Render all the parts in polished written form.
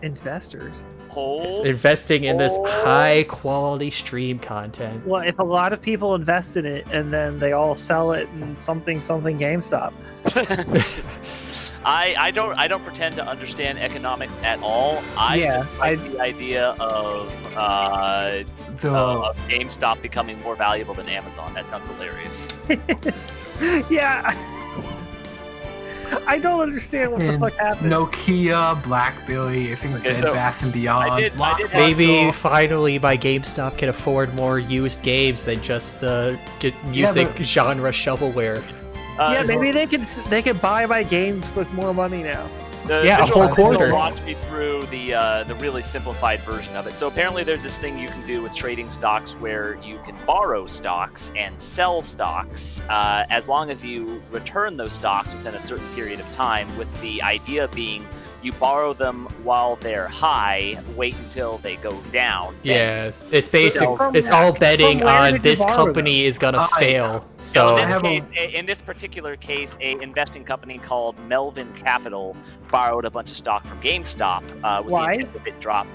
Investors. Hold. Investing in this high quality stream content. Well, if a lot of people invest in it and then they all sell it in something GameStop. I don't pretend to understand economics at all. I like the idea of GameStop becoming more valuable than Amazon. That sounds hilarious. Yeah. I don't understand what the fuck happened. Nokia, BlackBerry, I think Bed Bath & Beyond. I did Maybe finally my GameStop can afford more used games than just the music genre shovelware. Yeah, maybe they could buy my games with more money now. A whole quarter. Walk me through the really simplified version of it. So apparently there's this thing you can do with trading stocks where you can borrow stocks and sell stocks as long as you return those stocks within a certain period of time, with the idea being you borrow them while they're high, wait until they go down. Yes, it's basic. It's all betting on this company is gonna fail. So in this particular case, a investing company called Melvin Capital borrowed a bunch of stock from GameStop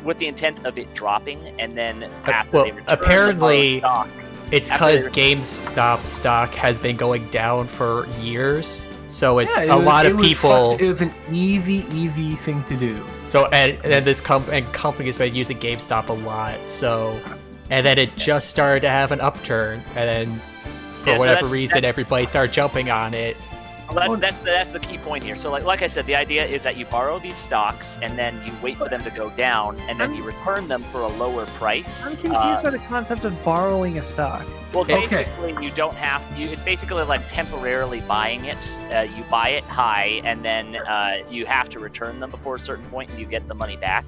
with the intent of it dropping, and then after they returned apparently the stock, it's because GameStop stock has been going down for years. So it's a lot of people. It was an easy thing to do. So and this company has been using GameStop a lot. So and then it just started to have an upturn, and then for whatever reason, everybody started jumping on it. Well, that's the key point here. So like I said, the idea is that you borrow these stocks and then you wait for them to go down, and then you return them for a lower price. I'm confused by the concept of borrowing a stock. Well, basically, you don't have. It's basically like temporarily buying it. You buy it high, and then you have to return them before a certain point, and you get the money back.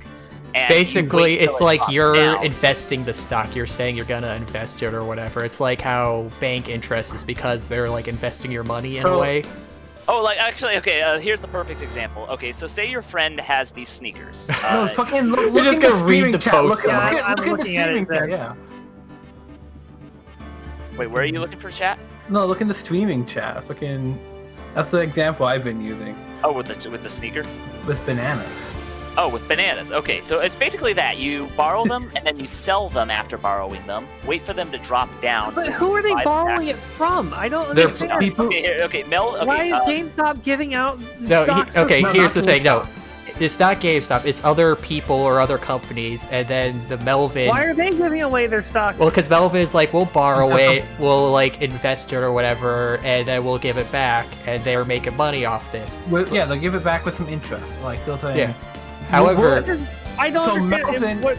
And basically, it's like you're investing the stock. You're saying you're gonna invest it or whatever. It's like how bank interest is because they're like investing your money in a way. Oh, like actually, okay. Here's the perfect example. Okay, so say your friend has these sneakers. No, fucking look. You're just gonna read the post. I'm looking at it. Yeah. Wait, where are you looking for chat? No, look in the streaming chat. Fucking, that's the example I've been using. Oh, with the sneaker? With bananas. Oh, with bananas. Okay, so it's basically that. You borrow them, and then you sell them after borrowing them. Wait for them to drop down. But who are they borrowing it from? I don't understand. Okay, Mel. Okay, why is GameStop giving out stocks? Here's the thing. No, it's not GameStop. It's other people or other companies, and then the Melvin. Why are they giving away their stocks? Well, because Melvin is like, we'll borrow it, we'll like invest it or whatever, and then we'll give it back, and they're making money off this. Yeah, they'll give it back with some interest. Like they'll say. Yeah. However, I don't understand in what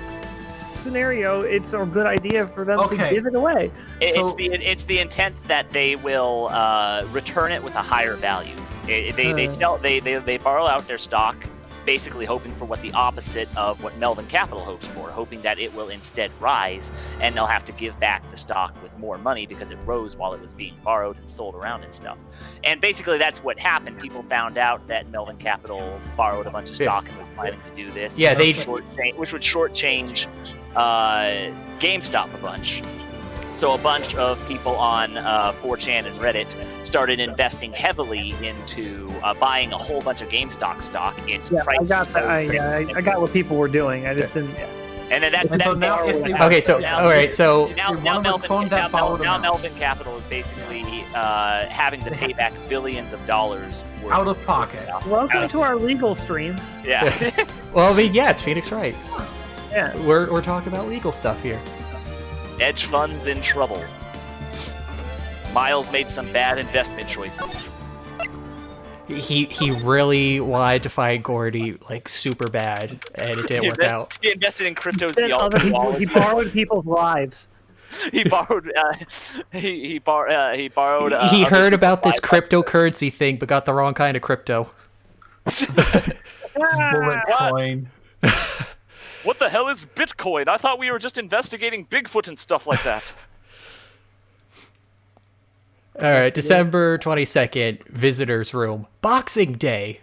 scenario it's a good idea for them to give it away. It's the intent that they will return it with a higher value. They borrow out their stock, basically hoping for what the opposite of what Melvin Capital hopes for, hoping that it will instead rise, and they'll have to give back the stock with more money because it rose while it was being borrowed and sold around and stuff. And basically that's what happened. People found out that Melvin Capital borrowed a bunch of stock and was planning to do this. Yeah, which would shortchange GameStop a bunch. So a bunch of people on 4chan and Reddit started investing heavily into buying a whole bunch of GameStop stock. It's I got that. I got what people were doing. I just didn't. And then that's now okay. So all right. So now Melvin Capital is basically having to pay back billions of dollars out of pocket. Welcome to our legal stream. Yeah. Well, I mean, yeah, it's Phoenix Wright. Yeah. We're talking about legal stuff here. Hedge funds in trouble. Miles made some bad investment choices. He really wanted to find Gordy like super bad, and it didn't work out. He invested in crypto's He borrowed people's lives. He borrowed. He borrowed. He heard about this cryptocurrency thing, but got the wrong kind of crypto. Bullet coin. What the hell is Bitcoin? I thought we were just investigating Bigfoot and stuff like that. All right, December 22nd, visitors room, Boxing Day.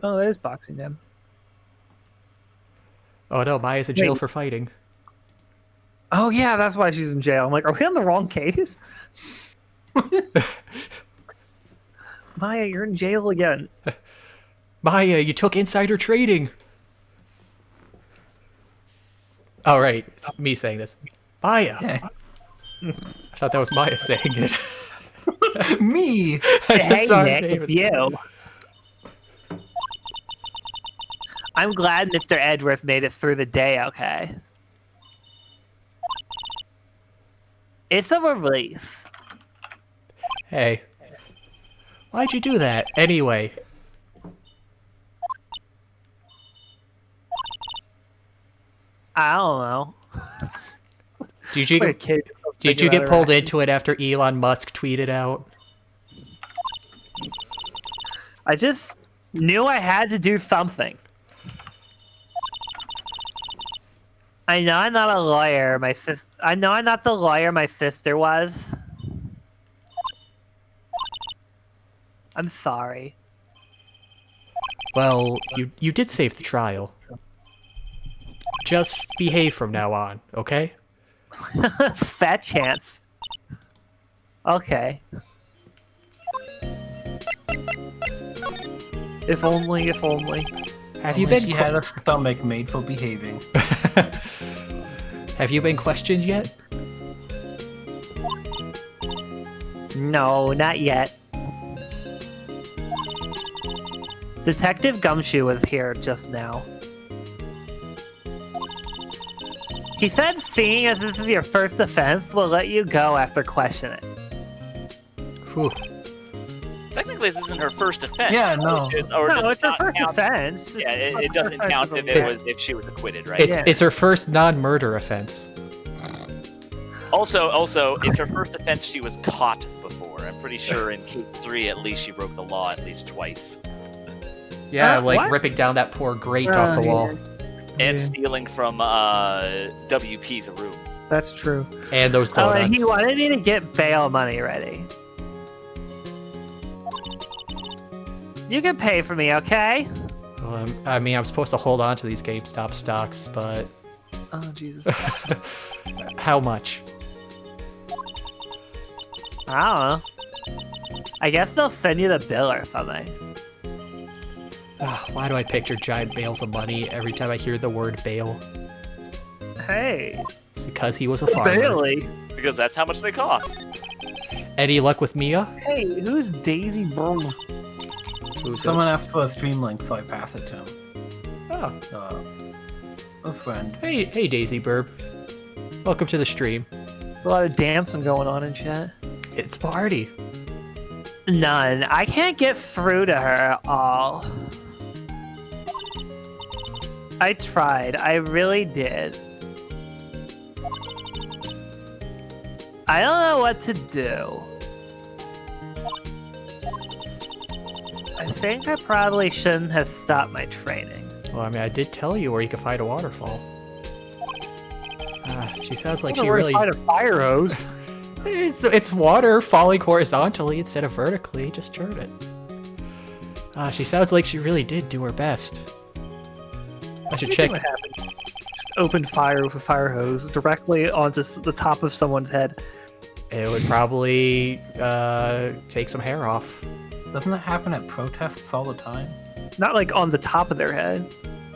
Oh, that is Boxing Day. Oh no, Maya's in jail for fighting. Oh yeah, that's why she's in jail. I'm like, are we on the wrong case? Maya, you're in jail again. Maya, you took insider trading. Oh, right. It's me saying this. Maya. Yeah. I thought that was Maya saying it. Me. I just Hey, saw her Nick, name. it's you. I'm glad Mr. Edgeworth made it through the day, okay? It's a relief. Hey. Why'd you do that? Anyway. I don't know. Did you Like a kid Did you get pulled into it after Elon Musk tweeted out? I just knew I had to do something. I know I'm not a lawyer. I know I'm not the lawyer my sister was. I'm sorry. Well, you did save the trial. Just behave from now on, okay? Fat chance. Okay. If only, if only. Have you Only been She had a stomach made for behaving. Have you been questioned yet? No, not yet. Detective Gumshoe was here just now. He said seeing as this is your first offense, we'll let you go after questioning. Whew. Technically, this isn't her first offense. Yeah, no. No, it's her first offense. Yeah, It's it doesn't her count first if she was acquitted, right? It's her first non-murder offense. Also, it's her first offense she was caught before. I'm pretty sure in case 3, at least she broke the law at least twice. Yeah, like what? ripping down that poor grate off the wall. And Yeah. stealing from WP's room. That's true. And those Oh, donuts. and he wanted me to get bail money ready. You can pay for me, okay? I mean, I'm supposed to hold on to these GameStop stocks, but Oh, Jesus. how much? I don't know. I guess they'll send you the bill or something. Why do I picture giant bales of money every time I hear the word bail? Hey, Because he was a farmer. Bailey. Because that's how much they cost. Any luck with Mia? Hey, who's Daisy Broom? Who's Someone asked for a stream link, so I passed it to him. Oh. A friend. Hey, Daisy Burb. Welcome to the stream. A lot of dancing going on in chat. It's party. None. I can't get through to her at all. I tried. I really did. I don't know what to do. I think I probably shouldn't have stopped my training. Well, I mean, I did tell you where you could find a waterfall. She sounds like I don't she know where to really... find a fire hose. It's water falling horizontally instead of vertically. Just turn it. She sounds like she really did do her best. I should check. What happened? Just open fire with a fire hose directly onto the top of someone's head. It would probably take some hair off. Doesn't that happen at protests all the time? Not like on the top of their head.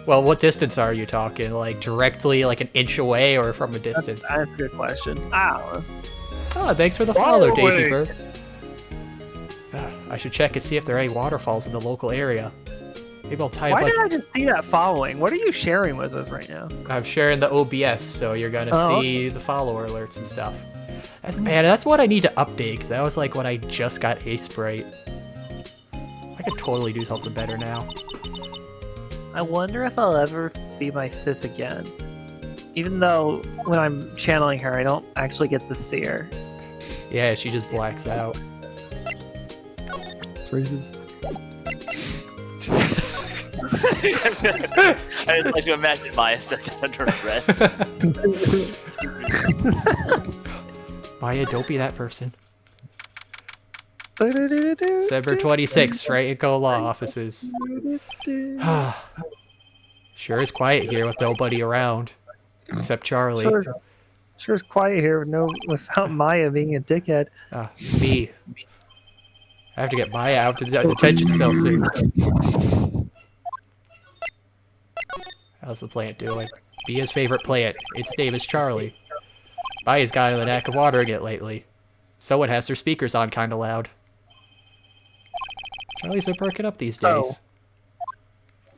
Well, what distance are you talking? Like directly, like an inch away, or from a distance? That's a good question. I don't know. Oh, thanks for the follow, Far Daisy away. Bird. I should check and see if there are any waterfalls in the local area. Maybe I'll tie up Why like... did I just see that following? What are you sharing with us right now? I'm sharing the OBS, so you're gonna Oh, see the follower alerts and stuff. Man, that's what I need to update, because that was like when I just got Ace Sprite. I could totally do something better now. I wonder if I'll ever see my sis again. Even though when I'm channeling her, I don't actually get to see her. Yeah, she just blacks out. It's racist. I just like to imagine Maya said that under her breath. Maya, don't be that person. December 26th, right? Hinkle Law Offices. Sure is quiet here with nobody around. Except Charlie. Sure is quiet here without Maya being a dickhead. Me. I have to get Maya out to the detention cell soon. How's the plant doing? Mia's favorite plant. Its name is Charlie. Mia's gotten the knack of watering it lately. Someone has their speakers on kinda loud. Charlie's been perking up these days. Oh.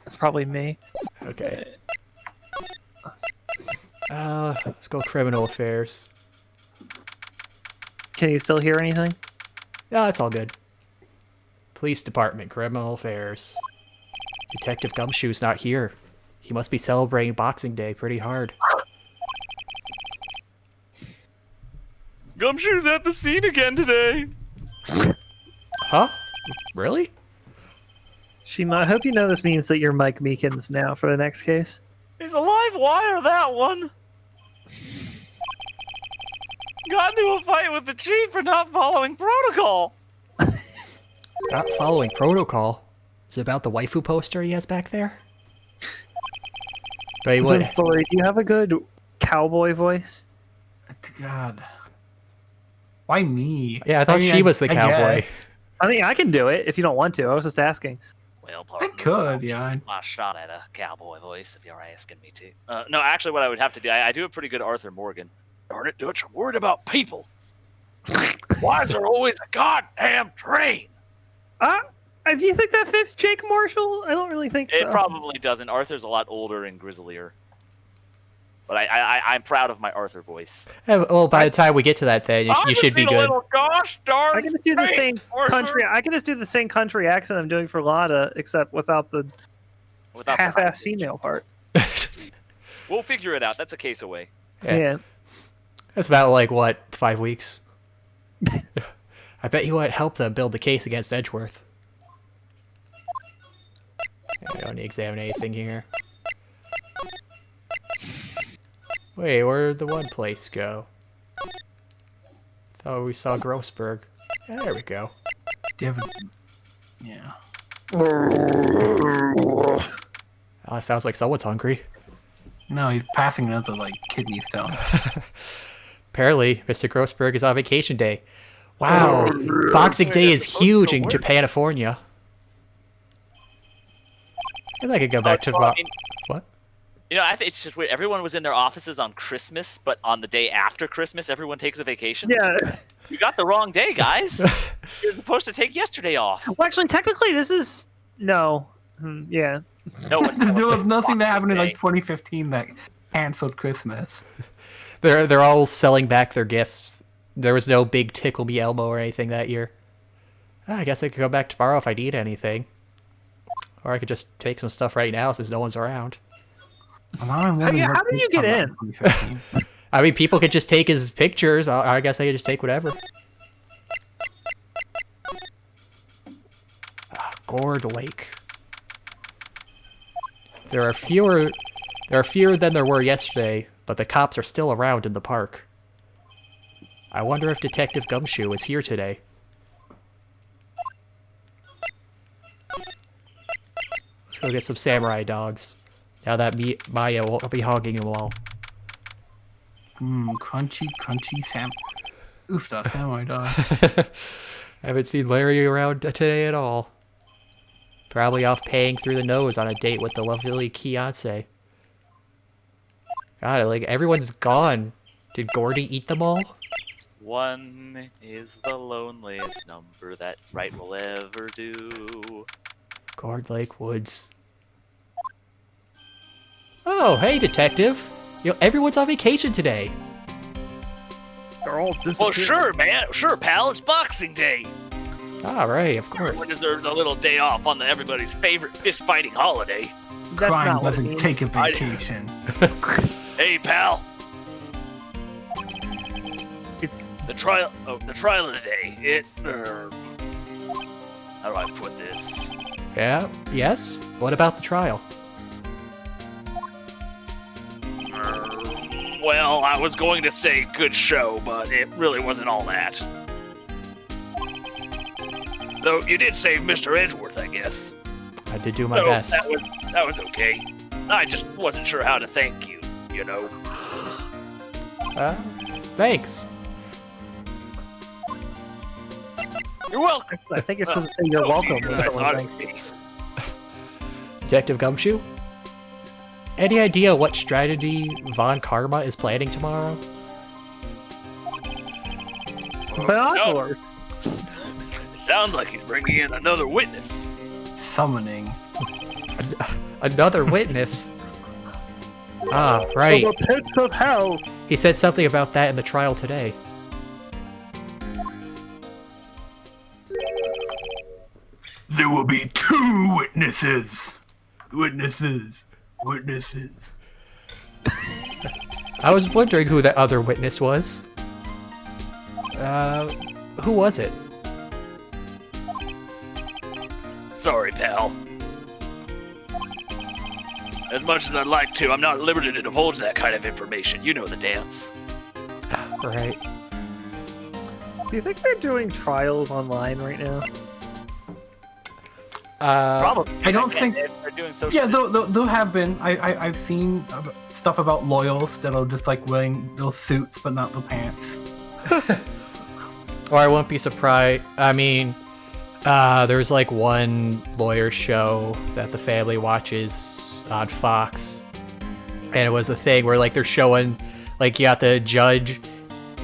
That's probably me. Okay. Let's go criminal affairs. Can you still hear anything? Yeah, it's all good. Police Department, criminal affairs. Detective Gumshoe's not here. He must be celebrating Boxing Day pretty hard. Gumshoe's at the scene again today. Huh? Really? Shima, I hope you know this means that you're Mike Meekins now for the next case. He's a live wire, that one. Got into a fight with the chief for not following protocol. Not following protocol? Is it about the waifu poster he has back there? But what? Xenthori, do you have a good cowboy voice? God. Why me? Yeah, I thought she was the cowboy. I mean, I can do it if you don't want to. I was just asking. Well, I could, yeah. My shot at a cowboy voice, if you're asking me to. No, actually, what I would have to do, I do a pretty good Arthur Morgan. Darn it, Dutch, I'm worried about people. Why is there always a goddamn train? Do you think that fits Jake Marshall? I don't really think so. It probably doesn't. Arthur's a lot older and grizzlier. But I'm proud of my Arthur voice. Yeah, well, by the time we get to that, then you should be good. Gosh darn I can just do the same Arthur. country. I can just do the same country accent I'm doing for Lada, except without the half-ass female part. We'll figure it out. That's a case away. Yeah. That's about, like, what, 5 weeks? I bet you would help them build the case against Edgeworth. I don't need to examine anything here. Wait, where'd the one place go? Thought we saw Grossberg. Yeah, there we go. Do you have Yeah. Oh, it sounds like someone's hungry. No, he's passing another, like, kidney stone. Apparently, Mr. Grossberg is on vacation day. Wow, Boxing Day is huge in Japanifornia. I think I could go back to... What? You know, I think it's just weird. Everyone was in their offices on Christmas, but on the day after Christmas, everyone takes a vacation. Yeah. You got the wrong day, guys. You're supposed to take yesterday off. Well, actually, technically, this is... No. Yeah. No one. There was nothing that happened in, like, 2015 that canceled Christmas. They're all selling back their gifts. There was no big Tickle Me Elmo or anything that year. I guess I could go back tomorrow if I need anything. Or I could just take some stuff right now since no one's around. How did you get in? I mean, people could just take his pictures. I guess I could just take whatever. Gourd Lake. There are fewer than there were yesterday, but the cops are still around in the park. I wonder if Detective Gumshoe is here today. Let's go get some samurai dogs. Now that Maya won't be hogging them all. Crunchy sam. Oof, that samurai dog. I haven't seen Larry around today at all. Probably off paying through the nose on a date with the lovely Kiance. God, like, everyone's gone. Did Gordy eat them all? 1 is the loneliest number that Wright will ever do. Gourd Lake Woods. Oh, hey, detective. You know, everyone's on vacation today. They're all disappearing. Well, sure, man. Sure, pal. It's Boxing Day. All right, of course. Everyone deserves a little day off on everybody's favorite fist-fighting holiday. That's Crime not what it doesn't means. take a vacation. Hey, pal. It's The trial of the day. How do I put this? Yeah, yes? What about the trial? Well, I was going to say good show, but it really wasn't all that. Though you did save Mr. Edgeworth, I guess. I did do my So best. that was okay. I just wasn't sure how to thank you, you know. Thanks. You're welcome. I think it's supposed to say you're welcome. I thought it would be. Detective Gumshoe? Any idea what strategy Von Karma is planning tomorrow? Binoculars. Sounds like he's bringing in another witness. Summoning. Another witness? Ah, right. The pits of hell. He said something about that in the trial today. There will be 2 witnesses. Witnesses. I was wondering who that other witness was. Who was it? Sorry, pal. As much as I'd like to, I'm not at liberty to divulge that kind of information. You know the dance. Right. Do you think they're doing trials online right now? Probably. I don't think- they're doing social. Yeah, there have been. I've seen stuff about loyals that'll just like wearing those suits but not the pants. Or I won't be surprised. I mean, there's like one lawyer show that the family watches on Fox, and it was a thing where like they're showing, like, you got the judge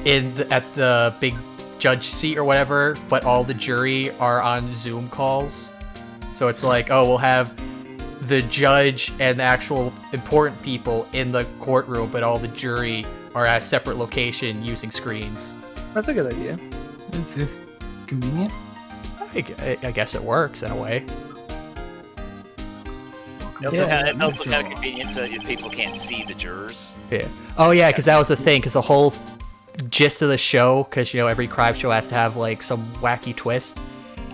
at the big judge seat or whatever, but all the jury are on Zoom calls. So it's like, oh, we'll have the judge and the actual important people in the courtroom, but all the jury are at a separate location using screens. That's a good idea. Is this convenient? I guess it works in a way. It's also kind of convenient so people can't see the jurors. Yeah. Oh yeah, because that was the thing. Because the whole gist of the show, because every crime show has to have like some wacky twist,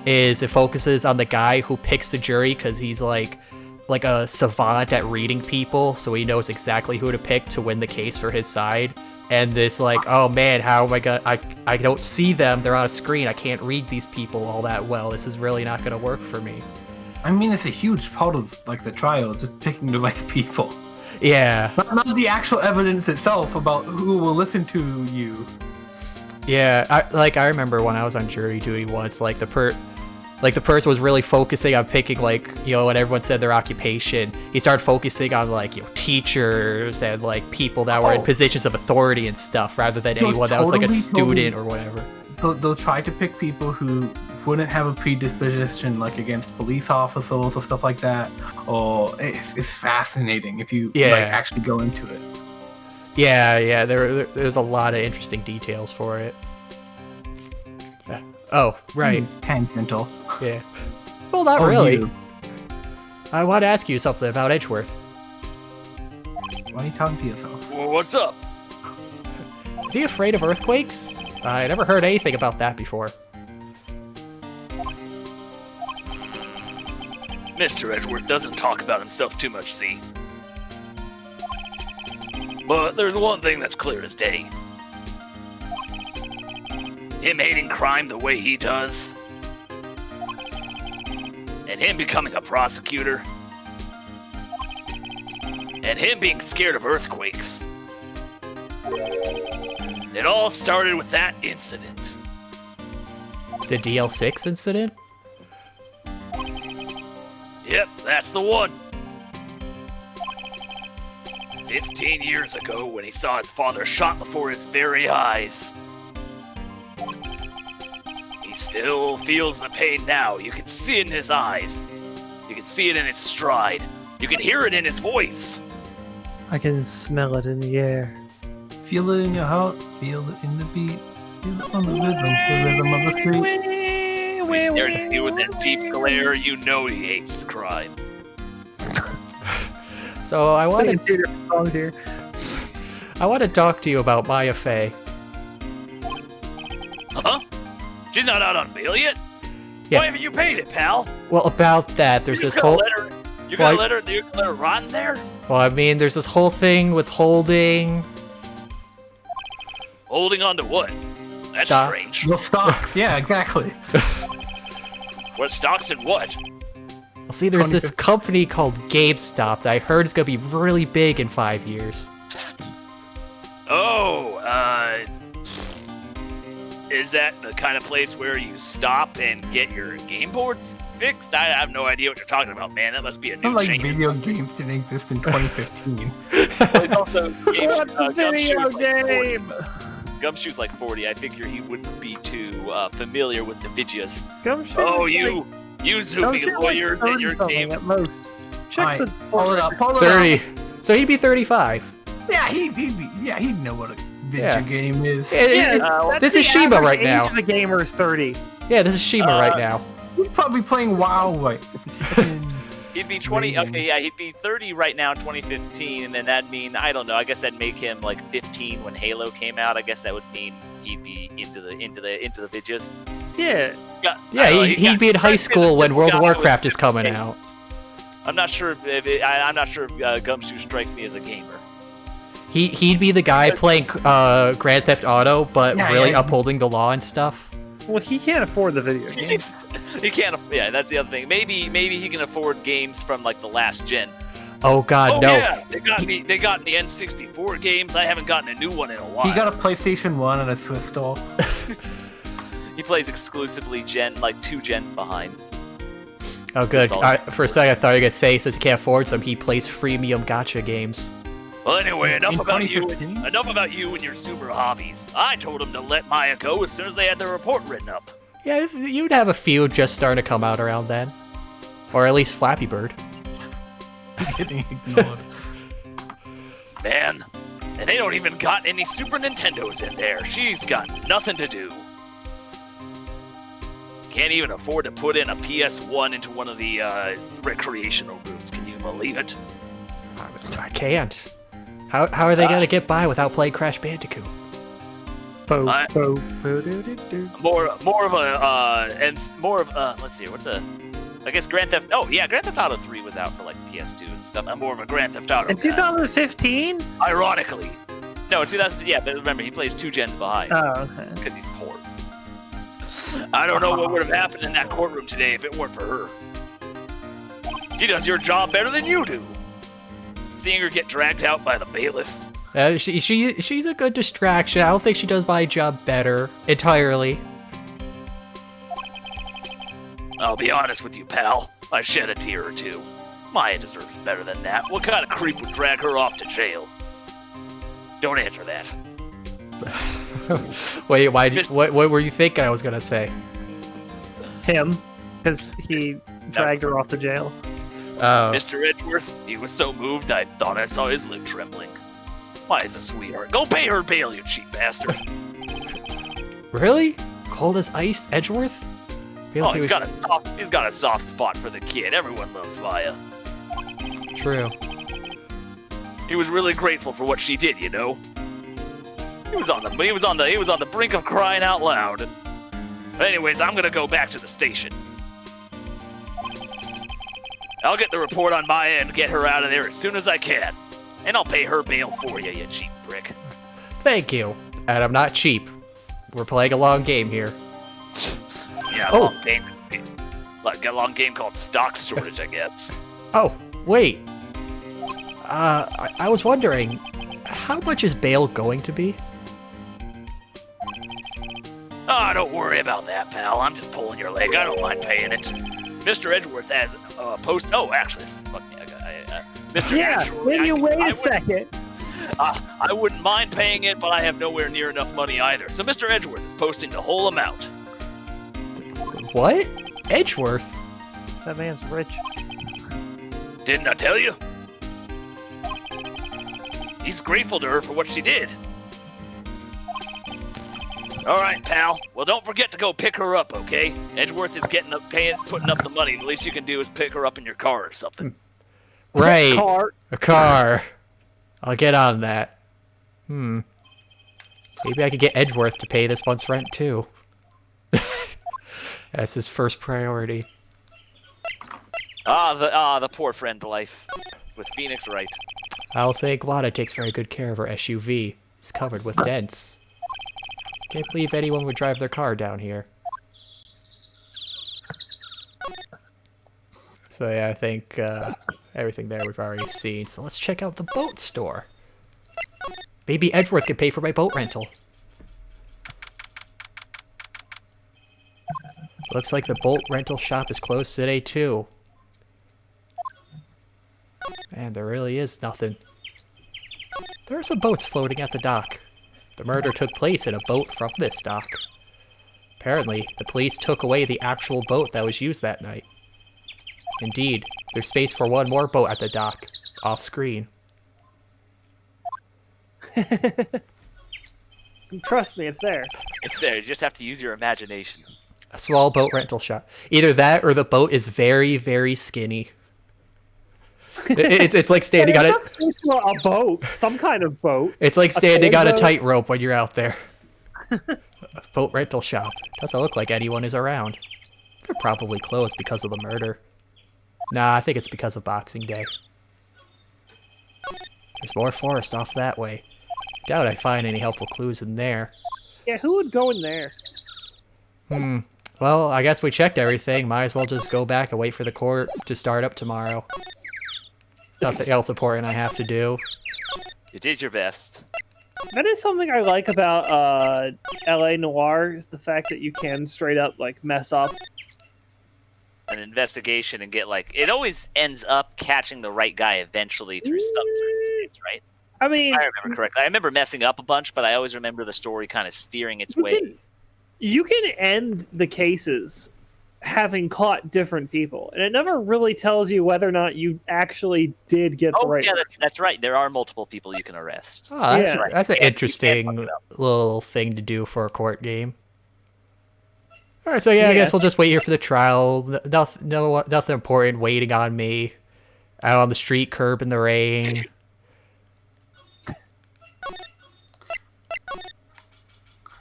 is it focuses on the guy who picks the jury because he's like a savant at reading people, so he knows exactly who to pick to win the case for his side. And this like, oh man, how am I gonna? I don't see them. They're on a screen. I can't read these people all that well. This is really not gonna work for me. I mean, it's a huge part of like the trial, just picking the right people. Yeah. Not the actual evidence itself about who will listen to you. Yeah. I remember when I was on jury duty once, like the person was really focusing on picking, like, when everyone said their occupation, he started focusing on like, teachers and like people that were in positions of authority and stuff, rather than anyone that was like a student or whatever. They'll try to pick people who wouldn't have a predisposition like against police officers or stuff like that. Or it's fascinating if you like actually go into it. Yeah, there's a lot of interesting details for it. Oh, right. Tangential. Yeah. Well, not really. I want to ask you something about Edgeworth. Why are you talking to yourself? Well, what's up? Is he afraid of earthquakes? I never heard anything about that before. Mr. Edgeworth doesn't talk about himself too much, see? But there's one thing that's clear as day. Him hating crime the way he does, and him becoming a prosecutor, and him being scared of earthquakes. It all started with that incident. The DL6 incident? Yep, that's the one. 15 years ago, when he saw his father shot before his very eyes. He still feels the pain now. You can see it in his eyes. You can see it in his stride. You can hear it in his voice. I can smell it in the air. Feel it in your heart. Feel it in the beat. Feel it on the rhythm of the street. He stares at you with that deep glare. You know he hates crime. So I want Singing 2 different songs here. to talk to you about Maya Fey. Huh? She's not out on bail yet? Yeah. Why haven't you paid it, pal? Well, about that, there's this whole... You gonna let her rot in there? Well, I mean, there's this whole thing with holding... Holding on to what? That's Stock. strange. Well, stocks. Yeah, exactly. What stocks and what? Well, see, there's this company called GameStop that I heard is gonna be really big in 5 years. Oh, is that the kind of place where you stop and get your game boards fixed? I have no idea what you're talking about, man. That must be a new Like change. video games didn't exist in 2015. It's also What video game? Gumshoe's like 40. I figure he wouldn't be too familiar with the videos. Gumshoe. Oh, you Zoomy lawyer in your game. At most. Check Alright, the. pull it up. 30. So he'd be 35. Yeah, he'd know what a video game is. This is Shima right now. The gamer is 30. Yeah, this is Shima right now. He's probably playing WoW right. He'd be 20. Okay, yeah, he'd be 30 right now in 2015, and then that'd mean, I don't know. I guess that'd make him like 15 when Halo came out. I guess that would mean he'd be into the videos. Yeah. He'd be in high school when World of Warcraft is coming out. I'm not sure if Gumshoe strikes me as a gamer. He'd be the guy playing Grand Theft Auto, but really upholding the law and stuff. Well, he can't afford the video game. He can't. Yeah, that's the other thing. Maybe he can afford games from like the last gen. Oh God, no! Yeah, they got me the N64 games. I haven't gotten a new one in a while. He got a PlayStation 1 and a Swiss doll. He plays exclusively 2 gens behind. Oh, good. For a second, I thought you were gonna say since he can't afford some, he plays freemium gacha games. Well, anyway, enough about you and your Zoomer hobbies. I told him to let Maya go as soon as they had their report written up. Yeah, you'd have a few just starting to come out around then, or at least Flappy Bird. Getting ignored. Man, and they don't even got any Super Nintendos in there. She's got nothing to do. Can't even afford to put in a PS1 into one of the recreational rooms. Can you believe it? I can't. How are they gonna get by without playing Crash Bandicoot? More of a let's see, I guess Grand Theft. Oh yeah, Grand Theft Auto 3 was out for like PS2 and stuff. I'm more of a Grand Theft Auto. In 2015? Ironically, no, 2000. Yeah, but remember he plays 2 gens behind. Oh, okay. Because he's poor. I don't know what would have happened in that courtroom today if it weren't for her. She does your job better than you do. Seeing her get dragged out by the bailiff. She's a good distraction. I don't think she does my job better entirely. I'll be honest with you, pal. I shed a tear or two. Maya deserves better than that. What kind of creep would drag her off to jail? Don't answer that. Wait, what were you thinking I was gonna say? Him, because he dragged her off the jail. Oh. Mr. Edgeworth, he was so moved I thought I saw his lip trembling. Maya's a sweetheart. Go pay her bail, you cheap bastard. Really? Cold as ice, Edgeworth? He's got a soft spot for the kid. Everyone loves Maya. True. He was really grateful for what she did, you know. He was on the brink of crying out loud. But anyways, I'm gonna go back to the station. I'll get the report on Maya and get her out of there as soon as I can. And I'll pay her bail for you, you cheap prick. Thank you. And I'm not cheap. We're playing a long game here. Yeah, long game. Like a long game called Stock Storage, I guess. Oh, wait. I was wondering, how much is bail going to be? Oh, don't worry about that, pal. I'm just pulling your leg. I don't mind paying it. Mr. Edgeworth has post. Oh, actually, fuck me. Mr. Yeah, wait a second. I wouldn't mind paying it, but I have nowhere near enough money either. So Mr. Edgeworth is posting the whole amount. What? Edgeworth? That man's rich. Didn't I tell you? He's grateful to her for what she did. All right, pal. Well, don't forget to go pick her up, okay? Edgeworth is putting up the money. The least you can do is pick her up in your car or something. Right. A car. I'll get on that. Maybe I could get Edgeworth to pay this month's rent, too. That's his first priority. The poor friend life with Phoenix Wright. I don't think Lana takes very good care of her SUV. It's covered with dents. Can't believe anyone would drive their car down here. So yeah, I think everything there we've already seen. So let's check out the boat store. Maybe Edgeworth can pay for my boat rental. Looks like the boat rental shop is closed today, too. Man, there really is nothing. There are some boats floating at the dock. The murder took place in a boat from this dock. Apparently, the police took away the actual boat that was used that night. Indeed, there's space for one more boat at the dock, off-screen. Trust me, it's there. It's there. You just have to use your imagination. A small boat rental shop. Either that or the boat is very, very skinny. It's like standing on a boat, some kind of boat. It's like standing on a tightrope when you're out there. A boat rental shop. Doesn't look like anyone is around. They're probably closed because of the murder. Nah, I think it's because of Boxing Day. There's more forest off that way. Doubt I find any helpful clues in there. Yeah, who would go in there? Well, I guess we checked everything. Might as well just go back and wait for the court to start up tomorrow. Nothing else important I have to do. You did your best. That is something I like about LA Noire, is the fact that you can straight up, like, mess up an investigation and get, like... It always ends up catching the right guy eventually through some circumstance, right? I mean... If I remember correctly. I remember messing up a bunch, but I always remember the story kind of steering its way. You can end the cases having caught different people, and it never really tells you whether or not you actually did get the right. Yeah, that's right. There are multiple people you can arrest. Oh, that's an interesting little thing to do for a court game. All right, so I guess we'll just wait here for the trial. Nothing important waiting on me out on the street curb in the rain.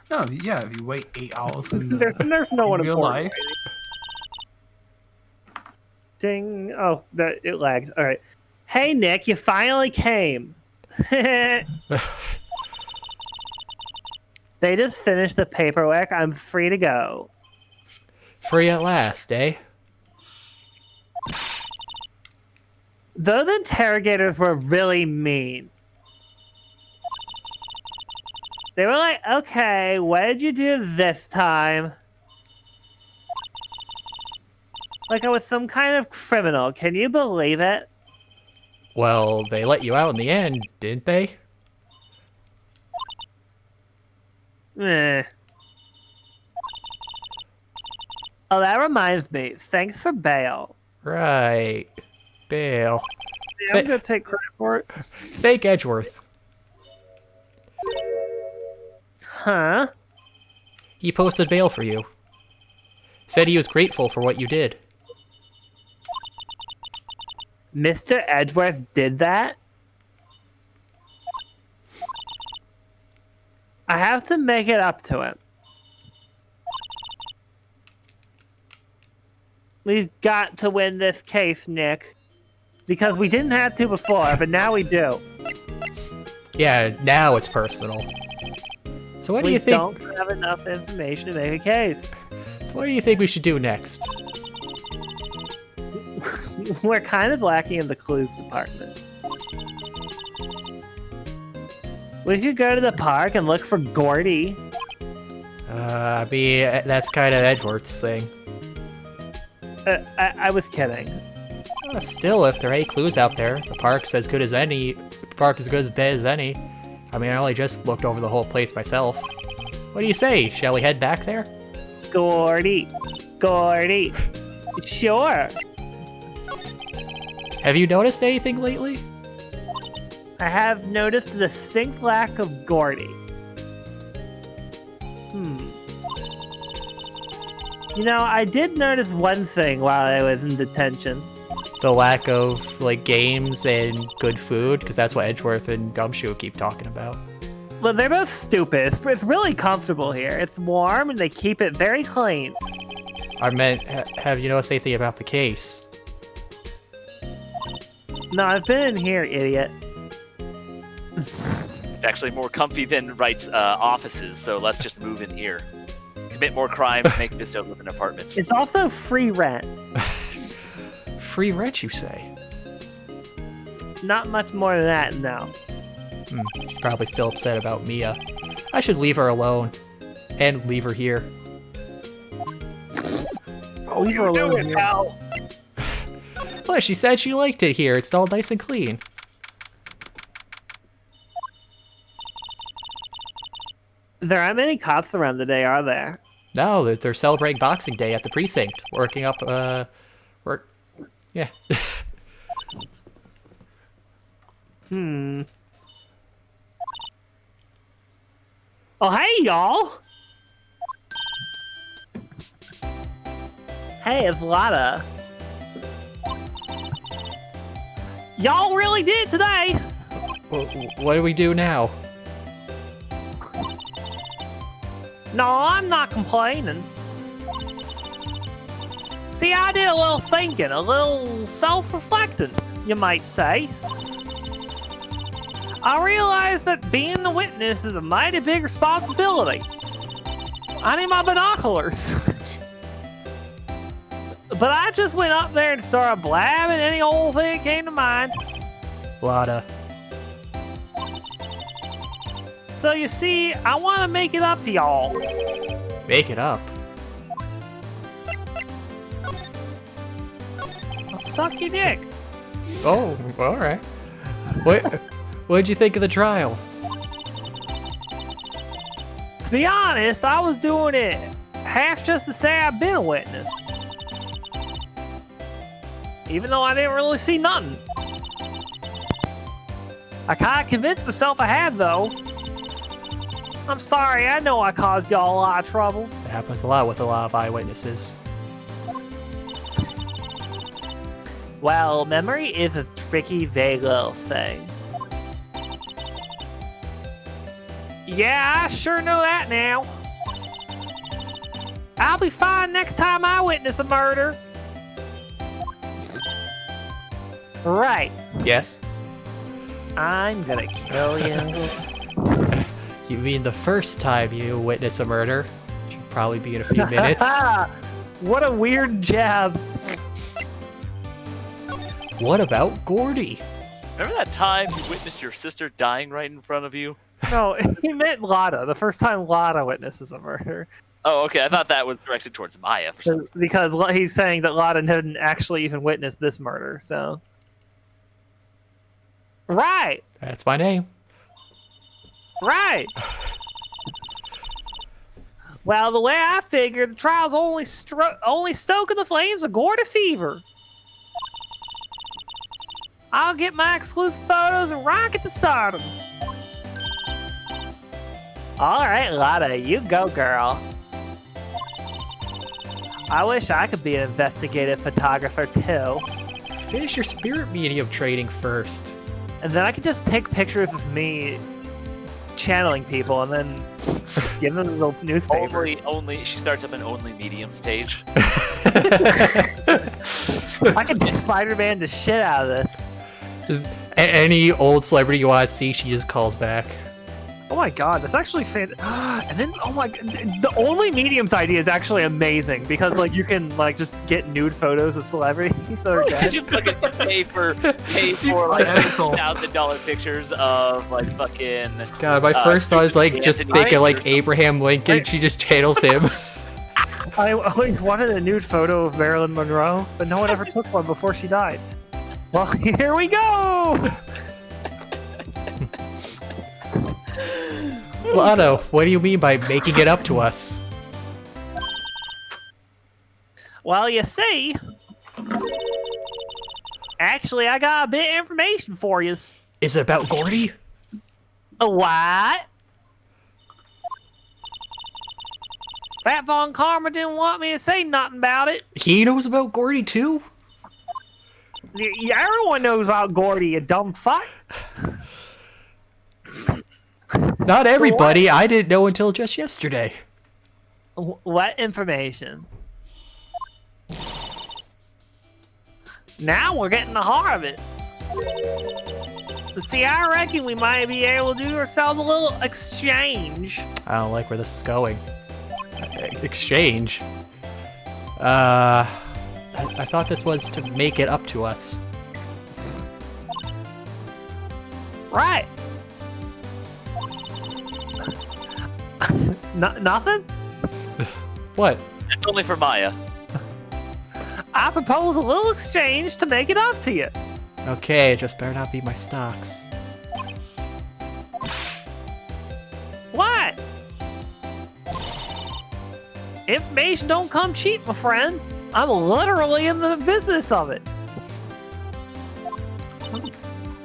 No, yeah, if you wait 8 hours in there's no one real important. life. Ding. Oh, it lagged. All right. Hey, Nick, you finally came. They just finished the paperwork. I'm free to go. Free at last, eh? Those interrogators were really mean. They were like, okay, what did you do this time? Like I was some kind of criminal. Can you believe it? Well, they let you out in the end, didn't they? Eh. Oh, that reminds me. Thanks for bail. Right. Bail. Yeah, I'm gonna take credit for it. Thank Edgeworth. Huh? He posted bail for you. Said he was grateful for what you did. Mr. Edgeworth did that? I have to make it up to him. We've got to win this case, Nick. Because we didn't have to before, but now we do. Yeah, now it's personal. So what do you think? We don't have enough information to make a case. So what do you think we should do next? We're kind of lacking in the clues department. We could go to the park and look for Gordy. I mean, that's kind of Edgeworth's thing. I was kidding. Still, if there are 8 clues out there, the park's as good as any. The park is as good as any. I mean, I only just looked over the whole place myself. What do you say? Shall we head back there? Gordy. Gordy. Sure. Have you noticed anything lately? I have noticed the distinct lack of Gordy. You know, I did notice one thing while I was in detention. The lack of, like, games and good food, because that's what Edgeworth and Gumshoe keep talking about. Well, they're both stupid. It's really comfortable here. It's warm, and they keep it very clean. I meant, have you noticed anything about the case? No, I've been in here, idiot. It's actually more comfy than Wright's offices, so let's just move in here. Commit more crimes, make this a living apartment. It's also free rent. Free rent, you say? Not much more than that, no. She's probably still upset about Mia. I should leave her alone. And leave her here. leave her alone here. Pal? Well, she said she liked it here. It's all nice and clean. There aren't many cops around today, are there? No, they're celebrating Boxing Day at the precinct. Working up, yeah. Oh, hey, y'all! Hey, it's Lotta. Y'all really did it today! What do we do now? No, I'm not complaining. See, I did a little thinking, a little self-reflecting, you might say. I realized that being the witness is a mighty big responsibility. I need my binoculars. But I just went up there and started blabbing any old thing that came to mind. Lotta. So you see, I want to make it up to y'all. Make it up. I'll suck your dick. Oh, alright. What'd you think of the trial? To be honest, I was doing it half just to say I've been a witness. Even though I didn't really see nothing. I kinda convinced myself I had, though. I'm sorry, I know I caused y'all a lot of trouble. It happens a lot with a lot of eyewitnesses. Well, memory is a tricky, vague little thing. Yeah, I sure know that now. I'll be fine next time I witness a murder. Right. Yes? I'm gonna kill you. You mean the first time you witness a murder? Which will probably be in a few minutes. What a weird jab. What about Gordy? Remember that time you witnessed your sister dying right in front of you? No, he meant Lotta. The first time Lotta witnesses a murder. Oh, okay. I thought that was directed towards Maya for some reason. Because he's saying that Lotta hadn't actually even witnessed this murder, so. Right! That's my name. Right! Well, the way I figure, the trial's only stoking the flames of Gordy fever. I'll get my exclusive photos and rocket to stardom. All right, Lotta, you go, girl. I wish I could be an investigative photographer, too. Finish your spirit medium training first. And then I could just take pictures of me channeling people and then give them the newspaper. Only she starts up an only mediums page. I could Spider-Man the shit out of this. Just any old celebrity you want to see, she just calls back. Oh my god, that's actually and then, oh my god, the only mediums idea is actually amazing because, like, you can, like, just get nude photos of celebrities that are dead. You fucking pay for like $1,000 pictures of, like, fucking. God, my first thought is, like, just think of, like, Abraham Lincoln. She just channels him. I always wanted a nude photo of Marilyn Monroe, but no one ever took one before she died. Well, here we go! Lotto, what do you mean by making it up to us? Well, you see, actually, I got a bit of information for you. Is it about Gordy? A what? Fat Von Karma didn't want me to say nothing about it. He knows about Gordy too? Everyone knows about Gordy, you dumb fuck. Not everybody. What? I didn't know until just yesterday. What information? Now we're getting the heart of it. See, I reckon we might be able to do ourselves a little exchange. I don't like where this is going. Exchange? I thought this was to make it up to us. Right. Nothing? What? It's only for Maya. I propose a little exchange to make it up to you. Okay, it just better not be my stocks. What? Information don't come cheap, my friend. I'm literally in the business of it.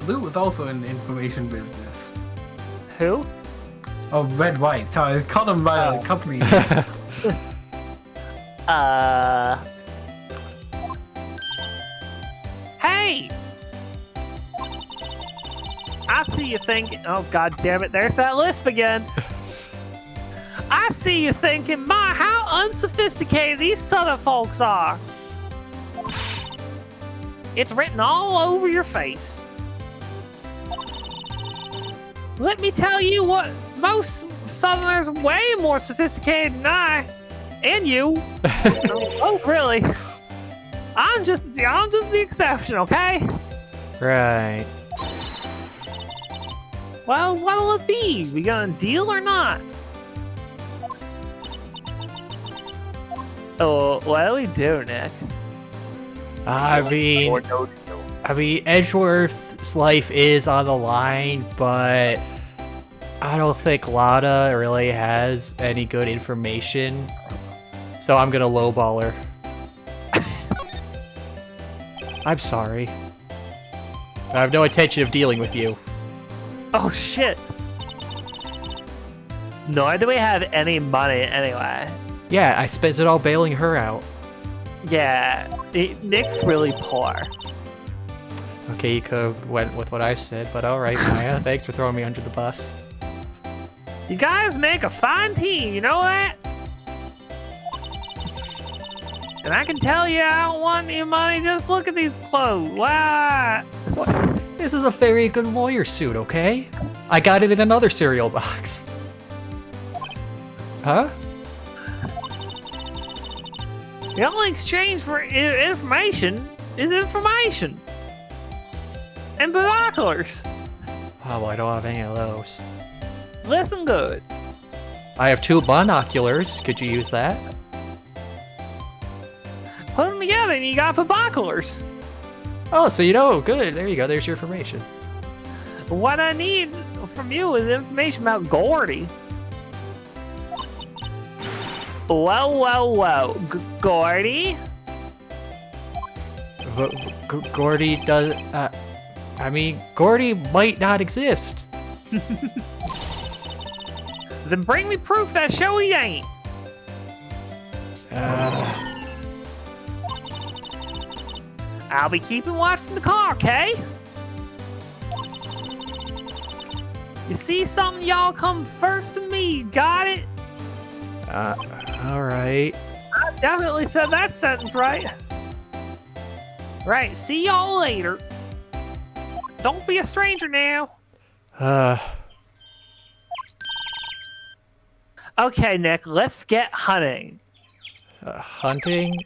Lou was also in the information business. Who? Oh, Red White. Sorry, I called him by the company. Hey! I see you thinking. Oh, god damn it, there's that lisp again. I see you thinking, my, how unsophisticated these southern folks are. It's written all over your face. Let me tell you what, most southerners are way more sophisticated than I. And you. Oh, really? I'm just the exception, okay? Right. Well, what'll it be? We gonna deal or not? Oh, what do we do, Nick? I mean, Edgeworth's life is on the line, but I don't think Lada really has any good information. So I'm gonna lowball her. I'm sorry. I have no intention of dealing with you. Oh, shit. Nor do we have any money anyway. Yeah, I spent it all bailing her out. Yeah, Nick's really poor. Okay, you could have went with what I said, but alright, Maya. Thanks for throwing me under the bus. You guys make a fine team, you know that? And I can tell you I don't want any money, just look at these clothes. Wow. What? This is a very good lawyer suit, okay? I got it in another cereal box. Huh? The only exchange for information is information. And binoculars. Oh, well, I don't have any of those. Listen good. I have 2 binoculars. Could you use that? Put them together and you got binoculars. Oh, so you know. Good. There you go. There's your information. What I need from you is information about Gordy. Whoa. Gordy? Gordy does... I mean, Gordy might not exist. Then bring me proof that show he ain't. I'll be keeping watch from the car, okay? You see something, y'all come first to me. Got it? Alright. I definitely said that sentence right. Right, see y'all later. Don't be a stranger now. Okay, Nick, let's get hunting. Hunting?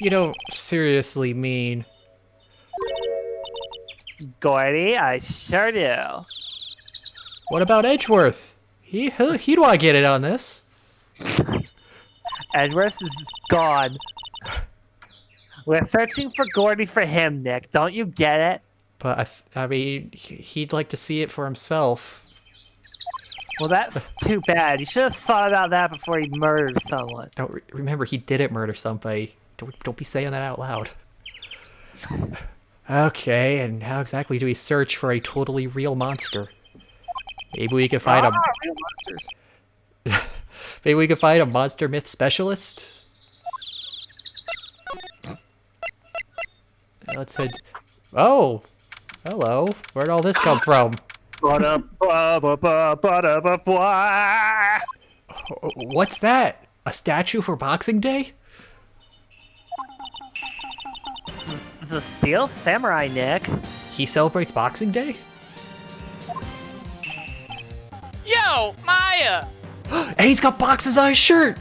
You don't seriously mean... Gordy, I sure do. What about Edgeworth? He'd want to get in on this. Edgeworth is gone. We're searching for Gordy for him, Nick. Don't you get it? But, I mean, he'd like to see it for himself. Well, that's too bad. You should have thought about that before you murdered someone. Don't remember, he didn't murder somebody. Don't be saying that out loud. Okay, and how exactly do we search for a totally real monster? Maybe we can find real monsters. Maybe we can find a monster myth specialist? Let's head... Oh! Hello. Where'd all this come from? What's that? A statue for Boxing Day? The Steel Samurai, Nick. He celebrates Boxing Day? Yo, Maya! And he's got boxes on his shirt!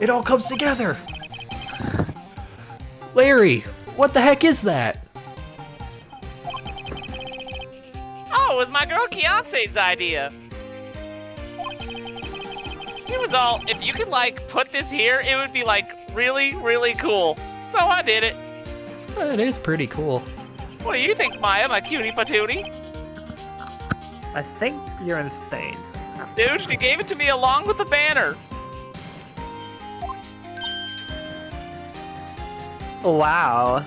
It all comes together! Larry, what the heck is that? Oh, it was my girl Keonce's idea. She was all, if you could, like, put this here, it would be, like, really, really cool. So I did it. It is pretty cool. What do you think, Maya, my cutie patootie? I think you're insane. Dude, she gave it to me along with the banner. Wow.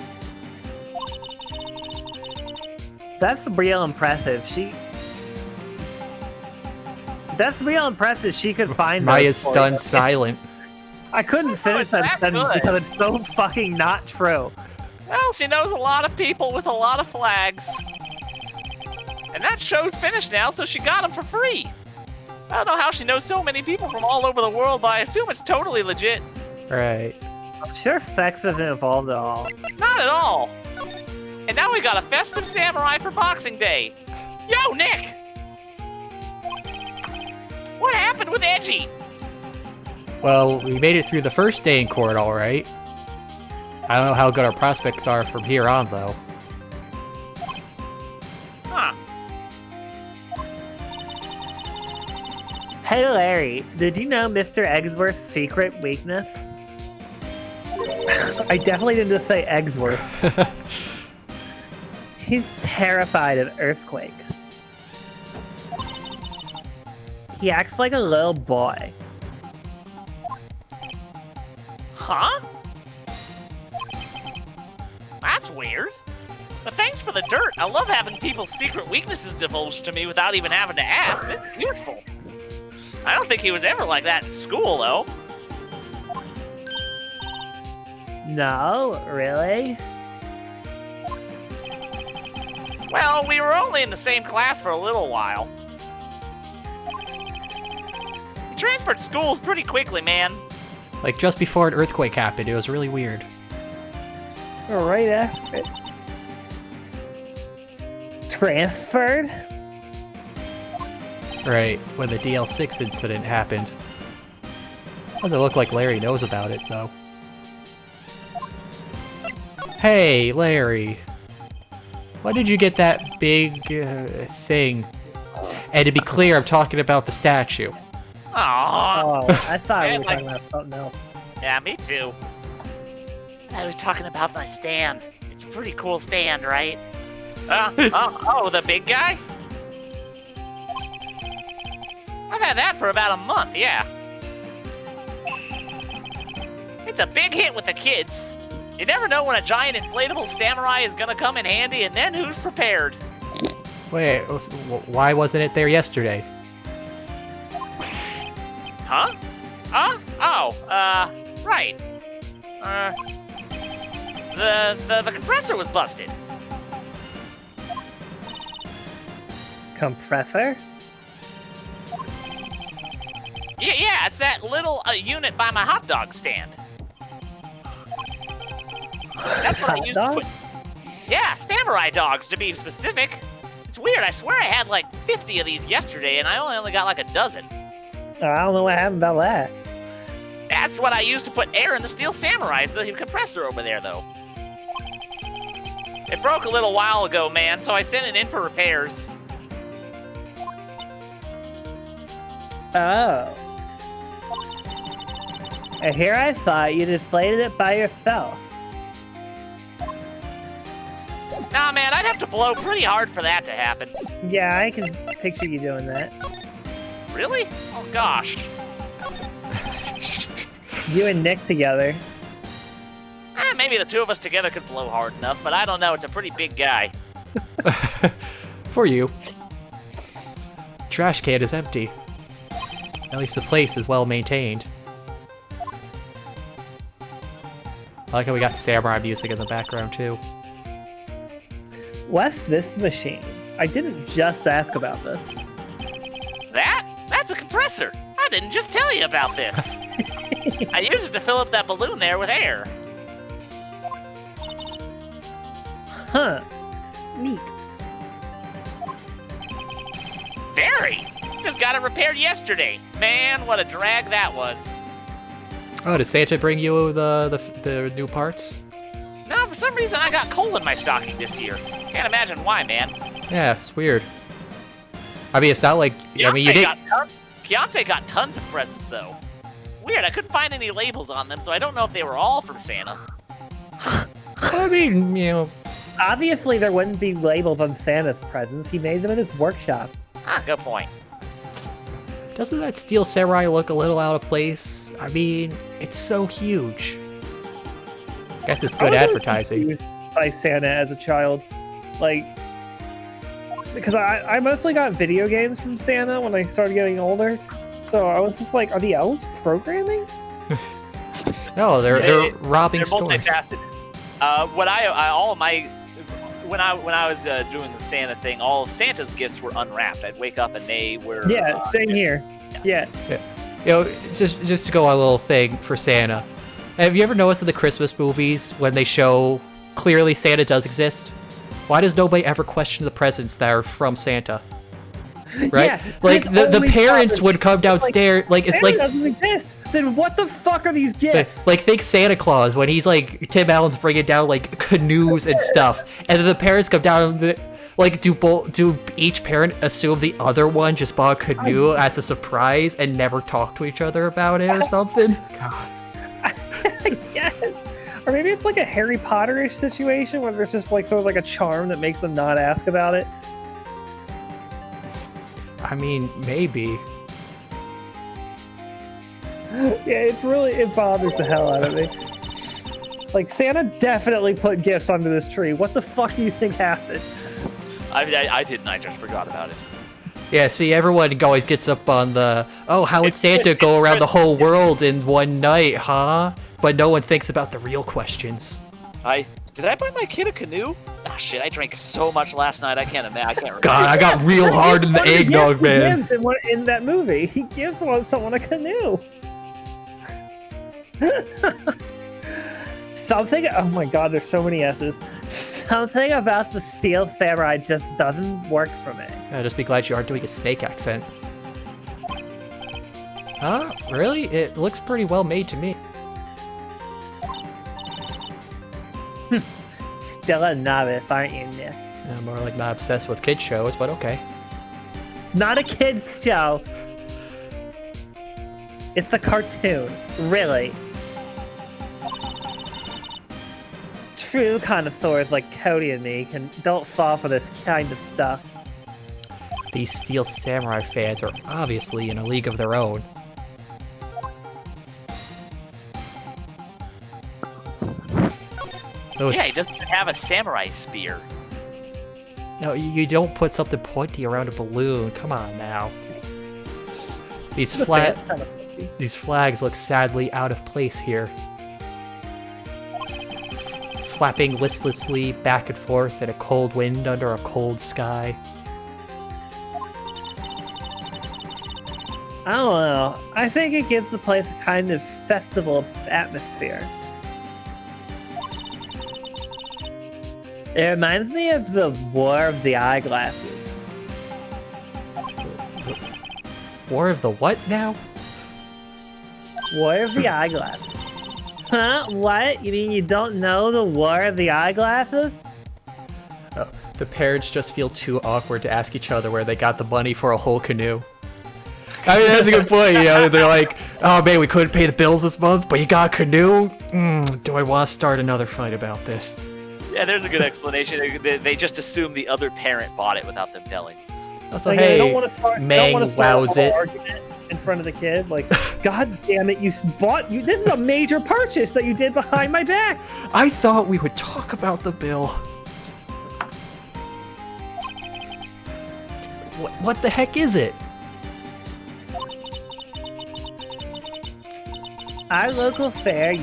That's real impressive. That's real impressive. She could find those Maya's for you. stunned silent. I couldn't finish it's that that sentence good. because it's so fucking not true. Well, she knows a lot of people with a lot of flags. And that show's finished now, so she got them for free. I don't know how she knows so many people from all over the world, but I assume it's totally legit. Right. I'm sure sex isn't involved at all. Not at all. And now we got a festive samurai for Boxing Day. Yo, Nick! What happened with Edgy? Well, we made it through the first day in court, all right. I don't know how good our prospects are from here on, though. Huh. Hey Larry, did you know Mr. Eggsworth's secret weakness? I definitely didn't just say Eggsworth. He's terrified of earthquakes. He acts like a little boy. Huh? That's weird. But thanks for the dirt. I love having people's secret weaknesses divulged to me without even having to ask. This is useful. I don't think he was ever like that in school, though. No, really? Well, we were only in the same class for a little while. He transferred schools pretty quickly, man. Like, just before an earthquake happened, it was really weird. Right after it. Transferred? Right, when the DL6 incident happened. Doesn't look like Larry knows about it, though. Hey, Larry. Why did you get that big, thing? And to be clear, I'm talking about the statue. Aww. Oh, I thought we Man, were talking about something else. Yeah, me too. I was talking about my stand. It's a pretty cool stand, right? Oh, the big guy? I've had that for about a month, yeah. It's a big hit with the kids. You never know when a giant inflatable samurai is gonna come in handy, and then who's prepared? Wait, why wasn't it there yesterday? Huh? Right. The compressor was busted. Compressor? Yeah, it's that little unit by my hot dog stand. That's what I Hot used to put. dog? Yeah, samurai dogs to be specific. It's weird. I swear I had like 50 of these yesterday, and I only got like a dozen. I don't know what happened about that. That's what I used to put air in the steel samurais, the compressor over there, though. It broke a little while ago, man, so I sent it in for repairs. Oh. And here I thought you deflated it by yourself. Nah, man, I'd have to blow pretty hard for that to happen. Yeah, I can picture you doing that. Really? Oh, gosh. You and Nick together. Maybe the two of us together could blow hard enough, but I don't know. It's a pretty big guy. For you. Trash can is empty. At least the place is well maintained. I like how we got samurai music in the background, too. What's this machine? I didn't just ask about this. That's a compressor. I didn't just tell you about this. I used it to fill up that balloon there with air. Huh. Neat. Very. Just got it repaired yesterday. Man, what a drag that was. Oh, did Santa bring you the new parts? No, for some reason I got coal in my stocking this year. Can't imagine why, man. Yeah, it's weird. I mean, it's not like... I mean, you did... Beyonce got tons of presents, though. Weird, I couldn't find any labels on them, so I don't know if they were all from Santa. I mean, you know. Obviously, there wouldn't be labels on Santa's presents. He made them in his workshop. Ah, good point. Doesn't that steel samurai look a little out of place? I mean, it's so huge. I guess it's good advertising. Confused by Santa as a child, like, because I mostly got video games from Santa when I started getting older. So I was just like, are the elves programming? No, they're robbing they're stores. Multifaceted. When I was doing the Santa thing, all of Santa's gifts were unwrapped. I'd wake up and they were. Yeah, same here. Yeah. You know, just to go on a little thing for Santa. Have you ever noticed in the Christmas movies when they show clearly Santa does exist? Why does nobody ever question the presents that are from Santa? Right? Yeah, like the parents would come downstairs, like it's Santa like doesn't exist. Then what the fuck are these gifts? like think Santa Claus when he's like Tim Allen's bringing down like canoes and stuff, and then the parents come down. Like, do each parent assume the other one just bought a canoe as a surprise and never talk to each other about it or something? God. Yes. Or maybe it's like a Harry Potter-ish situation where there's just like sort of like a charm that makes them not ask about it. I mean, maybe. Yeah, it bothers the hell out of me. Like, Santa definitely put gifts under this tree. What the fuck do you think happened? I didn't. I just forgot about it. Yeah, see, everyone always gets up on the, oh, how would Santa go around the whole world in one night, huh? But no one thinks about the real questions. Did I buy my kid a canoe? Ah, shit, I drank so much last night, I can't remember. God, I got real hard in the eggnog, man. He gives in that movie. He gives someone a canoe. Something, oh my god, there's so many S's. Something about the Steel Samurai just doesn't work for me. Just be glad you aren't doing a snake accent. Huh? Really? It looks pretty well made to me. Still a novice, aren't you, Nick? I'm more like not obsessed with kid shows, but okay. Not a kid's show. It's a cartoon, really. True connoisseurs like Cody and me don't fall for this kind of stuff. These Steel Samurai fans are obviously in a league of their own. Yeah, he doesn't have a samurai spear. No, you don't put something pointy around a balloon. Come on now. These flags look sadly out of place here. Flapping listlessly back and forth in a cold wind under a cold sky. I don't know. I think it gives the place a kind of festival atmosphere. It reminds me of the War of the Eyeglasses. War of the what now? War of the Eyeglasses. Huh? What? You mean you don't know the War of the Eyeglasses? Oh, the parents just feel too awkward to ask each other where they got the money for a whole canoe. I mean, that's a good point, you know, they're like, oh man, we couldn't pay the bills this month, but you got a canoe? Do I want to start another fight about this? Yeah, there's a good explanation. They just assume the other parent bought it without them telling. Also, like, hey, they don't want to start wows a it. whole argument in front of the kid. Like, God damn it, this is a major purchase that you did behind my back. I thought we would talk about the bill. What the heck is it? Our local fair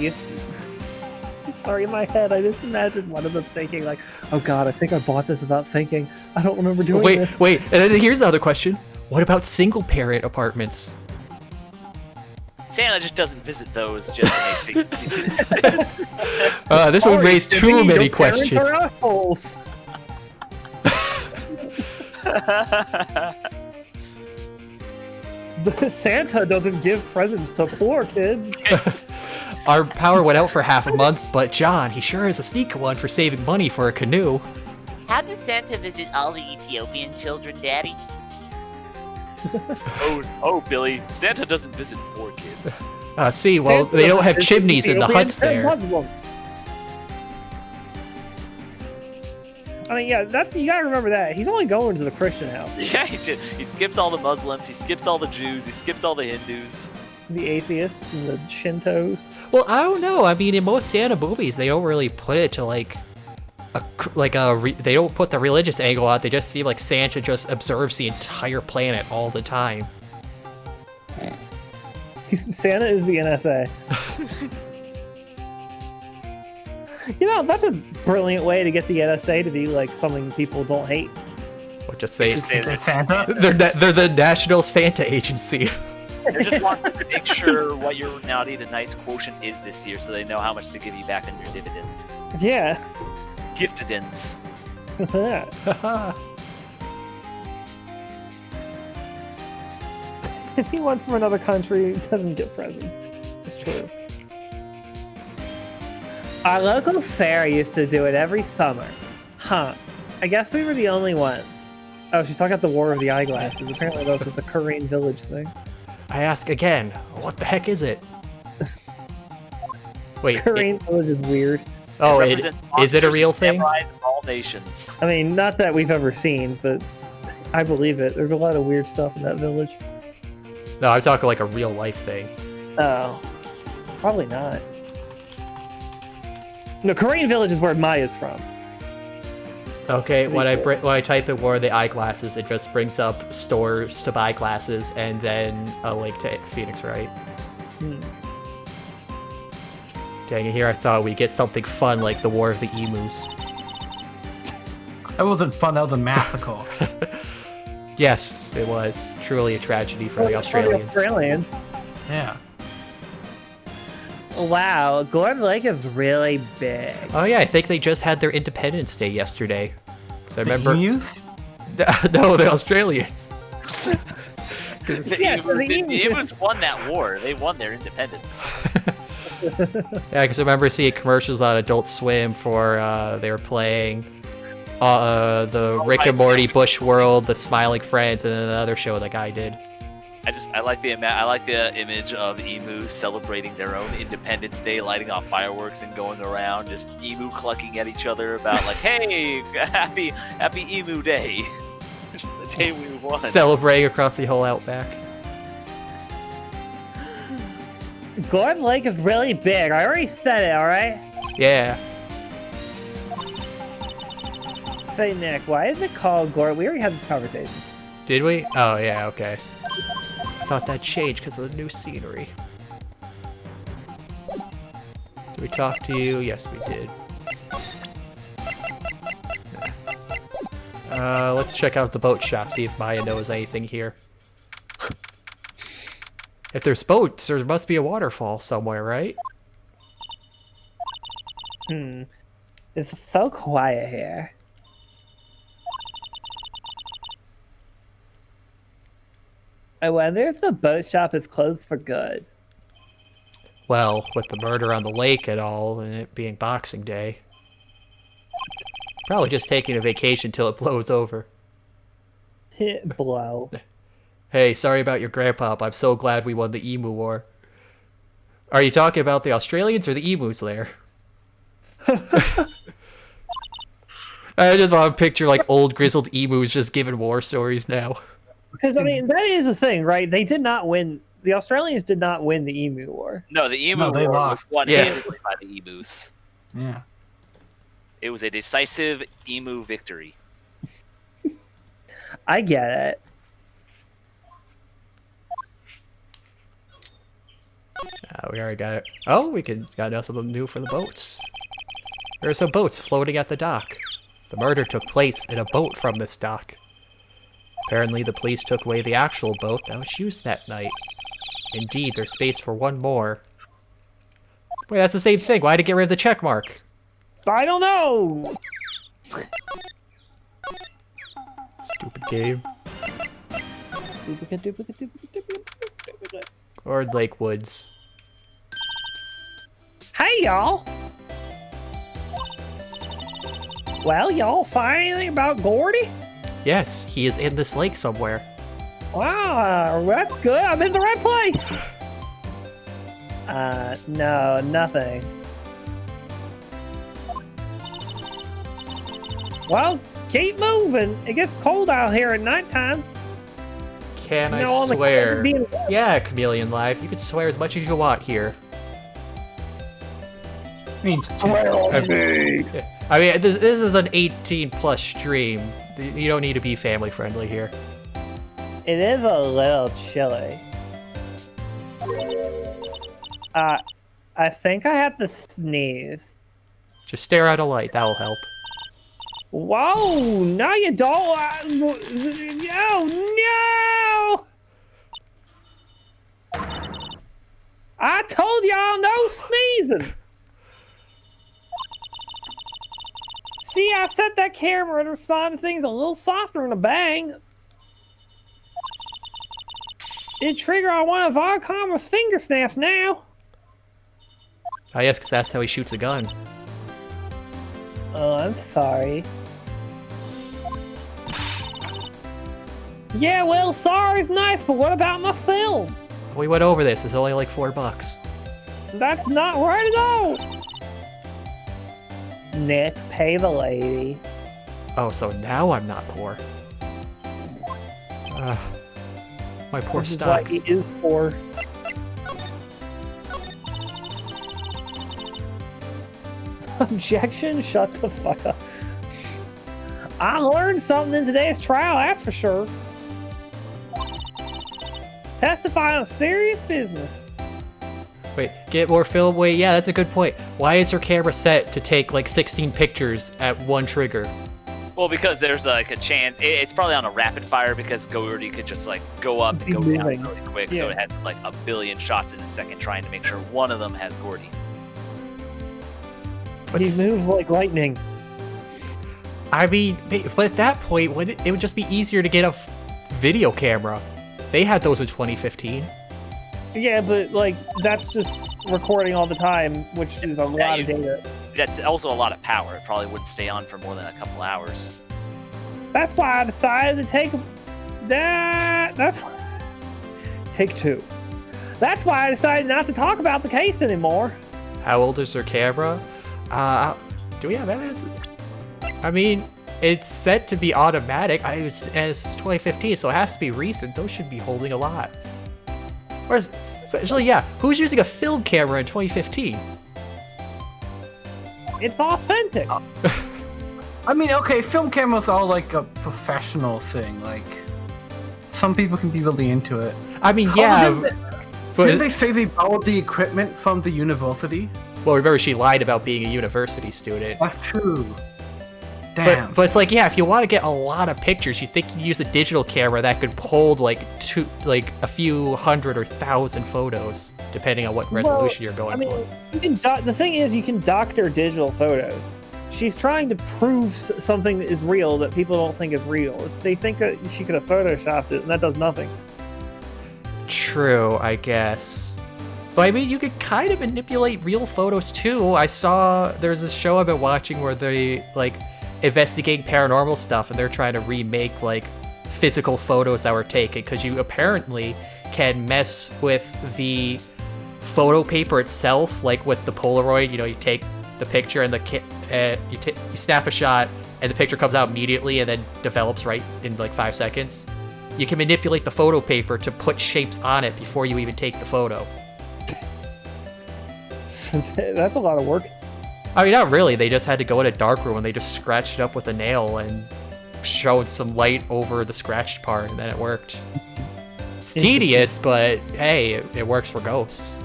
sorry, in my head, I just imagined one of them thinking like, oh god, I think I bought this without thinking. I don't remember doing this. Wait, and then here's another question. What about single-parent apartments? Santa just doesn't visit those just to make things. This would raise too many questions. Parents are assholes. Santa doesn't give presents to poor kids. Our power went out for half a month, but John, he sure is a sneaky one for saving money for a canoe. How does Santa visit all the Ethiopian children, Daddy? Oh, Billy, Santa doesn't visit poor kids. They don't have chimneys in the huts there. I mean, yeah, that's you gotta remember that he's only going to the Christian house. Yeah, he skips all the Muslims, he skips all the Jews, he skips all the Hindus. The atheists and the Shintos. Well, I don't know. I mean, in most Santa movies, they don't really put it to they don't put the religious angle out. They just seem like Santa just observes the entire planet all the time. Santa is the NSA. You know, that's a brilliant way to get the NSA to be like something people don't hate. Or just say Santa. they're the National Santa Agency. They're just wanting to make sure what your naughty to nice quotient is this year, so they know how much to give you back on your dividends. Yeah. Giftidends. Anyone from another country doesn't get presents. It's true. Our local fair used to do it every summer. Huh. I guess we were the only ones. Oh, she's talking about the War of the Eyeglasses. Apparently that was just a Korean village thing. I ask again, what the heck is it? Wait. Korean village is weird. Oh, is it a real thing? All nations. I mean, not that we've ever seen, but I believe it. There's a lot of weird stuff in that village. No, I'm talking like a real life thing. Oh. Probably not. No, Korean village is where Maya's from. Okay, when I type in War of the Eyeglasses, it just brings up stores to buy glasses and then a link to Phoenix Wright. Dang it, here I thought we'd get something fun like the War of the Emus. That wasn't fun, that was a massacre. Yes, it was. Truly a tragedy for the Australians. Yeah. Wow, Gordon Lake is really big. Oh yeah, I think they just had their Independence Day yesterday. So I remember. Emus? No, the Australians. The Emus won that war. They won their independence. Yeah, because I remember seeing commercials on Adult Swim for they were playing the Rick and Morty Bush World, The Smiling Friends, and then another show the guy did. I like the image of emus celebrating their own Independence Day, lighting off fireworks and going around just emu clucking at each other about like, hey, happy Emu Day, the day we won. Celebrating across the whole outback. Gordon Lake is really big. I already said it, alright? Yeah. Say, Nick, why is it called Gordon? We already had this conversation. Did we? Oh, yeah, okay. I thought that changed because of the new scenery. Did we talk to you? Yes, we did. Let's check out the boat shop, see if Maya knows anything here. If there's boats, there must be a waterfall somewhere, right? It's so quiet here. I wonder if the boat shop is closed for good. Well, with the murder on the lake and all, and it being Boxing Day. Probably just taking a vacation till it blows over. Hit blow. Hey, sorry about your grandpa. I'm so glad we won the Emu War. Are you talking about the Australians or the emus there? I just want to picture like old grizzled emus just giving war stories now. Because, I mean, that is the thing, right? They did not win. The Australians did not win the Emu War. No, the Emu they War lost. was won handedly by the emus. Yeah. It was a decisive emu victory. I get it. We already got it. Oh, we got something new for the boats. There are some boats floating at the dock. The murder took place in a boat from this dock. Apparently, the police took away the actual boat that was used that night. Indeed, there's space for one more. Wait, that's the same thing. Why did it get rid of the check mark? I don't know! Stupid game. Duplicate. Or Lake Woods. Hey, y'all! Well, y'all find anything about Gordy? Yes, he is in this lake somewhere. Wow, that's good. I'm in the right place. No, nothing. Well, keep moving. It gets cold out here at nighttime. Can You know, I on the swear? cold being- Yeah, Chameleon Live. You can swear as much as you want here. Swear on me. I mean, this is an 18+ stream. You don't need to be family friendly here. It is a little chilly. I think I have to sneeze. Just stare at a light. That'll help. Whoa! No, you don't. No! I told y'all no sneezing. See, I set that camera to respond to things a little softer than a bang. It trigger on one of our comma's finger snaps now. Oh yes, because that's how he shoots a gun. Oh, I'm sorry. Yeah, well, sorry's nice, but what about my film? We went over this. It's only like $4. That's not right at all. Nick, pay the lady. Oh, so now I'm not poor. My poor This is what stocks. he is for. Objection? Shut the fuck up. I learned something in today's trial, that's for sure. Testify on serious business. Wait, get more film? Wait, yeah, that's a good point. Why is her camera set to take like 16 pictures at one trigger? Well, because there's like a chance. It's probably on a rapid fire because Gordy could just like go up and go down really quick. Yeah. So it has like a billion shots in a second trying to make sure one of them has Gordy. He moves like lightning. I mean, but at that point, it would just be easier to get a video camera. They had those in 2015. Yeah, but like that's just recording all the time, which is a lot of data. That's also a lot of power. It probably wouldn't stay on for more than a couple hours. That's why I decided to take that. That's take two. That's why I decided not to talk about the case anymore. How old is her camera? Do we have evidence? I mean, it's set to be automatic. It's 2015, so it has to be recent. Those should be holding a lot. Whereas, especially, yeah, who's using a film camera in 2015? It's authentic. I mean, okay, film cameras are like a professional thing. Like, some people can be really into it. I mean, yeah, Didn't they say they borrowed the equipment from the university? Well, remember she lied about being a university student. That's true. Damn. But it's like, yeah, if you want to get a lot of pictures, you think you use a digital camera that could hold like a few hundred or thousand photos, depending on what resolution you're going for. You can the thing is, you can doctor digital photos. She's trying to prove something that is real that people don't think is real. They think that she could have photoshopped it, and that does nothing. True, I guess. But I mean, you could kind of manipulate real photos too. I saw there's this show I've been watching where they like investigate paranormal stuff, and they're trying to remake like physical photos that were taken, because you apparently can mess with the photo paper itself, like with the Polaroid. You know, you take the picture and you snap a shot, and the picture comes out immediately and then develops right in like 5 seconds. You can manipulate the photo paper to put shapes on it before you even take the photo. That's a lot of work. I mean, not really. They just had to go in a dark room and they just scratched it up with a nail and showed some light over the scratched part, and then it worked. It's tedious, but hey, it works for ghosts.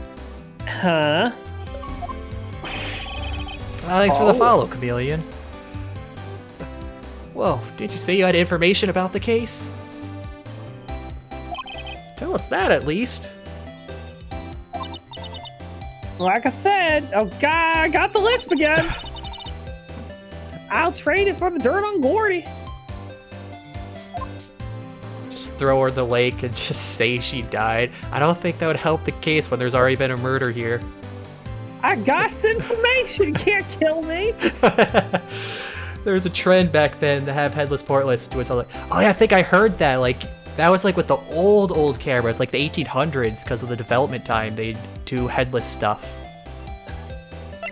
Huh? Thanks for the follow, Chameleon. Whoa, did you say you had information about the case? Tell us that at least. Like I said, oh god, I got the lisp again. I'll trade it for the dirt on Gordy. Just throw her in the lake and just say she died. I don't think that would help the case when there's already been a murder here. I got some information. You can't kill me. There was a trend back then to have headless portlets doing something. Oh yeah, I think I heard that. Like, that was like with the old cameras, like the 1800s, because of the development time, they do headless stuff.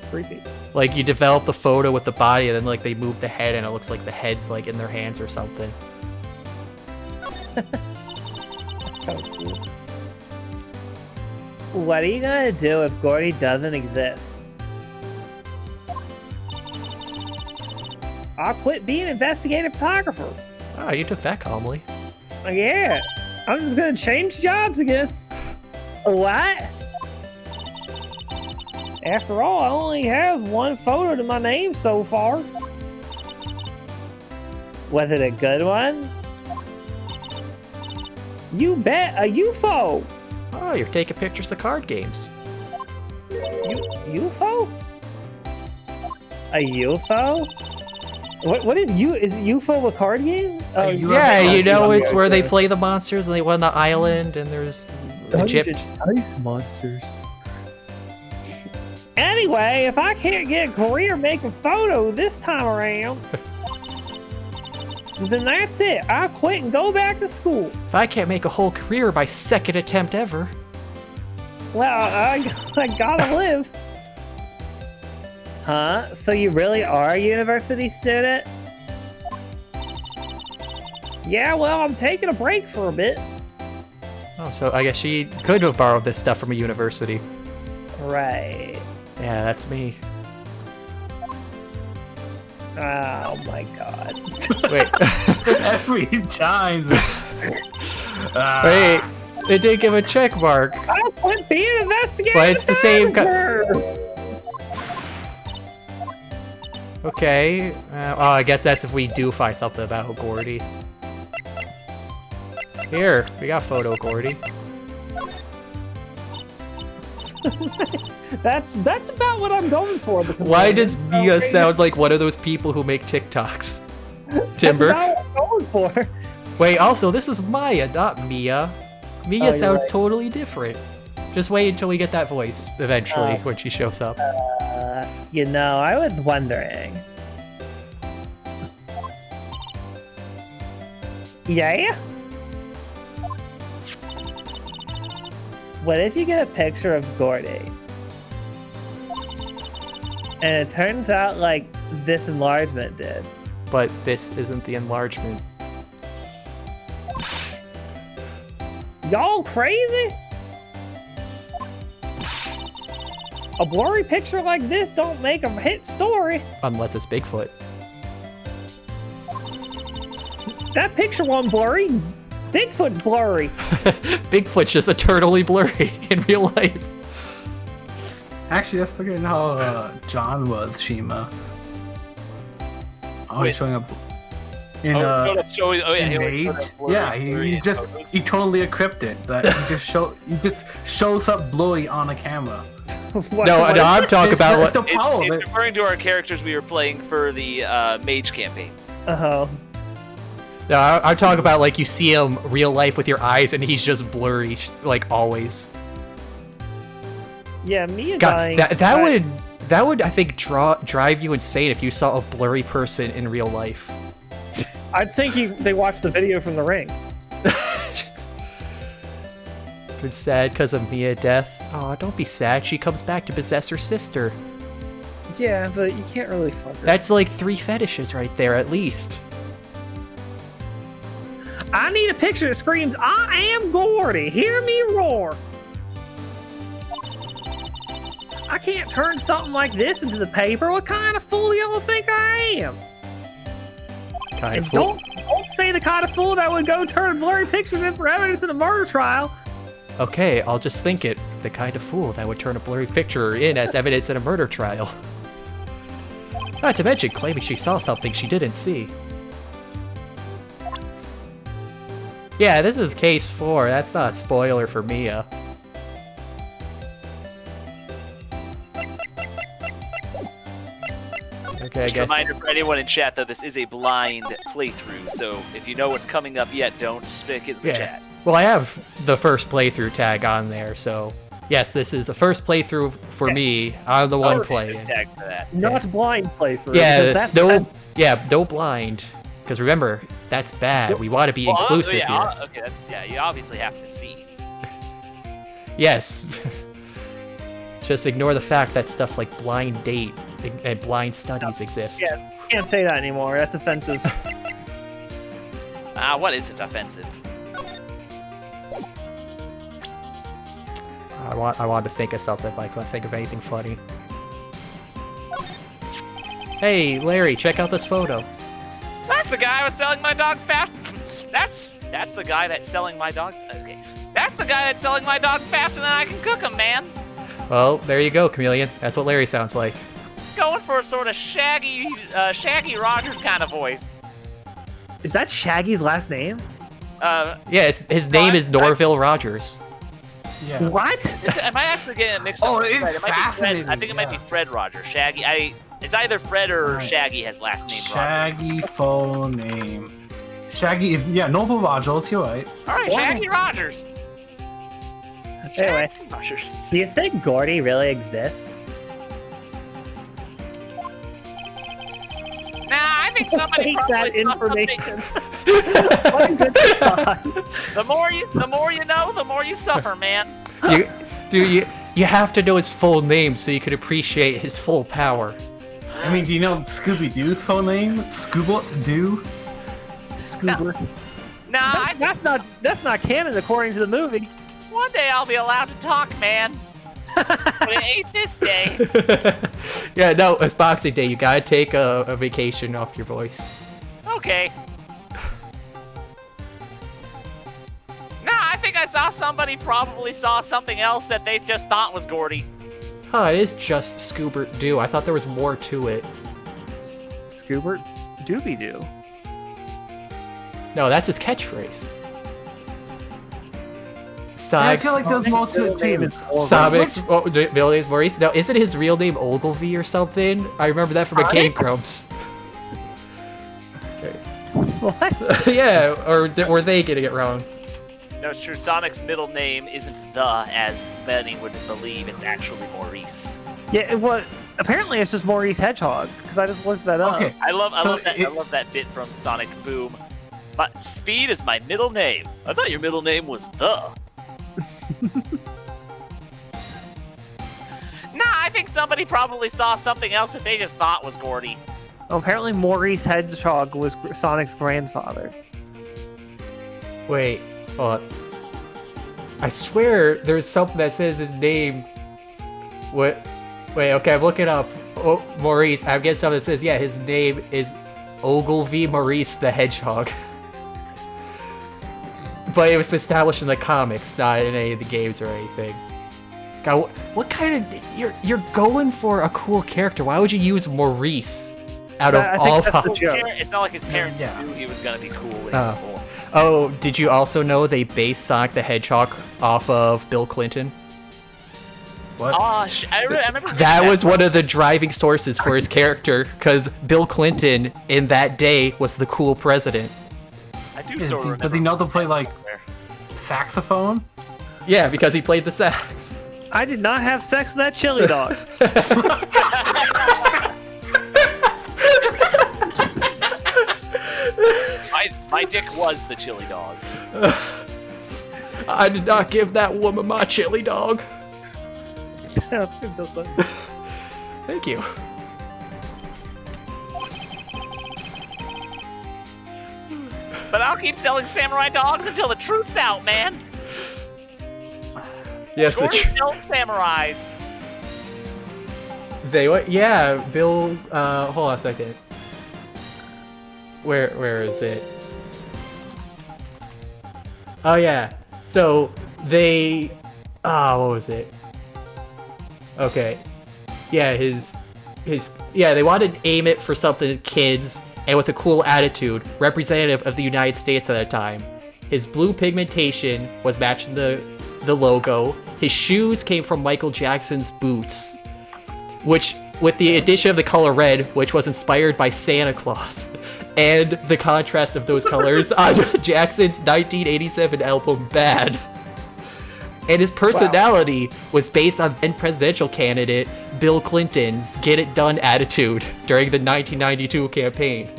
Creepy. Like, you develop the photo with the body, and then, like, they move the head, and it looks like the head's, like, in their hands or something. What are you gonna do if Gordy doesn't exist? I'll quit being an investigative photographer. Oh, you took that calmly. Yeah, I'm just gonna change jobs again. What? After all, I only have one photo to my name so far. Was it a good one? You bet, a UFO. Oh, you're taking pictures of card games. UFO? A UFO? What is UFO a card game? Oh, yeah, you know, it's where they play the monsters and they went on the island and there's Egypt. Ice monsters. Anyway, if I can't get a career making photo this time around, then that's it. I'll quit and go back to school. If I can't make a whole career by second attempt ever. Well, I gotta live. Huh? So you really are a university student? Yeah, well, I'm taking a break for a bit. Oh, so I guess she could have borrowed this stuff from a university. Right. Yeah, that's me. Oh my god. Wait. Every time. Wait, it did give a check mark. I quit being an investigative But it's the same photographer. Okay. Oh, I guess that's if we do find something about Gordy. Here, we got photo Gordy. That's about what I'm going for. Why does Mia sound like one of those people who make TikToks? Timber. That's about what I'm going for. Wait, also, this is Maya, not Mia. Mia Oh, sounds right. totally different. Just wait until we get that voice, eventually, when she shows up. You know, I was wondering. Yeah? What if you get a picture of Gordy? And it turns out like this enlargement did. But this isn't the enlargement. Y'all crazy? A blurry picture like this don't make a hit story. Unless it's Bigfoot. That picture wasn't blurry. Bigfoot's blurry. Bigfoot's just eternally blurry in real life. Actually, let's look at how John was, Shima. Always showing up in Mage. Yeah, he totally encrypted. That he just shows up blurry on a camera. No, I'm talking about That's what. the problem. It's referring to our characters we were playing for the mage campaign. Oh. No, I'm talking about like you see him real life with your eyes and he's just blurry, like always. Yeah, Mia God, dying. that would I think drive you insane if you saw a blurry person in real life. I'd think they watched the video from The Ring. Been sad because of Mia death. Oh, don't be sad. She comes back to possess her sister. Yeah, but you can't really fuck her. That's like 3 fetishes right there, at least. I need a picture that screams, "I am Gordy, hear me roar." I can't turn something like this into the paper. What kind of fool do y'all think I am? Kind of And fool. don't say the kind of fool that would go turn blurry pictures in for evidence in a murder trial. Okay, I'll just think it. The kind of fool that would turn a blurry picture in as evidence in a murder trial. Not to mention claiming she saw something she didn't see. Yeah, this is case 4. That's not a spoiler for Mia. Okay, Just a reminder for anyone in chat, though, this is a blind playthrough, so if you know what's coming up yet, don't stick it in the chat. Well, I have the first playthrough tag on there, so yes, this is the first playthrough for me. I'm the one playing. Tag for that. Not blind playthrough. Yeah, no blind. Because remember, that's bad. We want to be inclusive here. Okay, you obviously have to see. Yes. Just ignore the fact that stuff like blind date and blind studies exist. Yeah, can't say that anymore. That's offensive. What isn't offensive? I wanted to think of something, but I couldn't think of anything funny. Hey, Larry, check out this photo. That's the guy I was selling my dogs fast. That's the guy that's selling my dogs. Okay, that's the guy that's selling my dogs faster than I can cook them, man. Well, there you go, Chameleon. That's what Larry sounds like. Going for a sort of Shaggy Rogers kind of voice. Is that Shaggy's last name? Yeah, his name is Norville Rogers. Yeah. What? Am I actually getting it mixed up? Oh, with it's Fred? It might be Fred. fascinating, I think it might be yeah. Fred Rogers. Shaggy. It's either Fred or Right. Shaggy has last name Rogers. Shaggy full name. Shaggy is Noble Rogers. You're right. All right, Shaggy Rogers. Anyway, Shaggy Rogers. do you think Gordy really exists? Nah, I think somebody Hate probably that saw something. information. What a good thought. The more you know, the more you suffer, man. You have to know his full name so you can appreciate his full power. I mean, do you know Scooby Doo's full name? Scoobot Doo. Scoober. Nah, That's not canon according to the movie. one day I'll be allowed to talk, man. But it ain't this day. Yeah, no, it's Boxing Day. You gotta take a vacation off your voice. Okay. Nah, I think I saw somebody probably saw something else that they just thought was Gordy. Huh, it is just Scoobert Doo. I thought there was more to it. Scoobert Doobie Doo. No, that's his catchphrase. I feel like there's more to it too. Sonic's real name's Maurice. No, isn't his real name Ogilvy or something? I remember that from a Game Grumps. What? Yeah, or were they getting it wrong? No, it's true. Sonic's middle name isn't the, as many would believe. It's actually Maurice. Yeah, well, apparently it's just Maurice Hedgehog, because I just looked that up. Okay. I love So that bit from Sonic Boom. But Speed is my middle name. I thought your middle name was the. Nah, I think somebody probably saw something else that they just thought was Gordy. Oh, apparently Maurice Hedgehog was Sonic's grandfather. Wait, hold on. I swear there's something that says his name. What? Wait, okay, I'm looking up. Oh, Maurice. I'm getting something that says, yeah, his name is Ogilvy Maurice the Hedgehog. But it was established in the comics, not in any of the games or anything. God, what kind of... You're going for a cool character. Why would you use Maurice out of I think all... that's the joke. It's not like his parents Yeah. knew he was gonna be cool Oh. anymore. Oh, did you also know they based Sonic the Hedgehog off of Bill Clinton? What? Oh, I remember That was one of the driving sources for his character, because Bill Clinton, in that day, was the cool president. I do sort of remember. Does he know to play like saxophone? Yeah, because he played the sax. I did not have sex with that chili dog. My dick was the chili dog. I did not give that woman my chili dog. That's good, Bill Clinton. Thank you. But I'll keep selling samurai dogs until the truth's out, man. Yes, Gordy sells samurais. They what? Yeah, Bill. Hold on a second. Where is it? Oh yeah. So they. What was it? Okay. Yeah, yeah, they wanted to aim it for something kids and with a cool attitude, representative of the United States at the time. His blue pigmentation was matching the logo. His shoes came from Michael Jackson's boots, which, with the addition of the color red, which was inspired by Santa Claus, and the contrast of those colors on Jackson's 1987 album Bad. And his personality was based on then presidential candidate Bill Clinton's get it done attitude during the 1992 campaign.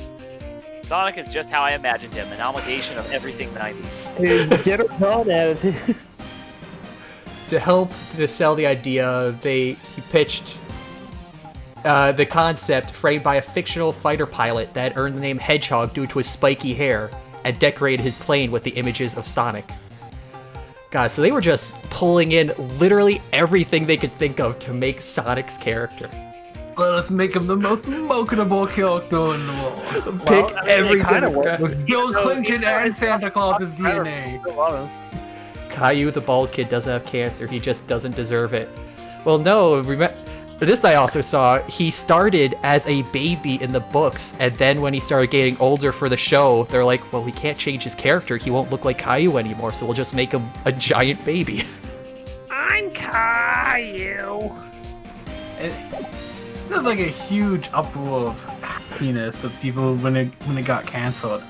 Sonic is just how I imagined him, an amalgamation of everything 90s. His get it done attitude. To help to sell the idea, he pitched the concept framed by a fictional fighter pilot that earned the name Hedgehog due to his spiky hair and decorated his plane with the images of Sonic. God, so they were just pulling in literally everything they could think of to make Sonic's character. Let us make him the most marketable character in the world. Pick every demographic. With Bill Clinton and Santa Claus's DNA. Caillou, the bald kid, doesn't have cancer. He just doesn't deserve it. Well, no, this I also saw. He started as a baby in the books, and then when he started getting older for the show, they're like, well, we can't change his character. He won't look like Caillou anymore, so we'll just make him a giant baby. I'm Caillou. There's like a huge uproar of happiness of people when it got canceled.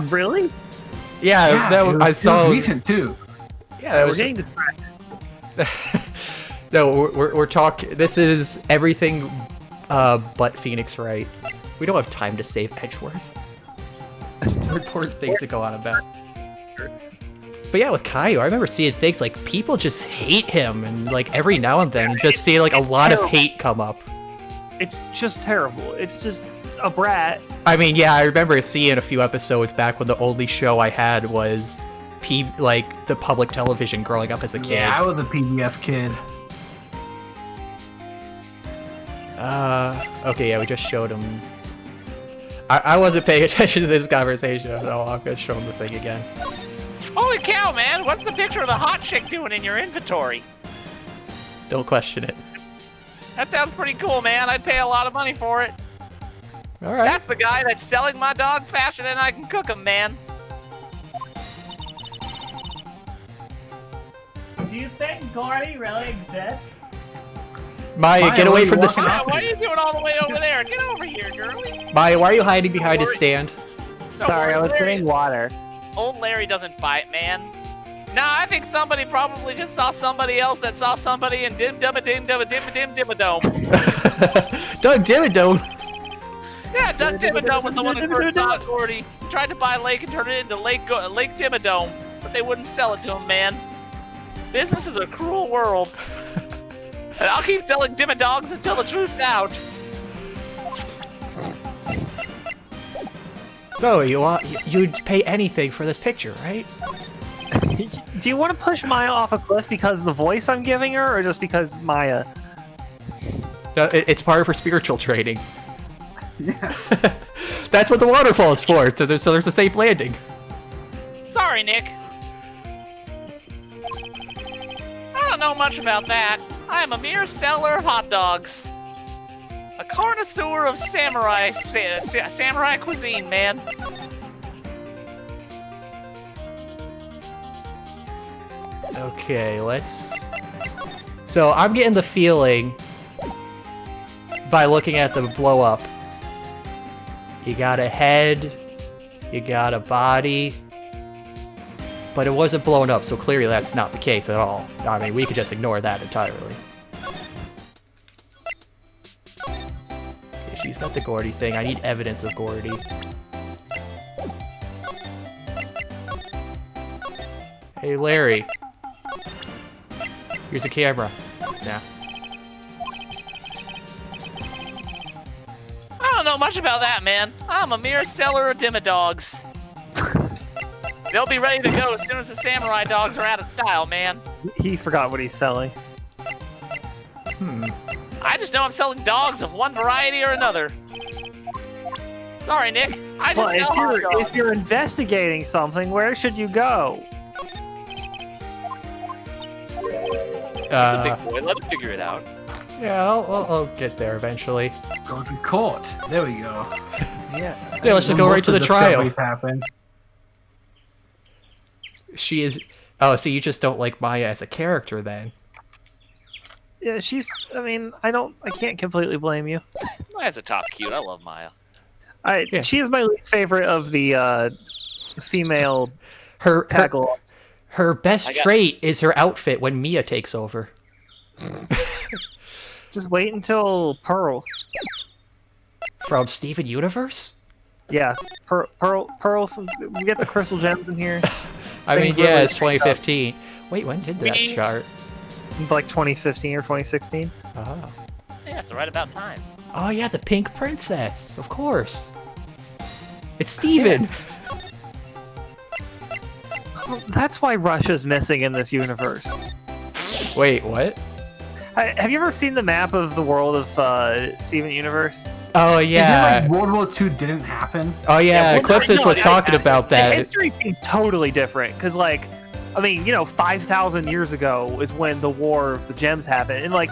Really? Yeah, I saw. It was recent too. Yeah, that We're was getting distracted. No, we're talking. This is everything but Phoenix Wright. We don't have time to save Edgeworth. There's more important things to go on about. But yeah, with Caillou, I remember seeing things like people just hate him, and like every now and then, just see like a lot of hate come up. It's just terrible. It's just a brat. I mean, yeah, I remember seeing a few episodes back when the only show I had was like the public television growing up as a kid. Yeah, I was a PBS kid. Okay, yeah, we just showed him. I wasn't paying attention to this conversation at all. I'm gonna show him the thing again. Holy cow, man! What's the picture of the hot chick doing in your inventory? Don't question it. That sounds pretty cool, man. I'd pay a lot of money for it. All right. That's the guy that's selling my dogs faster than I can cook them, man. Do you think Gordy really exists? Maya, get away from the Maya, what are you doing all the way over there? Get over here, girlie. Maya, why are you hiding behind his stand? Sorry, I was getting water. Old Larry doesn't bite, man. Nah, I think somebody probably just saw somebody else that saw somebody in Doug Dimmadome. Yeah, Doug Dimmadome was the one who first saw Gordy. Tried to buy a lake and turn it into Lake Dimmadome, but they wouldn't sell it to him, man. Business is a cruel world. And I'll keep selling Dimmadogs until the truth's out. So you'd pay anything for this picture, right? Do you want to push Maya off a cliff because of the voice I'm giving her, or just because Maya? No, it's part of her spiritual training. Yeah. That's what the waterfall is for. So there's a safe landing. Sorry, Nick. I don't know much about that. I am a mere seller of hot dogs. A connoisseur of samurai cuisine, man. Okay, So I'm getting the feeling by looking at the blow up. You got a head, you got a body, but it wasn't blown up, so clearly that's not the case at all. I mean, we could just ignore that entirely. Okay, she's got the Gordy thing. I need evidence of Gordy. Hey, Larry. Here's a camera. Nah. I don't know much about that, man. I'm a mere seller of Dimmadogs. They'll be ready to go as soon as the samurai dogs are out of style, man. He forgot what he's selling. I just know I'm selling dogs of one variety or another. Sorry, Nick. I just sell hot dogs. If you're investigating something, where should you go? He's a big boy. Let him figure it out. Yeah, I'll get there eventually. Go to court. There we go. Yeah. Yeah, let's just go right to the trial. Happen. She is... Oh, so you just don't like Maya as a character, then? Yeah, I mean, I can't completely blame you. Maya's a top cute. I love Maya. She is my least favorite of the female tackle. Her best trait is her outfit when Mia takes over. Just wait until Pearl. From Steven Universe? Yeah, Pearl. We get the crystal gems in here. I mean, yeah, it's 2015. Wait, when did that start? Like 2015 or 2016. Oh. Yeah, That's right about time. Oh yeah, the pink princess. Of course. It's Steven. That's why Russia's missing in this universe. Wait, what? Have you ever seen the map of the world of Steven Universe? Oh Is yeah. it like World War II didn't happen? Oh yeah, well, Eclipsis no, was talking about The that. history seems totally different because, like, I mean, 5,000 years ago is when the War of the Gems happened, and like,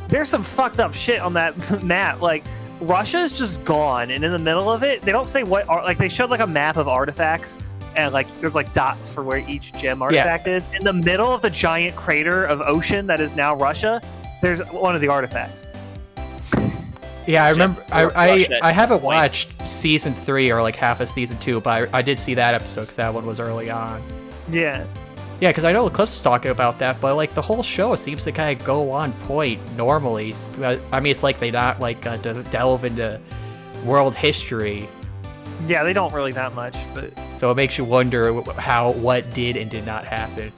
there's some fucked up shit on that map. Like, Russia is just gone, and in the middle of it, they don't say what are, like, they showed like a map of artifacts, and like there's like dots for where each gem artifact is. In the middle of the giant crater of ocean that is now Russia, there's one of the artifacts. Yeah, I remember. I haven't point. watched season 3 or like half of season 2, but I did see that episode because that one was early on. Yeah. Yeah, because I know Eclipse was talking about that, but like the whole show seems to kind of go on point normally. I mean, it's like they not like delve into world history. Yeah, they don't really that much, but So it makes you wonder what did and did not happen.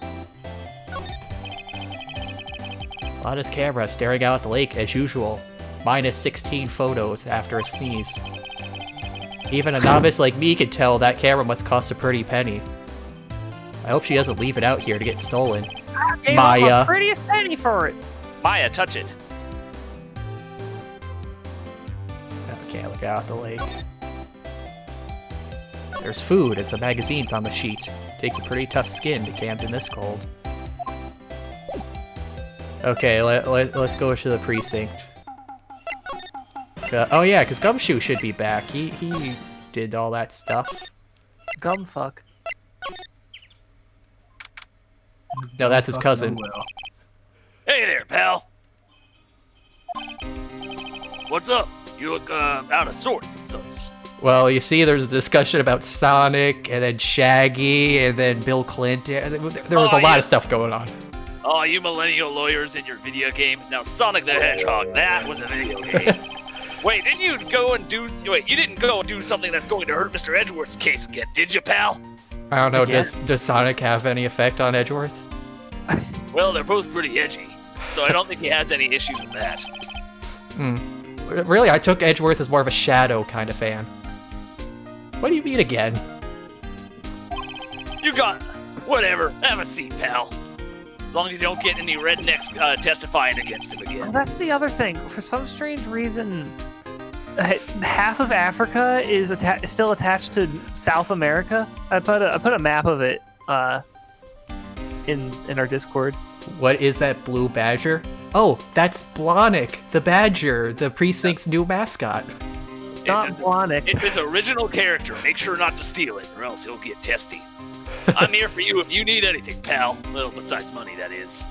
On his camera, staring out at the lake as usual. Minus 16 photos after a sneeze. Even a novice like me could tell that camera must cost a pretty penny. I hope she doesn't leave it out here to get stolen. I gave Maya. the prettiest penny for it. Maya, touch it. Okay, look out at the lake. There's food and some magazines on the sheet. Takes a pretty tough skin to camp in this cold. Okay, let's go to the precinct. Oh yeah, because Gumshoe should be back. He did all that stuff. Gumfuck. No, that's his cousin. Hey there, pal. What's up? You look out of sorts and such. Well, you see, there's a discussion about Sonic, and then Shaggy, and then Bill Clinton. There was a lot of stuff going on. Oh, you millennial lawyers in your video games. Now, Sonic the Hedgehog, that was a video game. Wait, didn't you go and do... Wait, you didn't go and do something that's going to hurt Mr. Edgeworth's case again, did you, pal? I don't know, Again? does Sonic have any effect on Edgeworth? Well, they're both pretty edgy, so I don't think he has any issues with that. Really, I took Edgeworth as more of a Shadow kind of fan. What do you mean again? You got... Whatever, have a seat, pal. As long as you don't get any rednecks testifying against him Well, again. that's the other thing. For some strange reason, half of Africa is still attached to South America. I put a map of it in our Discord. What is that blue badger? Oh, that's Blonick, the badger, the precinct's new mascot. It's not Blonick. It's his original character. Make sure not to steal it, or else he'll get testy. I'm here for you if you need anything, pal. Little besides money, that is.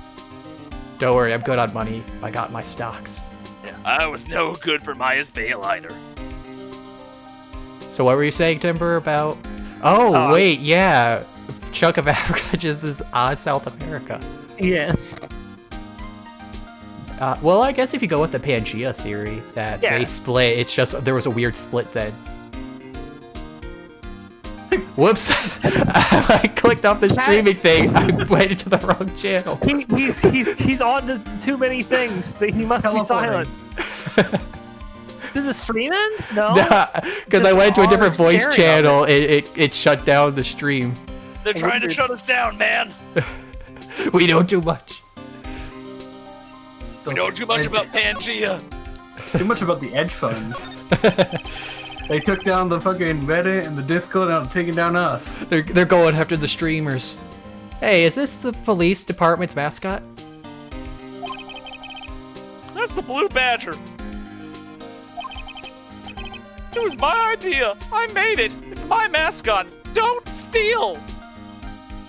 Don't worry, I'm good on money. I got my stocks. Yeah, I was no good for Maya's bail either. So what were you saying, Timber, about... Oh, wait, yeah. A chunk of Africa just is on South America. Yeah. Well, I guess if you go with the Pangea theory, that they split, it's just, there was a weird split then. Whoops! I clicked off the streaming thing. I went into the wrong channel. He's on to too many things. He must be silent. Did the stream end? No. Because I went to a different voice channel. It shut down the stream. They're trying to shut us down, man. We know too much. We know too much about Pangea. Too much about the edge funds. They took down the fucking Reddit and the Discord and taking down us. They're going after the streamers. Hey, is this the police department's mascot? That's the Blue Badger. It was my idea. I made it. It's my mascot. Don't steal.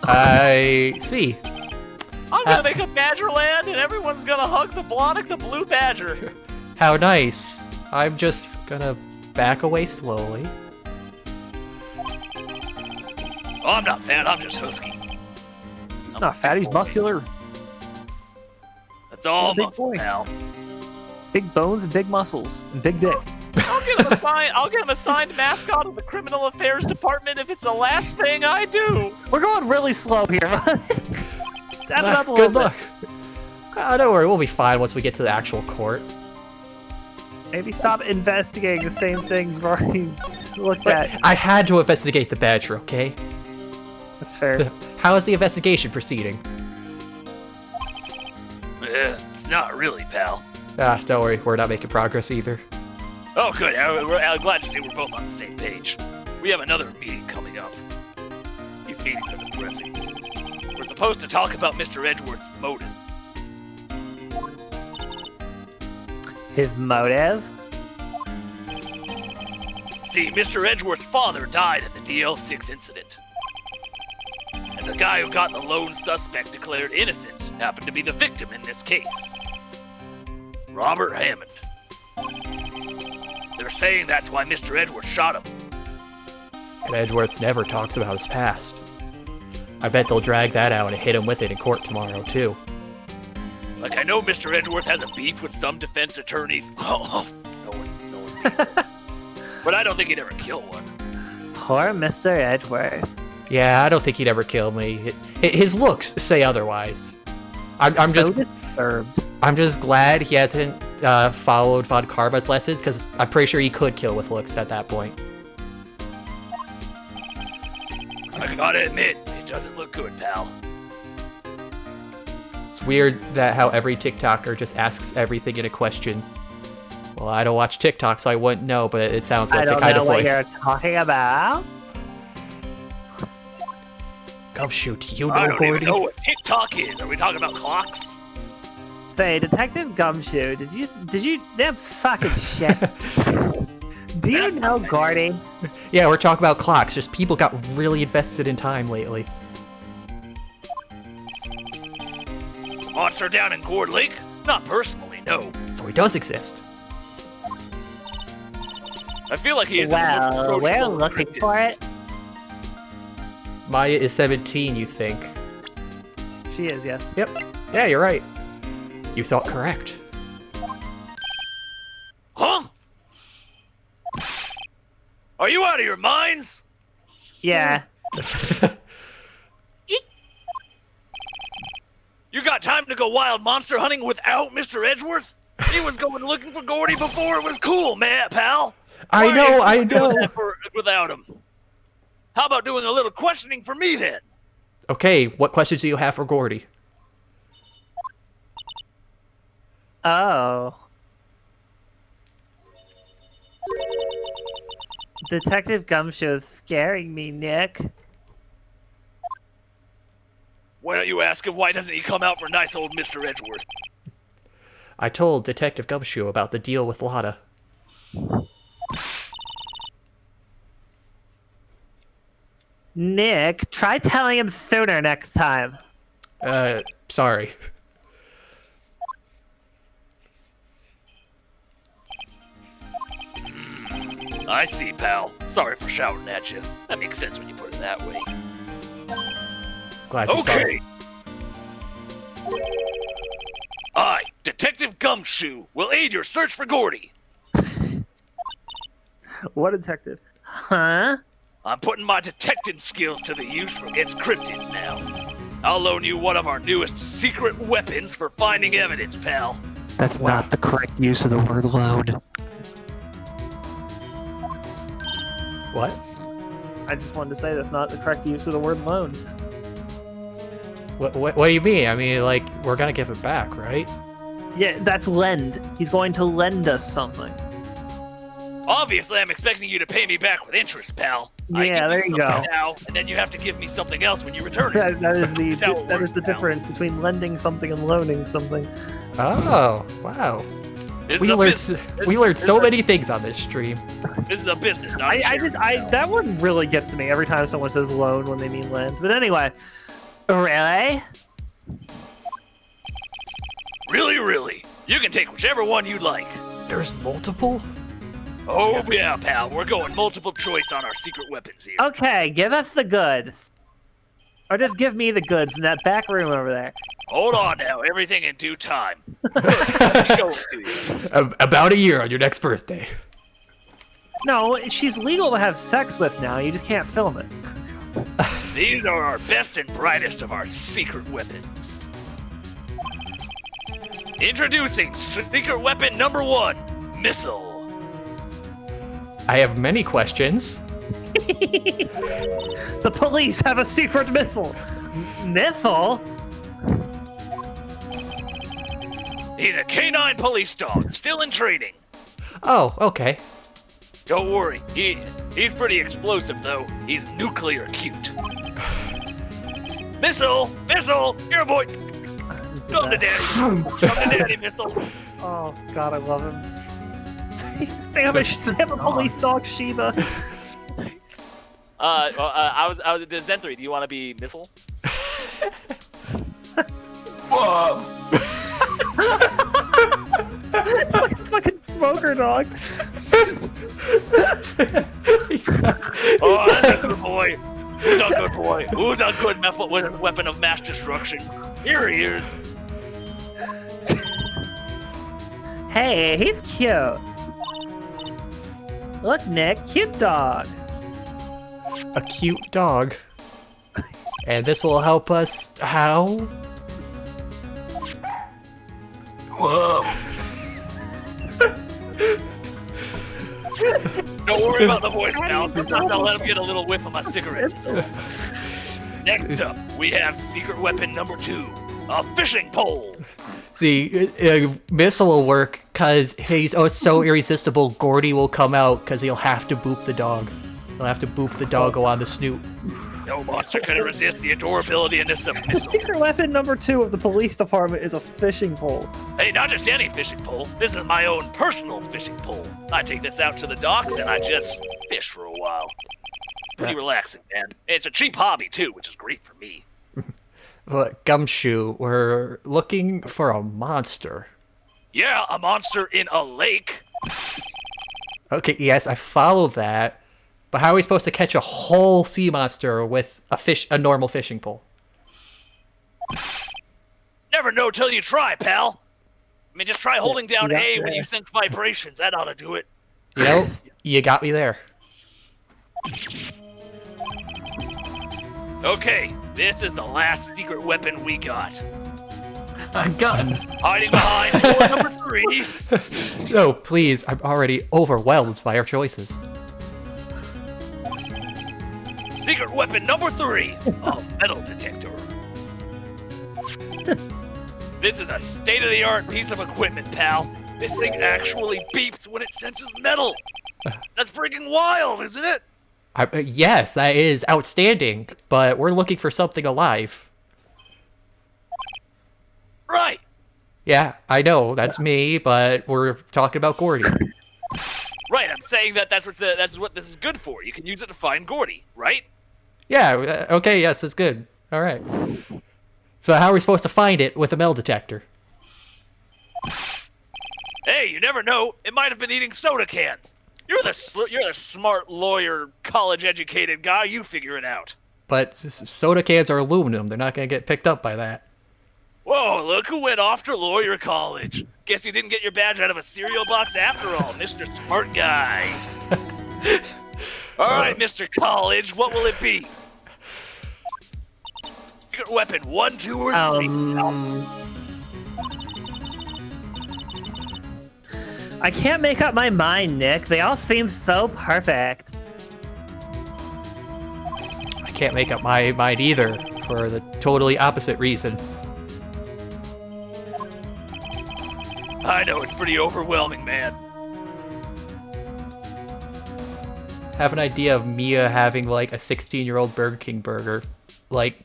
I see. I'm gonna make a Badgerland, and everyone's gonna hug the Blonick the Blue Badger. How nice. I'm just gonna back away slowly. Oh, I'm not fat. I'm just husky. He's not fat. He's muscular. That's all Big muscle, boy. pal. Big bones and big muscles and big dick. I'll get him assigned mascot of the Criminal Affairs Department if it's the last thing I do. We're going really slow here. Tap it up a little Good bit. luck. Don't worry, we'll be fine once we get to the actual court. Maybe stop investigating the same things we've already looked at. I had to investigate the Badger, okay? That's fair. How is the investigation proceeding? It's not really, pal. Ah, don't worry, we're not making progress either. Oh, good. I'm glad to see we're both on the same page. We have another meeting coming up. These meetings are depressing. We're supposed to talk about Mr. Edgeworth's motive. His motive? See, Mr. Edgeworth's father died in the DL6 incident. And the guy who got the lone suspect declared innocent happened to be the victim in this case. Robert Hammond. They're saying that's why Mr. Edgeworth shot him. And Edgeworth never talks about his past. I bet they'll drag that out and hit him with it in court tomorrow, too. Like, I know Mr. Edgeworth has a beef with some defense attorneys. Oh, no one. But I don't think he'd ever kill one. Poor Mr. Edgeworth. Yeah, I don't think he'd ever kill me. His looks say otherwise. I'm So just disturbed. I'm just glad he hasn't followed Von Karma's lessons, because I'm pretty sure he could kill with looks at that point. I gotta admit, it doesn't look good, pal. It's weird that how every TikToker just asks everything in a question. Well, I don't watch TikTok, so I wouldn't know, but it sounds like the kind of voice. I don't know what you're talking about. Gumshoe, you I know, don't even Gordy? know what TikTok is. Are we talking about clocks? Say, Detective Gumshoe, did you that fucking shit? Do you know Gordy? Yeah, we're talking about clocks. Just people got really invested in time lately. Monster down in Gourd Lake? Not personally, no. So he does exist. I feel like he is. Well, we're looking for it. Maya is 17, you think? She is, yes. Yep. Yeah, you're right. You thought correct. Huh? Are you out of your minds? Yeah. You got time to go wild monster hunting without Mr. Edgeworth? He was going looking for Gordy before it was cool, man, pal. I know. Without him. How about doing a little questioning for me then? Okay, what questions do you have for Gordy? Oh. Detective Gumshoe is scaring me, Nick. Why don't you ask him why doesn't he come out for nice old Mr. Edgeworth? I told Detective Gumshoe about the deal with Lotta. Nick, try telling him sooner next time. Sorry. I see, pal. Sorry for shouting at you. That makes sense when you put it that way. Glad you saw Okay. I, Detective Gumshoe, will aid your search for Gordy. What detective? Huh? I'm putting my detecting skills to the use against cryptids now. I'll loan you one of our newest secret weapons for finding evidence, pal. That's not the correct use of the word loan. What? I just wanted to say that's not the correct use of the word loan. What do you mean? I mean, like, we're gonna give it back, right? Yeah, that's lend. He's going to lend us something. Obviously, I'm expecting you to pay me back with interest, pal. Yeah, there you go. Now, and then you have to give me something else when you return it. That is That's how it the works, pal. difference between lending something and loaning something. Oh, wow. This We is a learned business. we learned so many things on this stream. This is a business, not a charity, pal. That one really gets to me every time someone says loan when they mean lend. But anyway, really? Really? You can take whichever one you'd like. There's multiple? Oh, yeah, pal. We're going multiple choice on our secret weapons here. Okay, give us the goods. Or just give me the goods in that back room over there. Hold on now. Everything in due time. Show it to you. About a year on your next birthday. No, she's legal to have sex with now. You just can't film it. These are our best and brightest of our secret weapons. Introducing secret weapon number 1, missile. I have many questions. The police have a secret missile. Missile? He's a canine police dog, still in training. Oh, okay. Don't worry, he's pretty explosive though. He's nuclear cute. Missile! Missile! Here, boy! Come to daddy! Come to daddy, Missile! Oh God, I love him. They have a police dog, Shima. I was the Xenthori. Do you want to be Missile? It's like a fucking smoker dog. He's That's a good boy. Who's a good boy? Who's a good weapon of mass destruction? Here he is. Hey, he's cute. Look, Nick, cute dog. a cute dog. And this will help us how? Whoa. Don't worry about the voice now. Sometimes I'll let him get a little whiff of my cigarettes. Next up, we have secret weapon number 2, a fishing pole. See, Missile will work because he's so irresistible. Gordy will come out because he'll have to boop the dog. He'll have to boop the doggo on the snoot. No monster can resist the adorability in this missile. Secret weapon number 2 of the police department is a fishing pole. Hey, not just any fishing pole. This is my own personal fishing pole. I take this out to the docks and I just fish for a while. Pretty relaxing, man. It's a cheap hobby too, which is great for me. Look, Gumshoe, we're looking for a monster. Yeah, a monster in a lake. Okay, yes, I follow that. But how are we supposed to catch a whole sea monster with a normal fishing pole? Never know till you try, pal. I mean, just try holding down A when you sense vibrations. That ought to do it. You know, you got me there. Okay, this is the last secret weapon we got. A gun. Hiding behind door number 3. No, please, I'm already overwhelmed by our choices. Secret weapon number 3, a metal detector. This is a state-of-the-art piece of equipment, pal. This thing actually beeps when it senses metal. That's freaking wild, isn't it? Yes, that is outstanding, but we're looking for something alive. Right. Yeah, I know, that's me, but we're talking about Gordy. Right, I'm saying that's what this is good for. You can use it to find Gordy, right? Yeah, okay, yes, that's good. All right. So how are we supposed to find it with a metal detector? Hey, you never know. It might have been eating soda cans. You're the smart lawyer, college-educated guy. You figure it out. But soda cans are aluminum. They're not going to get picked up by that. Whoa, look who went off to lawyer college. Guess you didn't get your badge out of a cereal box after all, Mr. Smart Guy. All right, Mr. College, what will it be? Secret weapon 1, 2, or 3. I can't make up my mind, Nick. They all seem so perfect. I can't make up my mind either, for the totally opposite reason. I know, it's pretty overwhelming, man. Have an idea of Mia having like a 16-year-old Burger King burger. Like,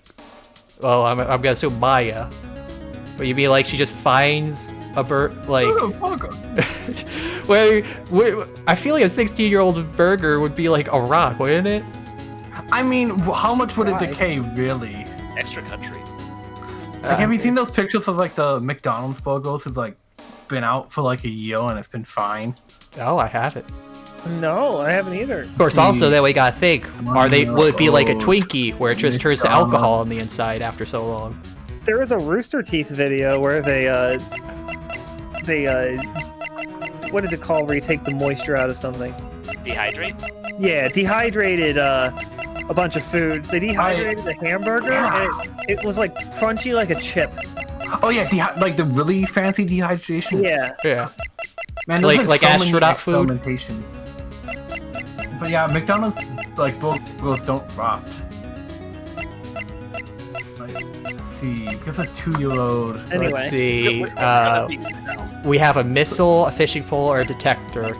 oh, I'm going to assume Maya. But you mean like she just finds a like... where I feel like a 16-year-old burger would be like a rock, wouldn't it? I mean, how much would it decay, really? Extra country. Like, have you seen those pictures of like the McDonald's burgers who's like been out for like a year and it's been fine? Oh, I haven't. No, I haven't either. Of course, also that we gotta think: will it be like a Twinkie where it just turns to alcohol on the inside after so long? There was a Rooster Teeth video where they what is it called where you take the moisture out of something? Dehydrate? Yeah, dehydrated a bunch of foods. They dehydrated the hamburger and it was like crunchy like a chip. Oh yeah, like the really fancy dehydration. Yeah. Yeah. Man, there's like so many astronaut food. experimentation. But yeah, McDonald's like both don't rot. Like, let's see, give a 2-year-old. Anyway. Let's see. We have a missile, a fishing pole, or a detector.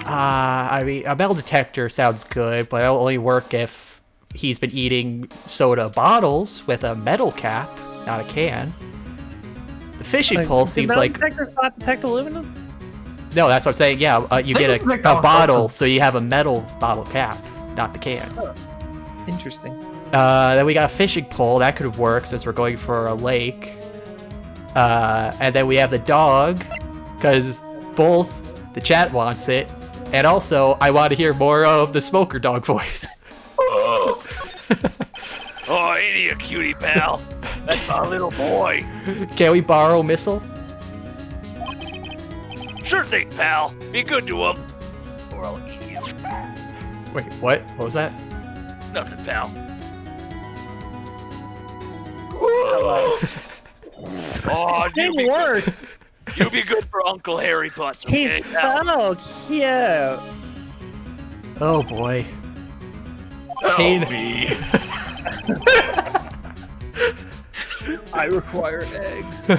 I mean, a metal detector sounds good, but it'll only work if he's been eating soda bottles with a metal cap, not a can. The fishing pole seems like... detectors not detect aluminum? No, that's what I'm saying. Yeah, you get a bottle, so you have a metal bottle cap, not the cans. Oh, interesting. Then we got a fishing pole. That could work since we're going for a lake. And then we have the dog, because both the chat wants it, and also I want to hear more of the smoker dog voice. Oh, ain't he a cutie, pal? That's my little boy. Can we borrow Missile? Sure thing, pal. Be good to him. Or I'll eat you. Wait, what? What was that? Nothing, pal. Oh, It works. you be good for Uncle Harry Butts, okay, He's pal? so cute. Oh boy. Help me. I require eggs.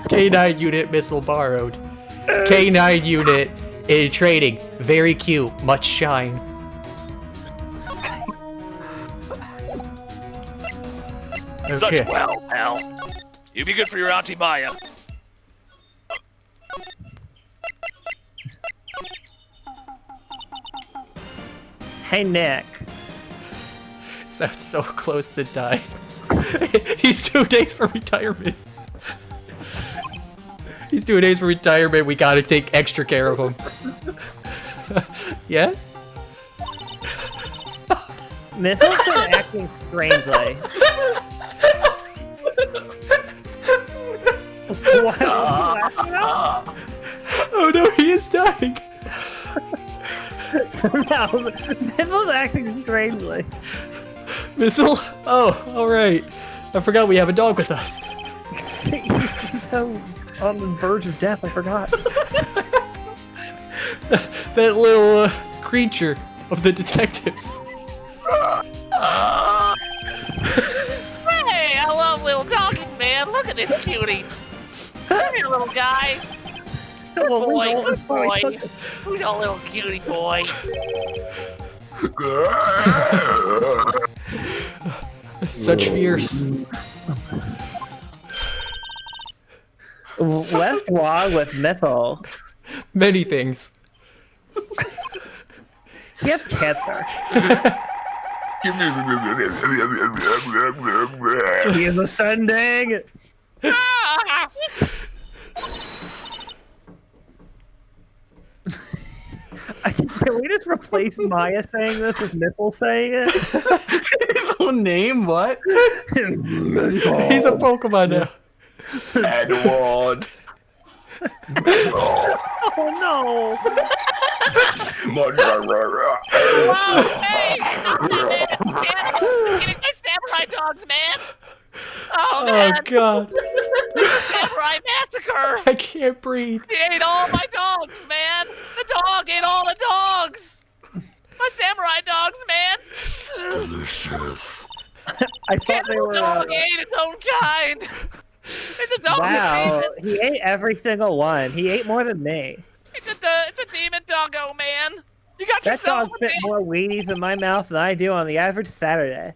K9 unit missile borrowed. K9 unit in trading. Very cute. Much shine. Such well, pal. You be good for your Auntie Maya. Hey, Nick. Sounds so close to dying. He's 2 days for retirement. He's 2 days for retirement. We gotta take extra care of him. Yes? Missile's been acting strangely. What? Oh no, he is dying. No, Missile's acting strangely. Missile? Oh, alright. I forgot we have a dog with us. He's so on the verge of death, I forgot. That little creature of the detectives. Hey, I love little doggies, man. Look at this cutie. Come here, little guy. Good boy, good boy. Who's your little cutie boy? Such fierce. What's wrong with Missile? Many things. He has cancer. He is a sending. Can we just replace Maya saying this with Missile saying it? His own name? What? Missile. He's a Pokemon now. Edward. Oh no! Whoa, hey! Stop that, man! Get my samurai dogs, man! Oh, man! Oh god. Samurai massacre! I can't breathe. He ate all my dogs, man! The dog ate all the dogs! My samurai dogs, man! Delicious. I thought they were. The dog ate its own kind! It's a dog. Wow, he ate every single one. He ate more than me. It's a demon doggo, man! You got That yourself dog a fit more Wheaties in my mouth than I do on the average Saturday.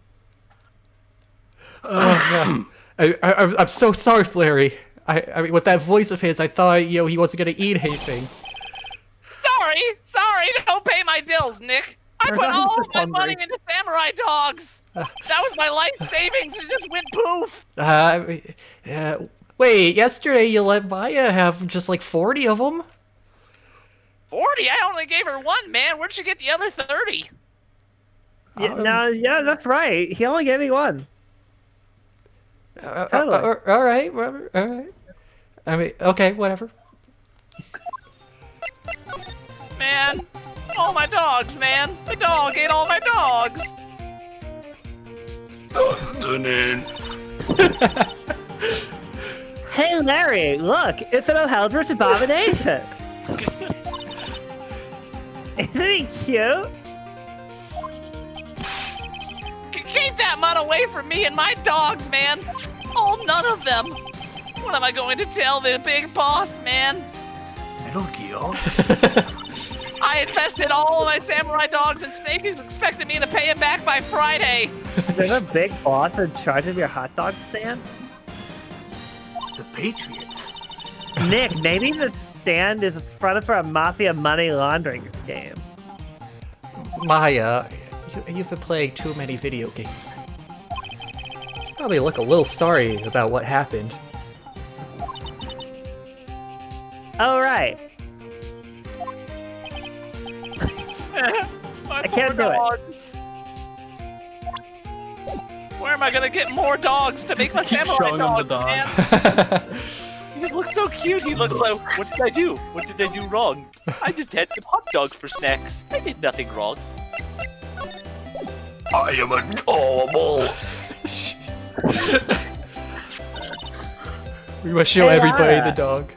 Oh god. I'm so sorry, Larry. I mean, with that voice of his, I thought, he wasn't gonna eat anything. Sorry, don't pay my bills, Nick. I put all of my money into samurai dogs. That was my life savings. It just went poof. Wait, yesterday you let Maya have just like 40 of them? 40? I only gave her one, man. Where'd she get the other 30? Yeah, that's right. He only gave me one. Totally. All right. I mean, okay, whatever. Man, all my dogs, man. The dog ate all my dogs. Hey, Larry, look, it's an Eldritch abomination. Isn't he cute? Keep that mud away from me and my dogs, man. Oh, none of them. What am I going to tell the big boss, man? Metal Gear. I infested all of my samurai dogs, and Snake is expecting me to pay him back by Friday. There's a big boss in charge of your hot dog stand? The Patriots. Nick, maybe the stand is fronted for a mafia money laundering scheme. Maya, you've been playing too many video games. Probably look a little sorry about what happened. Oh, right. I can't do it. Where am I gonna get more dogs to make my samurai showing him the dog, dog. man? He just looks so cute. He looks like, what did I do? What did I do wrong? I just had some hot dogs for snacks. I did nothing wrong. I am adorable. We must show Hey, everybody Lara. the dog.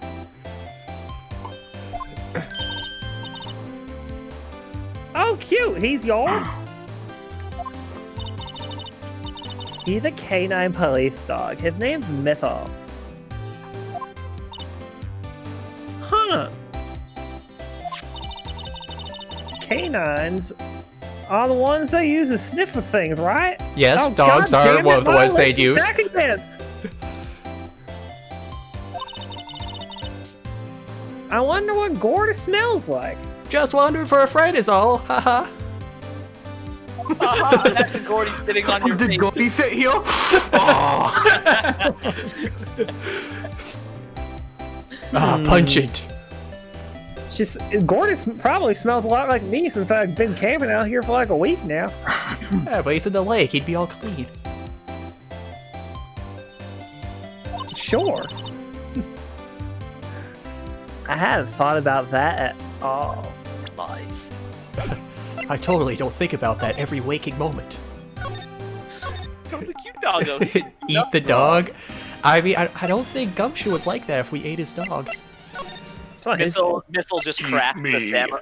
Oh, cute. He's yours? He's a canine police dog. His name's Mythal. Huh. Canines are the ones they use to sniff for things, right? Yes, Oh, dogs God are damn one it, of the ones they Violet's use. back again. I wonder what Gorda smells like. Just wondering for a friend is all. Haha. That's the Gordy sitting on your Did face. Gordy sit here? Oh. Pungent. Gorda probably smells a lot like me since I've been camping out here for like a week now. Yeah, but he's in the lake. He'd be all clean. Sure. I haven't thought about that at all. Lies. I totally don't think about that every waking moment. Go the cute doggo. Eat the dog? I mean, I don't think Gumshoe would like that if we ate his dog. It's not his fault. Missile just crashed the me. samurai.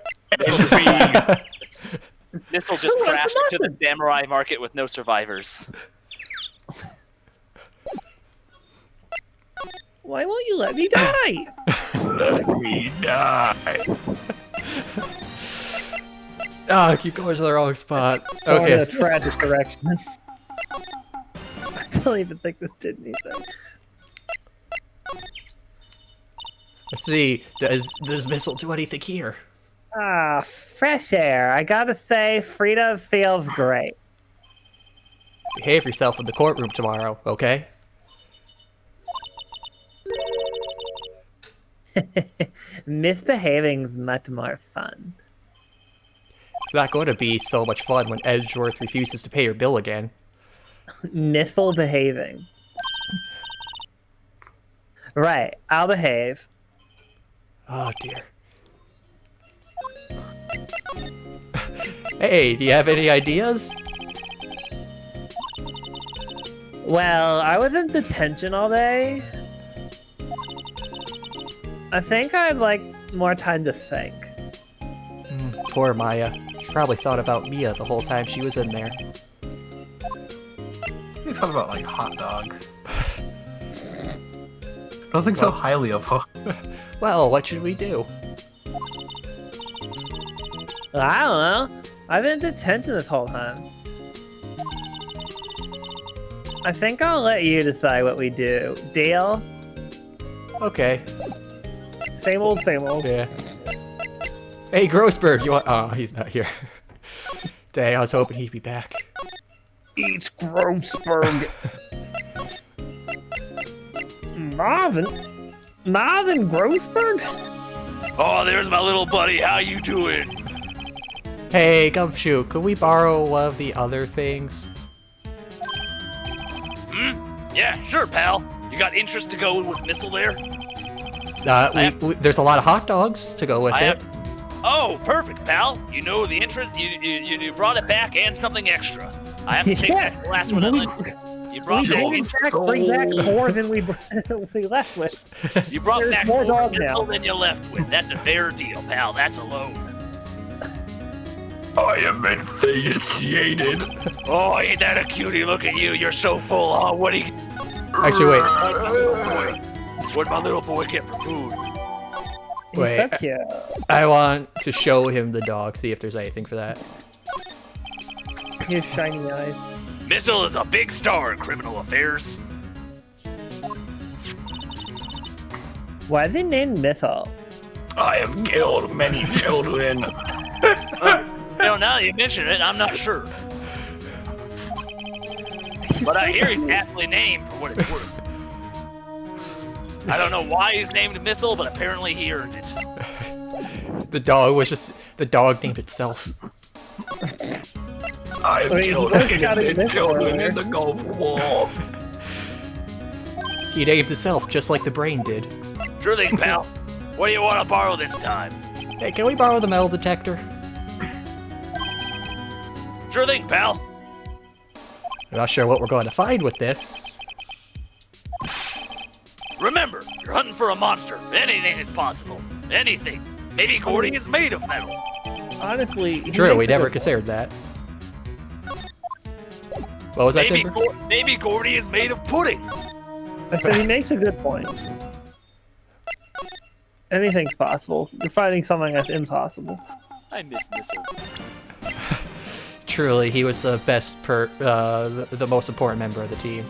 Missile just crashed into the samurai market with no survivors. Why won't you let me die? Let me die. Ah, keep going to the wrong spot. Going in a Okay. tragic direction. I don't even think this did anything. Let's see. Does Missile do anything here? Ah, fresh air. I gotta say, freedom feels great. Behave yourself in the courtroom tomorrow, okay? Misbehaving's much more fun. It's not going to be so much fun when Edgeworth refuses to pay your bill again. Missile behaving. Right, I'll behave. Oh dear. Hey, do you have any ideas? Well, I was in detention all day. I think I'd like more time to think. Poor Maya. She probably thought about Mia the whole time she was in there. You thought about like hot dogs. Don't think so highly of her. Well, what should we do? I don't know. I've been in detention this whole time. I think I'll let you decide what we do. Deal? Okay. Same old, same old. Yeah. Hey, Grossberg, you want... Oh, he's not here. Dang, I was hoping he'd be back. Eats Grossberg. Marvin Grossberg? Oh, there's my little buddy. How you doing? Hey, Gumshoe, could we borrow one of the other things? Yeah, sure, pal. You got interest to go with Missile there? There's a lot of hot dogs to go with I it. Oh, perfect, pal. You know the interest. You brought it back and something extra. I have to take Yeah. the last one. You brought We did, in fact, bring back more than we left with. You brought There's back more more dog Missile now. than you left with. That's a fair deal, pal. That's a load. I am emaciated. Oh, ain't that a cutie? Look at you. You're so full. Oh, what do you... Actually, wait. What'd my little boy get for food? Wait. Heck yeah. I want to show him the dog, see if there's anything for that. His shiny eyes. Missile is a big star in criminal affairs. Why are they named Mythal? I have killed many children. Now that you mention it, I'm not sure. But I hear he's aptly named for what it's worth. I don't know why he's named Missile, but apparently he earned it. The dog was just the dog named itself. I have killed innocent children in the Gulf War. He named himself just like the brain did. Sure thing, pal. What do you want to borrow this time? Hey, can we borrow the metal detector? Sure thing, pal. I'm not sure what we're going to find with this. Remember, you're hunting for a monster. Anything is possible. Anything. Maybe Gordy is made of metal. Honestly, he True, makes we a never good considered that. What was that, Timber? Maybe Gordy is made of pudding. point. I said he makes a good point. Anything's possible. You're fighting something that's impossible. I miss Missile. Truly, he was the best the most important member of the team.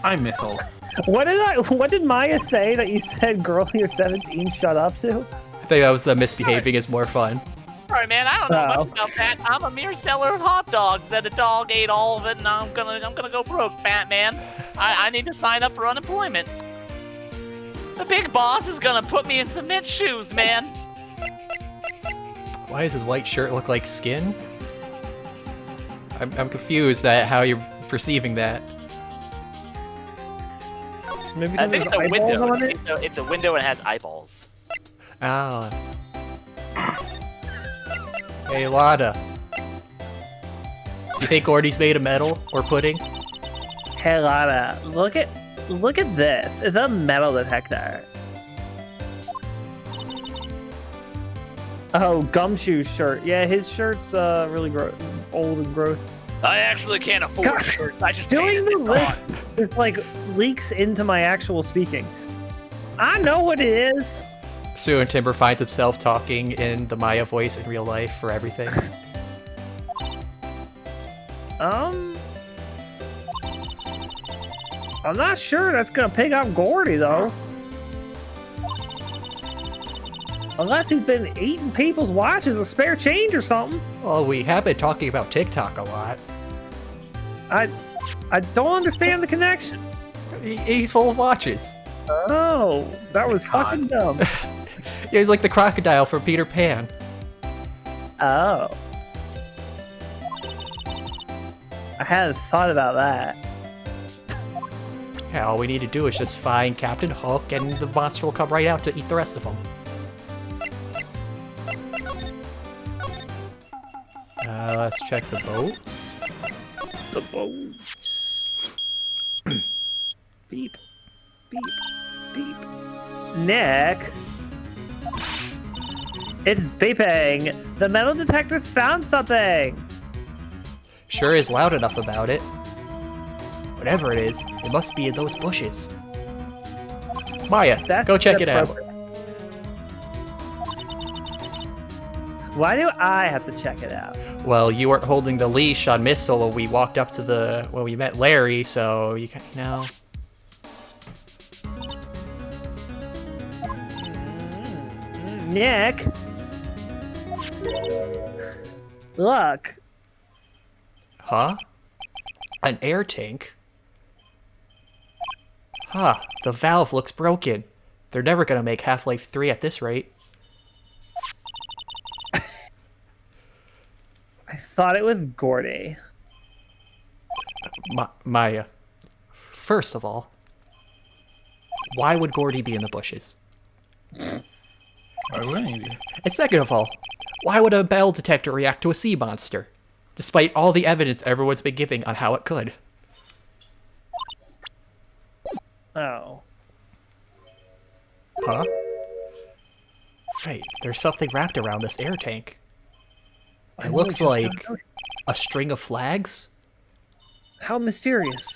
I'm Missile. What did Maya say that you said girl you're 17 shut up to? I think that was the misbehaving is more fun. Sorry, man. I don't know Oh. much about that. I'm a mere seller of hot dogs, and a dog ate all of it, and I'm gonna go broke, Batman. I need to sign up for unemployment. The big boss is gonna put me in some knit shoes, man. Why does his white shirt look like skin? I'm confused at how you're perceiving that. Maybe I because think there's it's a eyeballs window. on it? It's a window and it has eyeballs. Ah. Hey, Lada. You think Gordy's made of metal or pudding? Hey Lana, look at this. It's a metal detector. Oh, Gumshoe's shirt. Yeah, his shirt's really old and gross. I actually can't afford God, shirts. I just Doing painted the them list, on. it's like leaks into my actual speaking. I know what it is. Soon Timber finds himself talking in the Maya voice in real life for everything. I'm not sure that's gonna pick up Gordy though. Unless he's been eating people's watches of spare change or something. Well, we have been talking about TikTok a lot. I don't understand the connection. He's full of watches. Oh, that was fucking dumb. Yeah, he's like the crocodile from Peter Pan. Oh. I hadn't thought about that. Yeah, all we need to do is just find Captain Hook and the monster will come right out to eat the rest of them. Let's check the boats. The boats. Beep. Beep. Beep. Nick. It's beeping. The metal detector found something. Sure is loud enough about it. Whatever it is, it must be in those bushes. Maya, go check it out. Why do I have to check it out? Well, you weren't holding the leash on Missile when we walked up to when we met Larry, so you know. Nick. Look. Huh? An air tank? Huh, the valve looks broken. They're never gonna make Half-Life 3 at this rate. I thought it was Gordy. Maya, first of all, why would Gordy be in the bushes? Why wouldn't he be? And second of all, why would a metal detector react to a sea monster? Despite all the evidence everyone's been giving on how it could. Oh. Huh? Wait, there's something wrapped around this air tank. It looks like a string of flags. How mysterious.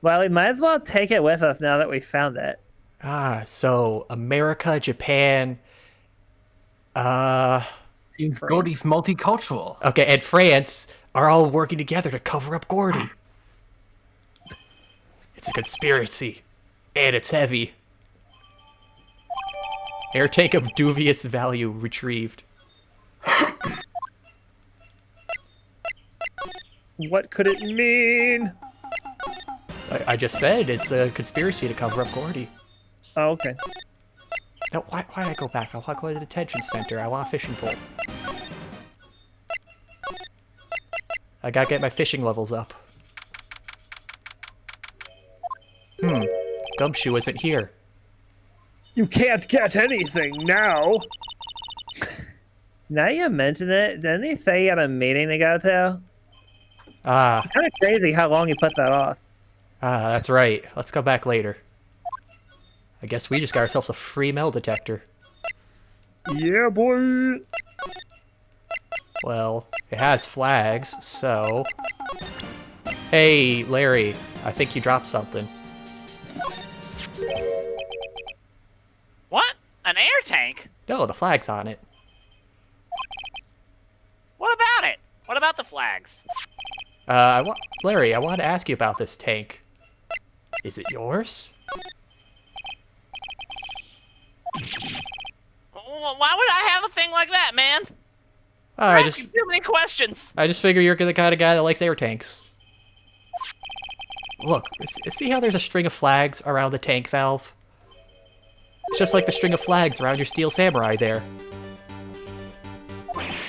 Well, we might as well take it with us now that we found it. Ah, so America, Japan, Gordy's multicultural. okay, and France are all working together to cover up Gordy. It's a conspiracy, and it's heavy. Air tank of dubious value retrieved. What could it mean? I just said it's a conspiracy to cover up Gordy. Oh, okay. No, why did I go back? I want to go to the detention center. I want a fishing pole. I gotta get my fishing levels up. Gumshoe isn't here. You can't get anything now. Now you mention it, didn't he say he had a meeting to go to? Ah, Kind of crazy how long he put that off. that's right. Let's go back later. I guess we just got ourselves a free metal detector. Yeah, boy. Well, it has flags, so... Hey, Larry, I think you dropped something. What? An air tank? No, the flag's on it. What about it? What about the flags? Larry, I wanted to ask you about this tank. Is it yours? Why would I have a thing like that, man? I You're just asking too many questions. figure you're the kind of guy that likes air tanks. Look, see how there's a string of flags around the tank valve? It's just like the string of flags around your Steel Samurai there.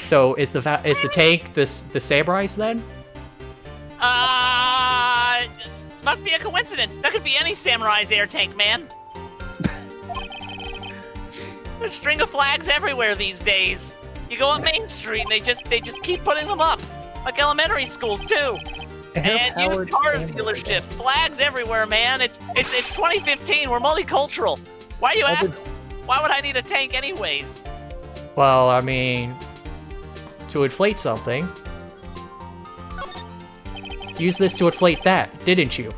So is the tank the samurais then? Must be a coincidence. That could be any samurai's air tank, man. There's a string of flags everywhere these days. You go on Main Street and they just keep putting them up. Like elementary schools too. And used car dealerships, flags everywhere, man. It's 2015. We're multicultural. Why are you asking? Why would I need a tank anyways? Well, I mean, to inflate something. Use this to inflate that, didn't you?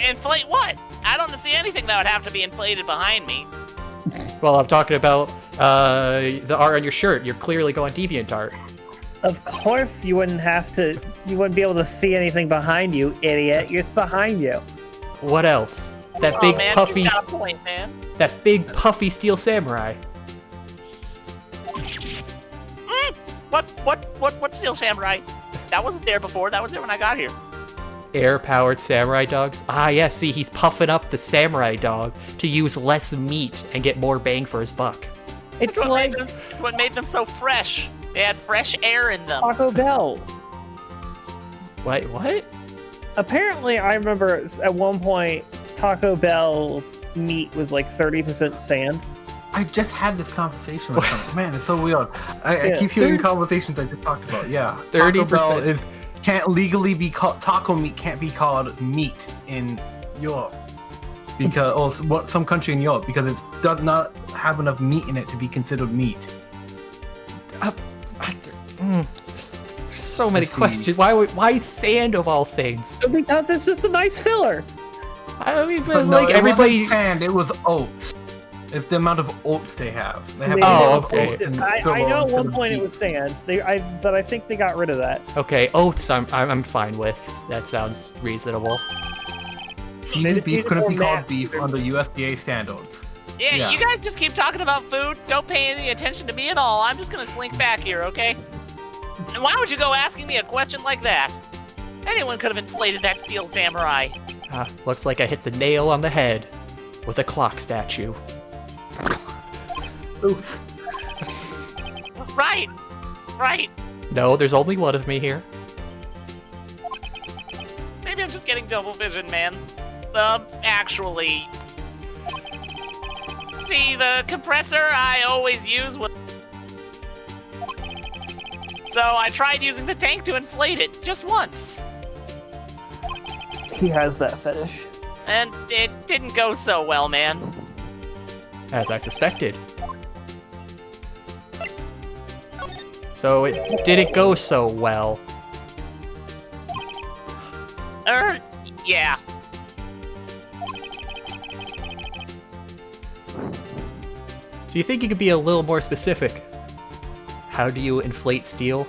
Inflate what? I don't see anything that would have to be inflated behind me. Well, I'm talking about the art on your shirt. You're clearly going DeviantArt. Of course you wouldn't be able to see anything behind you, idiot. It's behind you. What else? That big man, puffy, you got a point, man. that big puffy Steel Samurai. What Steel Samurai? That wasn't there before. That was there when I got here. Air-powered samurai dogs? Ah, yeah, see, he's puffing up the samurai dog to use less meat and get more bang for his buck. It's It's like what made them so fresh. They had fresh air in them. Taco Bell. Wait, what? Apparently, I remember at one point, Taco Bell's meat was like 30% sand. I just had this conversation with someone. Man, it's so weird. I keep hearing conversations I just talked about. Yeah, 30% can't legally be called taco meat. Can't be called meat in Europe because some country in Europe because it does not have enough meat in it to be considered meat. There's so many questions. Why sand of all things? Because it's just a nice filler. I mean, But it's no, like it everybody. wasn't sand. It was oats. It's the amount of oats they have. They have Oh, enough okay. oats and I filler know at instead one of point it meat. was sand. But I think they got rid of that. Okay, oats. I'm fine with. That sounds reasonable. Seasoned beef couldn't be called nasty. beef under USDA standards. Yeah, you guys just keep talking about food. Don't pay any attention to me at all. I'm just gonna slink back here, okay? And why would you go asking me a question like that? Anyone could have inflated that Steel Samurai. Looks like I hit the nail on the head with a clock statue. Oof. Right. No, there's only one of me here. Maybe I'm just getting double vision, man. Actually. See, the compressor I always use when... So I tried using the tank to inflate it just once. He has that fetish. And it didn't go so well, man. As I suspected. So it didn't go so well. Yeah. Do you think you could be a little more specific? How do you inflate steel?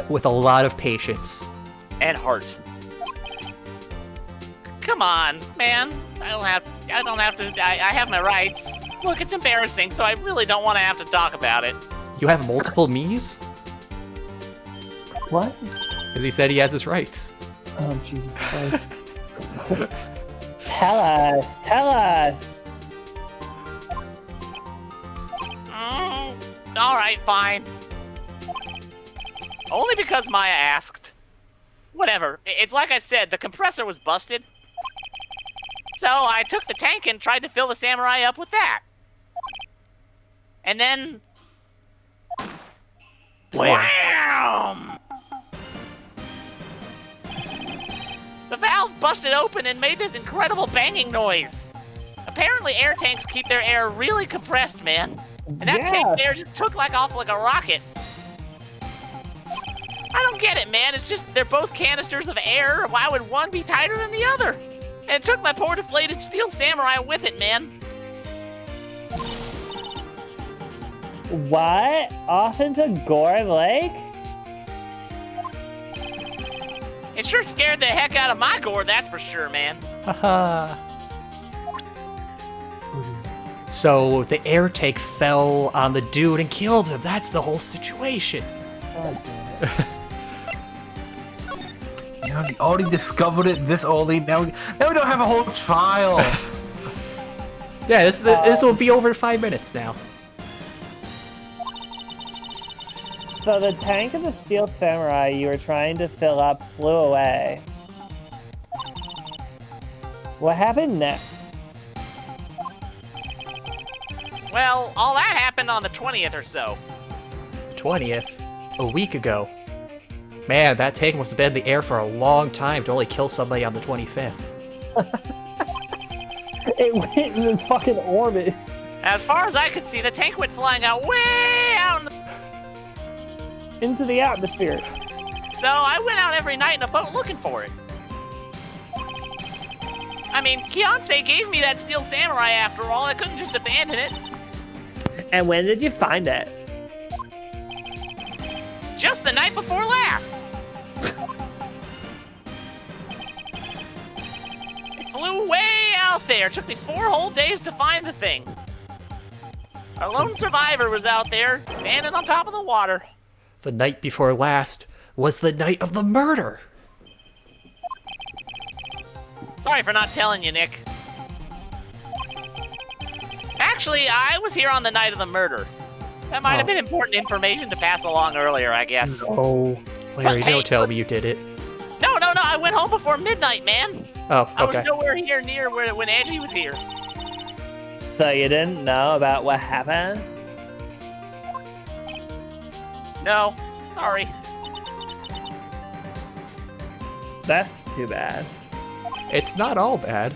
With a lot of patience. And heart. Come on, man. I have my rights. Look, it's embarrassing, so I really don't want to have to talk about it. You have multiple me's? What? Because he said he has his rights. Oh, Jesus Christ. Tell us. Alright, fine. Only because Maya asked. Whatever. It's like I said, the compressor was busted. So I took the tank and tried to fill the samurai up with that. And then... Wham! The valve busted open and made this incredible banging noise. Apparently air tanks keep their air really compressed, man. And that tank there just took off like a rocket. I don't get it, man. It's just they're both canisters of air. Why would one be tighter than the other? And it took my poor deflated steel samurai with it, man. What? Off into Gore Lake? It sure scared the heck out of my gore, that's for sure, man. Haha. So the air tank fell on the dude and killed him. That's the whole situation. You know, they already discovered it this early. Now we don't have a whole trial. Yeah, this will be over in 5 minutes now. So the tank of the steel samurai you were trying to fill up flew away. What happened next? Well, all that happened on the 20th or so. 20th? A week ago. Man, that tank must have been in the air for a long time to only kill somebody on the 25th. It went in fucking orbit. As far as I could see, the tank went flying out way out Into the atmosphere. So I went out every night in a boat looking for it. I mean, Kionsei gave me that steel samurai after all. I couldn't just abandon it. And when did you find it? Just the night before last. It flew way out there. It took me 4 whole days to find the thing. Our lone survivor was out there, standing on top of the water. The night before last was the night of the murder. Sorry for not telling you, Nick. Actually, I was here on the night of the murder. That might have been important information to pass along earlier, I guess. Oh, Larry, But, hey, don't tell me you did it. No, I went home before midnight, man. Oh, I was okay. nowhere here near when Angie was here. So you didn't know about what happened? No, sorry. That's too bad. It's not all bad.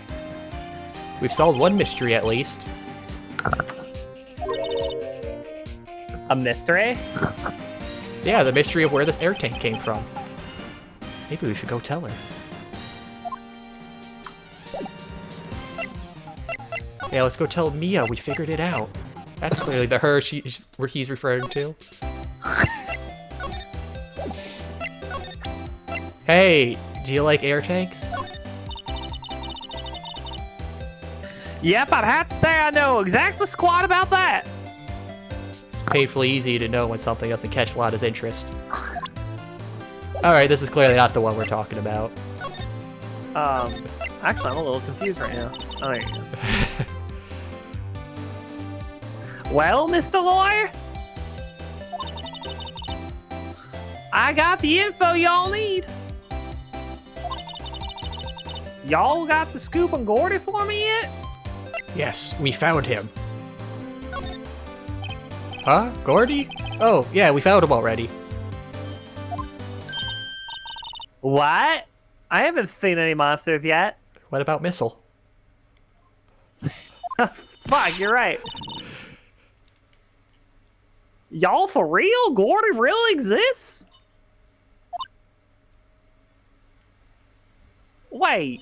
We've solved one mystery at least. A mystery? Yeah, the mystery of where this air tank came from. Maybe we should go tell her. Yeah, let's go tell Mia we figured it out. That's clearly the her he's referring to. Hey, do you like air tanks? Yep, I'd have to say I know exactly squat about that. It's painfully easy to know when something doesn't catch Lana's interest. Alright, this is clearly not the one we're talking about. Actually, I'm a little confused right now. Oh, there you go. Well, Mr. Lawyer? I got the info y'all need. Y'all got the scoop on Gordy for me yet? Yes, we found him. Huh? Gordy? Oh, yeah, we found him already. What? I haven't seen any monsters yet. What about Missile? Fuck, you're right. Y'all for real? Gordy really exists? Wait.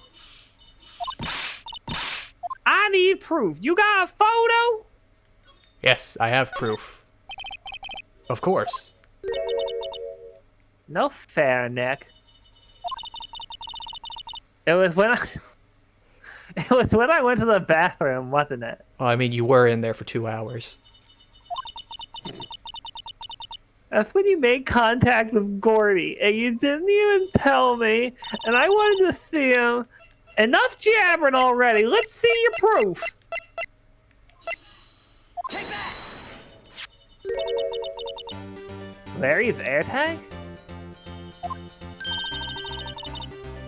I need proof. You got a photo? Yes, I have proof. Of course. No fair, Nick. It was when I... It was when I went to the bathroom, wasn't it? Well, I mean, you were in there for 2 hours. That's when you made contact with Gordy, and you didn't even tell me, and I wanted to see him. Enough jabbering already. Let's see your proof. Take that! Larry's air tank?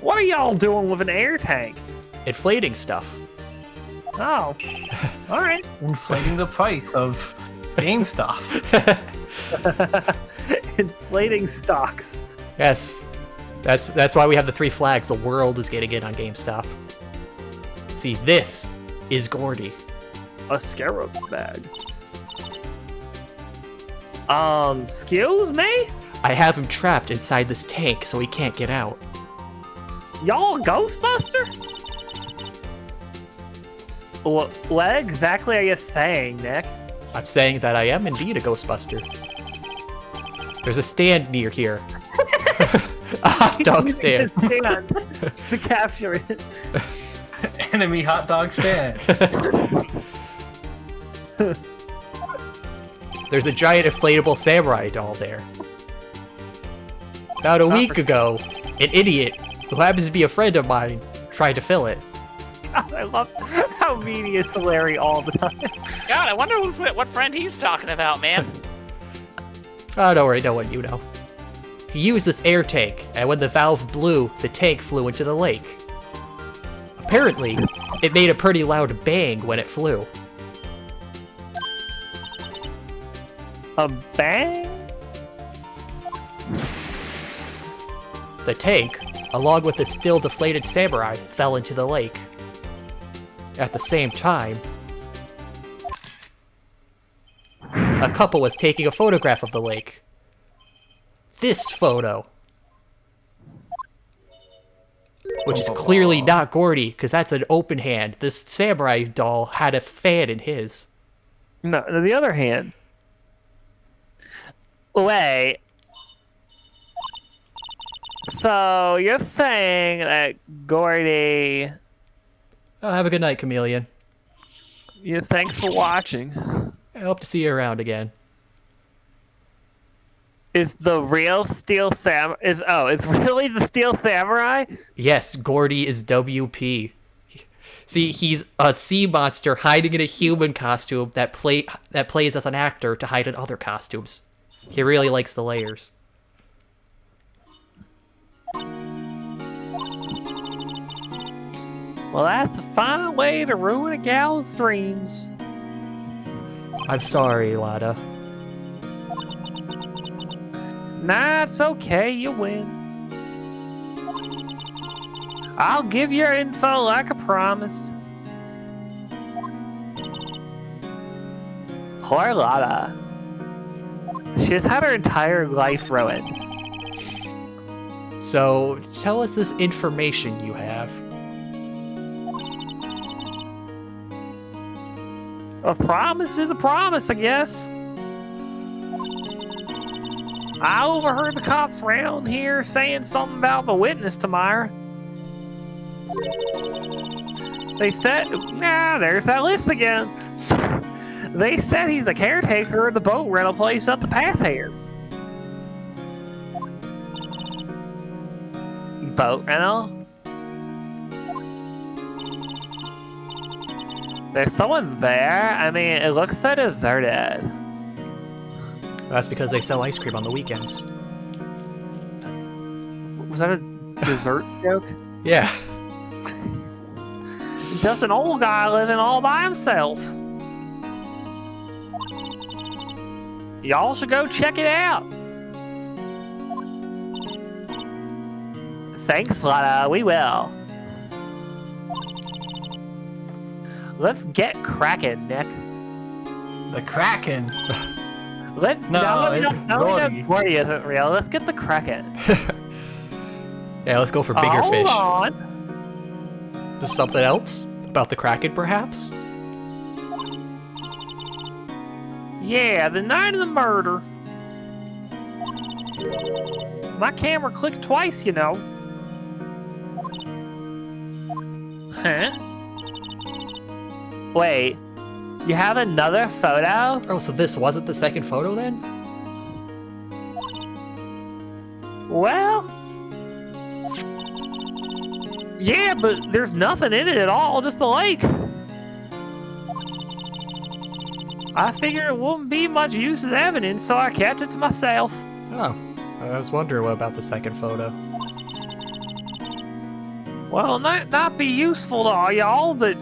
What are y'all doing with an air tank? Inflating stuff. Oh, all right. Inflating the price of game stuff. Inflating stocks. Yes. That's why we have the 3 flags. The world is getting in on GameStop. See, this is Gordy. A scarab bag. Excuse me? I have him trapped inside this tank so he can't get out. Y'all a Ghostbuster? What exactly are you saying, Nick? I'm saying that I am indeed a Ghostbuster. There's a stand near here. A hot dog stand. To capture it. Enemy hot dog stand. There's a giant inflatable samurai doll there. About a week ago, an idiot, who happens to be a friend of mine, tried to fill it. God, I love how mean he is to Larry all the time. God, I wonder what friend he's talking about, man. Oh, don't worry, no one you know. He used this air tank, and when the valve blew, the tank flew into the lake. Apparently, it made a pretty loud bang when it flew. A bang? The tank, along with the still deflated samurai, fell into the lake. At the same time, a couple was taking a photograph of the lake. This photo. Which is clearly not Gordy, because that's an open hand. This samurai doll had a fan in his. No, on the other hand. Wait. So, you're saying that Gordy... Oh, have a good night, Chameleon. Yeah, thanks for watching. I hope to see you around again. Is the real Steel Samurai... Is really the Steel Samurai? Yes, Gordy is WP. See, he's a sea monster hiding in a human costume that plays as an actor to hide in other costumes. He really likes the layers. Well, that's a fine way to ruin a gal's dreams. I'm sorry, Lada. Nah, it's okay. You win. I'll give your info like I promised. Poor Lada. She's had her entire life ruined. So, tell us this information you have. A promise is a promise, I guess. I overheard the cops around here saying something about the witness tomorrow. They said, there's that lisp again. They said he's the caretaker of the boat rental place up the path here. Boat rental? There's someone there? I mean, it looks so deserted. That's because they sell ice cream on the weekends. Was that a dessert joke? Yeah. Just an old guy living all by himself. Y'all should go check it out. Thanks, Lana. We will. Let's get cracking, Nick. The Kraken. Let No, Gordy isn't real. Let's get the Kraken. Yeah, let's go for bigger fish. Hold on. Just something else about the Kraken, perhaps? Yeah, the night of the murder. My camera clicked twice, you know. Huh? Wait, you have another photo? Oh, so this wasn't the second photo then? Well, yeah, but there's nothing in it at all, just the lake. I figured it wouldn't be much use as evidence, so I kept it to myself. Oh, I was wondering what about the second photo. Well, not be useful to all y'all, but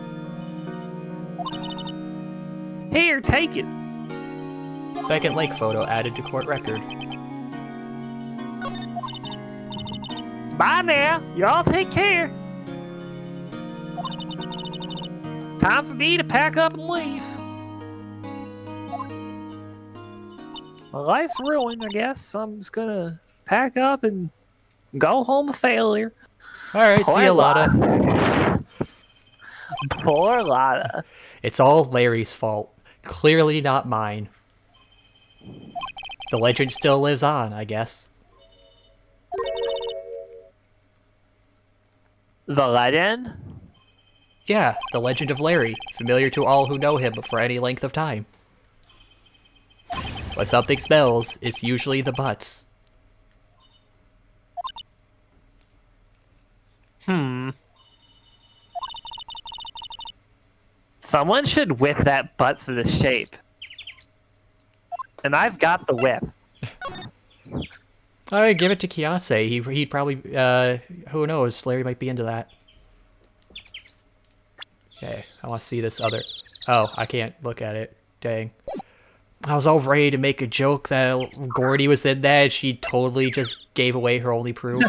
here, take it. Second lake photo added to court record. Bye now. Y'all take care. Time for me to pack up and leave. My life's ruined, I guess. I'm just gonna pack up and go home a failure. Alright, see you, Lotta. Poor Lotta. It's all Larry's fault. Clearly not mine. The legend still lives on, I guess. The legend? Yeah, the legend of Larry, familiar to all who know him for any length of time. When something smells, it's usually the butts. Someone should whip that butt to the shape. And I've got the whip. Alright, give it to Kiase. He'd probably, who knows, Larry might be into that. Okay, I want to see this other... Oh, I can't look at it. Dang. I was all ready to make a joke that Gordy was in that. She totally just gave away her only proof.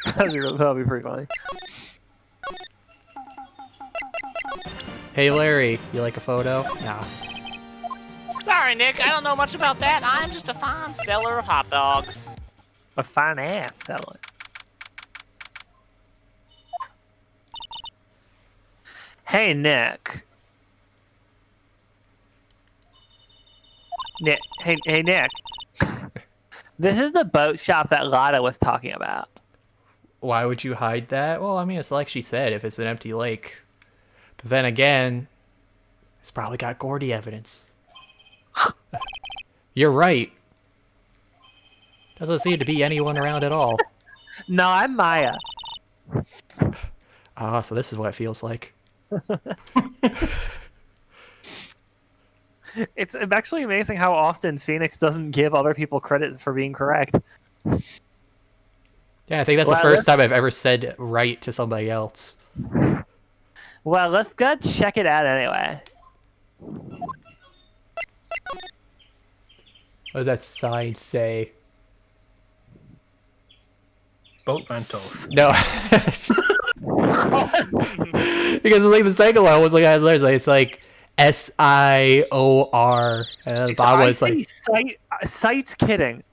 That'd be pretty funny. Hey Larry, you like a photo? Nah. Sorry, Nick, I don't know much about that. I'm just a fine seller of hot dogs. A fine ass seller. Hey, Nick. Hey, Nick. This is the boat shop that Lotta was talking about. Why would you hide that? Well, I mean, it's like she said, if it's an empty lake. But then again, it's probably got Gordy evidence. You're right. Doesn't seem to be anyone around at all. No, I'm Maya. Ah, so this is what it feels like. It's actually amazing how often Phoenix doesn't give other people credit for being correct. Yeah, I think that's the first time I've ever said right to somebody else. Well, let's go check it out anyway. What does that sign say? Boat rentals. No. Because like the second one was like it's like SIOR, and the bottom was like Sight's kidding.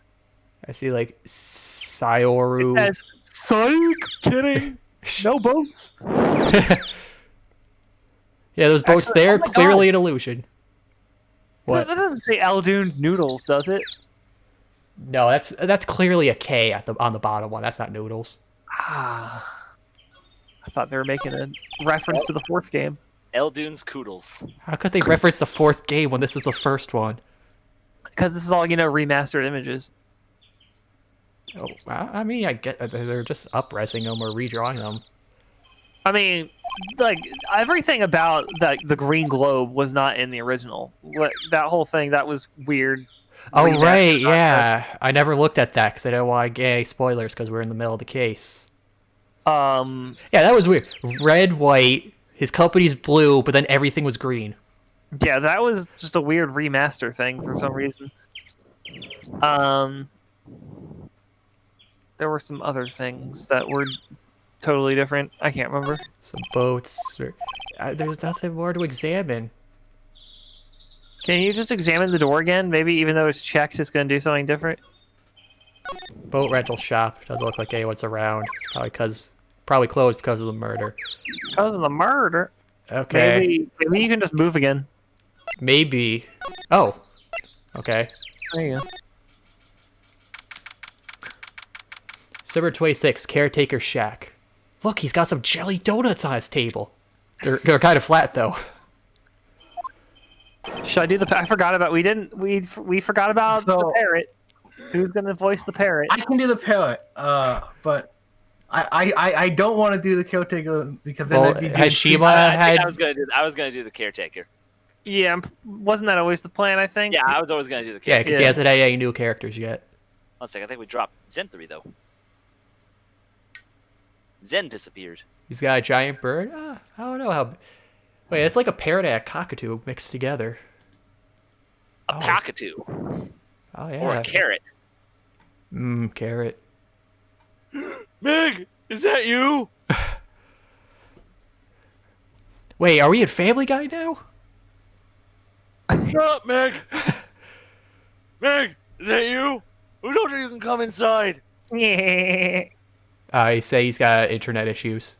I see like Sioru. It says Psych kidding. No boats. Yeah, those boats Actually, there, oh my clearly God. an illusion. What? That doesn't say Eldoon Noodles, does it? No, that's clearly a K on the bottom one. That's not Noodles. Ah, I thought they were making a reference to the fourth game. Eldoon's Koodles. How could they reference the fourth game when this is the first one? Because this is all, remastered images. Oh, I mean, I get they're just up-resing them or redrawing them. I mean, like, everything about the green globe was not in the original. That whole thing, that was weird. Oh, right, yeah. I never looked at that because I don't want to get any spoilers because we're in the middle of the case. Yeah, that was weird. Red, white, his company's blue, but then everything was green. Yeah, that was just a weird remaster thing for some reason. there were some other things that were totally different. I can't remember. Some boats. There's nothing more to examine. Can you just examine the door again? Maybe even though it's checked, it's going to do something different. Boat rental shop. Doesn't look like anyone's around. Probably closed because of the murder. Because of the murder. Okay. Maybe you can just move again. Maybe. Oh. Okay. There you go. December 26th, Caretaker Shack. Look, he's got some jelly donuts on his table. They're kind of flat though. Should I do the? I forgot about. We forgot about the parrot. Who's gonna voice the parrot? I can do the parrot, but I don't want to do the caretaker because then I'd be has Shima I was gonna do the caretaker. Yeah, wasn't that always the plan? I think. Yeah, I was always gonna do the Yeah, caretaker. because he hasn't had any new characters yet. One second, I think we dropped Xenthori though. Zen disappeared. He's got a giant bird. I don't know how. Wait, it's like a parrot and a cockatoo mixed together. A cockatoo. Oh yeah. Or a carrot. Carrot. Meg, is that you? Wait, are we in Family Guy now? Shut up, Meg. Meg, is that you? Who told you can come inside? Yeah. He say he's got internet issues.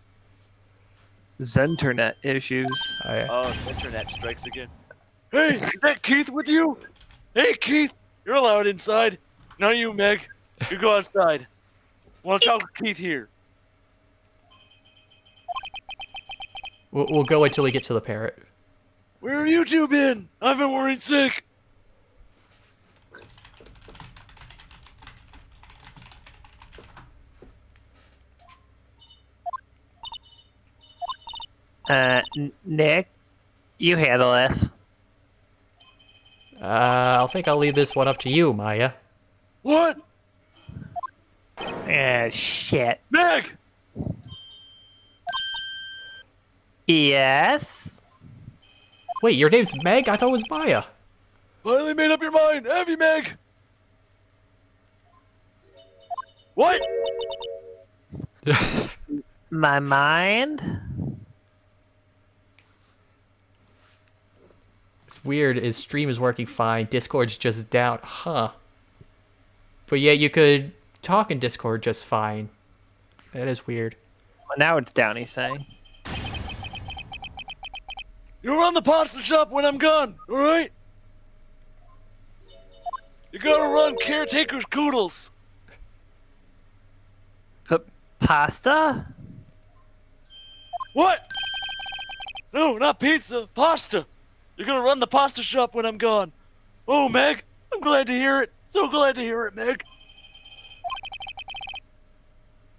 Zenternet issues. Oh yeah. Oh, internet strikes again. Hey, is that Keith with you? Hey, Keith, you're allowed inside. No, you, Meg. You go outside. Want to talk with Keith here? We'll go until we get to the parrot. Where have you two been? I've been worried sick. Nick, you handle this. I think I'll leave this one up to you, Maya. What? Shit. Meg! Yes? Wait, your name's Meg? I thought it was Maya. Finally made up your mind, have you, Meg? What? My mind? It's weird. His stream is working fine. Discord's just down. Huh. But yeah, you could talk in Discord just fine. That is weird. Well, now it's down, he's saying. You run the pasta shop when I'm gone, alright? You gotta run Caretaker's Koodles. Pasta? What? No, not pizza. Pasta. You're gonna run the pasta shop when I'm gone. Oh, Meg, I'm glad to hear it. So glad to hear it, Meg.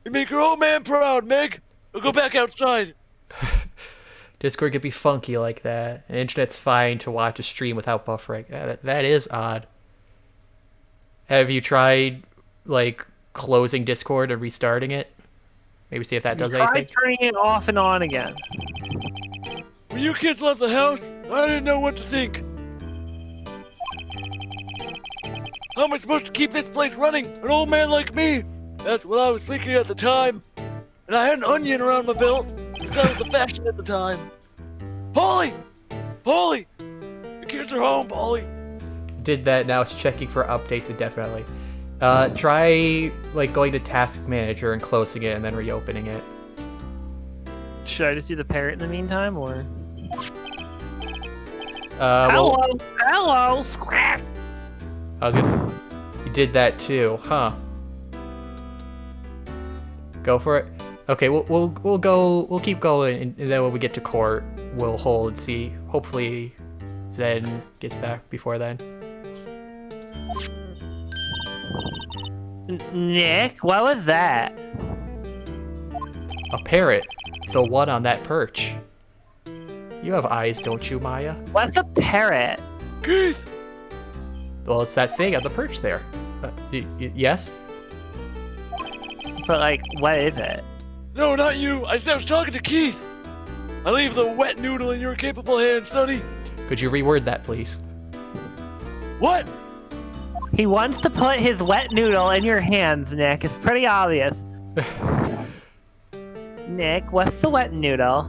You make your old man proud, Meg. We'll go back outside. Discord could be funky like that. And internet's fine to watch a stream without buffering. That is odd. Have you tried, like, closing Discord and restarting it? Maybe see if that does anything? Try turning it off and on again. When you kids left the house, I didn't know what to think. How am I supposed to keep this place running? An old man like me? That's what I was thinking at the time. And I had an onion around my belt, because that was the fashion at the time. Polly! Polly! The kids are home, Polly. Did that, now it's checking for updates indefinitely. Try, like, going to Task Manager and closing it and then reopening it. Should I just do the parrot in the meantime, or? Hello, scrap. I was gonna say, you did that too, huh? Go for it. Okay, we'll keep going, and then when we get to court, we'll hold and see. Hopefully, Zen gets back before then. Nick, what was that? A parrot, the one on that perch. You have eyes, don't you, Maya? What's a parrot? Keith! Well, it's that thing on the perch there. Yes? But, like, what is it? No, not you. I was talking to Keith. I leave the wet noodle in your capable hands, sonny. Could you reword that, please? What? He wants to put his wet noodle in your hands, Nick. It's pretty obvious. Nick, what's the wet noodle?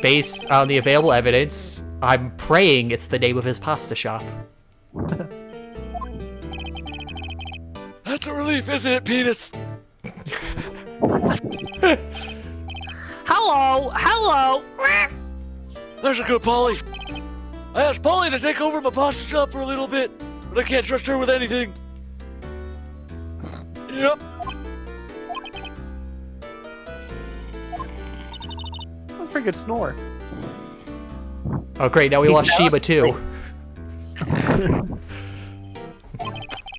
Based on the available evidence, I'm praying it's the name of his pasta shop. That's a relief, isn't it, penis? Hello. There's a good Polly. I asked Polly to take over my pasta shop for a little bit, but I can't trust her with anything. Yep. That was a pretty good snore. Oh great, now we lost Shima too.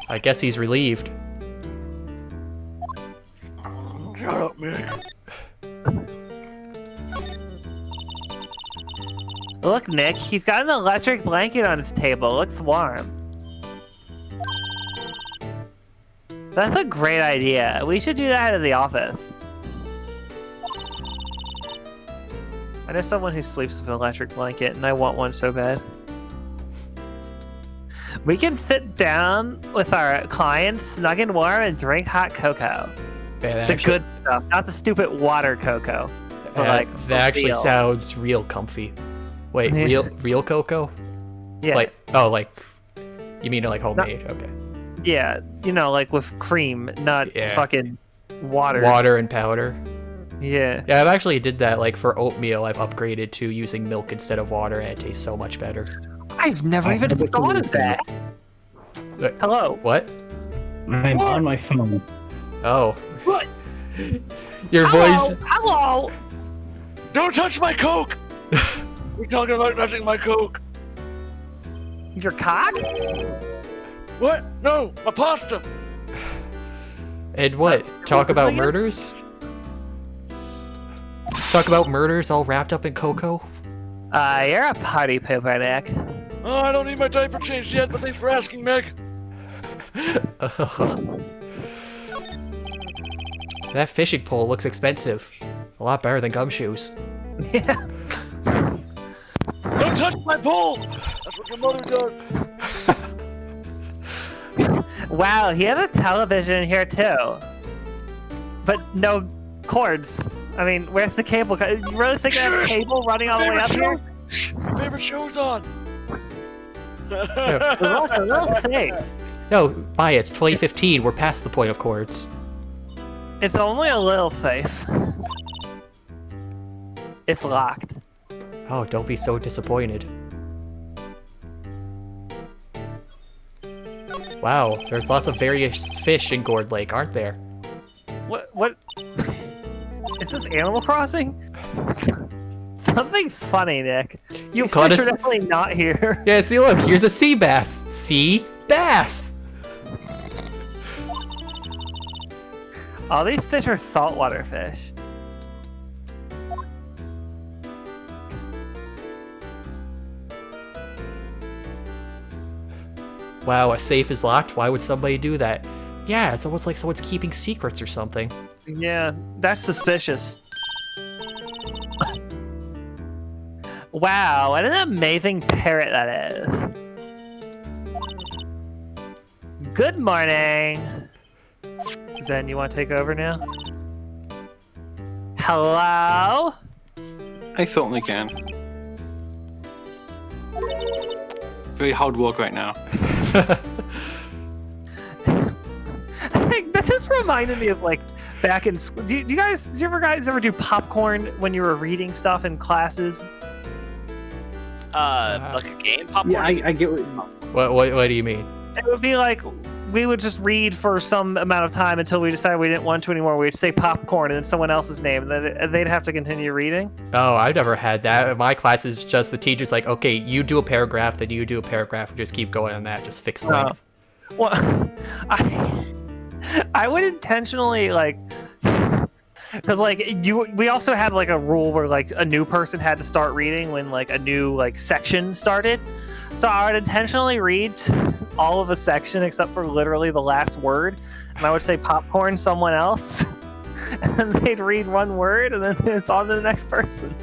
I guess he's relieved. Shut up, Mick. Look, Nick, he's got an electric blanket on his table. It looks warm. That's a great idea. We should do that at the office. I know someone who sleeps with an electric blanket, and I want one so bad. We can sit down with our clients, snug and warm, and drink hot cocoa. Yeah, The good stuff, not the stupid water cocoa. But like, that actually real. sounds real comfy. Wait, real cocoa? Yeah. You mean like homemade? Okay. Yeah, you know, like with cream, not fucking water. Water and powder. Yeah. Yeah, I've actually did that. Like for oatmeal, I've upgraded to using milk instead of water, and it tastes so much better. I've never even thought of that. Hello. What? I'm on my phone. Oh. What? Your voice. Hello. Don't touch my Coke! We're talking about touching my Coke. Your cock? What? No, my pasta. And what? Talk about murders? Talk about murders all wrapped up in cocoa? You're a party pooper, Nick. Oh, I don't need my diaper changed yet, but thanks for asking, Meg. That fishing pole looks expensive. A lot better than gumshoes. Yeah. Don't touch my pole! That's what your mother does. Wow, he has a television here too. But no cords. I mean, where's the cable? You really think I have a cable running all the way up here? Shh, my favorite show's on. Look, a little safe. No, Maya, it's 2015. We're past the point of cords. It's only a little safe. It's locked. Oh, don't be so disappointed. Wow, there's lots of various fish in Gourd Lake, aren't there? What? Is this Animal Crossing? Something's funny, Nick. You These caught fish us. are definitely not here. Yeah, see, look, here's a sea bass. Sea bass. All these fish are saltwater fish. Wow, a safe is locked? Why would somebody do that? Yeah, it's almost like someone's keeping secrets or something. Yeah, that's suspicious. Wow, what an amazing parrot that is. Good morning. Zen, you want to take over now? Hello? I certainly can. Very hard work right now. That just reminded me of like back in school. Did you guys ever do popcorn when you were reading stuff in classes? Like a game popcorn? Yeah, I get what. What do you mean? It would be like we would just read for some amount of time until we decided we didn't want to anymore. We'd say popcorn and then someone else's name, and then they'd have to continue reading. Oh, I've never had that. My class is just the teacher's like, okay, you do a paragraph, then you do a paragraph, and just keep going on that, just fix length. Well, I would intentionally like, because like we also had like a rule where like a new person had to start reading when like a new like section started. So I would intentionally read all of a section except for literally the last word, and I would say popcorn someone else, and then they'd read one word, and then it's on to the next person.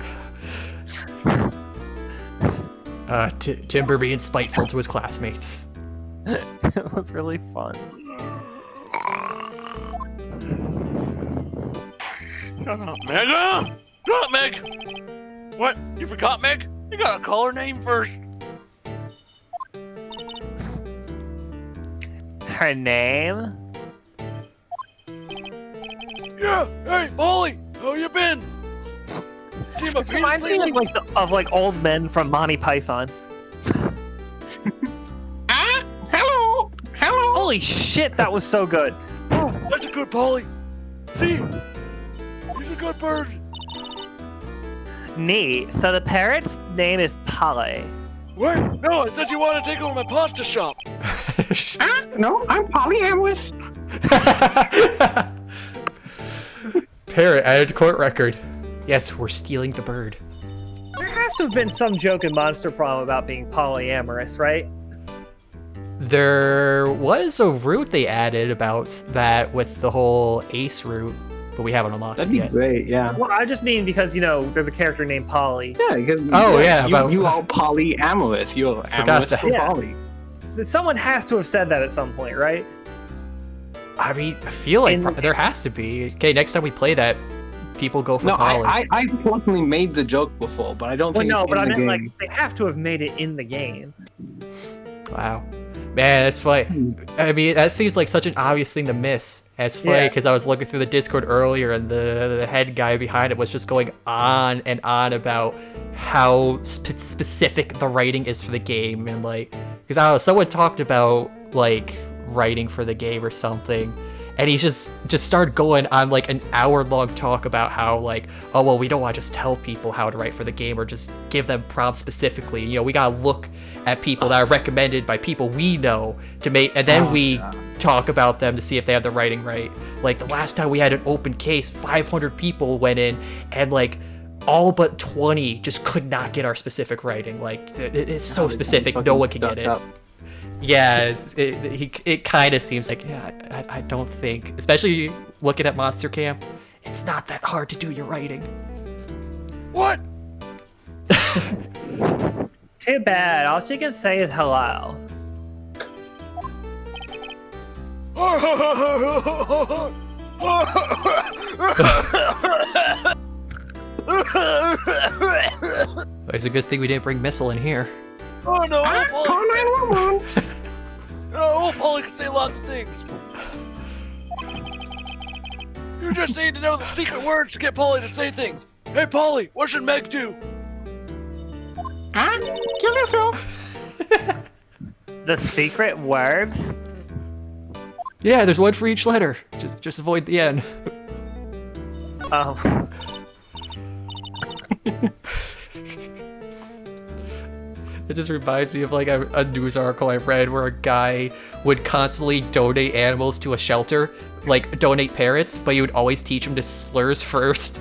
Timber being spiteful to his classmates. It was really fun. Shut up, Meg! Shut up, Meg! What? You forgot Meg? You gotta call her name first. Her name? Yeah! Hey, Polly! How you been? See my This reminds me of old men from Monty Python. Hello. Holy shit, that was so good. That's a good Polly. See? He's a good bird. Neat. So the parrot's name is Polly. Wait, no, I said you want to take over my pasta shop. No, I'm polyamorous. Parrot added to court record. Yes, we're stealing the bird. There has to have been some joke in Monster Prom about being polyamorous, right? There was a route they added about that with the whole ace route, but we haven't unlocked That'd it be yet. great, yeah. Well, I just mean because, there's a character named Polly. Yeah, because you all polyamorous. You're Forgot amorous that. for Yeah. poly. Someone has to have said that at some point, right? I mean, I feel like there has to be. Okay, next time we play that, people go for No, poly. I personally made the joke before, but I don't Well, think no, it's but I in the meant game. they have to have made it in the game. Wow. Man, that's funny. I mean, that seems like such an obvious thing to miss. It's funny Yeah. because I was looking through the Discord earlier and the head guy behind it was just going on and on about how specific the writing is for the game. And because I don't know, someone talked about writing for the game or something. And he just started going on an hour-long talk about how oh well, we don't want to just tell people how to write for the game or just give them prompts specifically. We gotta look at people that are recommended by people we know to make, and then we talk about them to see if they have the writing right. The last time we had an open case, 500 people went in, and all but 20 just could not get our specific writing. It's so specific, no one can get it. Yeah, it kind of seems like, I don't think, especially looking at Monster Camp, it's not that hard to do your writing. What? Too bad. All she can say is hello. It's a good thing we didn't bring Missile in here. Oh no, Call 911. Oh, Polly can say lots of things. You just need to know the secret words to get Polly to say things. Hey, Polly, what should Meg do? Kill yourself. The secret words? Yeah, there's one for each letter. Just avoid the N. Oh. It just reminds me of a news article I read where a guy would constantly donate animals to a shelter, donate parrots, but he would always teach them to slurs first.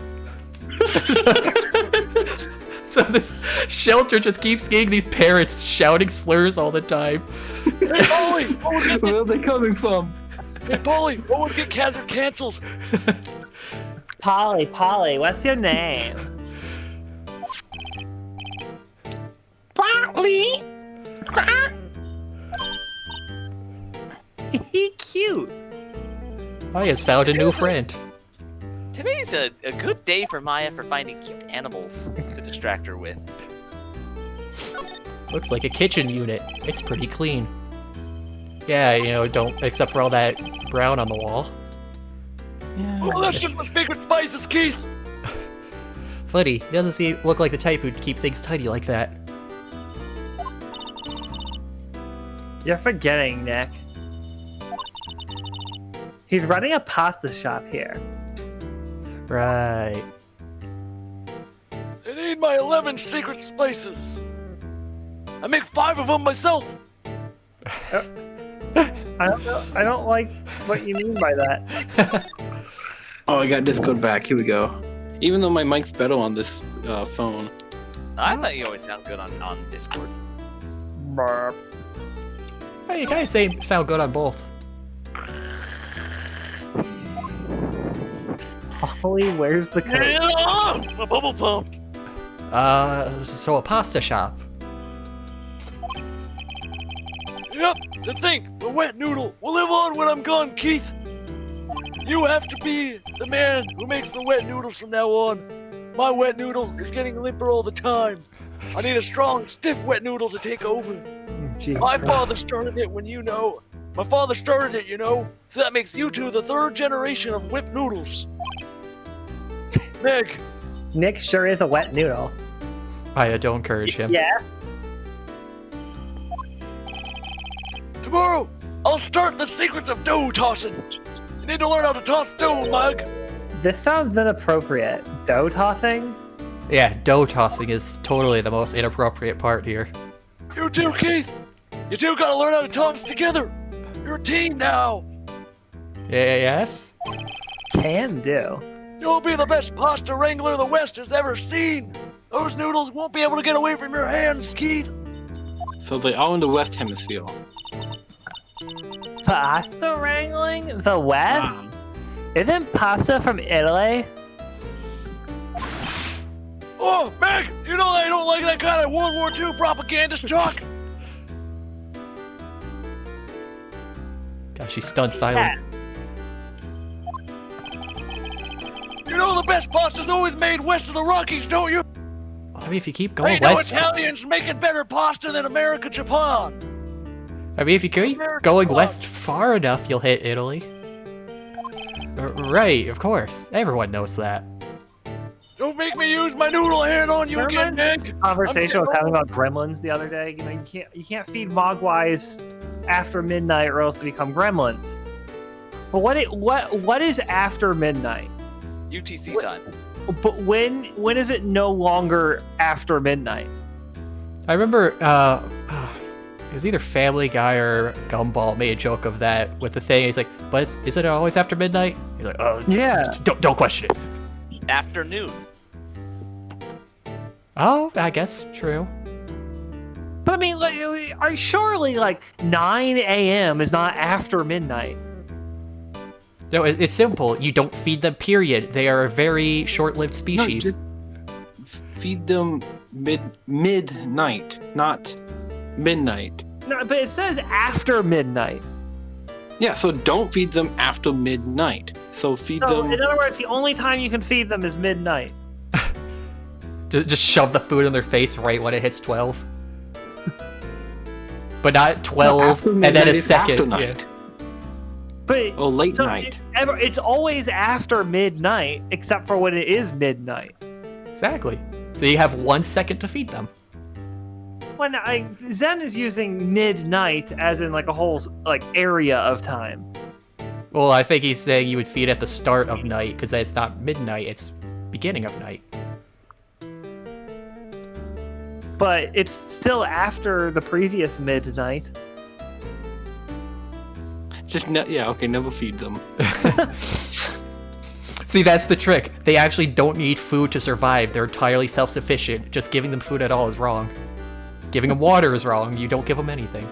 So this shelter just keeps getting these parrots shouting slurs all the time. Hey, Polly, what would Where are they coming from? Hey, Polly, what would get Khazard canceled? Polly, what's your name? Polly. Cute. He has found a new friend. Today's a good day for Maya for finding cute animals to distract her with. Looks like a kitchen unit. It's pretty clean. Yeah, don't, except for all that brown on the wall. Oh, that's just my secret spices, Keith. Funny, he doesn't look like the type who'd keep things tidy like that. You're forgetting, Nick. He's running a pasta shop here. Right. I need my 11 secret spices. I make 5 of them myself. I don't like what you mean by that. Oh, I got Discord back. Here we go. Even though my mic's better on this phone. I thought you always sound good on Discord. Burp. Hey, you kind of sound good on both. Polly, where's the code? Yeah, my bubble pump. So a pasta shop. To think the wet noodle will live on when I'm gone, Keith. You have to be the man who makes the wet noodles from now on. My wet noodle is getting limper all the time. I need a strong, stiff wet noodle to take over. My father started it My father started it, so that makes you two the third generation of whipped noodles. Meg. Nick sure is a wet noodle. I don't encourage him. Yeah. Tomorrow, I'll start the secrets of dough tossing. You need to learn how to toss dough, Mug. This sounds inappropriate. Dough tossing? Yeah, dough tossing is totally the most inappropriate part here. You too, Keith. You two gotta learn how to toss together. You're a team now. Yes? Can do. You'll be the best pasta wrangler the West has ever seen. Those noodles won't be able to get away from your hands, Keith. So they're all in the West Hemisphere. Pasta wrangling? The West? Isn't pasta from Italy? Oh, Meg, you know they don't like that kind of World War II propagandist talk. Gosh, she's stunned silent. You know the best pasta's always made west of the Rockies, don't you? I mean, if you keep going Ain't no west... Italians making better pasta than America, Japan. I mean, if you keep going west far enough, you'll hit Italy. Right, of course. Everyone knows that. Don't make me use my noodle hand on you again, Nick. Conversation I was having about gremlins the other day. You can't feed mogwais after midnight or else they become gremlins. But what is after midnight? UTC time. But when is it no longer after midnight? I remember, it was either Family Guy or Gumball made a joke of that with the thing. He's like, but is it always after midnight? He's like, oh, yeah. Don't question it. Afternoon. Oh, I guess true. But I mean, surely 9 a.m. is not after midnight. No, it's simple. You don't feed them, period. They are a very short-lived species. No, feed them midnight, not midnight. No, but it says after midnight. Yeah, so don't feed them after midnight. So feed them... in other words, the only time you can feed them is midnight. Just shove the food in their face right when it hits 12. But not 12, and then a second. Yeah. But late night. It's always after midnight, except for when it is midnight. Exactly. So you have 1 second to feed them. When Zen is using midnight as in a whole area of time. Well, I think he's saying you would feed at the start of night, because it's not midnight, it's beginning of night. But it's still after the previous midnight. Never feed them. See, that's the trick. They actually don't need food to survive. They're entirely self-sufficient. Just giving them food at all is wrong. Giving them water is wrong. You don't give them anything.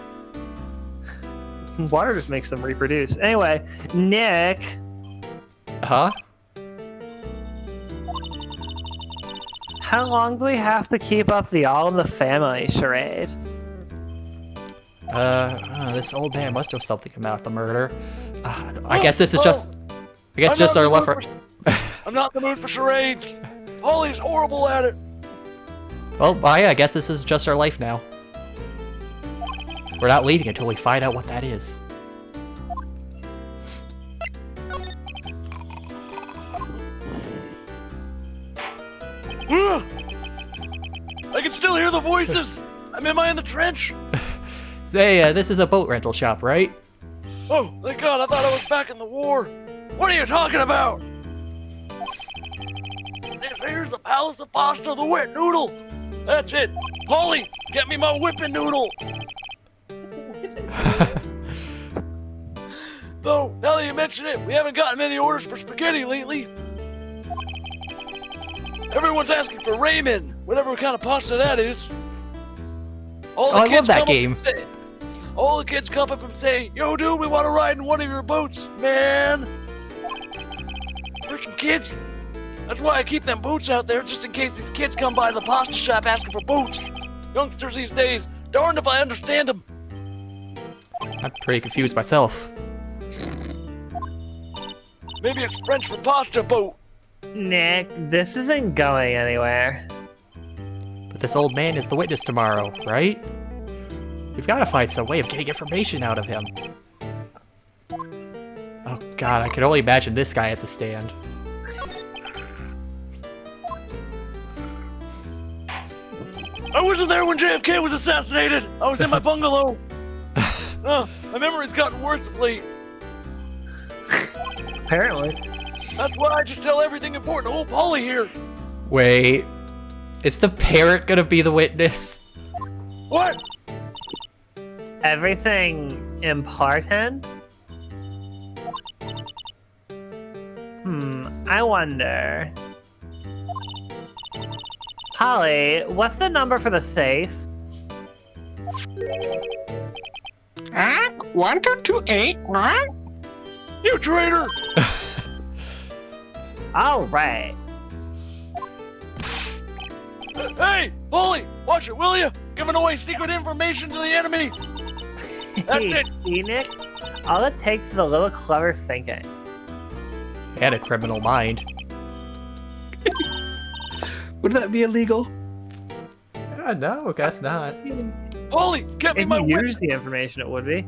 Water just makes them reproduce. Anyway, Nick. Huh? How long do we have to keep up the All in the Family charade? This old man must know something about the murder. I guess this is just... I guess just our love for... I'm not in the mood for charades. Holly's horrible at it. Well, I guess this is just our life now. We're not leaving until we find out what that is. I can still hear the voices. Am I in the trench? Hey, this is a boat rental shop, right? Oh, thank God, I thought I was back in the war. What are you talking about? Here's the Palace of Pasta, the wet noodle. That's it. Polly, get me my whipping noodle. Though, now that you mention it, we haven't gotten many orders for spaghetti lately. Everyone's asking for ramen, whatever kind of pasta that is. I love that game. All the kids come up and say, yo, dude, we want to ride in one of your boats, man. Freaking kids. That's why I keep them boots out there, just in case these kids come by the pasta shop asking for boots. Youngsters these days, darned if I understand them. I'm pretty confused myself. Maybe it's French for pasta boat. Nick, this isn't going anywhere. But this old man is the witness tomorrow, right? We've got to find some way of getting information out of him. Oh god, I can only imagine this guy at the stand. I wasn't there when JFK was assassinated. I was in my bungalow. My memory's gotten worse of late. Apparently. That's why I just tell everything important to old Polly here. Wait, is the parrot gonna be the witness? What? Everything important? I wonder. Holly, what's the number for the safe? 1228, right? You traitor! All right. Hey, Polly, watch it, will you? Giving away secret information to the enemy. That's it. See, Nick? All it takes is a little clever thinking. And a criminal mind. Would that be illegal? No, guess not. Polly, get me If my you use the information, it would be.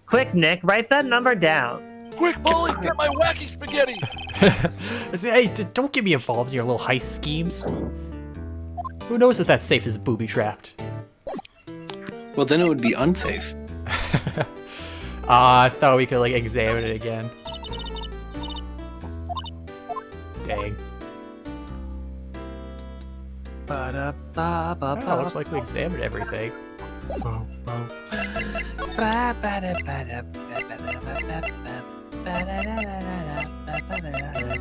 Quick, Nick, write that number down. Quick, Polly, get my wacky spaghetti. Hey, don't get me involved in your little heist schemes. Who knows if that safe is booby-trapped? Well, then it would be unsafe. I thought we could, like, examine it again. Dang. Oh, looks like we examined everything.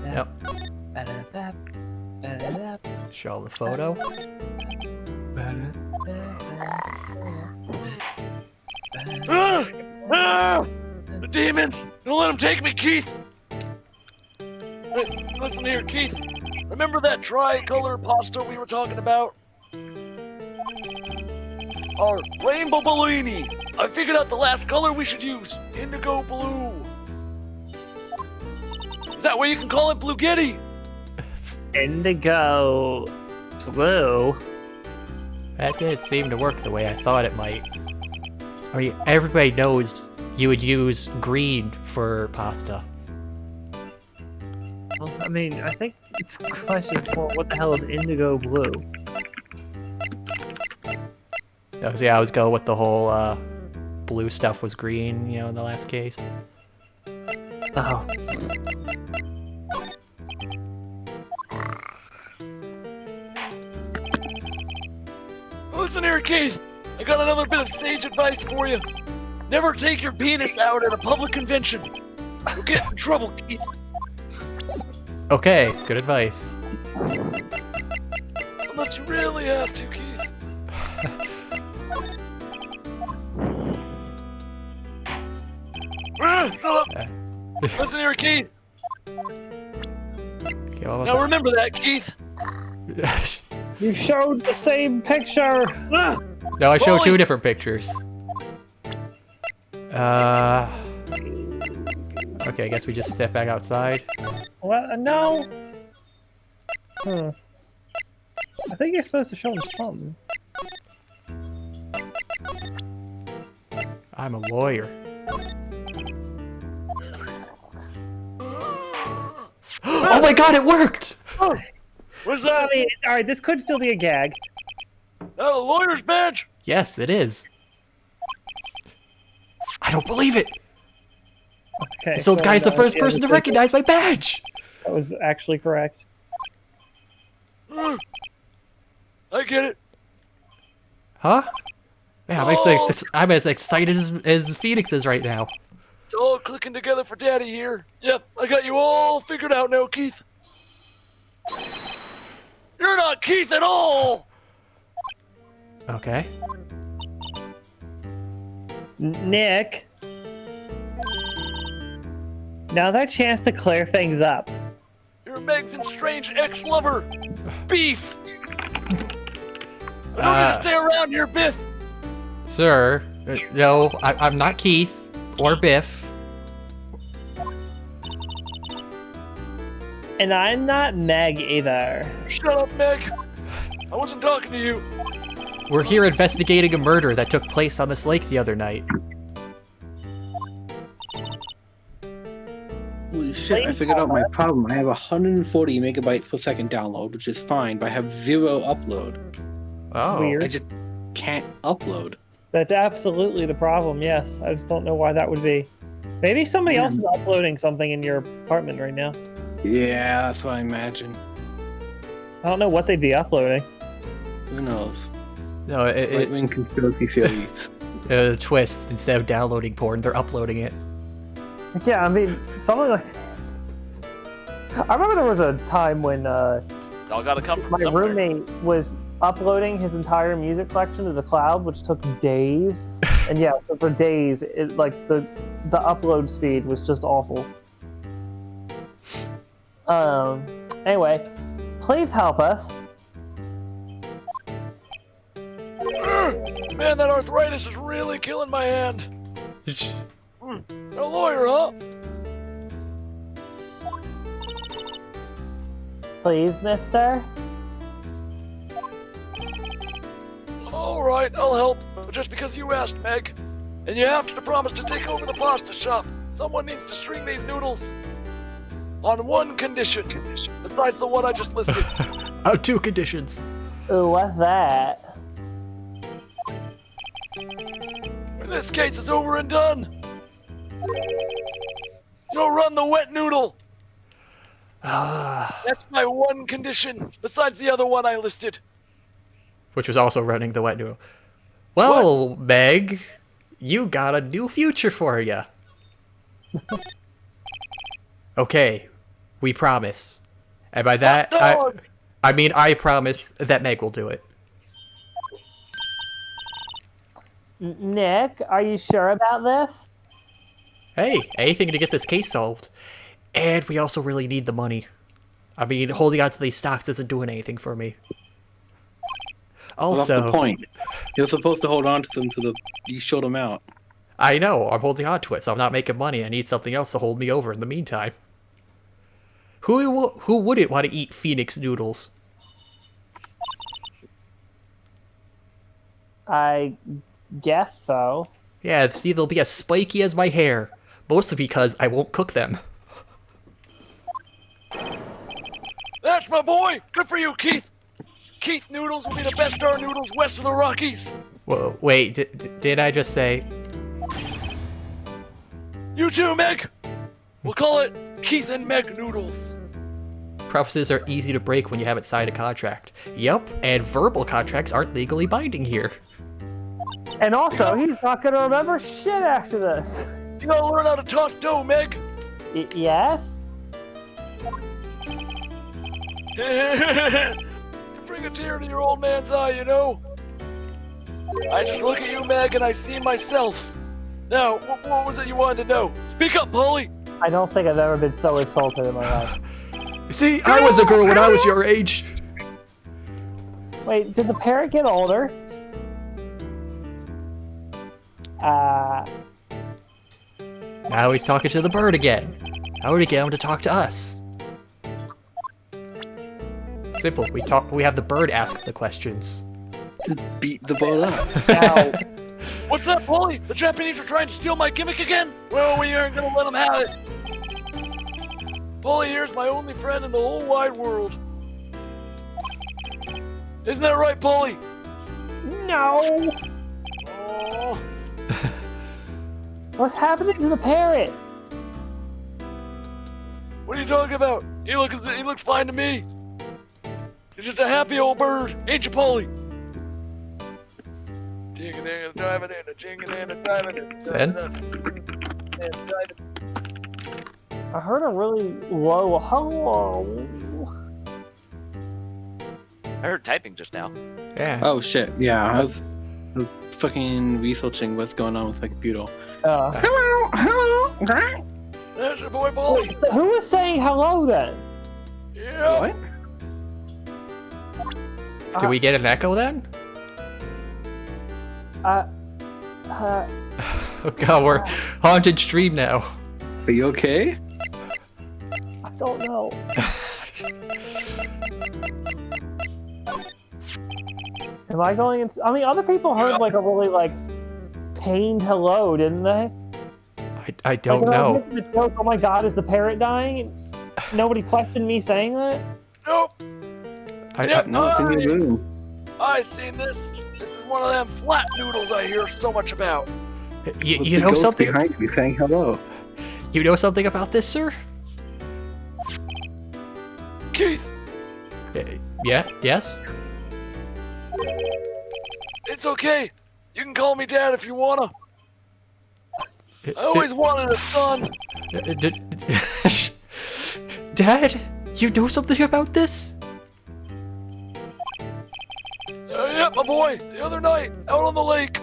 Yep. Show the photo. The demons! Don't let them take me, Keith! Hey, listen here, Keith. Remember that tricolor pasta we were talking about? Our rainbow bellini! I figured out the last color we should use. Indigo blue. Is that way you can call it Blue-Getty? Indigo blue. That didn't seem to work the way I thought it might. I mean, everybody knows you would use green for pasta. Well, I mean, I think it's a question for what the hell is indigo blue? Yeah, I was going with the whole blue stuff was green, you know, in the last case. Oh. Listen here, Keith. I got another bit of sage advice for you. Never take your penis out at a public convention. You'll get in trouble, Keith. Okay, good advice. Unless you really have to, Keith. Shut up. Listen here, Keith. Okay, well, Now remember that, Keith. You showed the same picture! No, I showed Polly! 2 different pictures. Okay, I guess we just step back outside. What? No! I think you're supposed to show him something. I'm a lawyer. Oh my god, it worked! What's I that? mean, alright, this could still be a gag. That a lawyer's badge? Yes, it is. I don't believe it! Okay. This old so guy's the no, first yeah, person to this- recognize my badge! That was actually correct. I get it. Huh? Man, I'm as excited as Phoenix is right now. It's all clicking together for Daddy here. Yep, I got you all figured out now, Keith. You're not Keith at all! Okay. Nick. Now's our chance to clear things up. You're Meg's strange ex-lover. Beef! I don't need to stay around here, Biff. Sir, No, I'm not Keith or Biff. And I'm not Meg either. Shut up, Meg. I wasn't talking to you. We're here investigating a murder that took place on this lake the other night. Holy shit, I figured out my problem. I have 140 megabytes per second download, which is fine, but I have 0 upload. Oh. Weird. I just can't upload. That's absolutely the problem, yes. I just don't know why that would be. Maybe somebody else is uploading something in your apartment right now. Yeah, that's what I imagine. I don't know what they'd be uploading. Who knows? No, Right-wing conspiracy theories. twist. Instead of downloading porn, they're uploading it. Yeah, I mean, something like... I remember there was a time when It's all got to come from my somewhere. roommate was uploading his entire music collection to the cloud, which took days. And yeah, so for days, the upload speed was just awful. Anyway, please help us. Man, that arthritis is really killing my hand. A lawyer, huh? Please, mister? All right, I'll help. But just because you asked, Meg. And you have to promise to take over the pasta shop. Someone needs to string these noodles. On one condition. Besides the one I just listed. Oh, 2 conditions. Ooh, what's that? When this case is over and done, you'll run the wet noodle. That's my one condition, besides the other one I listed. Which was also running the wet noodle. Well, Meg, you got a new future for you. Okay, we promise. And by that, I mean I promise that Meg will do it. Nick, are you sure about this? Hey, anything to get this case solved. And we also really need the money. I mean, holding on to these stocks isn't doing anything for me. Well, Also, that's the point. You're supposed to hold on to them till you showed them out. I know, I'm holding on to it, so I'm not making money. I need something else to hold me over in the meantime. Who wouldn't want to eat Phoenix noodles? I guess so. Yeah, see, they'll be as spiky as my hair. Mostly because I won't cook them. That's my boy! Good for you, Keith! Keith noodles will be the best darn noodles west of the Rockies! Whoa, wait, did I just say... You too, Meg! We'll call it Keith and Meg noodles. Promises are easy to break when you haven't signed a contract. Yep, and verbal contracts aren't legally binding here. And also, he's not gonna remember shit after this. You gotta learn how to toss dough, Meg! Yes? Bring a tear to your old man's eye, you know? I just look at you, Meg, and I see myself. Now, what was it you wanted to know? Speak up, Polly! I don't think I've ever been so insulted in my life. See, I was a girl when I was your age. Wait, did the parrot get older? Now he's talking to the bird again. How do we get him to talk to us? Simple. We have the bird ask the questions. Beat the boat up. Now, What's that, Polly? The Japanese are trying to steal my gimmick again? Well, we aren't gonna let them have it. Polly here's my only friend in the whole wide world. Isn't that right, Polly? no! Oh, What's happening to the parrot? what are you talking about? He looks fine to me. He's just a happy old bird, ain't you, Polly? Jigging and driving and a jigging and a driving and Zen? I heard a really low hello. I heard typing just now. Yeah. Oh shit, yeah, I was fucking researching what's going on with my computer. Hello. That's your boy, Polly. So who was saying hello then? Yeah. What? Did we get an echo then? Oh god, we're haunted stream now. Are you okay? I don't know. Am I going in? I mean, other people heard like a really like pained hello, didn't they? I don't like, know. The joke, oh my god, is the parrot dying? Nobody questioned me saying that? Nope. No, it's in your room. I seen this. This is one of them flat noodles I hear so much about. You know something? Behind you saying hello. You know something about this, sir? Keith, Yeah. Yes. it's okay. You can call me Dad if you wanna. I always wanted a son. Dad, you know something about this? Yeah, my boy. The other night, out on the lake.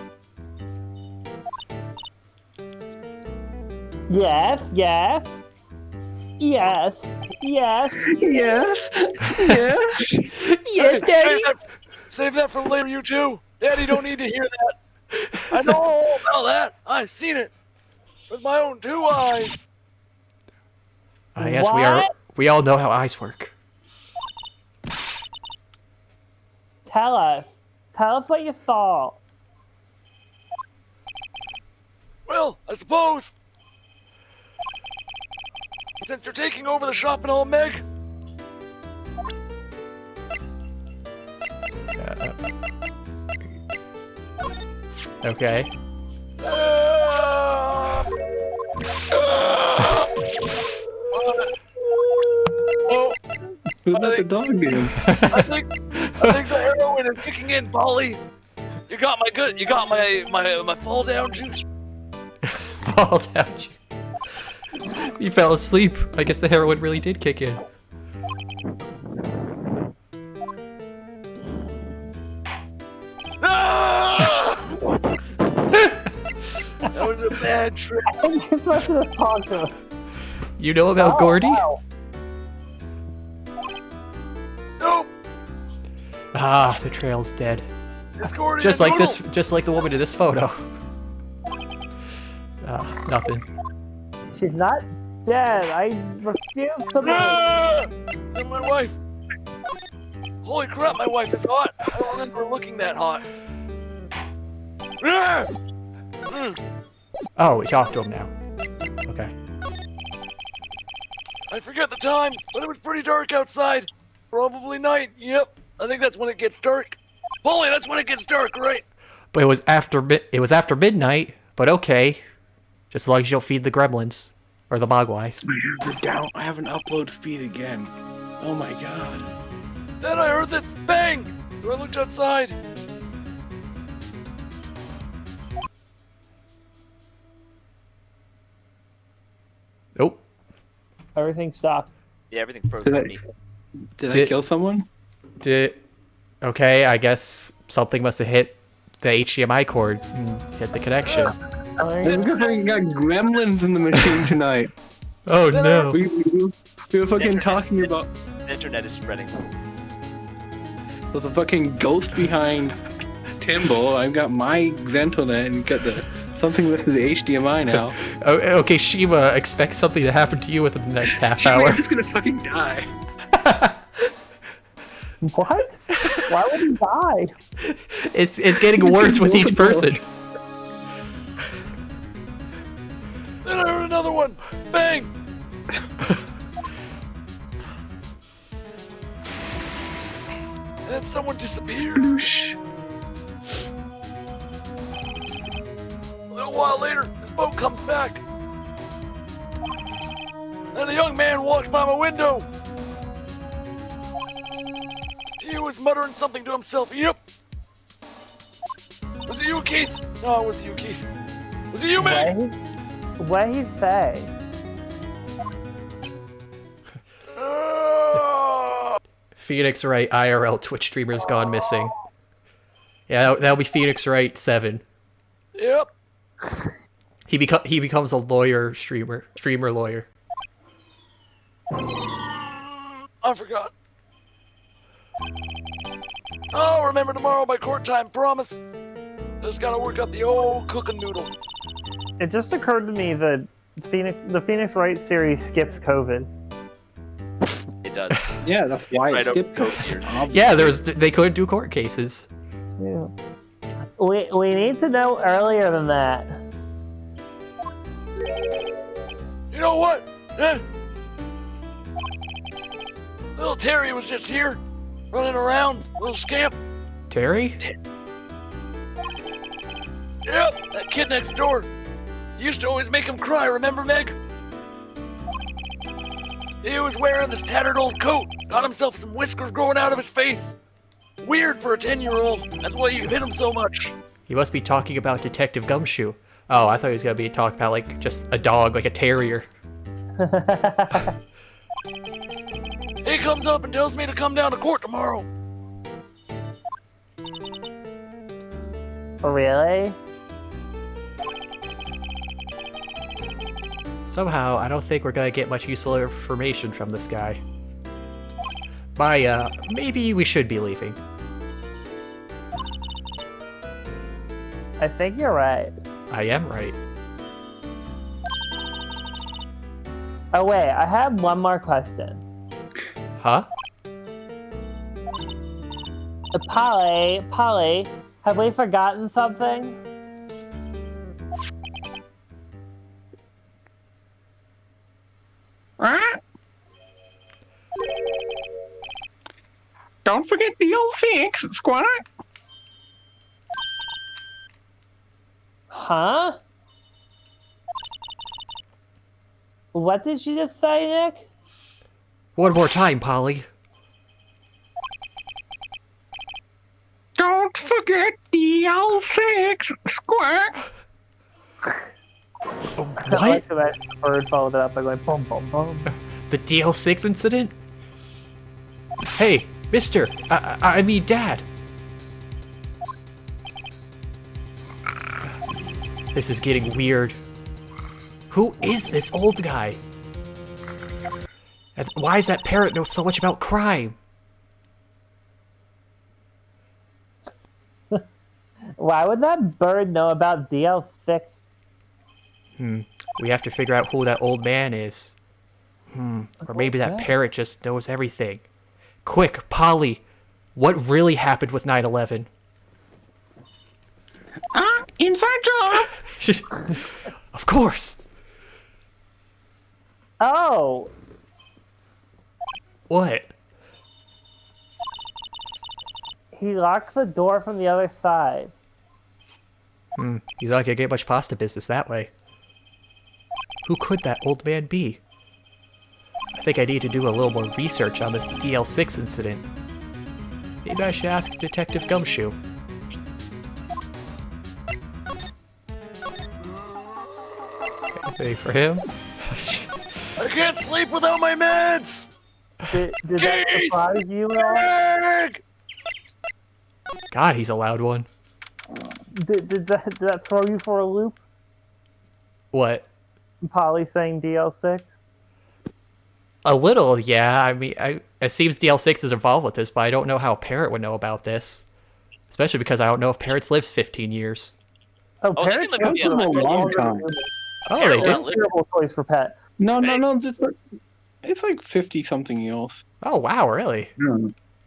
Yes. Yes. Yes. Yes. Yes. Yes. Yes, Daddy. Save that for later, you two. Daddy don't need to hear that. I know all about that. I seen it with my own 2 eyes. Yes, we all know how eyes work. Tell us what you saw. Well, I suppose since you're taking over the shop and all, Meg. Okay. Who let the dog in? I think the heroin is kicking in, Polly. You got my fall down juice. Fall down juice. You fell asleep. I guess the heroin really did kick in. That was a bad trick. I think you're supposed to just talk to him. You know about Gordy? Wow. Nope. Ah, the trail's dead. It's Gordy. Just the like noodle. this, just like the woman in this photo. Nothing. She's not dead. I refuse to believe. Ah! Is that my wife? Holy crap, my wife is hot. I don't remember looking that hot. Ah! Oh, we talked to him now. Okay. I forget the times, but it was pretty dark outside. Probably night. Yep. I think that's when it gets dark. Polly, that's when it gets dark, right? But it was after midnight. But okay, just as long as you don't feed the gremlins or the mogwais. I have an upload speed again. Oh my god. Then I heard this bang, so I looked outside. Nope. Everything stopped. Yeah, everything's frozen for me. Did I kill someone? Okay, I guess something must have hit the HDMI cord and hit the connection. It's because we got gremlins in the machine tonight. Oh no. We were fucking talking about The internet is spreading. there's a fucking ghost behind Timbo. I've got my Xenthori and got the something with the HDMI now. Okay, Shima, expect something to happen to you within the next half hour. I'm just gonna fucking die. What? Why would he die? It's getting worse with each person. Then I heard another one. Bang! And then someone disappeared. A little while later, this boat comes back. Then a young man walks by my window. He was muttering something to himself. Yep. Was it you, Keith? No, it wasn't you, Keith. Was it you, man? What he say? Phoenix Wright IRL Twitch streamer's gone missing. Yeah, that'll be Phoenix Wright 7. Yep. He becomes a lawyer streamer lawyer. I forgot. I'll remember tomorrow by court time, promise. Just gotta work out the old cooking noodle. It just occurred to me that the Phoenix Wright series skips COVID. It does. Yeah, that's why it Right over skips it. years. Yeah, they couldn't do court cases. Yeah. We need to know earlier than that. You know what? Eh? Little Terry was just here, running around, little scamp. Terry? Yep, that kid next door. You used to always make him cry, remember, Meg? He was wearing this tattered old coat, got himself some whiskers growing out of his face. Weird for a 10-year-old. That's why you hit him so much. He must be talking about Detective Gumshoe. Oh, I thought he was gonna be talking about like just a dog, like a terrier. He comes up and tells me to come down to court tomorrow. Really? Somehow, I don't think we're gonna get much useful information from this guy. Maybe we should be leaving. I think you're right. I am right. Oh wait, I have one more question. Huh? Polly, have we forgotten something? Don't forget the old six, Squire. Huh? What did you just say, Nick? One more time, Polly. Don't forget the old six, Squire. I What? like to that bird followed it up by going boom, boom, boom. The DL6 incident? Hey, mister! I mean, Dad! This is getting weird. Who is this old guy? And why does that parrot know so much about crime? Why would that bird know about DL6? We have to figure out who that old man is. Or maybe that parrot just knows everything. Quick, Polly! What really happened with 9/11? Inside job. Of course! Oh! What? He locked the door from the other side. He's not gonna get much pasta business that way. Who could that old man be? I think I need to do a little more research on this DL6 incident. Maybe I should ask Detective Gumshoe. Anything for him? I can't sleep without my meds! Did that Keith! surprise you at all? Meg! God, he's a loud one. Did that throw you for a loop? What? Polly saying DL6? A little, yeah. I mean, it seems DL6 is involved with this, but I don't know how a parrot would know about this. Especially because I don't know if parrots live 15 years. Oh, Oh, they parrot can live jokes in are a long longer than time. humans. Oh, they Parrot do? will live- Terrible choice for pet. No, just it's like 50 something else. Oh, wow, really?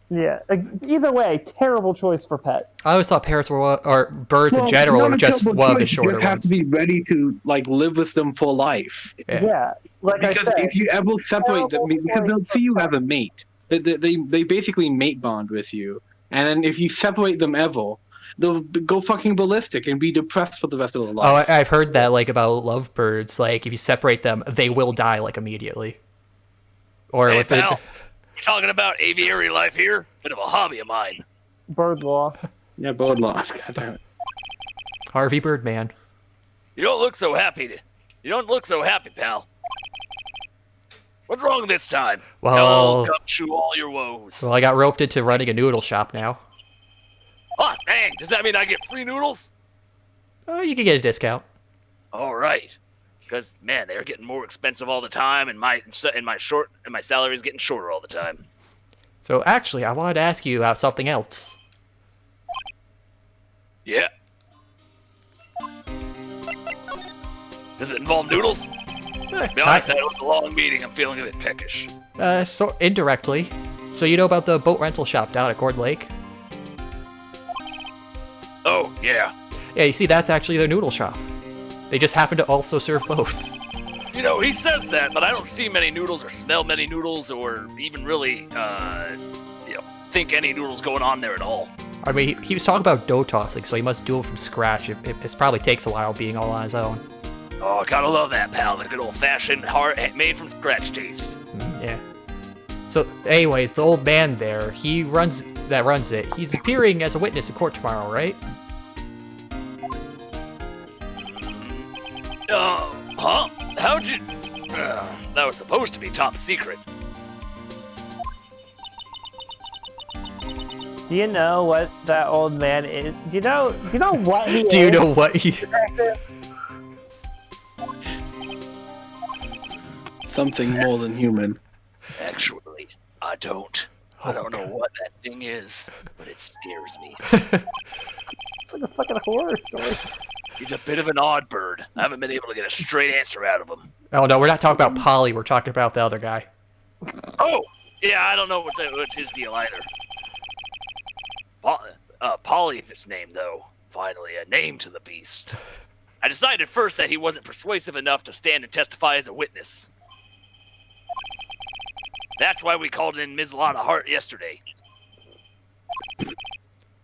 Yeah. Either way, terrible choice for pet. I always thought parrots were, or birds in general, were just one of the shorter You just have ones. to be ready to like live with them for life. Yeah. Like Because I said, if you ever separate them, terrible because they'll choice see you for as a mate. They basically mate bond with you, and then if you separate them ever, they'll go fucking ballistic and be depressed for the rest of their Oh, life. I've heard that, like, about lovebirds. Like, if you separate them, they will die, like, immediately. Or Hey, with the- pal. You talking about aviary life here? Bit of a hobby of mine. bird law. Yeah, bird loss. God damn it. Harvey Birdman. You don't look so happy. You don't look so happy, pal. What's wrong this time? Well- Tell Gumshoe all your woes. Well, I got roped into running a noodle shop now. Oh, dang. Does that mean I get free noodles? Oh, you can get a discount. All right. Because, man, they're getting more expensive all the time, and my salary is getting shorter all the time. So, actually, I wanted to ask you about something else. Yeah. Does it involve noodles? To be honest, that was a long meeting. I'm feeling a bit peckish. So indirectly. So you know about the boat rental shop down at Cord Lake? Oh, yeah. Yeah, you see, that's actually their noodle shop. They just happen to also serve boats. You know, he says that, but I don't see many noodles or smell many noodles or even really, think any noodles going on there at all. I mean, he was talking about dough tossing, so he must do it from scratch. It probably takes a while being all on his own. Oh, gotta love that, pal. The good old-fashioned, made from scratch taste. Yeah. So, anyways, the old man there, he runs it. He's appearing as a witness in court tomorrow, right? Huh? How'd you... that was supposed to be top secret. Do you know what that old man is? Do you know what he is? Do you know what he... Something more than human. Actually, I don't. I don't know what that thing is, but it scares me. It's like a fucking horror story. He's a bit of an odd bird. I haven't been able to get a straight answer out of him. Oh, no, we're not talking about Polly. We're talking about the other guy. Oh! Yeah, I don't know what's his deal either. Polly is its name, though. Finally, a name to the beast. I decided first that he wasn't persuasive enough to stand and testify as a witness. That's why we called in Ms. Lana Hart yesterday.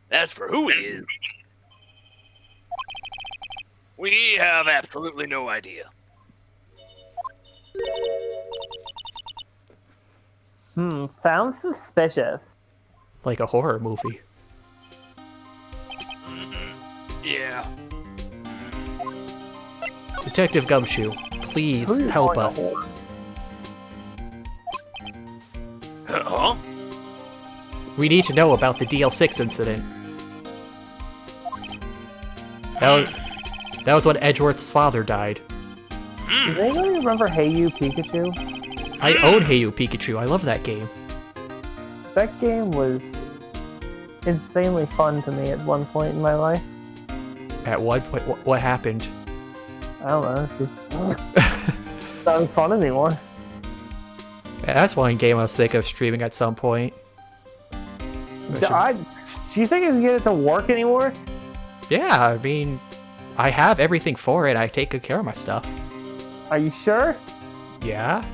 As for who he is, we have absolutely no idea. Sounds suspicious. Like a horror movie. Yeah. Detective Gumshoe, please Who are you help calling a us. whore? Huh? We need to know about the DL6 incident. That was when Edgeworth's father died. Does anybody remember Hey You Pikachu? I own Hey You Pikachu. I love that game. That game was insanely fun to me at one point in my life. At what point? What happened? I don't know, it's just not as fun anymore. Yeah, that's one game I was thinking of streaming at some point. Do you think I can get it to work anymore? Yeah, I mean, I have everything for it. I take good care of my stuff. Are you sure? Yeah?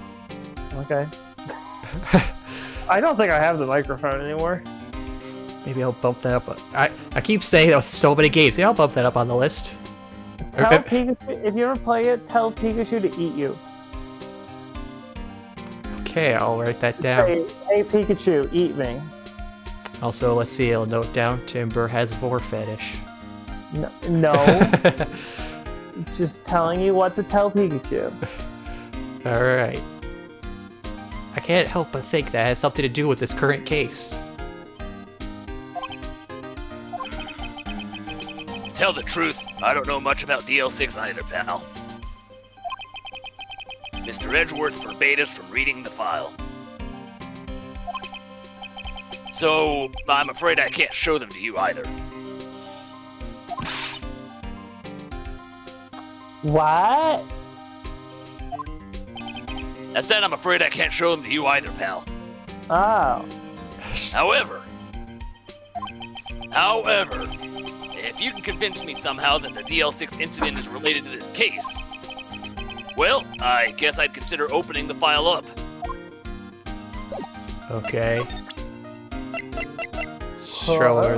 Okay. I don't think I have the microphone anymore. Maybe I'll bump that up. I keep saying that with so many games. Yeah, I'll bump that up on the list. Tell Pikachu, if you ever play it, tell Pikachu to eat you. Okay, I'll write that down. Say, hey Pikachu, eat me. Also, let's see, I'll note down Timber has vor fetish. No. Just telling you what to tell Pikachu. Alright. I can't help but think that has something to do with this current case. Tell the truth, I don't know much about DL6 either, pal. Mr. Edgeworth forbade us from reading the file. So, I'm afraid I can't show them to you either. What? I said I'm afraid I can't show them to you either, pal. Oh. However, if you can convince me somehow that the DL6 incident is related to this case, well, I guess I'd consider opening the file up. Okay. Show her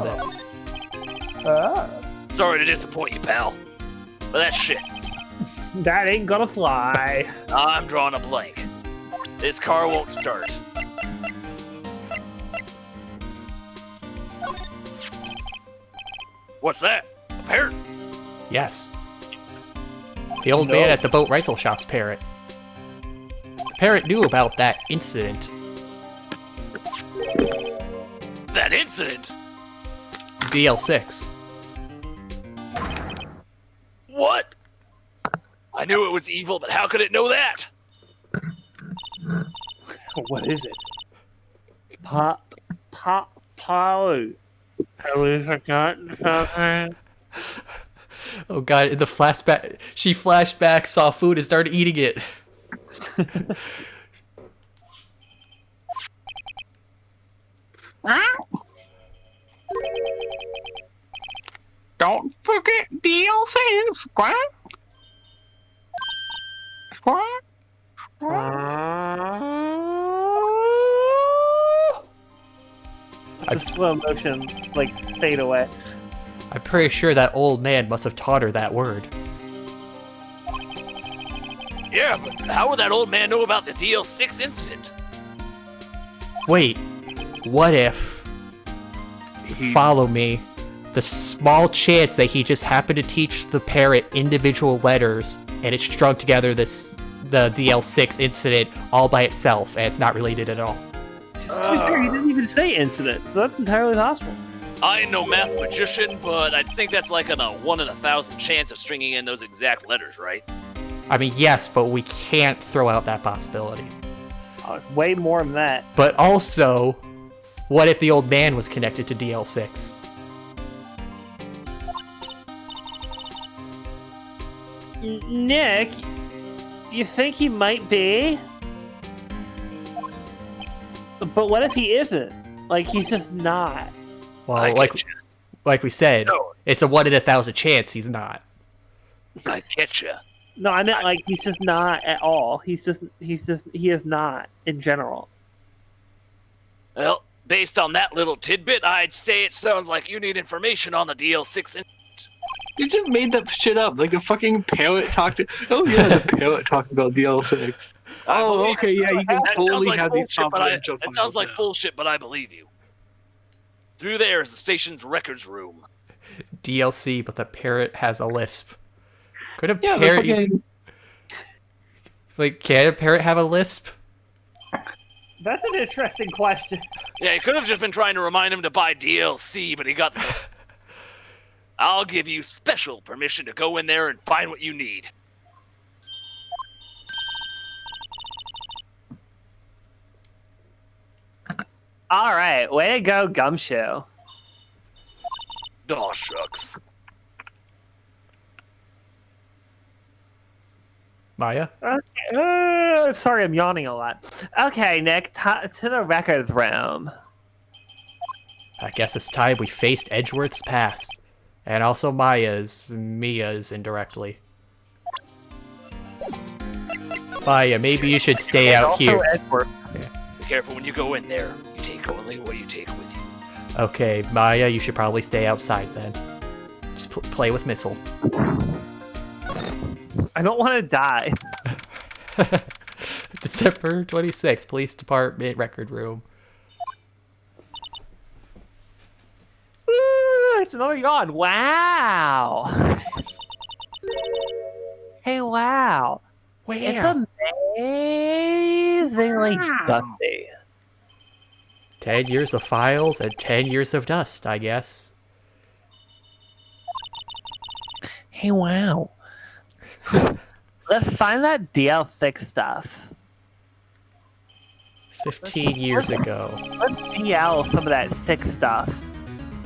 that. Sorry to disappoint you, pal, but that's shit. That ain't gonna fly. I'm drawing a blank. This car won't start. What's that? A parrot? Yes. The old man at the boat rental shop's parrot. The parrot knew about that incident. That incident? DL6. What? I knew it was evil, but how could it know that? What is it? Polly. Have we forgotten something? Oh god, in the flashback, she flashed back, saw food, and started eating it. Don't forget DLC, squat. Squat. The slow motion, like, fade away. I'm pretty sure that old man must have taught her that word. Yeah, but how would that old man know about the DL6 incident? Wait, what if... Follow me. The small chance that he just happened to teach the parrot individual letters, and it strung together the DL6 incident all by itself, and it's not related at all. To be fair, he didn't even say incident, so that's entirely possible. I ain't no math magician, but I think that's like a 1 in 1,000 chance of stringing in those exact letters, right? I mean, yes, but we can't throw out that possibility. Oh, it's way more than that. But also, what if the old man was connected to DL6? Nick, you think he might be? But what if he isn't? Like, he's just not. Well, like we said, No. it's a 1 in 1,000 chance he's not. I get you. No, I meant like he's just not at all. He is not in general. Well, based on that little tidbit, I'd say it sounds like you need information on the DL6 incident. You just made that shit up. Like the fucking parrot talked. Oh yeah, the parrot talked about DL6. Oh, okay, yeah, you can totally have these confidential It sounds like bullshit, but I believe you. Through there is the station's records room. DLC, but the parrot has a lisp. Could a Yeah, parrot... fucking... Like, can a parrot have a lisp? That's an interesting question. Yeah, he could have just been trying to remind him to buy DLC, but he got the... I'll give you special permission to go in there and find what you need. All right, way to go, Gumshoe. Aw, shucks. Maya? Okay. Sorry, I'm yawning a lot. Okay, Nick, to the records room. I guess it's time we faced Edgeworth's past. And also Mia's indirectly. Maya, maybe you should stay out here. Edgeworth. Be careful when you go in there. You take only what you take with you. Okay, Maya, you should probably stay outside then. Just play with Missile. I don't want to die. December 26th, Police Department Record Room. It's another yawn. Wow. Hey, wow. Where? It's amazingly dusty. 10 years of files and 10 years of dust, I guess. Hey, wow. Let's find that DL6 stuff. 15 years ago. Let's DL some of that 6 stuff.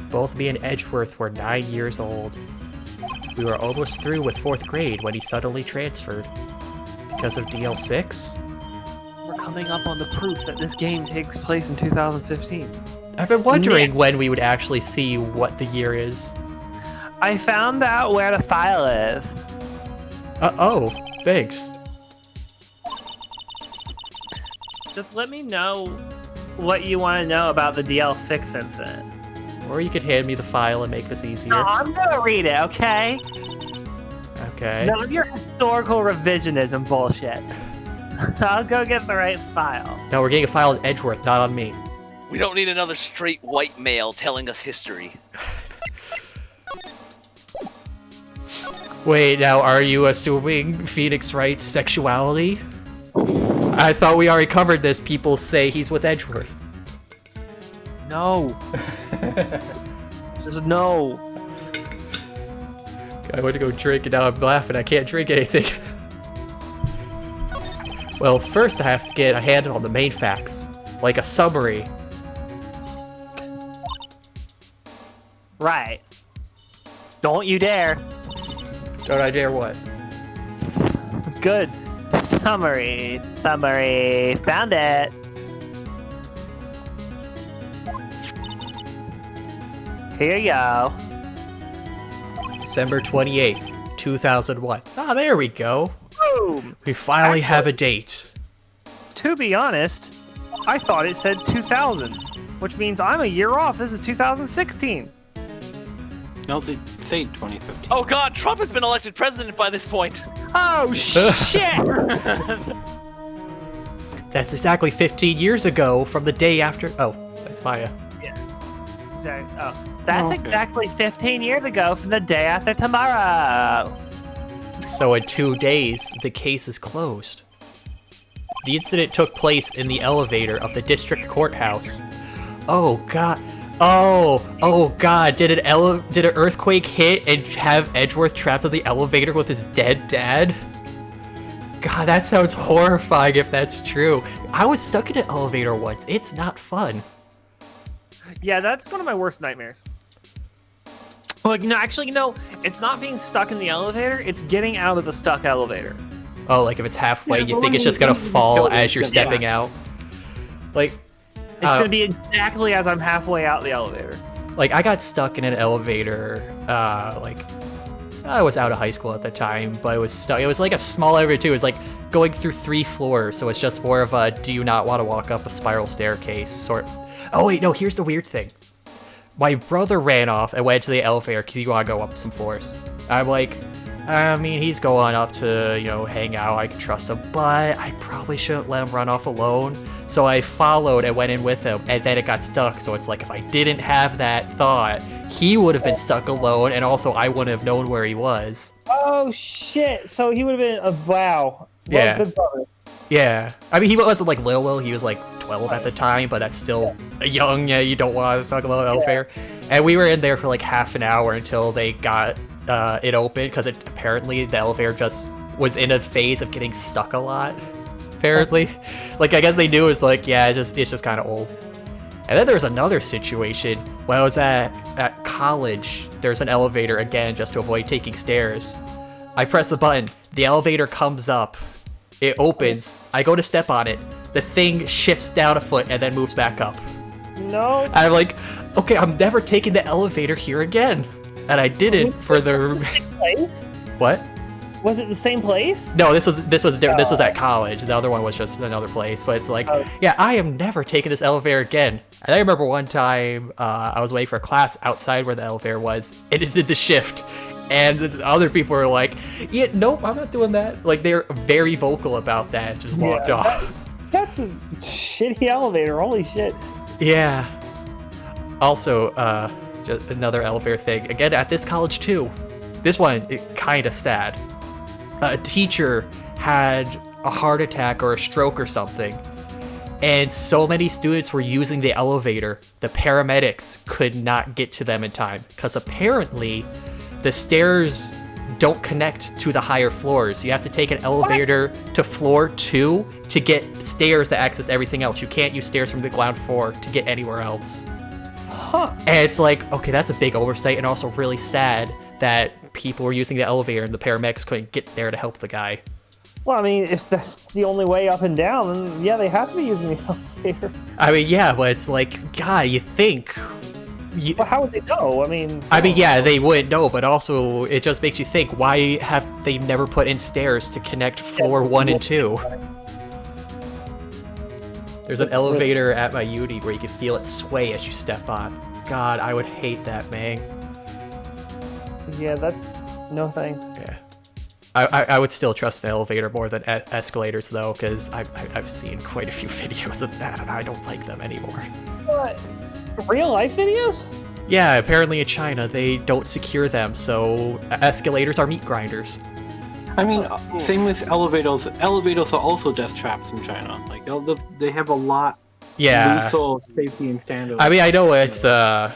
Both me and Edgeworth were 9 years old. We were almost through with 4th grade when he suddenly transferred. Because of DL6? We're coming up on the proof that this game takes place in 2015. I've been wondering when we would actually see what the year is. I found out where the file is. Oh, thanks. Just let me know what you want to know about the DL6 incident. Or you could hand me the file and make this easier. No, I'm gonna read it, okay? Okay. None of your historical revisionism bullshit. I'll go get the right file. No, we're getting a file on Edgeworth, not on me. We don't need another straight white male telling us history. Wait, now are you assuming Phoenix Wright's sexuality? I thought we already covered this. People say he's with Edgeworth. No. Just no. I went to go drink and now I'm laughing. I can't drink anything. Well, first I have to get a handle on the main facts. Like a summary. Right. Don't you dare. Don't I dare what? Good. Summary. Found it. Here you go. December 28th, 2001. Ah, there we go. Boom. We finally have a date. To be honest, I thought it said 2000, which means I'm a year off. This is 2016. No, they say 2015. Oh God, Trump has been elected president by this point. Oh shit! That's exactly 15 years ago from the day after. Oh, that's Maya. Exactly. Oh, that's exactly 15 years ago from the day after tomorrow. So in 2 days, the case is closed. The incident took place in the elevator of the district courthouse. Oh god. Oh god, did an earthquake hit and have Edgeworth trapped in the elevator with his dead dad? God, that sounds horrifying if that's true. I was stuck in an elevator once. It's not fun. Yeah, that's one of my worst nightmares. Like, no, actually, no, it's not being stuck in the elevator, it's getting out of the stuck elevator. Oh, like if it's halfway, you think it's just gonna fall as you're stepping out? Like, it's gonna be exactly as I'm halfway out the elevator. Like, I got stuck in an elevator, like, I was out of high school at the time, but it was stuck. It was like a small elevator too. It was like going through 3 floors, so it's just more of a do you not want to walk up a spiral staircase sort. Oh wait, no, here's the weird thing. My brother ran off and went to the elevator because he wanted to go up some floors. I'm like, I mean, he's going up to, you know, hang out. I can trust him, but I probably shouldn't let him run off alone. So I followed and went in with him, and then it got stuck. So it's like if I didn't have that thought, he would have been stuck alone, and also I wouldn't have known where he was. Oh shit! So he would have been a wow. Yeah. Good brother. Yeah. I mean, he wasn't like little. He was like 12 at the time, but that's still young. Yeah, you don't want to suck a little elevator. And we were in there for like half an hour until they got it open, because apparently the elevator just was in a phase of getting stuck a lot. Apparently, like I guess they knew it was like, yeah, it's just kind of old. And then there was another situation when I was at college. There's an elevator again just to avoid taking stairs. I press the button, the elevator comes up, it opens, I go to step on it, the thing shifts down a foot and then moves back up. No. I'm like, okay, I'm never taking the elevator here again. And I didn't for the place? What? Was it the same place? No, this was at college. The other one was just another place. But it's like, yeah, I am never taking this elevator again. And I remember one time I was waiting for a class outside where the elevator was, and it did the shift. And the other people were like, yeah, nope, I'm not doing that. Like, they're very vocal about that. Just walked off. That's a shitty elevator. Holy shit. Yeah. Also, just another elevator thing. Again, at this college too. This one, kind of sad. A teacher had a heart attack or a stroke or something, and so many students were using the elevator, the paramedics could not get to them in time, because apparently the stairs don't connect to the higher floors. You have to take an elevator to floor 2 to get stairs that access everything else. You can't use stairs from the ground floor to get anywhere else. And it's like, okay, that's a big oversight, and also really sad that people were using the elevator and the paramedics couldn't get there to help the guy. Well, I mean, if that's the only way up and down, then yeah, they have to be using the elevator. I mean, yeah, but it's like, God, you think... Well, how would they know? I mean, yeah, they wouldn't know, but also it just makes you think, why have they never put in stairs to connect floor 1 and 2? There's an elevator at my uni where you can feel it sway as you step on. God, I would hate that, man. Yeah, that's... no thanks. Yeah. I would still trust an elevator more than escalators, though, because I've seen quite a few videos of that, and I don't like them anymore. What? Real life videos? Yeah, apparently in China, they don't secure them, so escalators are meat grinders. I mean, same with elevators. Elevators are also death traps in China. Like, they have a lot looser safety and standards. I mean, I know it's a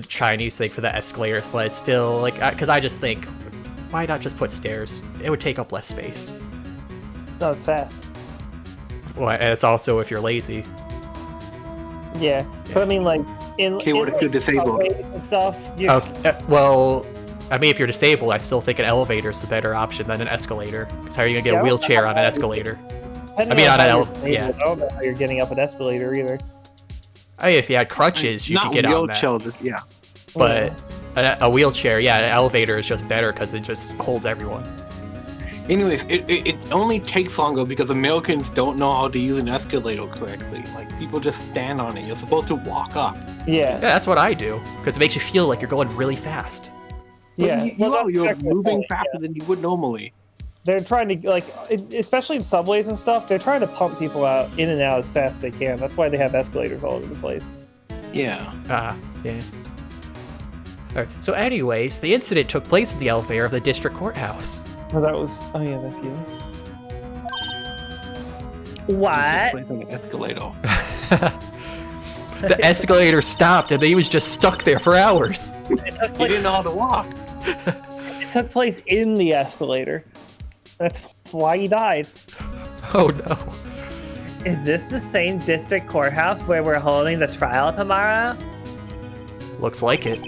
Chinese thing for the escalators, but it's still, like, because I just think, why not just put stairs? It would take up less space. No, it's fast. Well, and it's also if you're lazy. Yeah, but I mean, like, in what if you're disabled and stuff. Well, I mean, if you're disabled, I still think an elevator is the better option than an escalator. Because how are you gonna get a wheelchair on an escalator? I mean, on an yeah. I don't know how you're getting up an escalator either. I mean, if you had crutches, you could get on that. Yeah. But a wheelchair, yeah, an elevator is just better because it just holds everyone. Anyways, it only takes longer because Americans don't know how to use an escalator correctly. Like, people just stand on it. You're supposed to walk up. Yeah. Yeah, that's what I do. Because it makes you feel like you're going really fast. Yeah. You're moving faster than you would normally. They're trying to, like, especially in subways and stuff, they're trying to pump people out in and out as fast as they can. That's why they have escalators all over the place. Yeah. Yeah. Alright, so anyways, the incident took place in the elevator of the district courthouse. Oh, yeah, that's you. What? Place on an escalator. The escalator stopped and he was just stuck there for hours. He didn't know how to walk. It took place in the escalator. That's why he died. Oh no. Is this the same district courthouse where we're holding the trial tomorrow? Looks like it.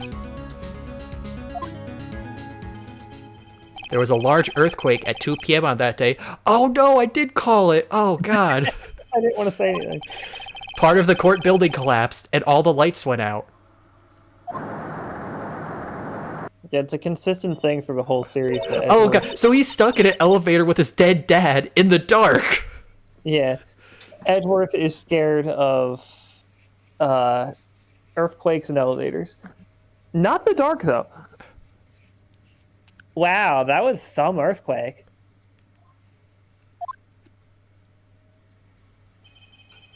There was a large earthquake at 2 p.m. on that day. Oh no, I did call it. Oh god. I didn't want to say anything. Part of the court building collapsed and all the lights went out. Yeah, it's a consistent thing for the whole series. Oh god, so he's stuck in an elevator with his dead dad in the dark. Yeah. Edgeworth is scared of earthquakes and elevators. Not the dark, though. Wow, that was some earthquake.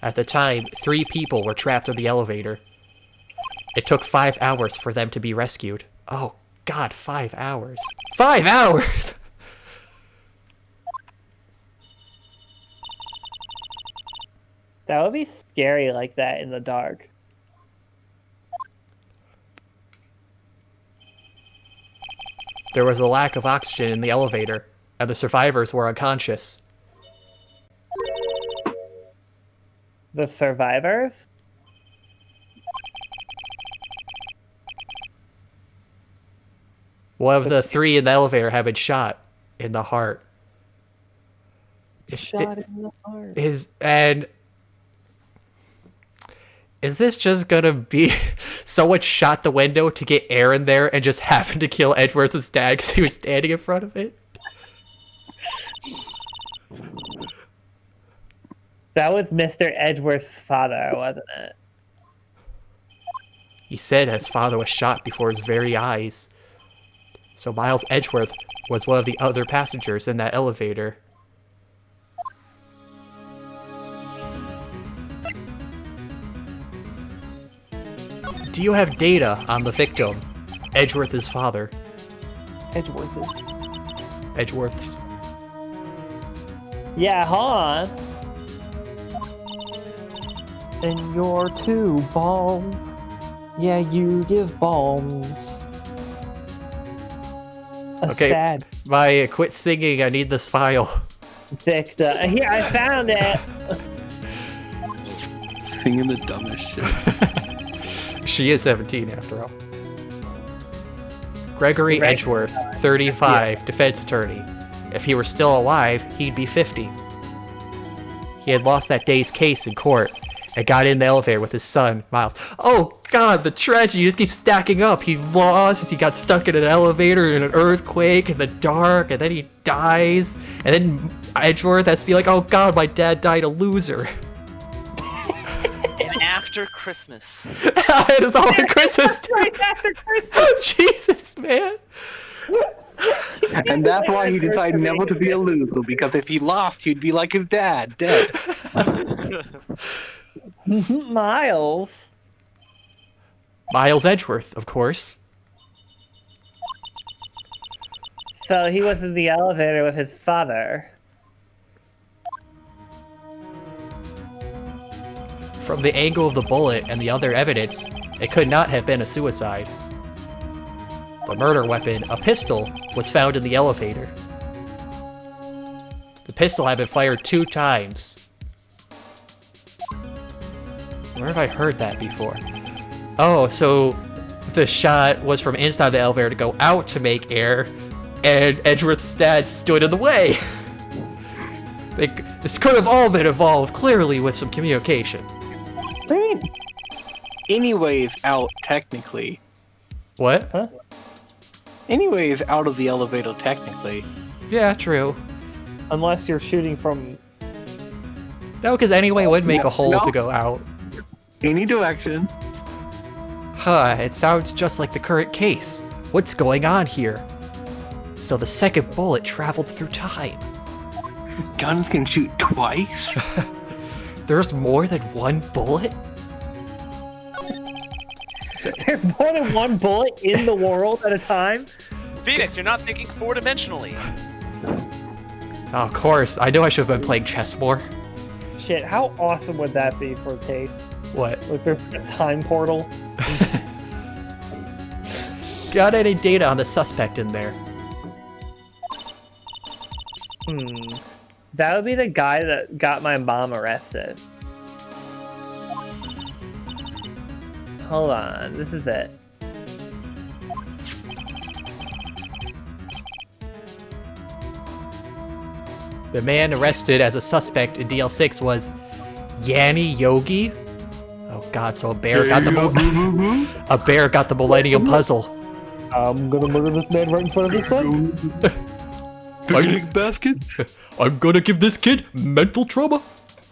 At the time, 3 people were trapped in the elevator. It took 5 hours for them to be rescued. Oh god, 5 hours. 5 hours! That would be scary like that in the dark. There was a lack of oxygen in the elevator, and the survivors were unconscious. The survivors? One of the 3 in the elevator had been shot in the heart. Shot in the heart. Is this just gonna be someone shot the window to get air in there and just happened to kill Edgeworth's dad because he was standing in front of it? That was Mr. Edgeworth's father, wasn't it? He said his father was shot before his very eyes. So Miles Edgeworth was one of the other passengers in that elevator. Do you have data on the victim, Edgeworth's father? Edgeworth's. Yeah, hold on. And you're too, balm. Yeah, you give balms. Okay, quit singing. I need this file. Victor. Here, I found it. Singing the dumbest shit. She is 17 after all. Gregory Edgeworth, 35, defense attorney. If he were still alive, he'd be 50. He had lost that day's case in court and got in the elevator with his son, Miles. Oh god, the tragedy just keeps stacking up. He lost, he got stuck in an elevator in an earthquake in the dark, and then he dies. And then Edgeworth has to be like, oh god, my dad died a loser. And after Christmas. It is all for Christmas. Right after Christmas. Jesus, man. And that's why he decided never to be a loser, because if he lost, he'd be like his dad, dead. Miles Edgeworth, of course. So he was in the elevator with his father. From the angle of the bullet and the other evidence, it could not have been a suicide. The murder weapon, a pistol, was found in the elevator. The pistol had been fired 2 times. Where have I heard that before? Oh, so the shot was from inside the elevator to go out to make air, and Edgeworth's dad stood in the way. This could have all been involved clearly with some communication. Anyways, out technically. What? Huh? Anyways, out of the elevator technically. Yeah, true. Unless you're shooting from... No, because anyway would make a hole to go out. Any direction. Huh, it sounds just like the current case. What's going on here? So the second bullet traveled through time. Guns can shoot twice? There's more than one bullet? There's more than one bullet in the world at a time? Phoenix, you're not thinking four-dimensionally. Oh, of course. I know I should have been playing chess more. Shit, how awesome would that be for a case? What? Like there's a time portal. Got any data on the suspect in there? That would be the guy that got my mom arrested. Hold on, this is it. The man arrested as a suspect in DL6 was Yanni Yogi. Oh god, so a bear got the Millennium Puzzle. I'm gonna murder this man right in front of his son. Picnic basket? I'm gonna give this kid mental trauma.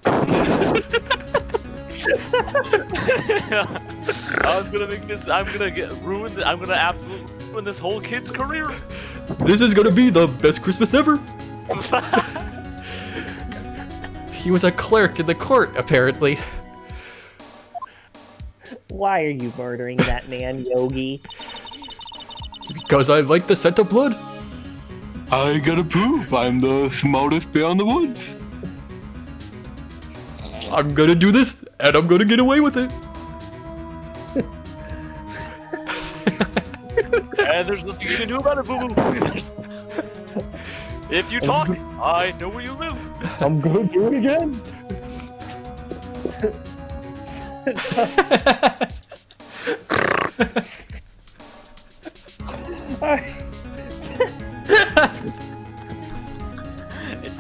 I'm gonna absolutely ruin this whole kid's career. This is gonna be the best Christmas ever. He was a clerk in the court, apparently. Why are you murdering that man, Yogi? Because I like the scent of blood. I gotta prove I'm the smartest bear in the woods. I'm gonna do this, and I'm gonna get away with it. And there's nothing you can do about it, boo-boo. If you talk, I know where you live. I'm gonna do it again.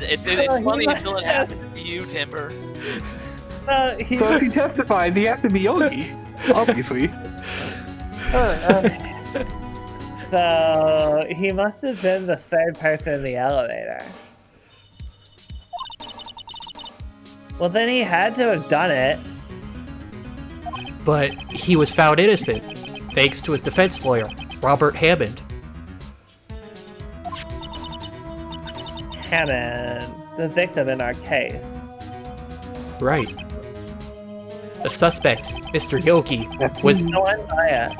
It's funny until it happens to you, Timber. So if he testifies, he has to be Yogi. Obviously. So he must have been the third person in the elevator. Well, then he had to have done it. But he was found innocent, thanks to his defense lawyer, Robert Hammond. Hammond, the victim in our case. Right. The suspect, Mr. Yogi, was... No, I'm Maya.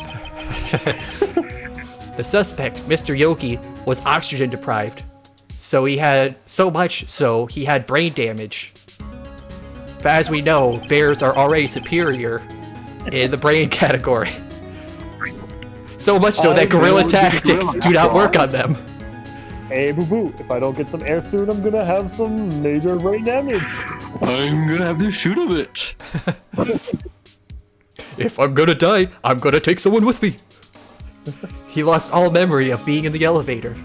The suspect, Mr. Yogi, was oxygen deprived. So he had he had brain damage. But as we know, bears are already superior in the brain category. So much so that guerrilla tactics do not work on them. Hey, boo-boo, if I don't get some air soon, I'm gonna have some major brain damage. I'm gonna have to shoot a bitch. If I'm gonna die, I'm gonna take someone with me. He lost all memory of being in the elevator.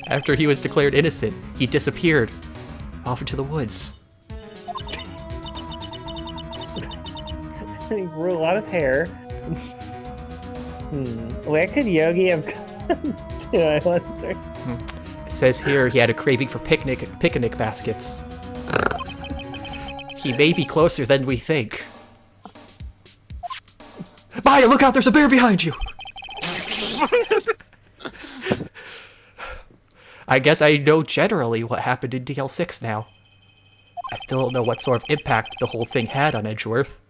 After he was declared innocent, he disappeared off into the woods. He grew a lot of hair. Where could Yogi have gone? I wonder. It says here he had a craving for picnic baskets. He may be closer than we think. Maya, look out! There's a bear behind you! I guess I know generally what happened in DL6 now. I still don't know what sort of impact the whole thing had on Edgeworth.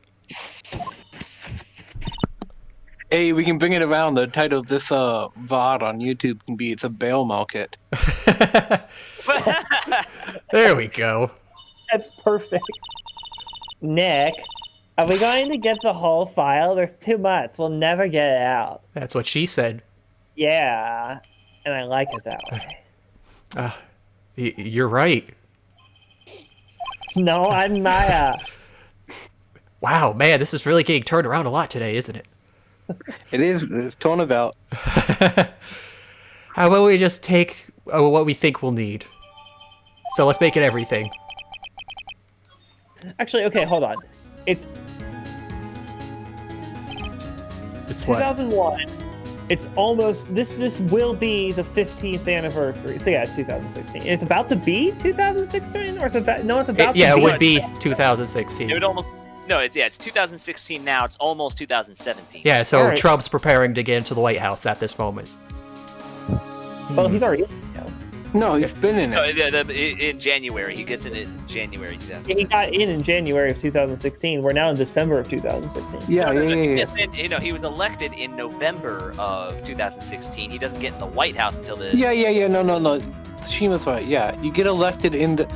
Hey, we can bring it around. The title of this VOD on YouTube can be "It's a Bail Market." There we go. That's perfect. Nick, are we going to get the whole file? There's too much. We'll never get it out. That's what she said. Yeah, and I like it that way. You're right. No, I'm Maya. Wow, man, this is really getting turned around a lot today, isn't it? It is. It's torn about. How about we just take what we think we'll need? So let's make it everything. Actually, okay, hold on. It's what? 2001. It's almost this will be the 15th anniversary. So yeah, it's 2016. It's about to be 2016, or it's about no, it's about Yeah, to it be. would be 2016. It would almost. No, it's 2016 now. It's almost 2017. Yeah, so Alright. Trump's preparing to get into the White House at this moment. Well, he's already in the house. No, he's been in No, it. in January. He gets in it in January 2016. He got in January of 2016. We're now in December of 2016. Yeah, No, yeah. he was elected in November of 2016. He doesn't get in the White House until the. Yeah. No. Shima's right. Yeah, you get elected in the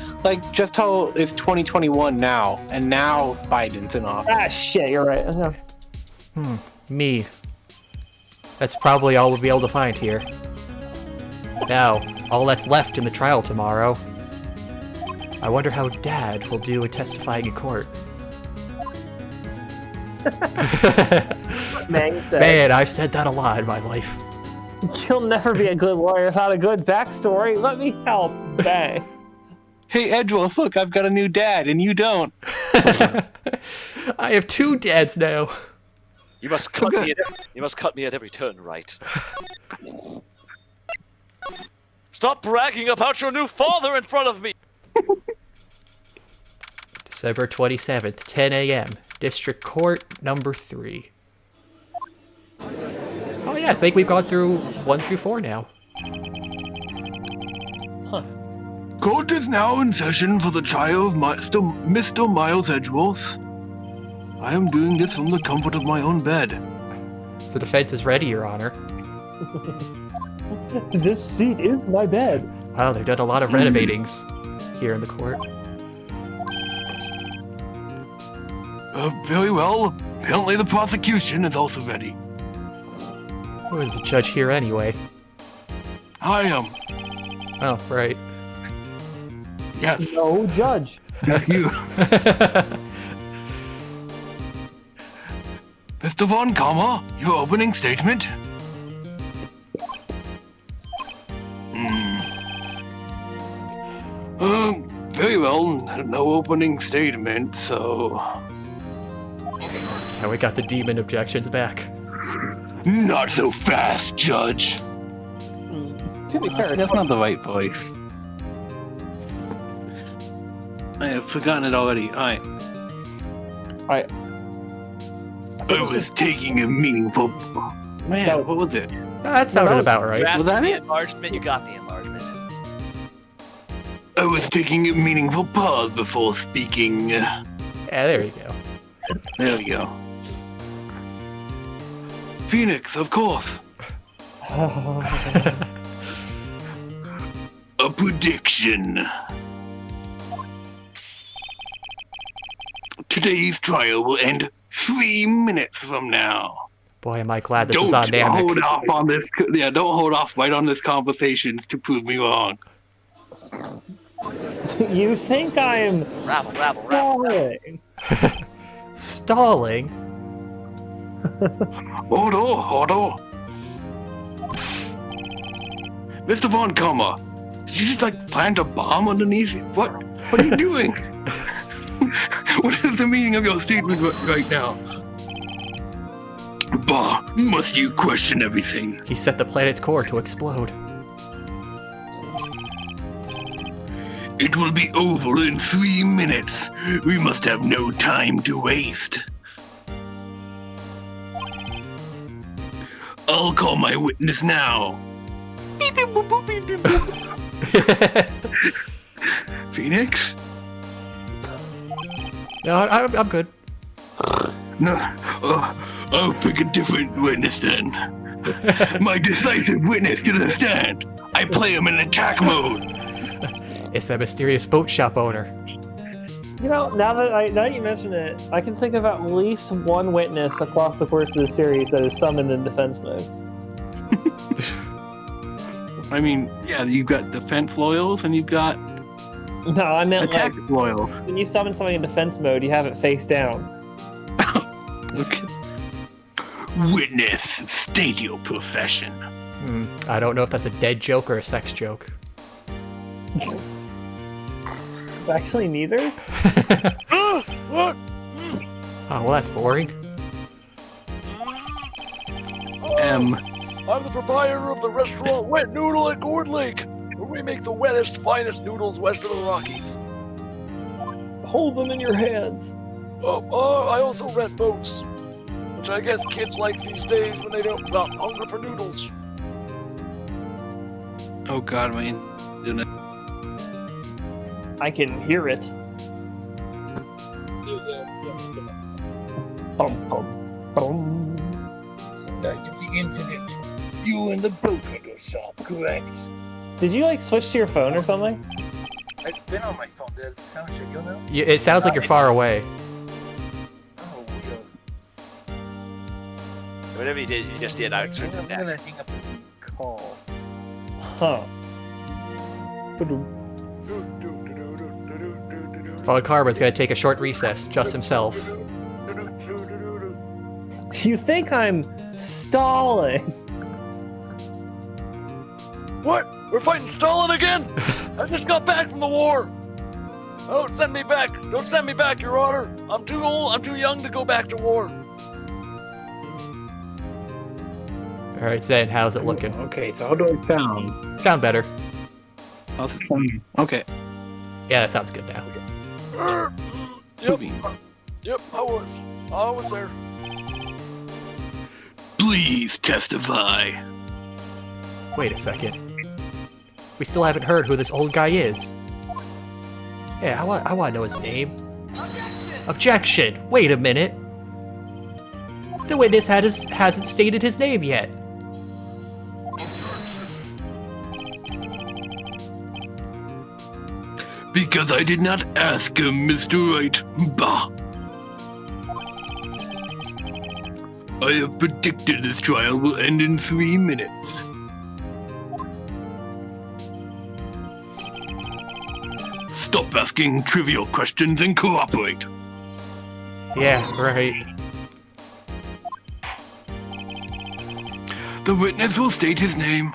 just how it's 2021 now, and now Biden's in office. Ah, shit, you're right. Okay. Me. That's probably all we'll be able to find here. Now, all that's left in the trial tomorrow. I wonder how Dad will do in testifying in court. Man, I've said that a lot in my life. You'll never be a good lawyer without a good backstory. Let me help. Bang. Hey, Edgeworth, look, I've got a new dad, and you don't. I have 2 dads now. You must cut me. You must cut me at every turn, Wright. Stop bragging about your new father in front of me. December 27th, 10 a.m. District Court number 3. Oh yeah, I think we've gone through 1 through 4 now. Court is now in session for the trial of Mr. Miles Edgeworth. I am doing this from the comfort of my own bed. The defense is ready, Your Honor. This seat is my bed. Wow, they've done a lot of renovatings here in the court. Very well. Apparently the prosecution is also ready. Who is the judge here anyway? I am. Oh, right. Yes, No judge. that's you. Mr. Von Kammer, your opening statement? Very well. No opening statement, so... Now we got the demon objections back. Not so fast, Judge. To be fair, That's not the right voice. I have forgotten it already. Alright. I was taking a meaningful... Man, what was it? That sounded about right. You Was that the it? enlargement. You got the enlargement. I was taking a meaningful pause before speaking. Yeah, there you go. There we go. Phoenix, of course. A prediction. Today's trial will end 3 minutes from now. Boy, am I glad this Don't is on Namek. hold off on this. Yeah, don't hold off right on this conversation to prove me wrong. you think I am Rabble. stalling? Stalling? Order. Mr. Von Kammer, did you just plant a bomb underneath it? What are you doing? What is the meaning of your statement right now? Bah, must you question everything? He set the planet's core to explode. It will be over in 3 minutes. We must have no time to waste. I'll call my witness now. Beep, beep, boop, boop, beep, beep, boop. Phoenix? No, I'm good. No, I'll pick a different witness then. My decisive witness to the stand. I play him in attack mode. It's that mysterious boat shop owner. You know, now that you mention it, I can think of at least one witness across the course of the series that is summoned in defense mode. I mean, yeah, you've got defense loyals and you've got No, I meant attack loyals. when you summon something in defense mode, you have it face down. Okay. Witness, state your profession. I don't know if that's a dead joke or a sex joke. It's actually neither. What? Oh, well, that's boring. M. I'm the proprietor of the restaurant Wet Noodle at Gourd Lake, where we make the wettest, finest noodles west of the Rockies. Hold them in your hands. I also rent boats, which I guess kids like these days when they don't got hunger for noodles. Oh God, my internet. I can hear it. Bum, bum, bum. The night of the incident, you were in the boat rental shop, correct? Did you like switch to your phone or something? I've been on my phone. Does it sound shit, you know? It sounds like you're far away. Oh, Whatever you did, you just did. I I'm gonna hang up the call. Huh. Von Karma's gonna take a short recess, just himself. You think I'm stalling? What? We're fighting Stalin again? I just got back from the war. Don't send me back. Don't send me back, Your Honor. I'm too old. I'm too young to go back to war. All right, Zen, how's it looking? Okay, so how do I sound? Sound better. How's it sound? Okay. Yeah, that sounds good now. Yep. Yep, I was there. Please testify. Wait a second. We still haven't heard who this old guy is. Yeah, I want to know his name. Objection! Wait a minute. The witness hasn't stated his name yet. Because I did not ask him, Mr. Wright. Bah. I have predicted this trial will end in 3 minutes. Stop asking trivial questions and cooperate. Yeah, right. The witness will state his name.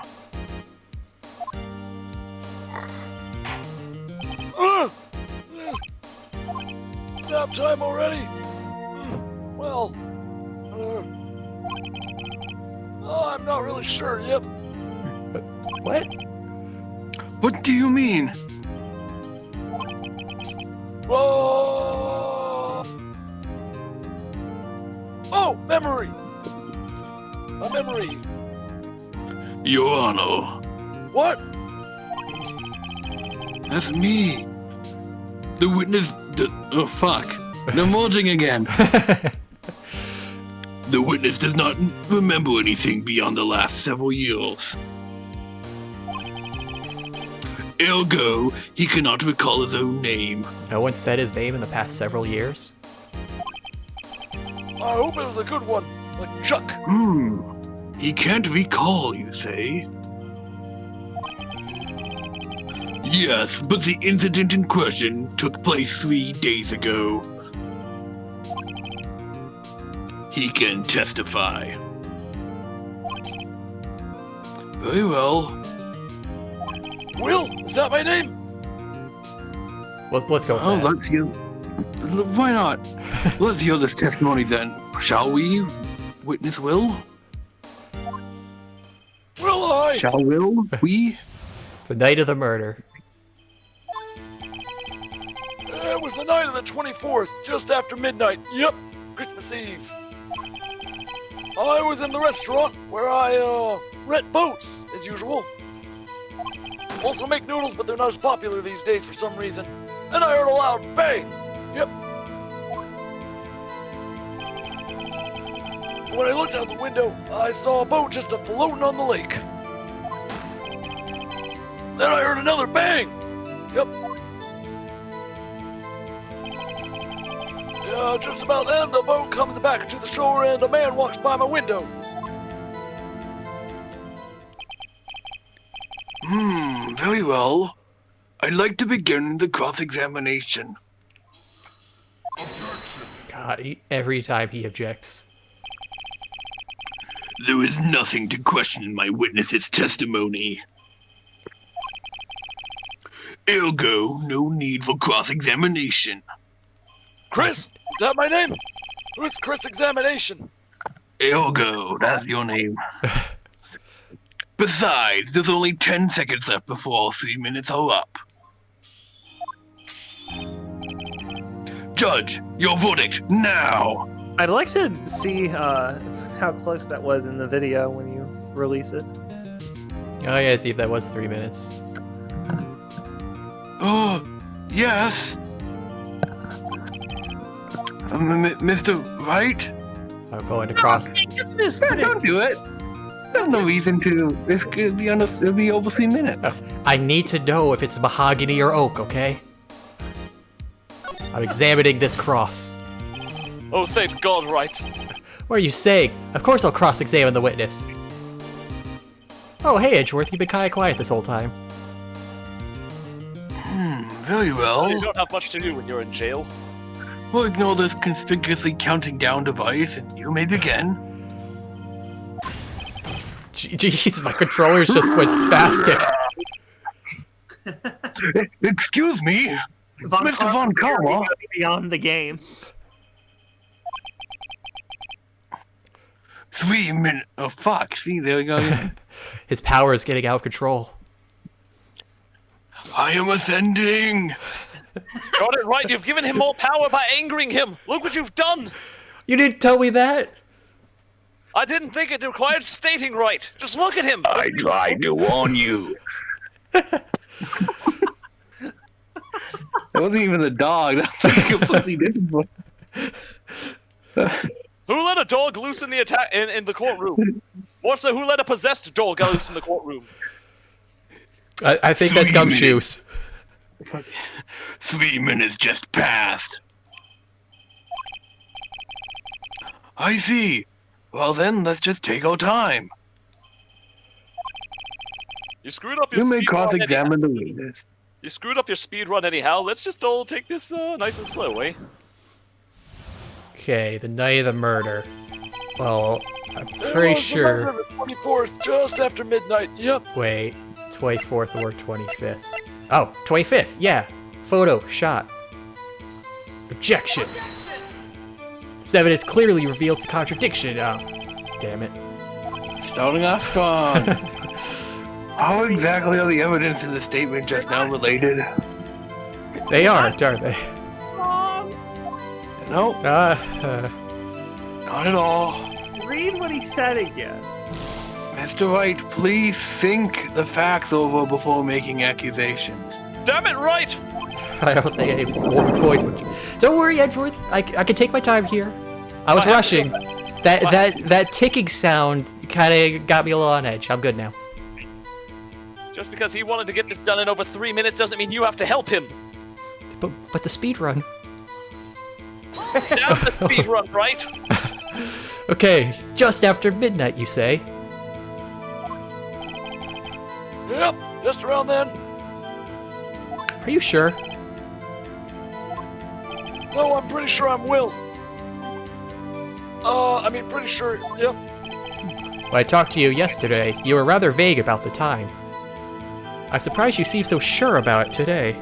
Nap time already? Well, I'm not really sure yet. What? What do you mean? Whoa! Oh, memory! A memory. Your Honor. What? That's me. The witness... oh, fuck. They're merging again. The witness does not remember anything beyond the last several years. Ergo, he cannot recall his own name. No one said his name in the past several years. I hope it was a good one, like Chuck. He can't recall, you say? Yes, but the incident in question took place 3 days ago. He can testify. Very well. Will, is that my name? Let's go with Oh, that. let's hear... Why not? Let's hear this testimony then. Shall we, Witness Will? Will I? Shall we? The night of the murder. It was the night of the 24th, just after midnight. Yep, Christmas Eve. I was in the restaurant where I rent boats, as usual. Also make noodles, but they're not as popular these days for some reason. And I heard a loud bang. Yep. When I looked out the window, I saw a boat just floating on the lake. Then I heard another bang. Yep. Yeah, just about then, the boat comes back to the shore and a man walks by my window. Very well. I'd like to begin the cross-examination. God, God, every time he objects. There is nothing to question my witness's testimony. Ergo, no need for cross-examination. Chris, is that my name? Who's Chris Examination? Ergo, that's your name. Besides, there's only 10 seconds left before all 3 minutes are up. Judge, your verdict, now! I'd like to see how close that was in the video when you release it. Oh yeah, see if that was 3 minutes. Oh, yes. Mr. Wright? I'm going to cross. Don't do it. There's no reason to. This could be it'll be over 3 minutes. I need to know if it's mahogany or oak, okay? I'm examining this cross. Oh, thank God, Wright. What are you saying? Of course I'll cross-examine the witness. Oh, hey, Edgeworth, you've been kinda quiet this whole time. Very well. You don't have much to do when you're in jail. We'll ignore this conspicuously counting down device, and you may begin. Jeez, my controllers just went spastic. Excuse me, Mr. Von Karma. Beyond the game. 3 minutes. Oh, fuck. See, there we go. His power is getting out of control. I am ascending. Got it right. You've given him more power by angering him. Look what you've done. You didn't tell me that. I didn't think it required stating right. Just look at him. I tried to warn you. It wasn't even the dog. That's like completely different. Who let a dog loose in the attack in the courtroom? More so, who let a possessed dog loose in the courtroom? I think that's Gumshoes. 3 minutes just passed. I see. Well then, let's just take our time. You screwed up your You may speed run cross-examine the witness. You screwed up your speed run anyhow. Let's just all take this nice and slow, eh? Okay, the night of the murder. Well, I'm It pretty was sure. November 24th, just after midnight. Yep. Wait, 24th or 25th? Oh, 25th, yeah. Photo, shot. Objection! This evidence clearly reveals the contradiction. Oh, damn it. Starting off strong. How exactly are the evidence in the statement just now related? They aren't, are they? Nope, Uh, not at all. Read what he said again. Mr. Wright, please think the facts over before making accusations. Damn it, right! I don't think any woman points. Don't worry, Edgeworth. I can take my time here. I was rushing. That ticking sound kind of got me a little on edge. I'm good now. Just because he wanted to get this done in over 3 minutes doesn't mean you have to help him. But the speed run. Down the speed run, right? Okay, just after midnight, you say? Yep, just around then. Are you sure? No, I'm pretty sure I'm Will. Pretty sure, yep. When I talked to you yesterday, you were rather vague about the time. I'm surprised you seem so sure about it today.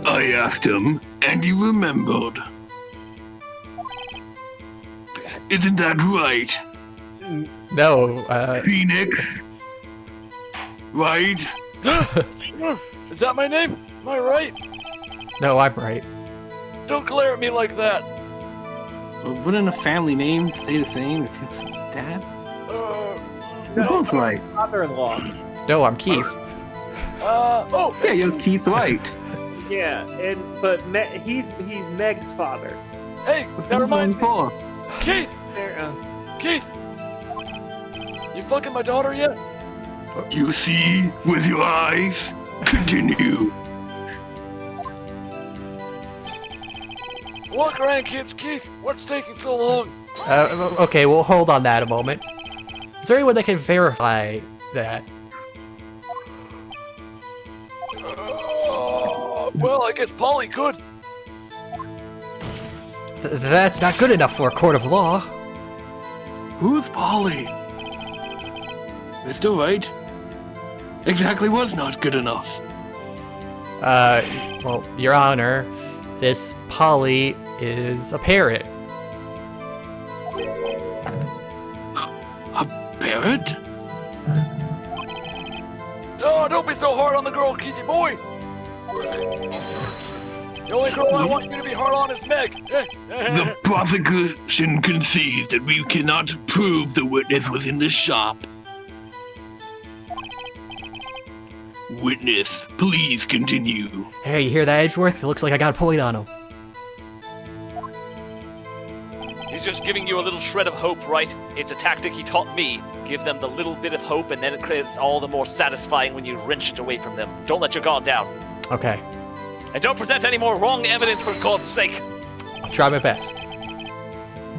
I asked him, and he remembered. Isn't that right, No, Phoenix? Right? Is that my name? Am I right? no, I'm right. Don't glare at me like that. Wouldn't a family name stay the same if it's dad? No. Both right. Father-in-law. No, I'm Keith. Oh, Yeah, you're Keith Wright. Yeah, but he's Meg's father. hey, that reminds me. For? Keith! There, Keith! You fucking my daughter yet? You see with your eyes? Continue. Walk around, kids. Keith, what's taking so long? Okay, we'll hold on that a moment. Is there anyone that can verify that? Well, I guess Polly could. That's not good enough for a court of law. Who's Polly? Mr. Wright? Exactly what's not good enough? Well, Your Honor, this Polly is a parrot. A parrot? Oh, don't be so hard on the girl, Keithy boy. The only girl I want you to be hard on is Meg. The prosecution concedes that we cannot prove the witness was in the shop. Witness, please continue. Hey, you hear that, Edgeworth? It looks like I got a point on him. He's just giving you a little shred of hope, right? It's a tactic he taught me. Give them the little bit of hope, and then it creates all the more satisfying when you wrench it away from them. Don't let your guard down. Okay. And don't present any more wrong evidence for God's sake. I'll try my best.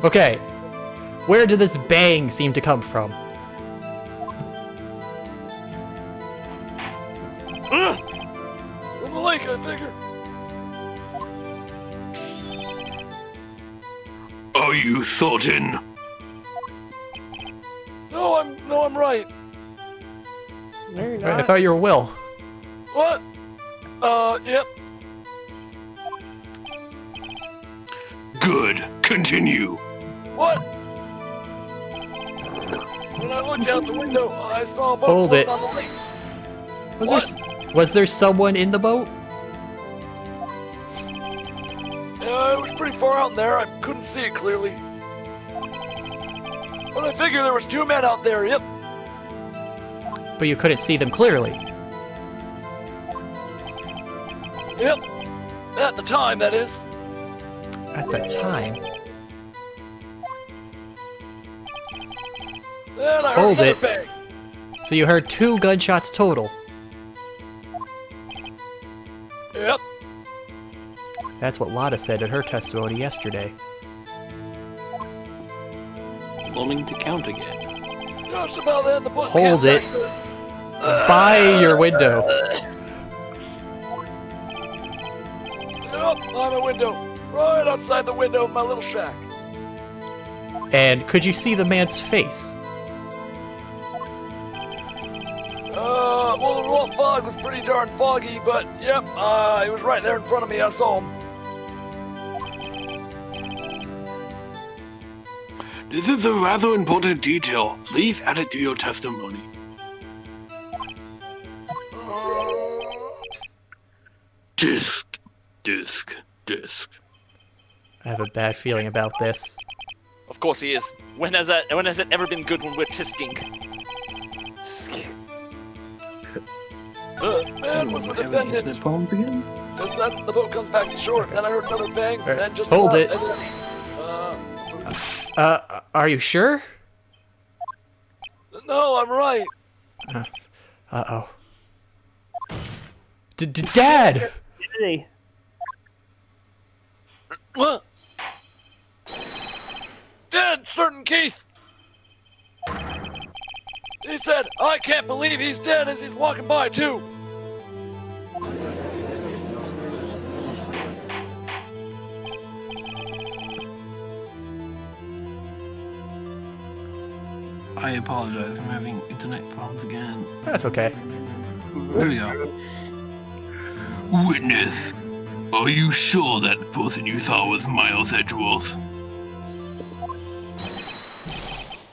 Okay. Where did this bang seem to come from? From the lake, I figure. Are you certain? No, I'm right. No, you're I not. thought you were Will. What? Yep. Good. Continue. What? When I looked out the window, I saw a boat Hold floating it. on the lake. Was there someone in the boat? It was pretty far out in there. I couldn't see it clearly. But I figured there was 2 men out there. Yep. But you couldn't see them clearly. Yep. At the time, that is. At the time. Then I Hold heard it. another bang. So you heard 2 gunshots total. Yep. That's what Lotta said in her testimony yesterday. Wanting to count again. Just about then, the book Hold came it. back. By your window. Yep, by my window. Right outside the window of my little shack. And could you see the man's face? Well, the raw fog was pretty darn foggy, but yep, he was right there in front of me. I saw him. This is a rather important detail. Please add it to your testimony. Disc. I have a bad feeling about this. Of course he is. When has it ever been good when we're tisking? Man was the defendant. Poems again? Just then the boat comes back to shore, and I heard another bang, Alright, and just hold about- it. and then, Are you sure? no, I'm right. Uh-oh. Dad! Hey, What? Dead, certain Keith. He said, "I can't believe he's dead," as he's walking by too. I apologize. I'm having internet problems again. That's okay. There we go. Witness, are you sure that person you saw was Miles Edgeworth?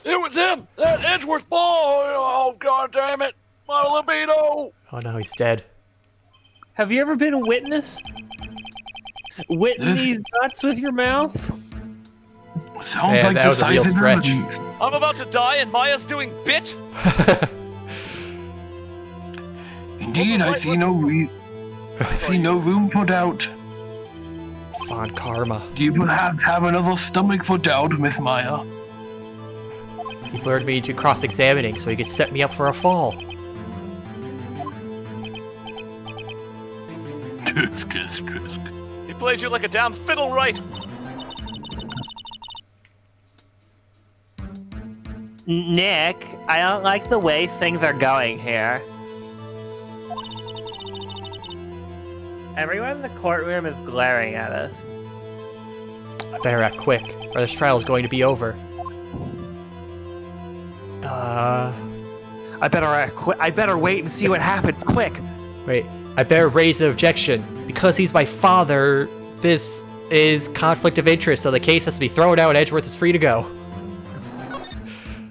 It was him, that Edgeworth ball. Oh, god damn it, my libido. Oh no, he's dead. have you ever been a witness? Witting these nuts with your mouth? Sounds Man, like that was a real decisive stretch. evidence. I'm about to die and Maya's doing bit? Indeed, I see no room for doubt. Von Karma. Do you perhaps have another stomach for doubt, Miss Maya? He lured me into cross-examining so he could set me up for a fall. Tisk. He played you like a damn fiddle, right? Nick, I don't like the way things are going here. Everyone in the courtroom is glaring at us. I better act quick, or this trial is going to be over. I better act quick. I better wait and see what happens. Quick. Wait, I better raise an objection. Because he's my father, this is conflict of interest, so the case has to be thrown out and Edgeworth is free to go.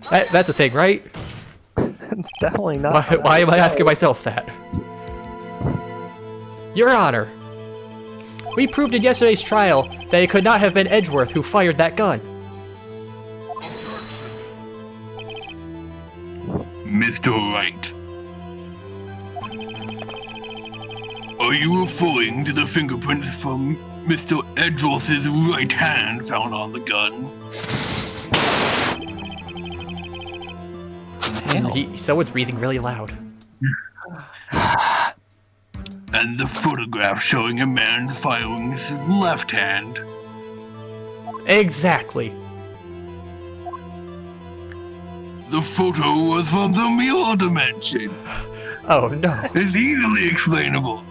That's a thing, right? It's definitely not. Why am I asking myself that? Your Honor, we proved in yesterday's trial that it could not have been Edgeworth who fired that gun. Mr. Wright. Are you referring to the fingerprints from Mr. Edgeworth's right hand found on the gun? Someone's breathing really loud. And the photograph showing a man firing his left hand? Exactly. The photo was from the mirror dimension. Oh no. It's easily explainable.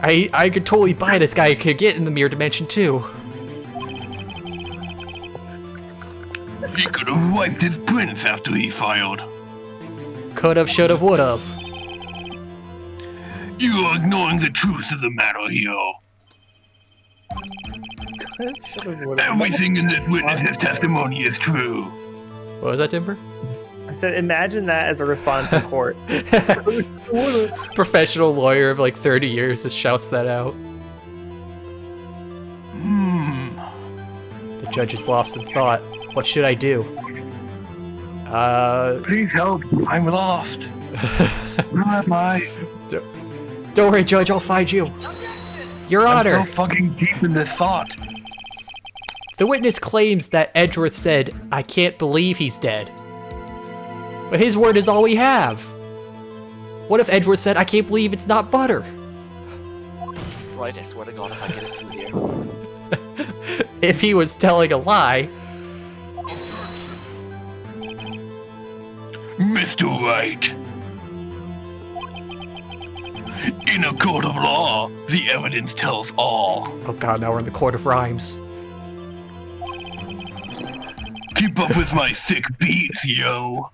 I could totally buy this guy could get in the mirror dimension too. He could have wiped his prints after he fired. Could've, should've, would've. You are ignoring the truth of the matter here. Everything in this witness's testimony is true. What was that, Timber? I said, imagine that as a response in court. Professional lawyer of like 30 years just shouts that out. The judge is lost in thought. What should I do? Please help. I'm lost. Where am I? Don't worry, Judge. I'll find you. Your Honor. I'm so fucking deep in this thought. The witness claims that Edgeworth said, "I can't believe he's dead." But his word is all we have. What if Edgeworth said, "I can't believe it's not butter"? Right, I swear to God, if I get it through here. If he was telling a lie. Mr. Wright. In a court of law, the evidence tells all. Oh god, now we're in the court of rhymes. Keep up with my thick beats, yo.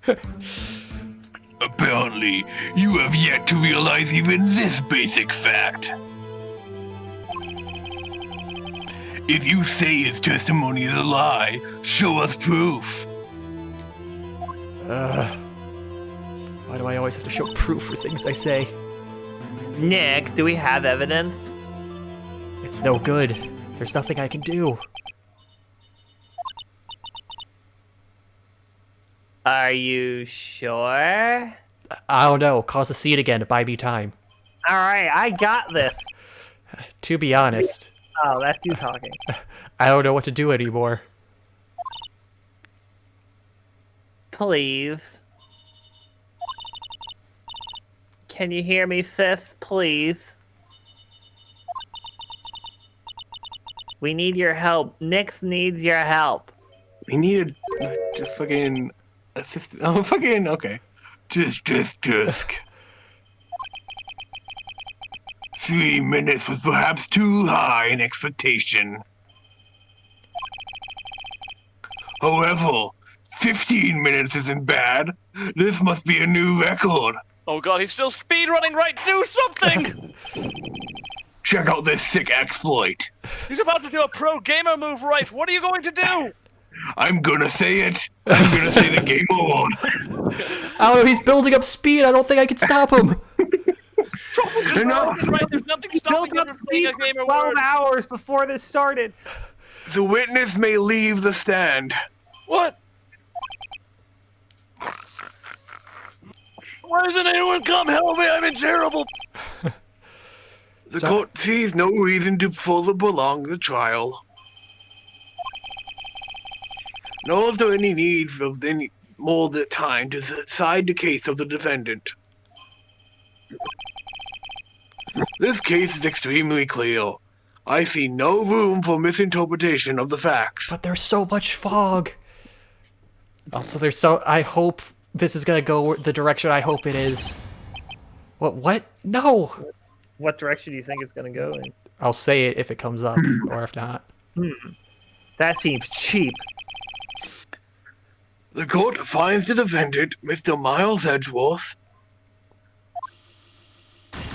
Apparently, you have yet to realize even this basic fact. If you say his testimony is a lie, show us proof. Why do I always have to show proof for things I say? Nick, do we have evidence? It's no good. There's nothing I can do. Are you sure? I don't know. Cause the scene again to buy me time. Alright, I got this. To be honest. Oh, that's you talking. I don't know what to do anymore. Please. Can you hear me, sis? Please. We need your help. Nix needs your help. We need a fucking assistant. Oh, fucking, okay. Just. 3 minutes was perhaps too high in expectation. However, 15 minutes isn't bad. This must be a new record. Oh god, he's still speedrunning, right? Do something! Check out this sick exploit. He's about to do a pro gamer move, right? What are you going to do? I'm gonna say it. I'm gonna say the game on. Oh, he's building up speed. I don't think I can stop him. Enough. Right, there's nothing stopping him from saying a gamer 12 word. hours before this started. The witness may leave the stand. What? Why doesn't anyone come help me? I'm in terrible. The court sees no reason to further prolong the trial. Nor is there any need for any more time to decide the case of the defendant. This case is extremely clear. I see no room for misinterpretation of the facts. But there's so much fog. Also, I hope this is gonna go the direction I hope it is. What? No! What direction do you think it's going to go in? I'll say it if it comes up, or if not. That seems cheap. The court finds the defendant, Mr. Miles Edgeworth,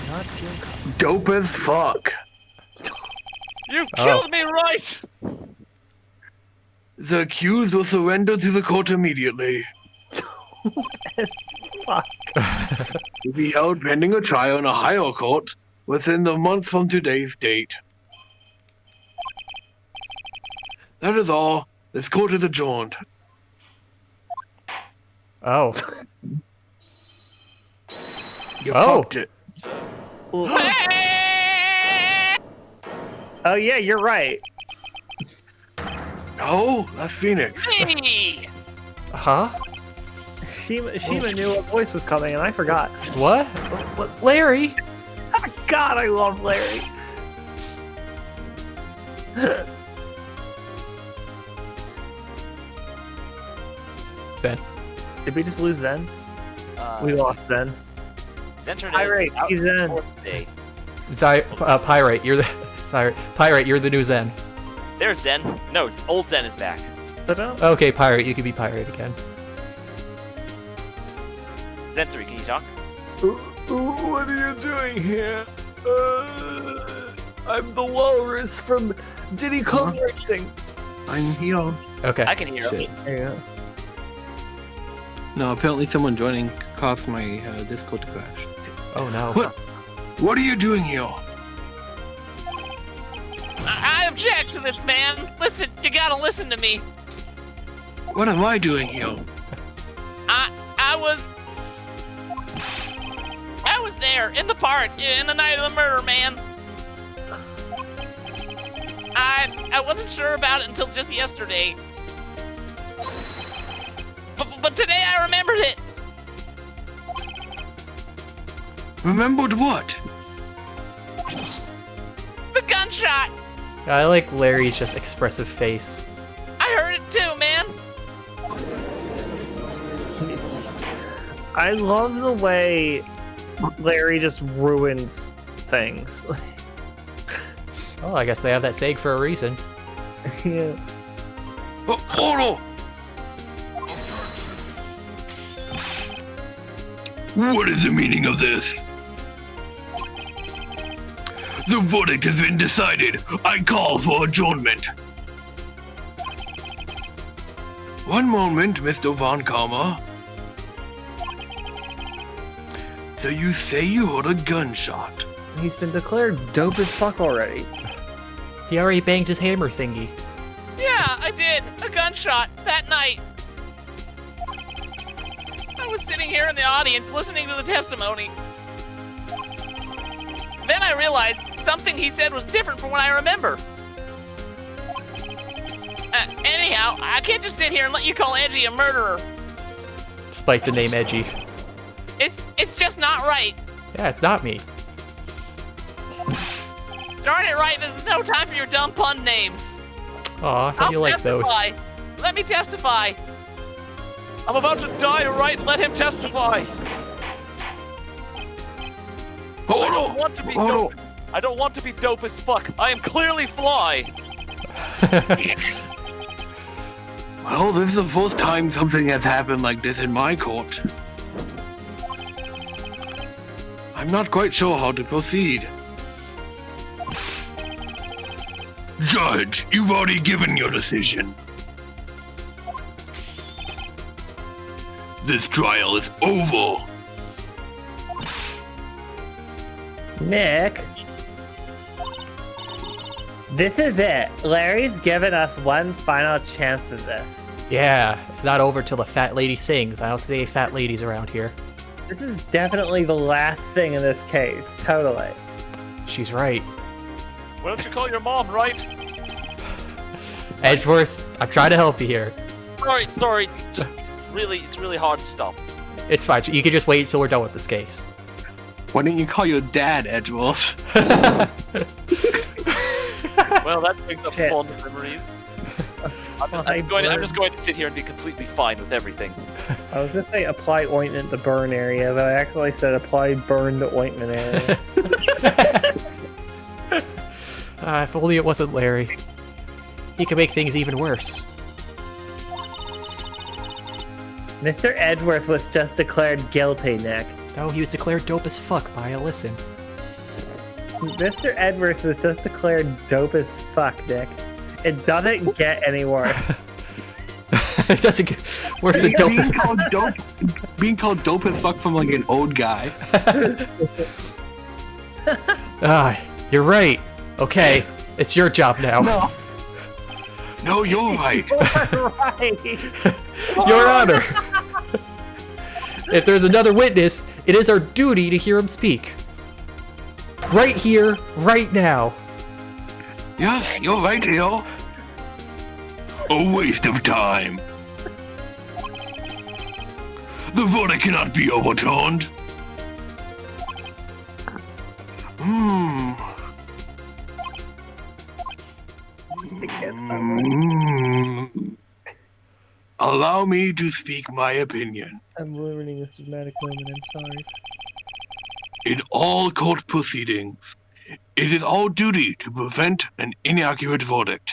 Not Hinkle. dope as fuck. You killed me, Wright! The accused will surrender to the court immediately. Fuck. To be held pending a trial in a higher court within the month from today's date. That is all. This court is adjourned. Oh. You Oh. fucked it. Oh yeah, you're right. Oh, that's Phoenix. Hey! Huh? Shima knew what voice was coming, and I forgot. What? Larry? God, I love Larry. Zen. Did we just lose Zen? We lost Zen. Xenthori Irate, out he's Zen. for today. Pyrite, you're the... Sorry. Pyrite, you're the new Zen. There's Zen. No, old Zen is back. Okay, Pyrite, you can be Pyrite again. Xenthori, can you talk? What are you doing here? I'm the walrus from Diddy Kong Racing. I'm here. Okay. I can hear him. Yeah. No, apparently someone joining caused my Discord to crash. Oh no. What are you doing here? I object to this, man. Listen, you gotta listen to me. What am I doing here? I was there in the park in the night of the murder, man. I wasn't sure about it until just yesterday. But today I remembered it. Remembered what? The gunshot. I like Larry's just expressive face. I heard it too, man. I love the way Larry just ruins things. Oh, I guess they have that saying for a reason. Yeah. Oh, what is the meaning of this? The verdict has been decided. I call for adjournment. One moment, Mr. Von Karma. So you say you heard a gunshot? He's been declared dope as fuck already. He already banged his hammer thingy. Yeah, I did. A gunshot that night. I was sitting here in the audience listening to the testimony. Then I realized something he said was different from what I remember. Anyhow, I can't just sit here and let you call Edgy a murderer. Despite the name Edgy. It's just not right. Yeah, it's not me. Darn it, right, there's no time for your dumb pun names. Aw, I thought you liked those. Testify. Let me testify. I'm about to die, Wright. Let him testify. I don't want to be dope. I don't want to be dope as fuck. I am clearly Fly. Well, this is the first time something has happened like this in my court. I'm not quite sure how to proceed. Judge, you've already given your decision. This trial is over. Nick, this is it. Larry's given us one final chance of this. Yeah, it's not over till the fat lady sings. I don't see any fat ladies around here. This is definitely the last thing in this case. Totally. She's right. Why don't you call your mom, Wright? Edgeworth, I'm trying to help you here. Sorry. Just it's really hard to stop. It's fine. You can just wait until we're done with this case. Why didn't you call your dad, Edgewolf? Well, that brings up fond memories. I'm just going to sit here and be completely fine with everything. I was gonna say apply ointment to burn area, but I actually said apply burn to ointment area. If only it wasn't Larry. He could make things even worse. Mr. Edgeworth was just declared guilty, Nick. No, he was declared dope as fuck by Alyssum. Mr. Edgeworth was just declared dope as fuck, Nick. It doesn't get any worse. It doesn't get worse than dope. Being called dope as fuck from like an old guy. You're right. Okay, it's your job now. No, you're right. Your Honor. If there's another witness, it is our duty to hear him speak. Right here, right now. Yes, you're right, Hill. A waste of time. The verdict cannot be overturned. Allow me to speak my opinion. I'm ruining this dramatic moment, I'm sorry. In all court proceedings, it is our duty to prevent an inaccurate verdict.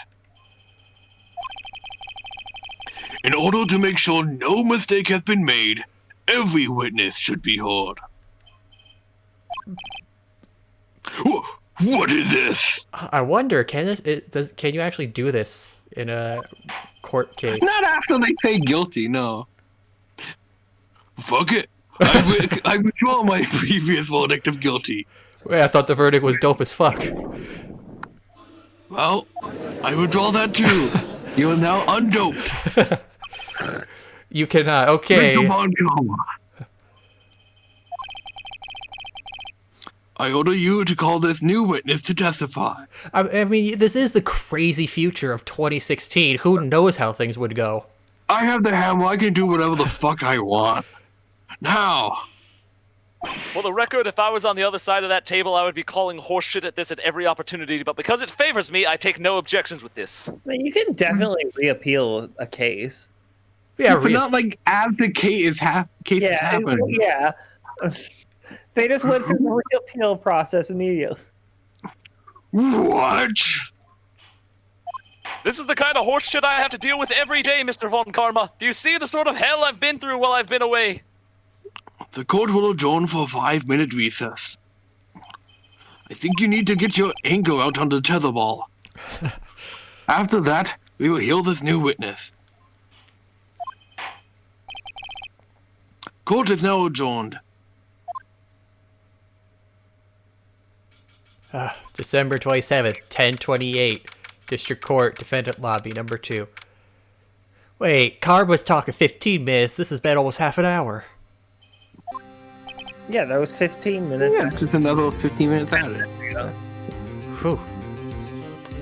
In order to make sure no mistake has been made, every witness should be heard. What is this? I wonder, can you actually do this in a court case? Not after they say guilty, no. Fuck it. I withdraw my previous verdict of guilty. Wait, I thought the verdict was dope as fuck. Well, I withdraw that too. You are now undoped. You cannot. Okay. Mr. Von Coma. I order you to call this new witness to testify. I mean, this is the crazy future of 2016. Who knows how things would go? I have the hammer. I can do whatever the fuck I want. Now. For the record, if I was on the other side of that table, I would be calling horseshit at this at every opportunity, but because it favors me, I take no objections with this. I mean, you can definitely reappeal a case. Yeah, but not like as the case is happening. Yeah. They just went through the reappeal process immediately. What? This is the kind of horseshit I have to deal with every day, Mr. Von Karma. Do you see the sort of hell I've been through while I've been away? The court will adjourn for a 5-minute recess. I think you need to get your anger out on the tetherball. After that, we will hear this new witness. Court is now adjourned. December 27th, 10:28. District Court, Defendant Lobby, number 2. Wait, Carb was talking 15 minutes. This has been almost half an hour. Yeah, that was 15 minutes. Yeah, just another 15 minutes out of it. Whew.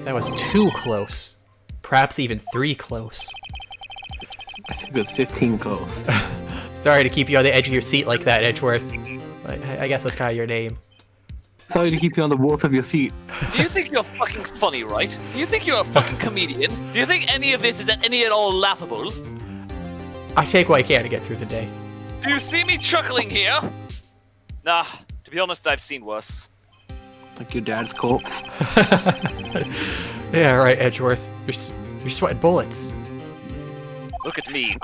That was too close. Perhaps even 3 close. I think it was 15 close. Sorry to keep you on the edge of your seat like that, Edgeworth. I guess that's kind of your name. Sorry to keep you on the walls of your seat. Do you think you're fucking funny, right? Do you think you're a fucking comedian? Do you think any of this is any at all laughable? I take what I can to get through the day. Do you see me chuckling here? Nah, to be honest, I've seen worse. Like your dad's corpse. Yeah, right, Edgeworth. You're sweating bullets. Look at me.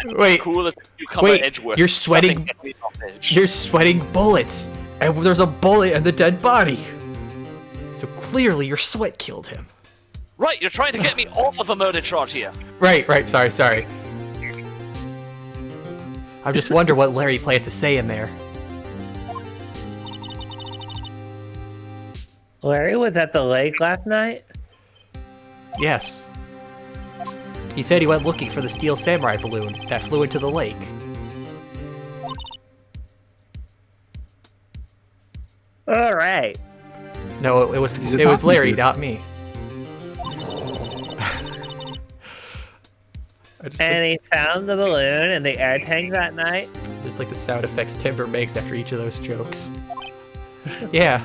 Wait, cool as cucumber wait, Edgeworth. you're sweating. Nothing gets me off edge. You're sweating bullets, and there's a bullet in the dead body. So clearly, your sweat killed him. Right, you're trying to get me off of a murder charge here. Right. Sorry. I just wonder what Larry plans to say in there. Larry was at the lake last night? Yes. He said he went looking for the steel samurai balloon that flew into the lake. All right. No, it was Larry, not me. And he found the balloon in the air tank that night? It's like the sound effects Timber makes after each of those jokes. Yeah.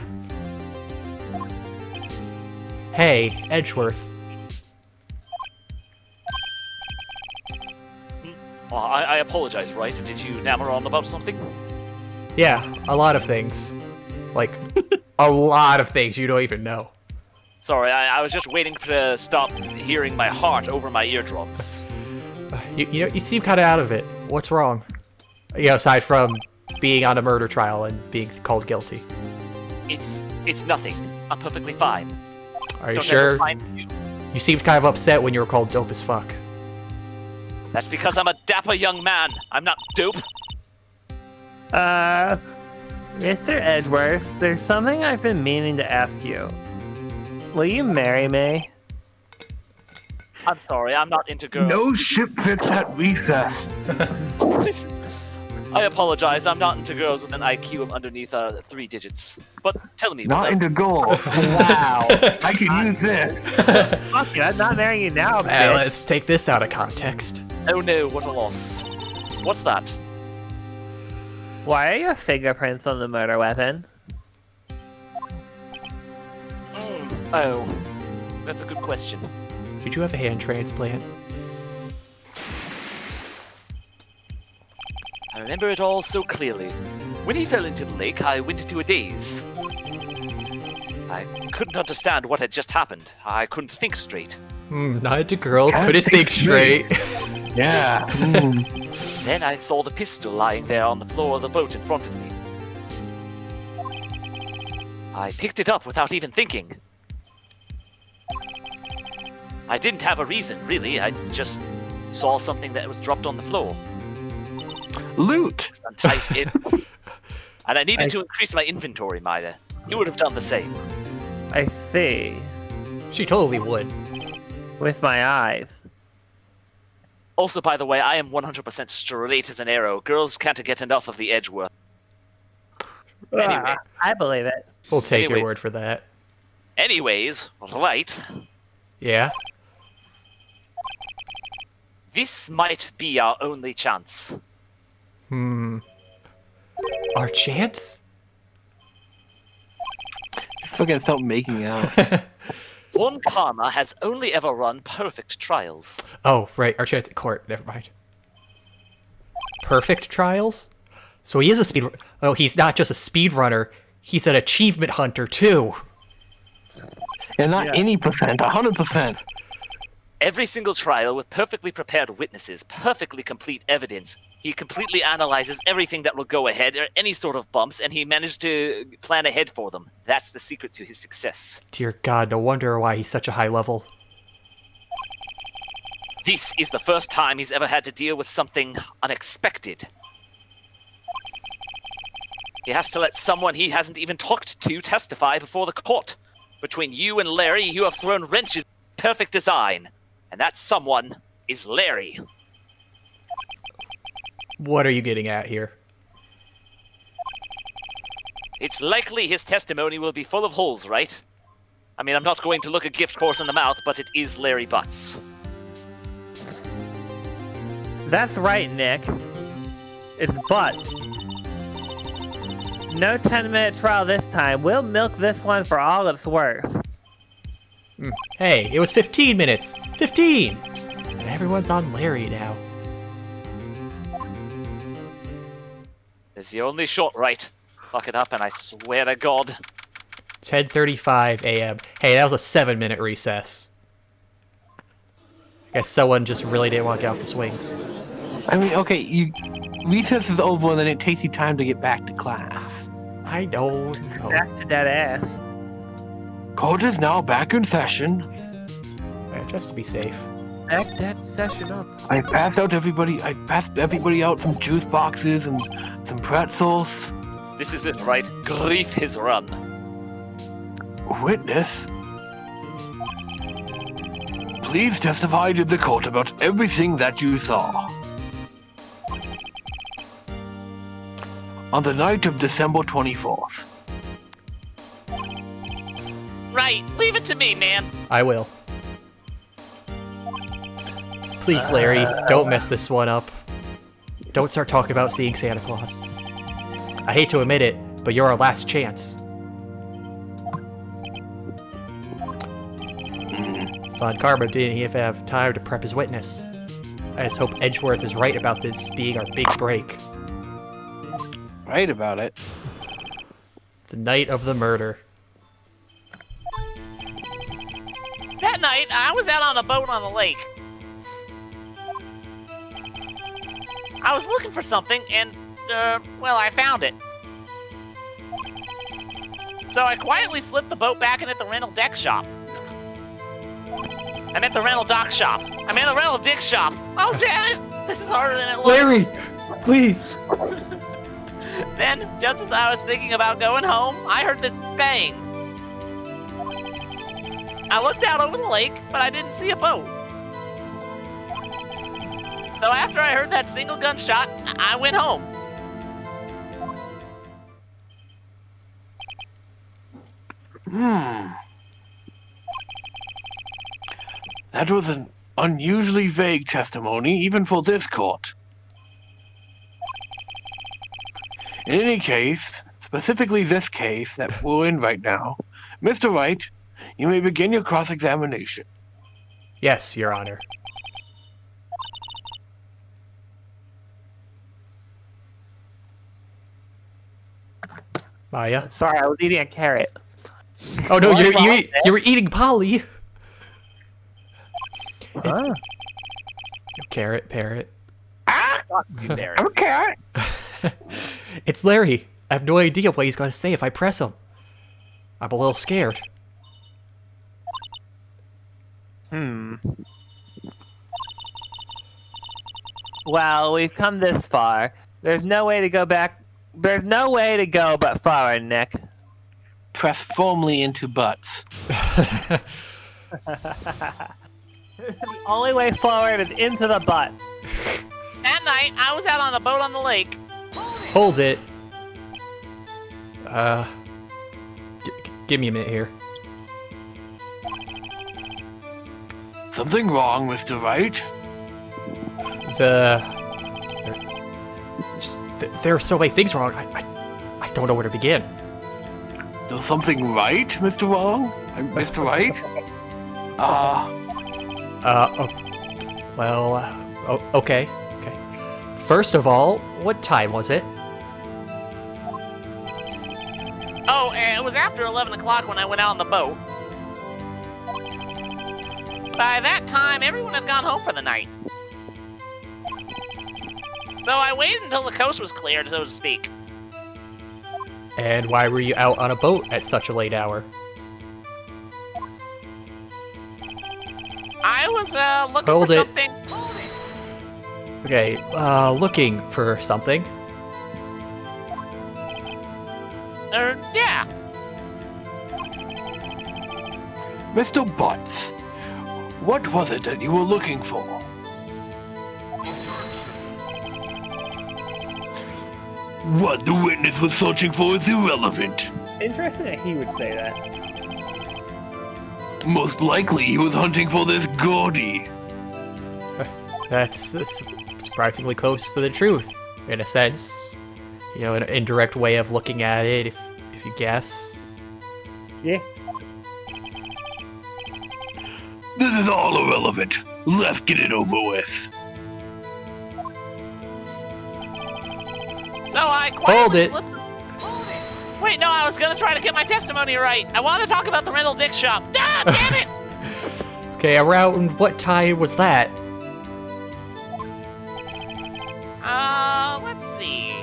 Hey, Edgeworth. Well, I apologize, right? Did you yammer on about something? Yeah, a lot of things. Like, a lot of things you don't even know. Sorry, I was just waiting to stop hearing my heart over my eardrums. You seem kind of out of it. What's wrong? Aside from being on a murder trial and being called guilty. It's nothing. I'm perfectly fine. Are you Don't sure? ever find you. You seemed kind of upset when you were called dope as fuck. That's because I'm a dapper young man. I'm not dope. Mr. Edgeworth, there's something I've been meaning to ask you. Will you marry me? I'm sorry, I'm not into girls. No ship fits at recess. I apologize, I'm not into girls with an IQ of underneath 3 digits. But tell me. Not into golf. Wow. I can use this. Fuck you, I'm not marrying you now, bitch. Let's take this out of context. Oh no, what a loss. What's that? Why are your fingerprints on the murder weapon? Oh, that's a good question. Did you have a hand transplant? I remember it all so clearly. When he fell into the lake, I went into a daze. I couldn't understand what had just happened. I couldn't think straight. Not into girls, couldn't think straight. Yeah. Then I saw the pistol lying there on the floor of the boat in front of me. I picked it up without even thinking. I didn't have a reason, really. I just saw something that was dropped on the floor. Loot. And I needed to increase my inventory, Maida. You would have done the same. I see. She totally would. With my eyes. Also, by the way, I am 100% straight as an arrow. Girls can't get enough of the Edgeworth. Anyway, I believe it. We'll take your word for that. Anyways, right. Yeah? This might be our only chance. Our chance? Just fucking stop making out. Von Karma has only ever run perfect trials. Oh, right. Our chance at court. Never mind. Perfect trials? So he is a speed... Oh, he's not just a speedrunner. He's an achievement hunter, too. And not any percent, 100%. Every single trial with perfectly prepared witnesses, perfectly complete evidence. He completely analyzes everything that will go ahead, or any sort of bumps, and he managed to plan ahead for them. That's the secret to his success. Dear God, no wonder why he's such a high level. This is the first time he's ever had to deal with something unexpected. He has to let someone he hasn't even talked to testify before the court. Between you and Larry, you have thrown wrenches in perfect design. And that someone is Larry. What are you getting at here? It's likely his testimony will be full of holes, right? I mean, I'm not going to look a gift horse in the mouth, but it is Larry Butts. That's right, Nick. It's Butts. No 10-minute trial this time. We'll milk this one for all it's worth. Hey, it was 15 minutes. 15! And everyone's on Larry now. It's the only shot, right? Fuck it up, and I swear to God. 10:35 a.m. Hey, that was a 7-minute recess. I guess someone just really didn't want to get off the swings. I mean, okay, recess is over and then it takes you time to get back to class. I don't know. Back to that ass. Court is now back in session. Just to be safe. Back that session up. I passed everybody out some juice boxes and some pretzels. This is it, right? Grief his run. Witness, please testify to the court about everything that you saw. On the night of December 24th. Right, leave it to me, man. I will. Please, Larry, don't mess this one up. Don't start talking about seeing Santa Claus. I hate to admit it, but you're our last chance. Von Karma didn't even have time to prep his witness. I just hope Edgeworth is right about this being our big break. Right about it. The night of the murder. That night, I was out on a boat on the lake. I was looking for something, and, well, I found it. So I quietly slipped the boat back in at the rental deck shop. I meant the rental dock shop. I meant the rental dick shop. Oh, damn it! This is harder than it looks. Larry, please. Then, just as I was thinking about going home, I heard this bang. I looked out over the lake, but I didn't see a boat. So after I heard that single gunshot, I went home. That was an unusually vague testimony, even for this court. In any case, specifically this case that we're in right now, Mr. Wright, you may begin your cross-examination. Yes, Your Honor. Maya? Sorry, I was eating a carrot. Oh no, What? you were eating Polly! Huh? Carrot, parrot. You there. I'm a carrot. It's Larry. I have no idea what he's going to say if I press him. I'm a little scared. Well, we've come this far. There's no way to go back. There's no way to go but forward, Nick. Press firmly into butts. The only way forward is into the butt. That night, I was out on a boat on the lake. Hold it. Give me a minute here. Something wrong, Mr. Wright? There are so many things wrong. I don't know where to begin. There's something right, Mr. Wrong? Mr. Wright? Okay. First of all, what time was it? Oh, it was after 11 o'clock when I went out on the boat. By that time, everyone had gone home for the night. So I waited until the coast was cleared, so to speak. And why were you out on a boat at such a late hour? I was looking Hold for it. something. Okay, looking for something. Yeah. Mr. Butts, what was it that you were looking for? What the witness was searching for is irrelevant. Interesting that he would say that. Most likely he was hunting for this Gordy. That's surprisingly close to the truth, in a sense. You know, an indirect way of looking at it, if you guess. Yeah. This is all irrelevant. Let's get it over with. So I Hold quietly it. Wait, no, I was gonna try to get my testimony right. I wanted to talk about the rental dick shop. Ah, damn it! Okay, around what time was that? Let's see.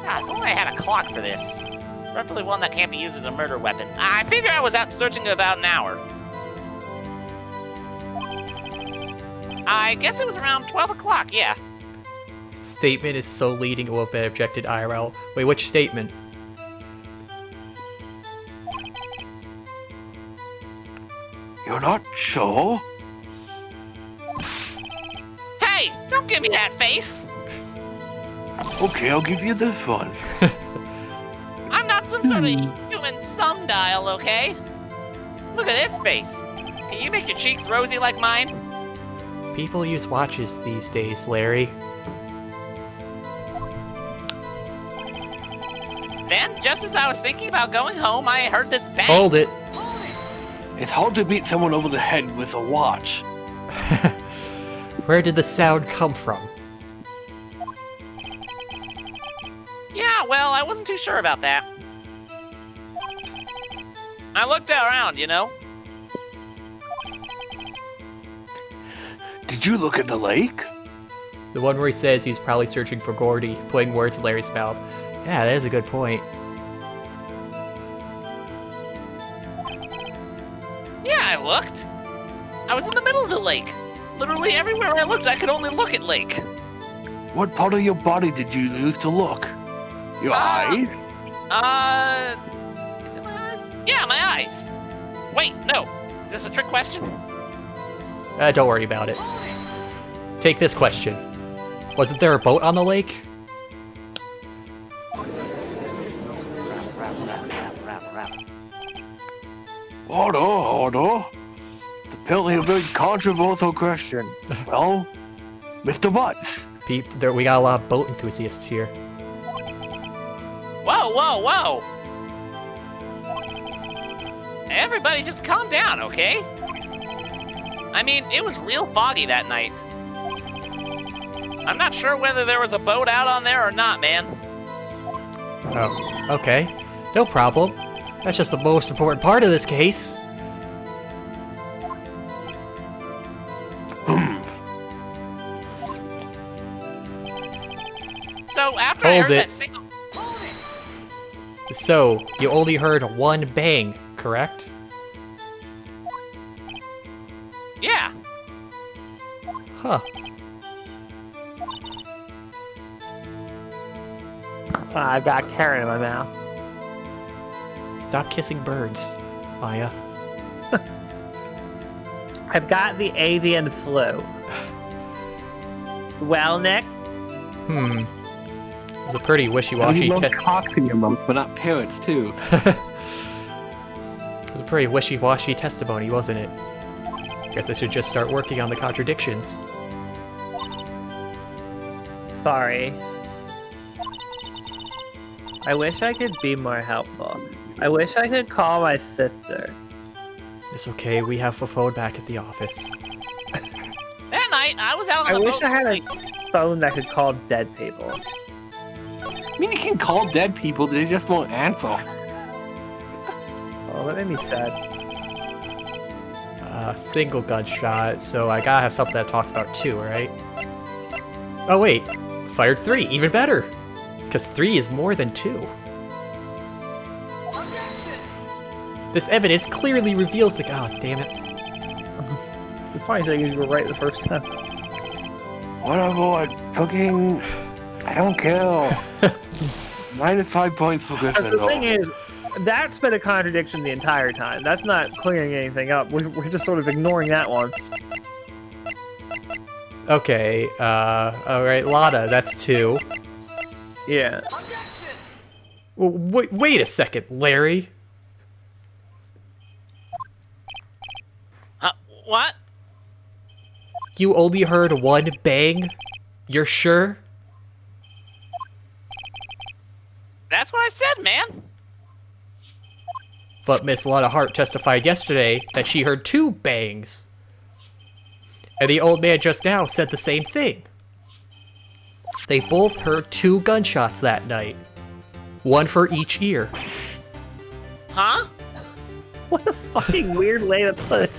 God, if only I had a clock for this. Preferably one that can't be used as a murder weapon. I figure I was out searching about an hour. I guess it was around 12 o'clock, yeah. Statement is so leading it will have been objected IRL. Wait, which statement? You're not sure? Hey, don't give me that face! Okay, I'll give you this one. I'm not some sort of human sundial, okay? Look at this face. Can you make your cheeks rosy like mine? People use watches these days, Larry. Then, just as I was thinking about going home, I heard this bang. Hold it. It's hard to beat someone over the head with a watch. Where did the sound come from? Yeah, well, I wasn't too sure about that. I looked around, you know. Did you look at the lake? The one where he says he's probably searching for Gordy, putting words in Larry's mouth. Yeah, that is a good point. Yeah, I looked. I was in the middle of the lake. Literally everywhere I looked, I could only look at lake. What part of your body did you use to look? Your eyes? Is it my eyes? Yeah, my eyes. Wait, no. Is this a trick question? Don't worry about it. Take this question. Wasn't there a boat on the lake? Hold on. Apparently a very controversial question. Well, Mr. Butts. We got a lot of boat enthusiasts here. Whoa. Everybody just calm down, okay? I mean, it was real foggy that night. I'm not sure whether there was a boat out on there or not, man. Oh, okay. No problem. That's just the most important part of this case. So after I heard that single... So, you only heard one bang, correct? Yeah. Huh. I've got carrot in my mouth. Stop kissing birds, Maya. I've got the avian flu. Well, Nick? It was a pretty wishy-washy You love test. cocks in your mouth, but not parrots, too. It was a pretty wishy-washy testimony, wasn't it? Guess I should just start working on the contradictions. Sorry. I wish I could be more helpful. I wish I could call my sister. It's okay, we have a phone back at the office. That night, I was out on I the wish boat. I had a phone that could call dead people. I mean, you can call dead people, they just won't answer. Oh, that made me sad. Single gunshot, so I gotta have something that talks about 2, right? Oh wait, fired 3, even better! Because 3 is more than 2. This evidence clearly reveals the... Oh, damn it. The funny thing is you were right the first time. Whatever, I don't care. -5 points for The thing Gryffindor. is, that's been a contradiction the entire time. That's not clearing anything up. We're just sort of ignoring that one. Okay, alright, Lada, that's 2. Yeah. Well, wait a second, Larry. What? You only heard 1 bang? You're sure? That's what I said, man. But Miss Lana Hart testified yesterday that she heard 2 bangs. And the old man just now said the same thing. They both heard 2 gunshots that night. 1 for each ear. Huh? What a fucking weird way to put it.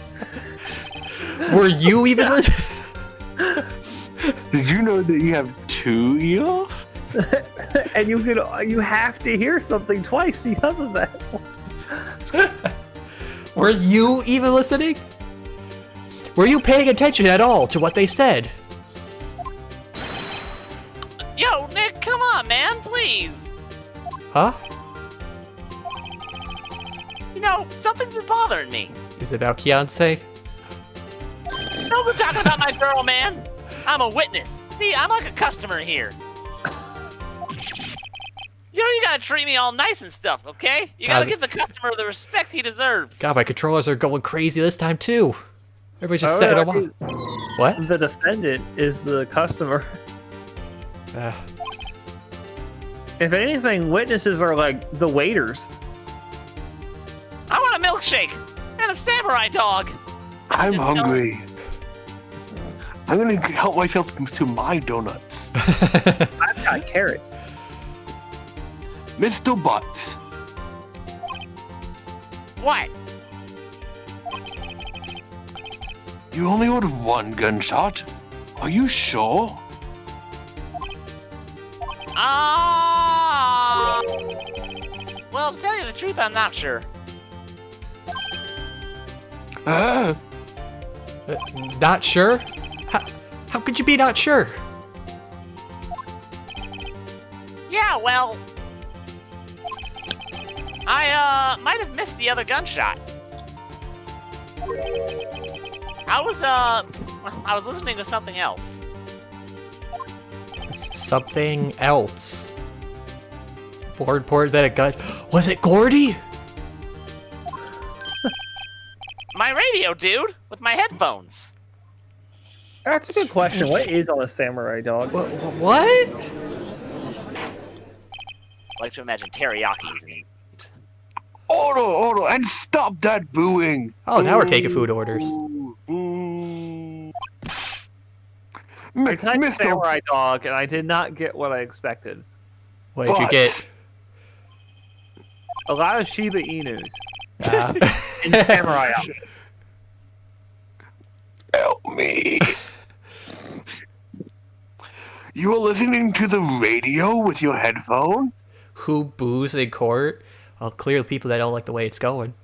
Were you even listening? Did you know that you have 2 ears? And you have to hear something twice because of that. Were you even listening? Were you paying attention at all to what they said? Yo, Nick, come on, man, please. Huh? You know, something's been bothering me. Is it about Kianse? Don't be talking about my girl, man. I'm a witness. See, I'm like a customer here. You know, you gotta treat me all nice and stuff, okay? You gotta give the customer the respect he deserves. God, my controllers are going crazy this time too. Everybody's just setting them up. What? The defendant is the customer. If anything, witnesses are like the waiters. I want a milkshake and a samurai dog. I'm hungry. I'm gonna help myself to my donuts. I've got carrot. Mr. Butts, What? You only ordered one gunshot? Are you sure? Well, to tell you the truth, I'm not sure. Not sure? How could you be not sure? Yeah, well, I might have missed the other gunshot. I was listening to something else. Something else. Bored that a gun. Was it Gordy? My radio, dude, with my headphones. That's a good question. What is on a samurai dog? What? I like to imagine teriyaki eating. Order, and stop that booing! Oh, now we're taking food orders. I typed samurai dog, and I did not get what I expected. What did you get? A lot of Shiba Inus. And samurai outfits. Help me. You are listening to the radio with your headphone? Who boos in court? Well, clearly people that don't like the way it's going.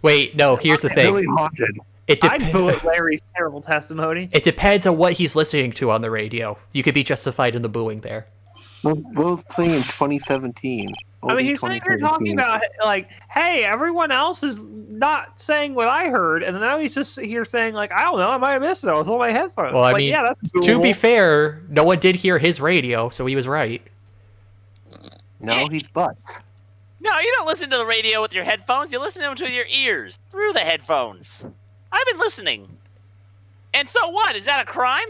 Wait, no, here's the thing. Really haunted. I'd boo at Larry's terrible testimony. It depends on what he's listening to on the radio. You could be justified in the booing there. We're both playing in 2017. I mean, he's sitting here talking about, like, hey, everyone else is not saying what I heard, and now he's just here saying, like, I don't know, I might have missed it. I was on my headphones. Well, I like, mean, yeah, that's cool. To be fair, no one did hear his radio, so he was right. No, he's butts. No, you don't listen to the radio with your headphones. You listen to them with your ears, through the headphones. I've been listening. And so what? Is that a crime?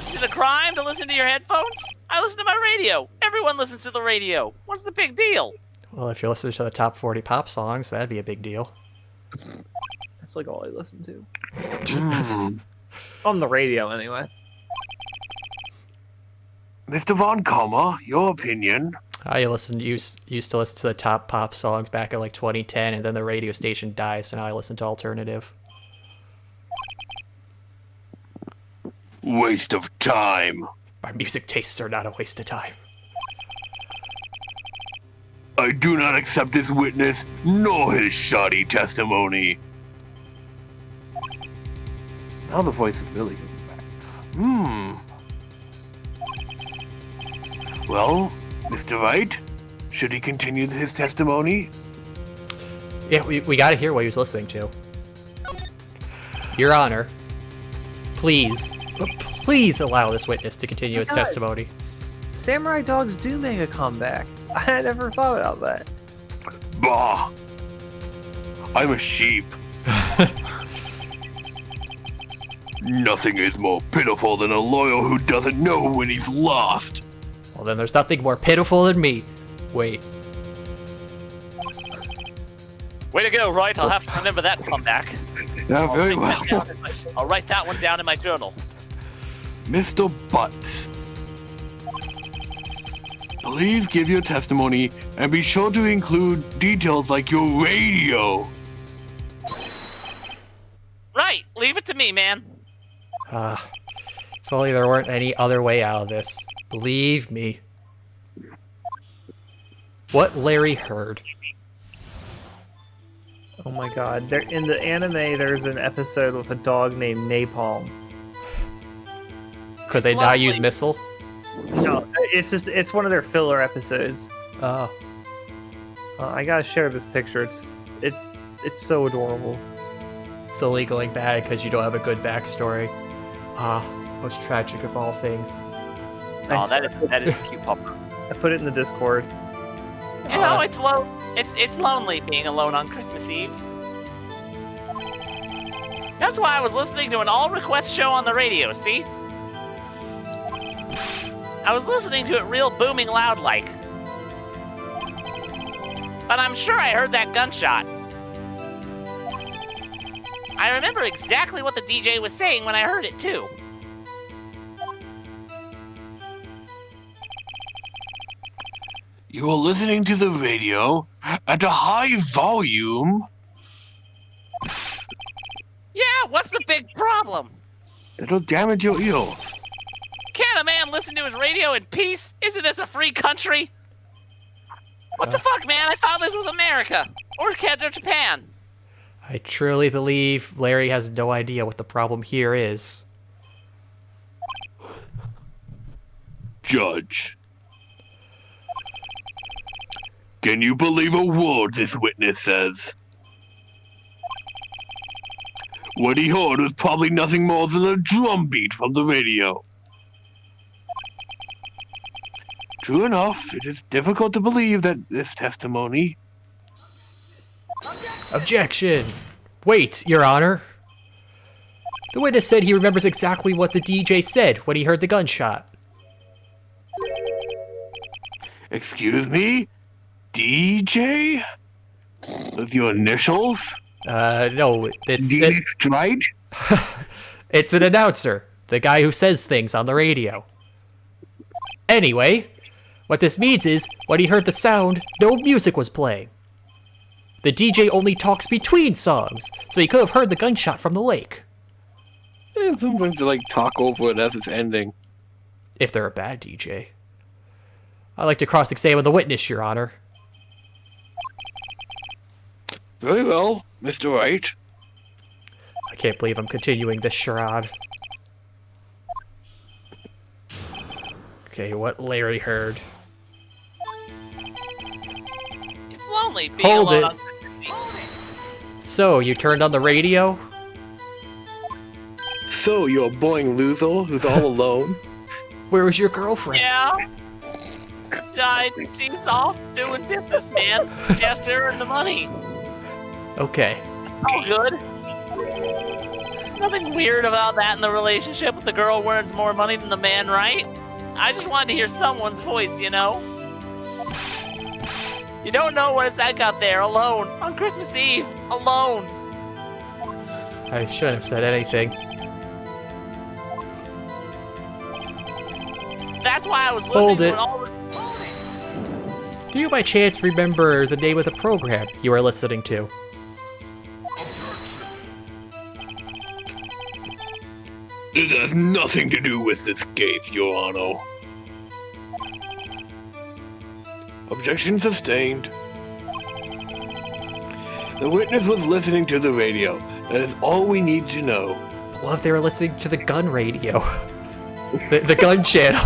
Is it a crime to listen to your headphones? I listen to my radio. Everyone listens to the radio. What's the big deal? Well, if you're listening to the top 40 pop songs, that'd be a big deal. That's like all I listen to. On the radio, anyway. Mr. Von Comma, your opinion? I used to listen to the top pop songs back in like 2010, and then the radio station died, so now I listen to alternative. Waste of time. My music tastes are not a waste of time. I do not accept this witness, nor his shoddy testimony. Now the voice is really good. Well, Mr. Wright, should he continue his testimony? Yeah, we gotta hear what he was listening to. Your Honor, please allow this witness to continue his testimony. Samurai dogs do make a comeback. I had never thought about that. Bah! I'm a sheep. Nothing is more pitiful than a loyal who doesn't know when he's lost. Well, then there's nothing more pitiful than me. Wait. Way to go, Wright. I'll have to remember that comeback. Yeah, very well. I'll write that one down in my journal. Mr. Butts, please give your testimony and be sure to include details like your radio. Right, leave it to me, man. If only there weren't any other way out of this. Believe me. What Larry heard. Oh my god. In the anime, there's an episode with a dog named Napalm. Could they not use missile? No, it's one of their filler episodes. Oh. I gotta share this picture. It's so adorable. It's only going bad because you don't have a good backstory. Most tragic of all things. Oh, that is a cute pup. I put it in the Discord. You know, it's lonely being alone on Christmas Eve. That's why I was listening to an all-request show on the radio, see? I was listening to it real booming loud like. But I'm sure I heard that gunshot. I remember exactly what the DJ was saying when I heard it, too. You are listening to the radio at a high volume. Yeah, what's the big problem? It'll damage your ears. Can't a man listen to his radio in peace? Isn't this a free country? What the fuck, man? I thought this was America. Or Canada or Japan. I truly believe Larry has no idea what the problem here is. Judge. Can you believe a word this witness says? What he heard was probably nothing more than a drum beat from the radio. True enough, it is difficult to believe that this testimony... Objection! Wait, Your Honor. The witness said he remembers exactly what the DJ said when he heard the gunshot. Excuse me? DJ? With your initials? No, it's Wright? It's an announcer. The guy who says things on the radio. Anyway, what this means is, when he heard the sound, no music was playing. The DJ only talks between songs, so he could have heard the gunshot from the lake. Sometimes they like talk over it as it's ending. If they're a bad DJ. I'd like to cross-examine the witness, Your Honor. Very well, Mr. Wright. I can't believe I'm continuing this charade. Okay, what Larry heard. It's lonely being Hold alone it. on... So, you turned on the radio? So, you're a boring loser who's all alone? Where was your girlfriend? Yeah. She's off doing business, man. Just to earn the money. Okay. All good. Nothing weird about that in the relationship with the girl who earns more money than the man, right? I just wanted to hear someone's voice, you know? You don't know what it's like out there, alone, on Christmas Eve, alone. I shouldn't have said anything. That's why I was listening Hold to it. it all the... Do you by chance remember the name of the program you were listening to? It has nothing to do with this case, Your Honor. Objection sustained. The witness was listening to the radio. That is all we need to know. Well, if they were listening to the gun radio. the gun channel.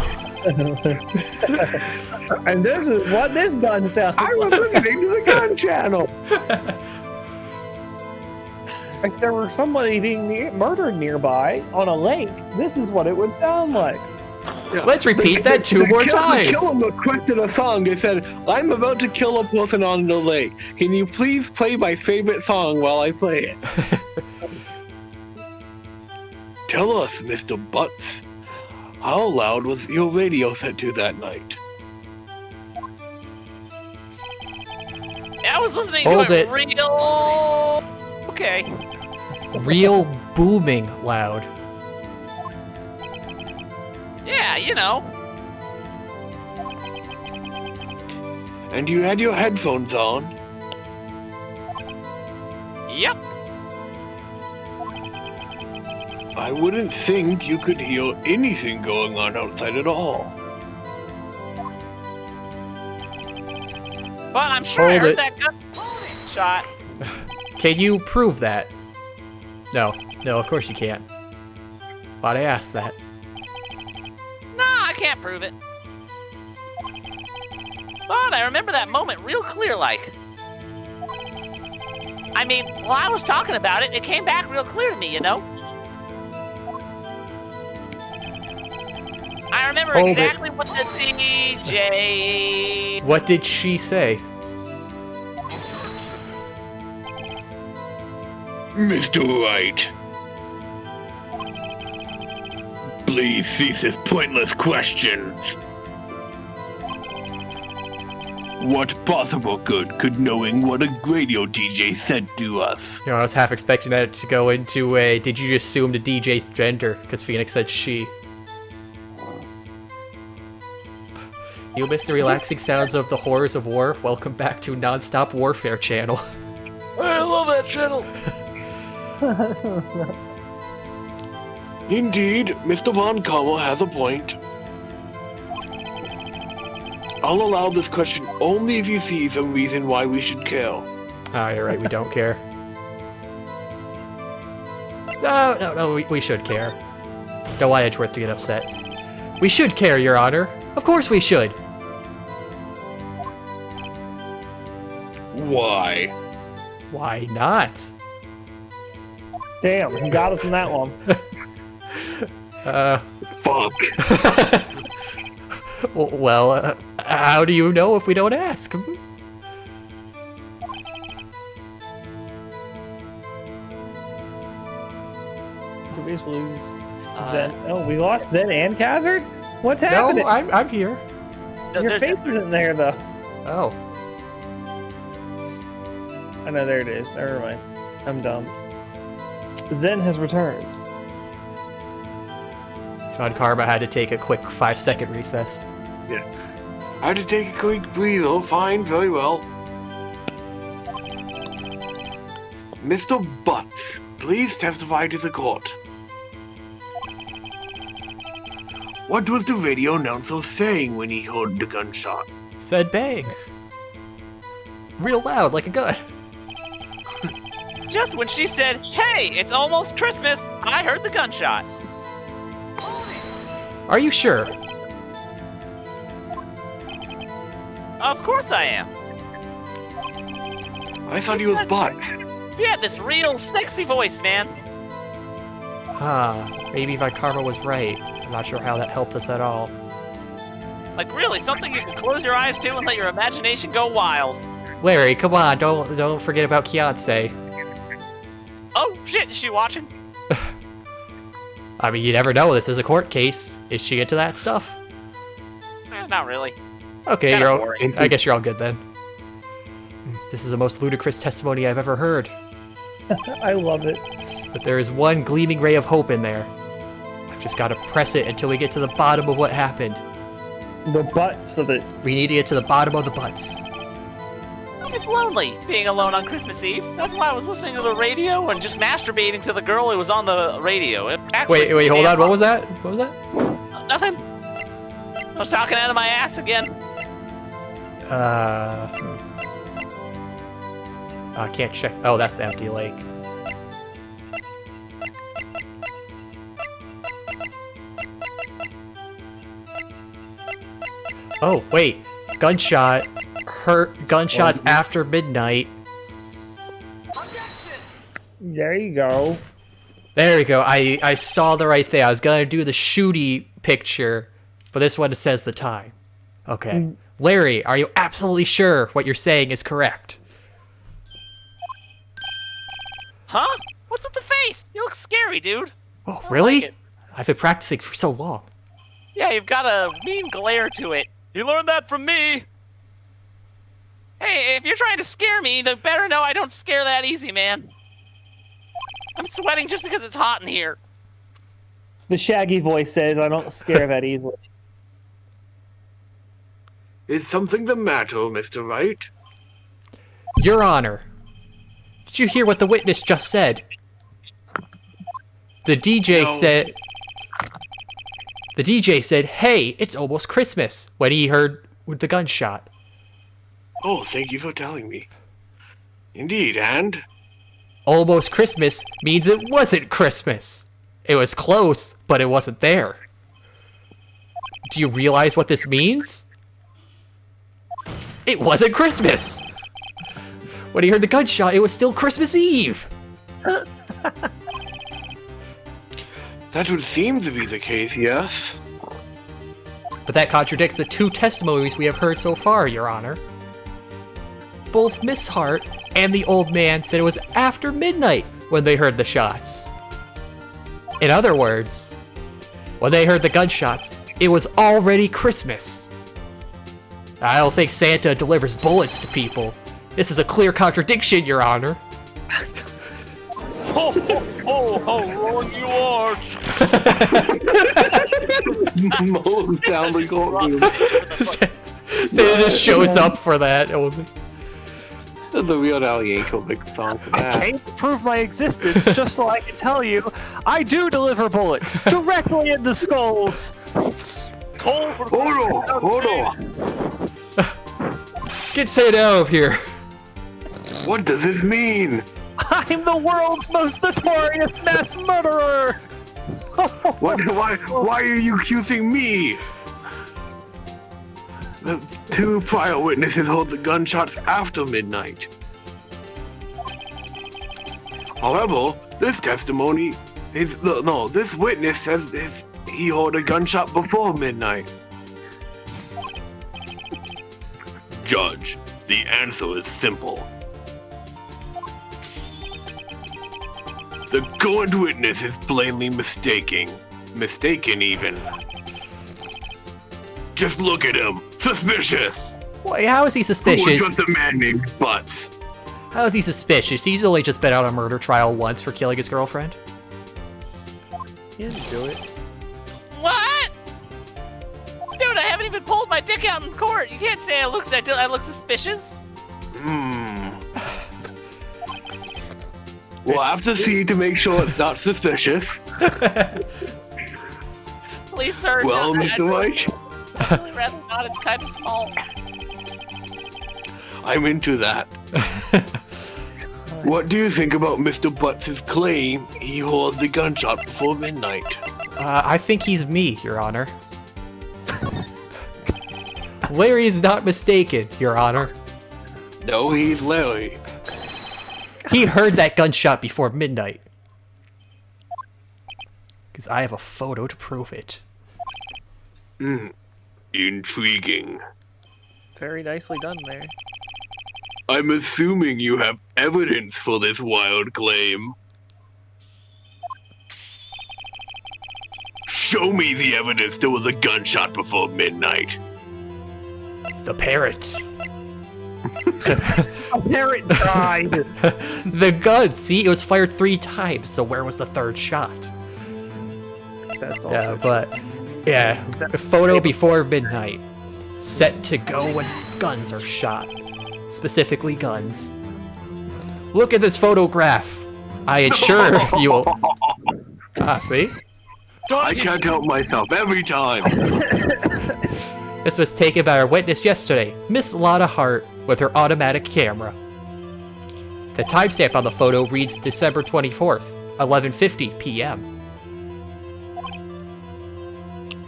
And this is what this gun sounds I was listening to the gun channel! If there were somebody being murdered nearby on a lake, this is what it would sound like. Yeah. Let's repeat that two more times. The killer requested a song. They said, I'm about to kill a person on the lake. Can you please play my favorite song while I play it? Tell us, Mr. Butts, how loud was your radio set to that night? I was listening Hold to it. real... Okay. Real booming loud. Yeah, you know. And you had your headphones on? Yep. I wouldn't think you could hear anything going on outside at all. But I'm sure I Hold heard it. that gun shot. Can you prove that? No, of course you can't. Why'd I ask that? Nah, I can't prove it. But I remember that moment real clear like. I mean, while I was talking about it, it came back real clear to me, you know? I remember Hold exactly what the DJ... What did she say? Mr. Wright. Please cease his pointless questions. What possible good could knowing what a radio DJ said to us? You know, I was half expecting that to go into a, did you assume the DJ's gender? Because Phoenix said she. You missed the relaxing sounds of the horrors of war. Welcome back to Non-Stop Warfare channel. I love that channel. Indeed, Mr. Von Kammel has a point. I'll allow this question only if you see some reason why we should care. Oh, you're right, we don't care. No, we should care. Don't want Edgeworth to get upset. We should care, Your Honor. Of course we should. Why? Why not? Damn, you got us in that one. Fuck. Well, how do you know if we don't ask? Did we just lose Zen? Oh, we lost Zen and Khazard? What's happening? No, I'm here. Your face isn't there, though. Oh. I know, there it is. Never mind. I'm dumb. Zen has returned. Von Karma had to take a quick 5-second recess. Yeah. I had to take a quick breather. Fine, very well. Mr. Butts, please testify to the court. What was the radio announcer saying when he heard the gunshot? Said bang. Real loud, like a gun. Just when she said, "Hey, it's almost Christmas," I heard the gunshot. Are you sure? Of course I am. I thought he was Butts. You had this real sexy voice, man. Maybe Von Karma was right. I'm not sure how that helped us at all. Like really, something you can close your eyes to and let your imagination go wild. Larry, come on, don't forget about Beyonce. Oh shit, is she watching? I mean, you never know. This is a court case. Is she into that stuff? Not really. Okay, Kinda you're all, boring. I guess you're all good then. This is the most ludicrous testimony I've ever heard. I love it. But there is one gleaming ray of hope in there. I've just got to press it until we get to the bottom of what happened. The butts of it. We need to get to the bottom of the butts. It's lonely being alone on Christmas Eve. That's why I was listening to the radio and just masturbating to the girl who was on the radio. Wait, hold on. What was that? What was that? Nothing. I was talking out of my ass again. I can't check. Oh, that's the empty lake. Oh, wait. Gunshot. Gunshots after midnight. There you go. There we go. I saw the right thing. I was gonna do the shooty picture, but this one says the time. Okay. Larry, are you absolutely sure what you're saying is correct? Huh? What's with the face? You look scary, dude. Oh, really? Like I've been practicing for so long. Yeah, you've got a mean glare to it. You learned that from me. Hey, if you're trying to scare me, then better know I don't scare that easy, man. I'm sweating just because it's hot in here. The shaggy voice says, I don't scare that easily. Is something the matter, Mr. Wright? Your Honor, did you hear what the witness just said? The DJ said... The DJ said, "Hey, it's almost Christmas," when he heard the gunshot. Oh, thank you for telling me. Indeed, and? Almost Christmas means it wasn't Christmas. It was close, but it wasn't there. Do you realize what this means? It wasn't Christmas! When he heard the gunshot, it was still Christmas Eve! That would seem to be the case, yes. But that contradicts the two testimonies we have heard so far, Your Honor. Both Miss Hart and the old man said it was after midnight when they heard the shots. In other words, when they heard the gunshots, it was already Christmas. I don't think Santa delivers bullets to people. This is a clear contradiction, Your Honor. Oh, how wrong you are! Mowing down the courtroom. Santa just shows up for that only. The Weird Al Yankovic song for I that. came to prove my existence just so I can tell you I do deliver bullets directly into skulls. Hold on. Get Santa out of here. What does this mean? I'm the world's most notorious mass murderer. Why are you accusing me? The 2 prior witnesses hold the gunshots after midnight. However, this testimony is this witness says he heard a gunshot before midnight. Judge, the answer is simple. The current witness is plainly mistaken even. Just look at him. Suspicious. Wait, how is he Who suspicious? would trust a man named Butts? How is he suspicious? He's only just been on a murder trial once for killing his girlfriend. He didn't do it. What? Dude, I haven't even pulled my dick out in court. You can't say I look suspicious. We'll have to see to make sure it's not suspicious. Please, sir. Well, no, Mr. Wright, I'd really rather not. It's kind of small. I'm into that. What do you think about Mr. Butts' claim he heard the gunshot before midnight? I think he's me, Your Honor. Larry is not mistaken, Your Honor. No, he's Larry. He heard that gunshot before midnight. Because I have a photo to prove it. Intriguing. Very nicely done there. I'm assuming you have evidence for this wild claim. Show me the evidence there was a gunshot before midnight. The parrot. A parrot died. The gun. See, it was fired 3 times, so where was the 3rd shot? That's Yeah, also but... Yeah, a photo before midnight. Set to go when guns are shot. Specifically guns. Look at this photograph. I assure you will... see? I can't help myself every time. This was taken by our witness yesterday, Miss Lotta Hart, with her automatic camera. The timestamp on the photo reads December 24th, 11:50 p.m.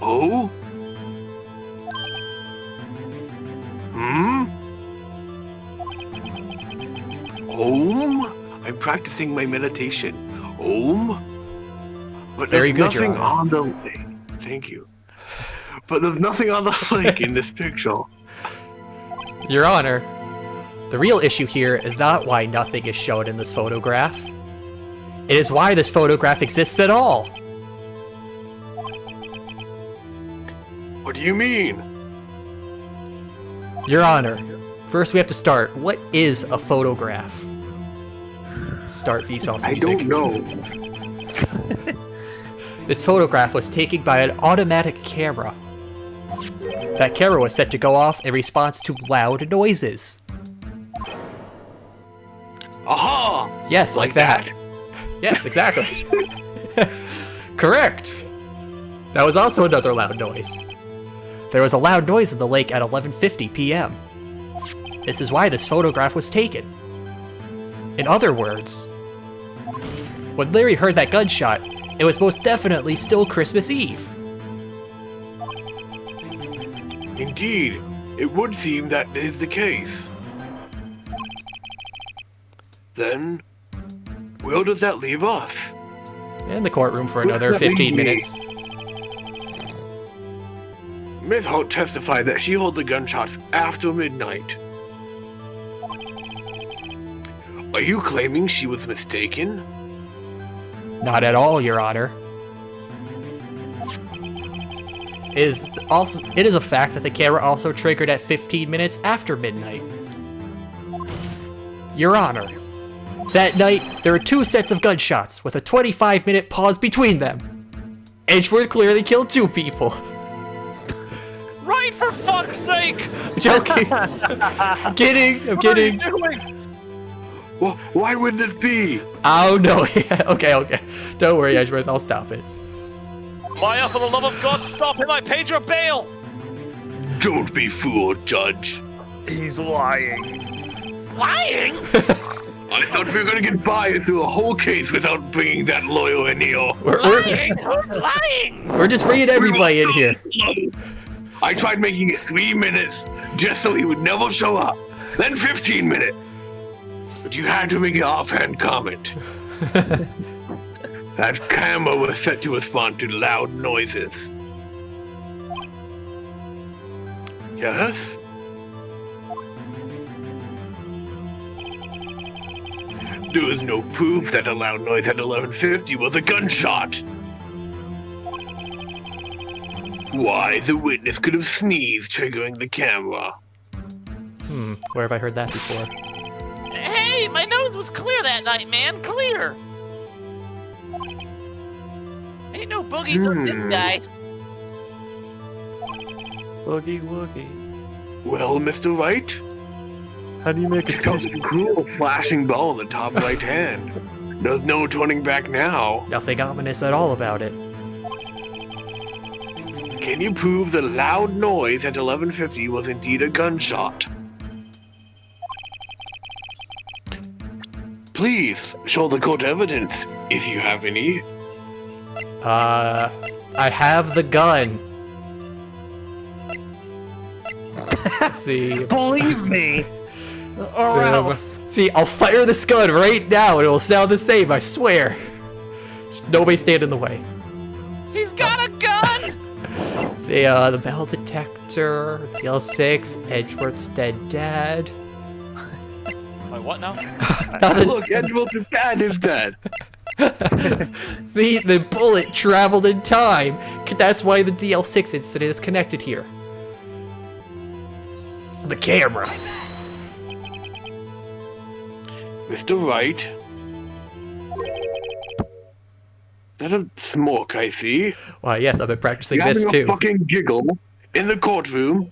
Oh? I'm practicing my meditation. But Very there's good, Your nothing on the link. Thank you. But there's nothing on the link in this picture. Your Honor, the real issue here is not why nothing is shown in this photograph. It is why this photograph exists at all. What do you mean? Your Honor, first we have to start. What is a photograph? Start Vsauce music. I don't know. This photograph was taken by an automatic camera. That camera was set to go off in response to loud noises. Aha! Yes, like that. Yes, exactly. Correct. That was also another loud noise. There was a loud noise in the lake at 11:50 p.m. This is why this photograph was taken. In other words, when Larry heard that gunshot, it was most definitely still Christmas Eve. Indeed, it would seem that is the case. Then, where does that leave us? In the courtroom for another 15 minutes. Miss Holt testified that she heard the gunshots after midnight. Are you claiming she was mistaken? Not at all, Your Honor. It is a fact that the camera also triggered at 15 minutes after midnight. Your Honor, that night there were 2 sets of gunshots with a 25-minute pause between them. Edgeworth clearly killed 2 people. Right, for fuck's sake! Joking. I'm kidding. I'm kidding. What are you doing? Well, why would this be? Oh no. Okay. Don't worry, Edgeworth. I'll stop it. Maya, for the love of God, stop him! I paid your bail! Don't be fooled, Judge. He's lying. Lying? I thought we were gonna get by through a whole case without bringing that lawyer in here. Lying? Who's lying? We're just bringing everybody in here. I tried making it 3 minutes just so he would never show up. Then 15 minutes. But you had to make an offhand comment. That camera was set to respond to loud noises. Yes? There is no proof that a loud noise at 11:50 was a gunshot. Why, the witness could have sneezed, triggering the camera. Where have I heard that before? Hey, my nose was clear that night, man. Clear. Ain't no boogies on this guy. Boogie woogie. Well, Mr. Wright? How do you make a Check out this cool flashing ball in the top right hand. There's no turning back now. Nothing ominous at all about it. Can you prove the loud noise at 11:50 was indeed a gunshot? Please, show the court evidence, if you have any. I have the gun. Let's see. Believe me, or else. See, I'll fire this gun right now and it will sound the same, I swear. Just nobody stand in the way. He's got a gun! See, the metal detector, DL6, Edgeworth's dead dad. Wait, what now? Look, Edgeworth's dad is dead. See, the bullet traveled in time. That's why the DL6 incident is connected here. The camera. Mr. Wright? Is that a smoke I see? Why, yes, I've been practicing You're this having too. a fucking giggle in the courtroom.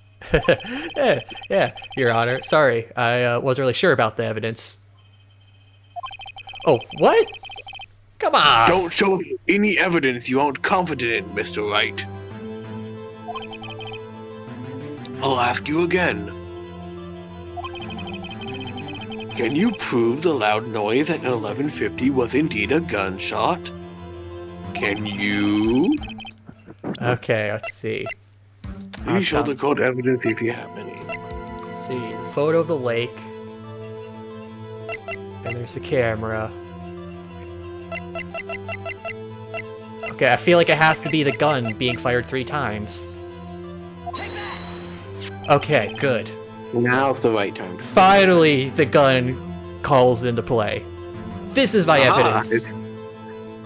yeah, Your Honor. Sorry, I wasn't really sure about the evidence. Oh, what? Come on! Don't show us any evidence you aren't confident in, Mr. Wright. I'll ask you again. Can you prove the loud noise at 11:50 was indeed a gunshot? Can you? Okay, let's see. Maybe show the court evidence if you have any. Let's see, the photo of the lake. And there's the camera. Okay, I feel like it has to be the gun being fired 3 times. Okay, good. Now's the right time. Finally, the gun calls into play. This is my evidence.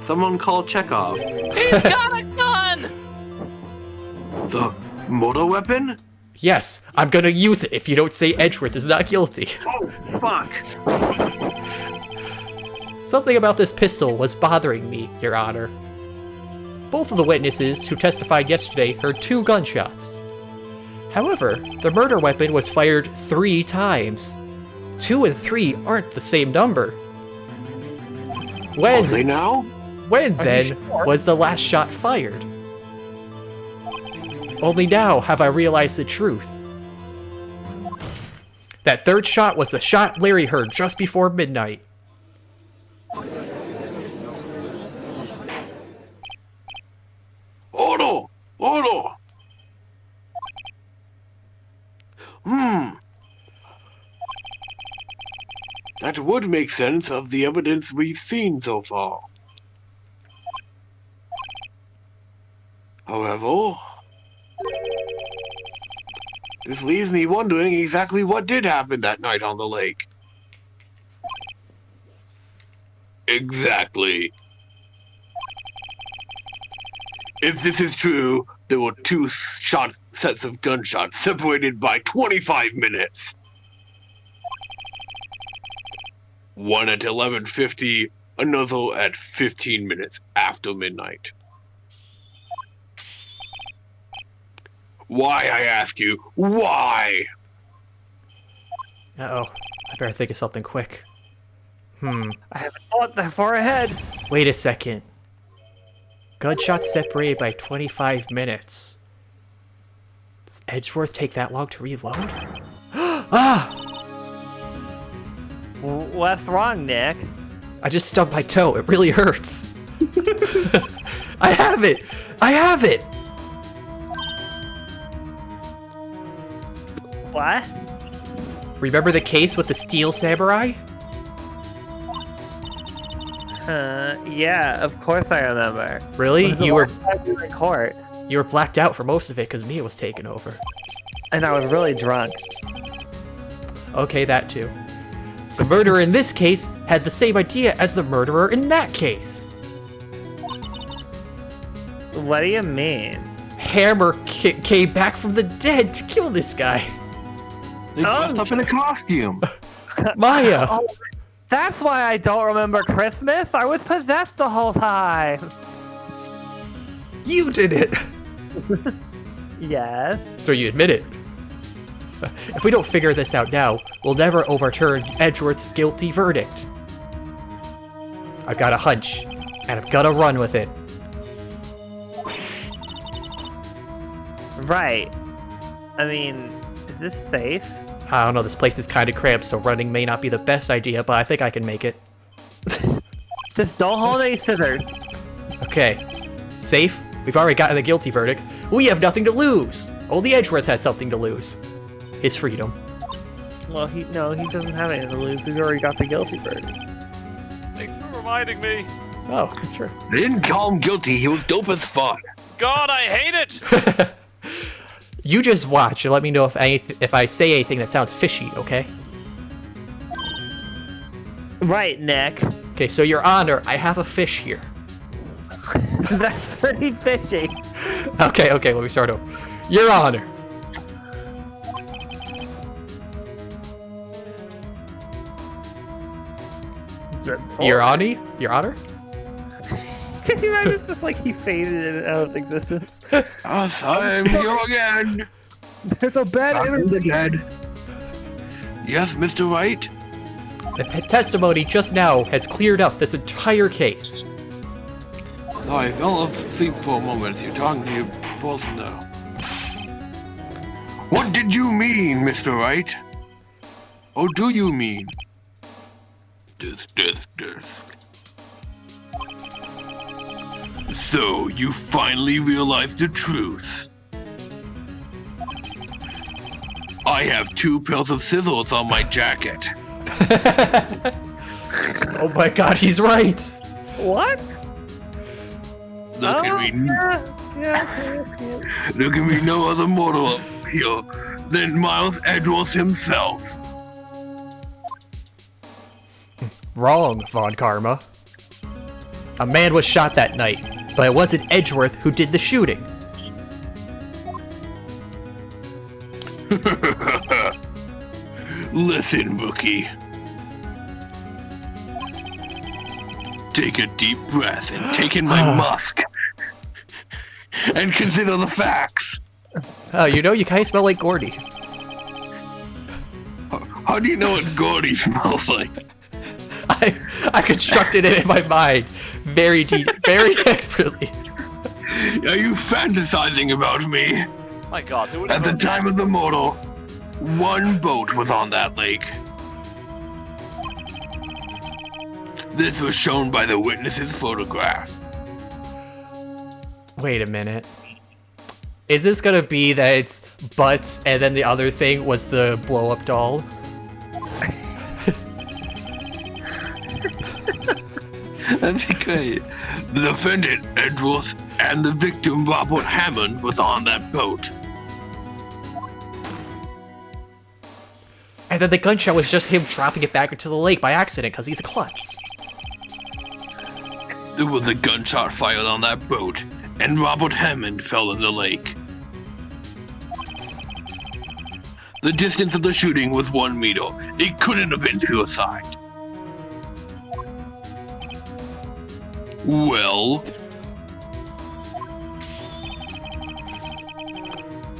Someone call Chekhov. He's got a gun! The motor weapon? Yes, I'm gonna use it if you don't say Edgeworth is not guilty. Oh, fuck! Something about this pistol was bothering me, Your Honor. Both of the witnesses who testified yesterday heard 2 gunshots. However, the murder weapon was fired 3 times. 2 and 3 aren't the same number. Are they now? When then was the last shot fired? Only now have I realized the truth. That 3rd shot was the shot Larry heard just before midnight. Order! Order! That would make sense of the evidence we've seen so far. However, this leaves me wondering exactly what did happen that night on the lake. Exactly. If this is true, there were 2 sets of gunshots separated by 25 minutes. One at 11:50, another at 15 minutes after midnight. Why, I ask you? Why? Uh-oh. I better think of something quick. I haven't thought that far ahead. Wait a second. Gunshots separated by 25 minutes. Does Edgeworth take that long to reload? Ah! What's wrong, Nick? I just stubbed my toe. It really hurts. I have it! I have it! What? Remember the case with the steel samurai? Yeah, of course I remember. Really? It was You were the last time we were in court, you were blacked out for most of it because Mia was taken over. and I was really drunk. Okay, that too. The murderer in this case had the same idea as the murderer in that case. What do you mean? Hammer came back from the dead to kill this guy. They dressed up in a costume. Maya! Oh, that's why I don't remember Christmas. I was possessed the whole time. You did it! Yes. So you admit it. If we don't figure this out now, we'll never overturn Edgeworth's guilty verdict. I've got a hunch, and I'm gonna run with it. Right. I mean, is this safe? I don't know, this place is kind of cramped, so running may not be the best idea, but I think I can make it. Just don't hold any scissors. Okay. Safe? We've already gotten a guilty verdict. We have nothing to lose! Only Edgeworth has something to lose. His freedom. Well, he doesn't have anything to lose. He's already got the guilty verdict. Thanks for reminding me. Oh, sure. They didn't call him guilty. He was dope as fuck. God, I hate it. You just watch and let me know if I say anything that sounds fishy, okay? Right, Nick. Okay, so Your Honor, I have a fish here. That's pretty fishy. Okay, let me start over. Your Honor. Your Honor? Your Honor? Can you imagine just like he faded in and out of existence? Yes, I'm here again. There's a bad I'm the dead. Yes, Mr. Wright? The testimony just now has cleared up this entire case. Oh, I fell asleep for a moment. You're talking to your boss now. What did you mean, Mr. Wright? Or do you mean? Disc. So, you finally realized the truth. I have 2 pairs of scissors on my jacket. Oh my god, he's right! What? Look at me. Yeah. There can be no other mortal up here than Miles Edgeworth himself. Wrong, Von Karma. A man was shot that night, but it wasn't Edgeworth who did the shooting. Listen, rookie. Take a deep breath and take in my musk. And consider the facts. Oh, you know, you kind of smell like Gordy. How do you know what Gordy smells like? I constructed it in my mind very expertly. Are you fantasizing about me? My God, who would At the have time of the mortal, 1 boat was on that lake. This was shown by the witness's photograph. Wait a minute. Is this gonna be that it's butts and then the other thing was the blow-up doll? That'd be great. The defendant, Edgeworth, and the victim, Robert Hammond, was on that boat. And then the gunshot was just him dropping it back into the lake by accident because he's a klutz. There was a gunshot fired on that boat, and Robert Hammond fell in the lake. The distance of the shooting was 1 meter. It couldn't have been suicide. Well,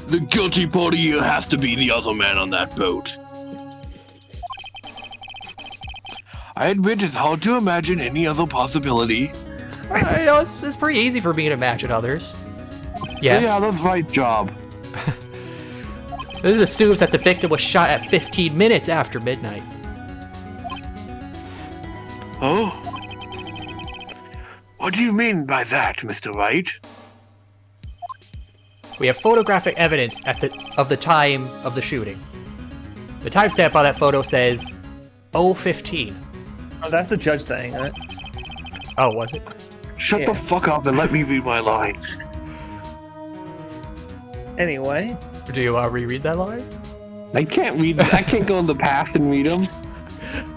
The guilty party has to be the other man on that boat. I admit it's hard to imagine any other possibility. It's pretty easy for me to imagine others. Yes. Yeah, that's Wright's job. This assumes that the victim was shot at 15 minutes after midnight. Oh? What do you mean by that, Mr. Wright? We have photographic evidence of the time of the shooting. The timestamp on that photo says 0:15. Oh, that's the judge saying that. Oh, was it? Shut the fuck up and let me read my lines. Anyway. Do you want to reread that line? I can't read. I can't go in the past and read them.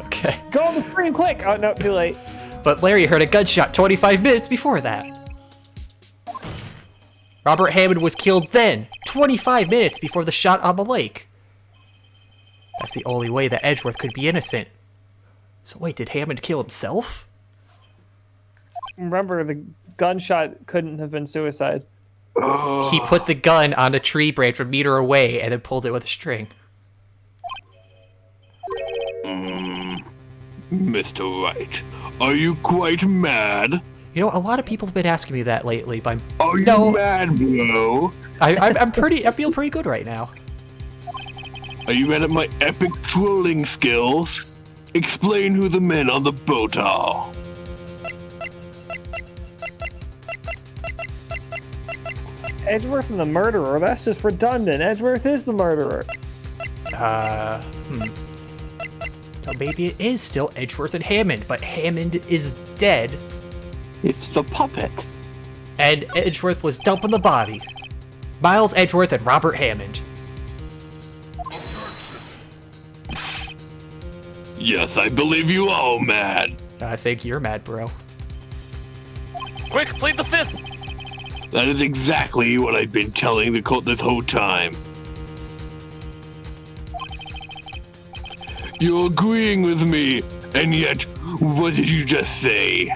Okay. Go on the screen quick! Oh, no, too late. But Larry heard a gunshot 25 minutes before that. Robert Hammond was killed then, 25 minutes before the shot on the lake. That's the only way that Edgeworth could be innocent. So wait, did Hammond kill himself? Remember, the gunshot couldn't have been suicide. He put the gun on a tree branch a meter away and then pulled it with a string. Mr. Wright, are you quite mad? You know, a lot of people have been asking me that lately. Are you mad, bro? I feel pretty good right now. Are you mad at my epic trolling skills? Explain who the men on the boat are. Edgeworth and the murderer? That's just redundant. Edgeworth is the murderer. So maybe it is still Edgeworth and Hammond, but Hammond is dead. It's the puppet. And Edgeworth was dumping the body. Miles Edgeworth and Robert Hammond. Yes, I believe you all mad. I think you're mad, bro. Quick, plead the fifth. That is exactly what I've been telling the court this whole time. You're agreeing with me, and yet, what did you just say?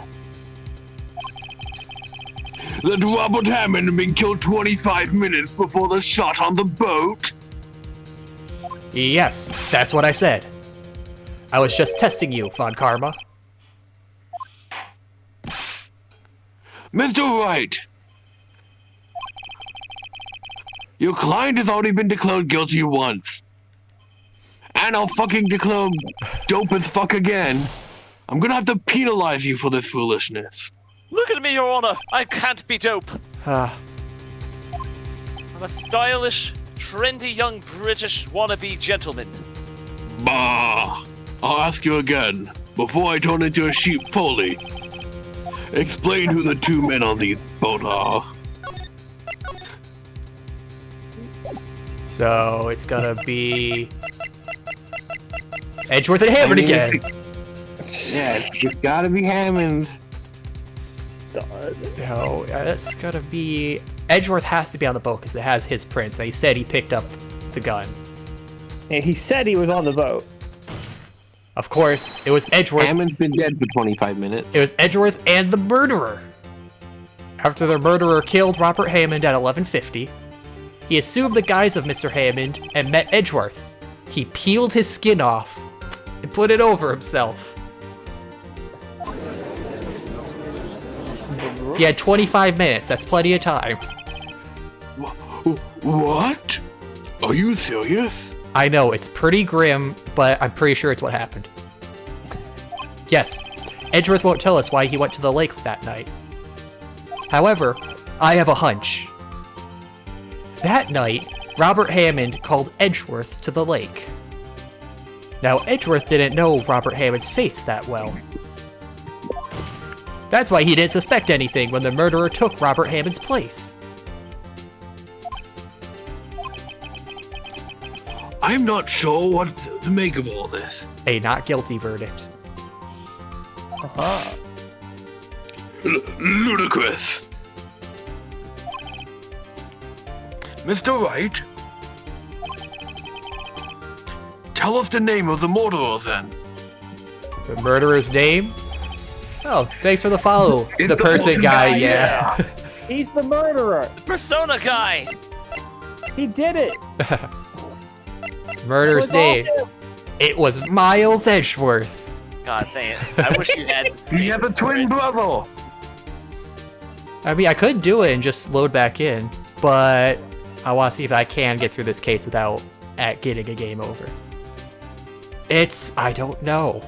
That Robert Hammond had been killed 25 minutes before the shot on the boat? Yes, that's what I said. I was just testing you, Von Karma. Mr. Wright! Your client has already been declared guilty once. And I'll fucking declare dope as fuck again. I'm gonna have to penalize you for this foolishness. Look at me, Your Honor. I can't be dope. I'm a stylish, trendy young British wannabe gentleman. Bah! I'll ask you again, before I turn into a sheep fully. Explain who the two men on the boat are. So it's gonna be Edgeworth and Hammond again. Yeah, it's gotta be Hammond. No, it's gotta be Edgeworth has to be on the boat because it has his prints. And he said he picked up the gun. Yeah, he said he was on the boat. Of course, it was Edgeworth. Hammond's been dead for 25 minutes. It was Edgeworth and the murderer. After the murderer killed Robert Hammond at 11:50, he assumed the guise of Mr. Hammond and met Edgeworth. He peeled his skin off and put it over himself. He had 25 minutes. That's plenty of time. What? Are you serious? I know, it's pretty grim, but I'm pretty sure it's what happened. Yes, Edgeworth won't tell us why he went to the lake that night. However, I have a hunch. That night, Robert Hammond called Edgeworth to the lake. Now, Edgeworth didn't know Robert Hammond's face that well. That's why he didn't suspect anything when the murderer took Robert Hammond's place. I'm not sure what to make of all this. A not guilty verdict. Ludicrous. Mr. Wright? Tell us the name of the murderer, then. The murderer's name? Oh, thanks for the follow. The person guy, yeah. He's the murderer. Persona guy. He did it! Murderer's name. It was Miles Edgeworth. God dang it. I wish you had. You have a twin brother! I mean, I could do it and just load back in, but I want to see if I can get through this case without getting a game over. I don't know.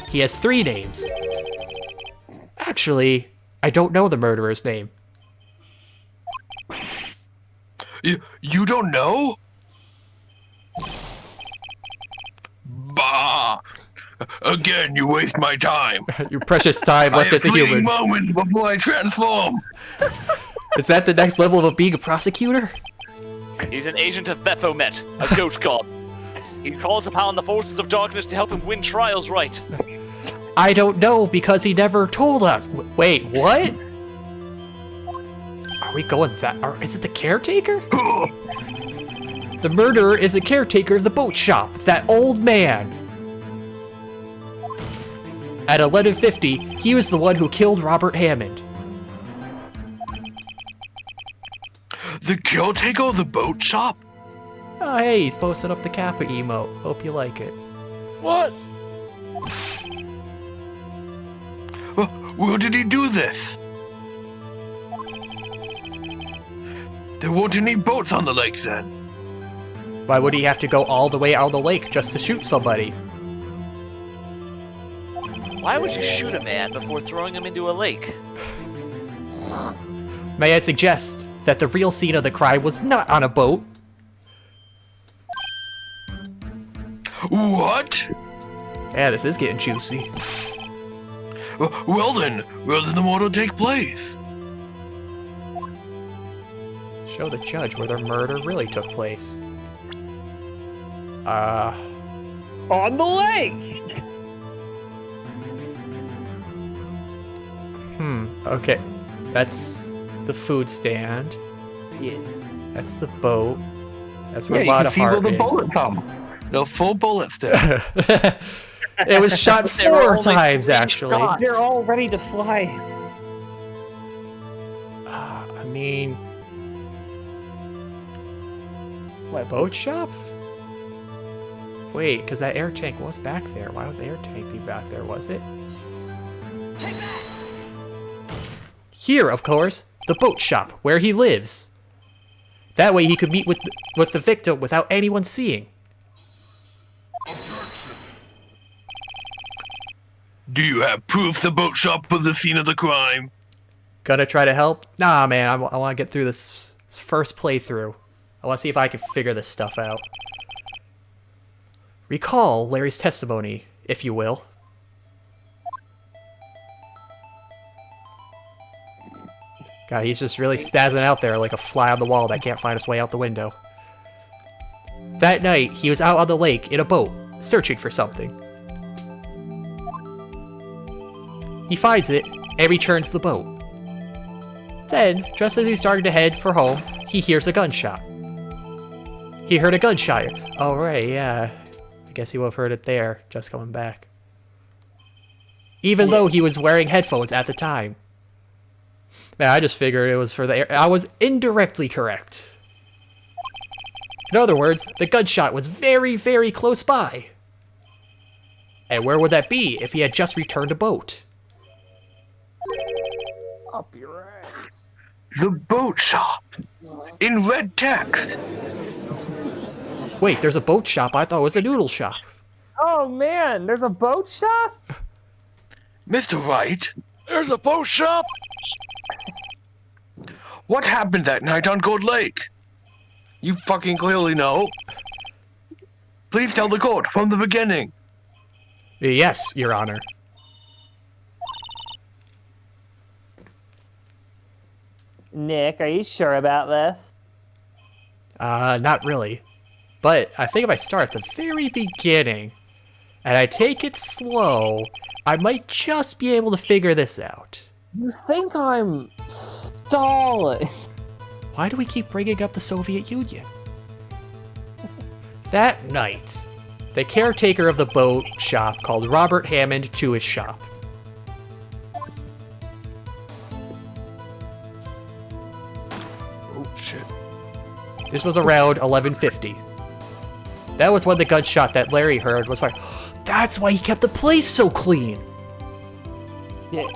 He has 3 names. Actually, I don't know the murderer's name. You don't know? Bah! Again, you waste my time. Your precious time left as a human. Moments before I transform. Is that the next level of being a prosecutor? He's an agent of Baphomet, a goat god. He calls upon the forces of darkness to help him win trials right. I don't know because he never told us. Wait, what? Are we going that? Is it the caretaker? The murderer is the caretaker of the boat shop, that old man. At 11:50, he was the one who killed Robert Hammond. The caretaker of the boat shop? Oh, hey, he's posting up the Kappa emote. Hope you like it. What? Where did he do this? There weren't any boats on the lake then. Why would he have to go all the way out of the lake just to shoot somebody? Why would you shoot a man before throwing him into a lake? May I suggest that the real scene of the crime was not on a boat? What? Yeah, this is getting juicy. Well then, where did the murder take place? Show the judge where the murder really took place. On the lake! Okay. That's the food stand. Yes. That's the boat. That's where Yeah, a lot you of can see where heart the is. bullets come. No full bullets there. It was shot There were 4 only times, 3 actually. shots. They're all ready to fly. I mean... What? Boat shop? Wait, because that air tank was back there. Why would the air tank be back there, was it? Here, of course, the boat shop, where he lives. That way he could meet with the victim without anyone seeing. Do you have proof the boat shop was the scene of the crime? Gonna try to help? Nah, man, I want to get through this first playthrough. I want to see if I can figure this stuff out. Recall Larry's testimony, if you will. God, he's just really spazzing out there like a fly on the wall that can't find its way out the window. That night, he was out on the lake in a boat, searching for something. He finds it and returns the boat. Then, just as he's starting to head for home, he hears a gunshot. He heard a gunshot. Oh, right, yeah. I guess he would have heard it there, just coming back. Even though he was wearing headphones at the time. Yeah, I just figured it was for the air. I was indirectly correct. In other words, the gunshot was very, very close by. And where would that be if he had just returned a boat? Up your ass. The boat shop. In red text. Wait, there's a boat shop? I thought it was a noodle shop. Oh man, there's a boat shop? Mr. Wright, There's a boat shop? what happened that night on Gold Lake? You fucking clearly know. Please tell the court from the beginning. Yes, Your Honor. Nick, are you sure about this? Not really. But I think if I start at the very beginning, and I take it slow, I might just be able to figure this out. You think I'm stalling? Why do we keep bringing up the Soviet Union? That night, the caretaker of the boat shop called Robert Hammond to his shop. Oh shit. This was around 11:50. That was when the gunshot that Larry heard was fired. That's why he kept the place so clean. Yeah.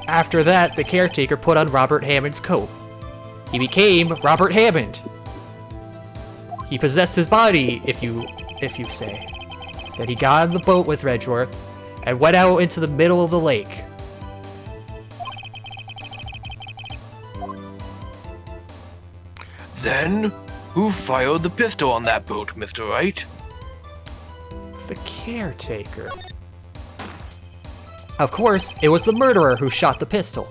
After that, the caretaker put on Robert Hammond's coat. He became Robert Hammond. He possessed his body, if you say. Then he got on the boat with Redgeworth and went out into the middle of the lake. Then, who fired the pistol on that boat, Mr. Wright? The caretaker. Of course, it was the murderer who shot the pistol.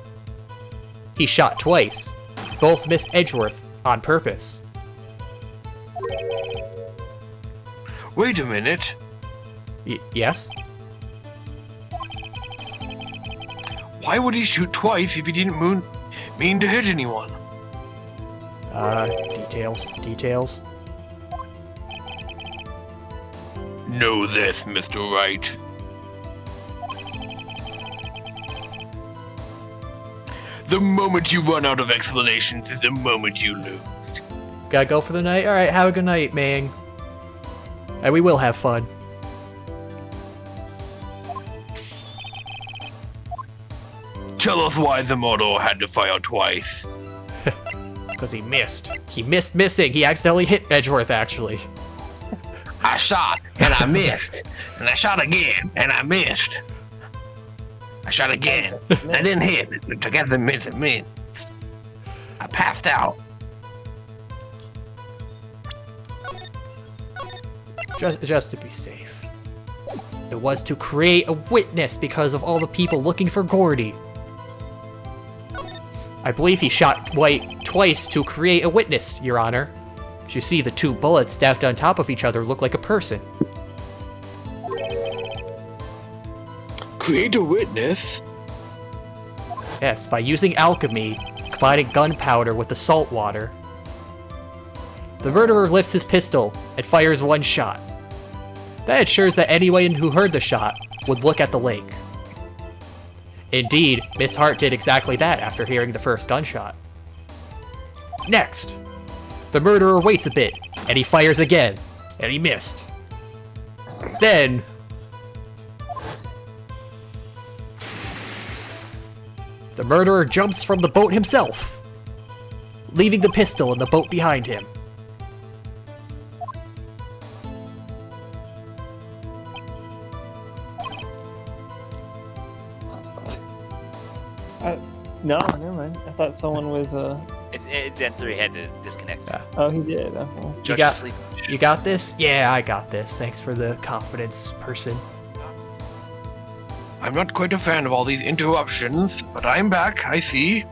He shot twice. Both missed Edgeworth on purpose. Wait a minute. Yes? Why would he shoot twice if he didn't mean to hit anyone? Details. Know this, Mr. Wright. The moment you run out of explanations is the moment you lose. Gotta go for the night? Alright, have a good night, man. And we will have fun. Tell us why the mortal had to fire twice. Because he missed. He missed missing. He accidentally hit Edgeworth, actually. I shot, and I missed. And I shot again, and I missed. I shot again. I didn't hit. Together miss and miss. I passed out. Just to be safe. It was to create a witness because of all the people looking for Gordy. I believe he shot White twice to create a witness, Your Honor. As you see, the two bullets stacked on top of each other look like a person. Create a witness? Yes, by using alchemy, combining gunpowder with the salt water. The murderer lifts his pistol and fires one shot. That ensures that anyone who heard the shot would look at the lake. Indeed, Miss Hart did exactly that after hearing the first gunshot. Next, the murderer waits a bit, and he fires again, and he missed. Then, the murderer jumps from the boat himself, leaving the pistol in the boat behind him. No, never mind. I thought someone was Xenthori had to disconnect. Yeah. Oh, he did. Oh, well. You got this? Yeah, I got this. Thanks for the confidence, person. I'm not quite a fan of all these interruptions, but I'm back, I see.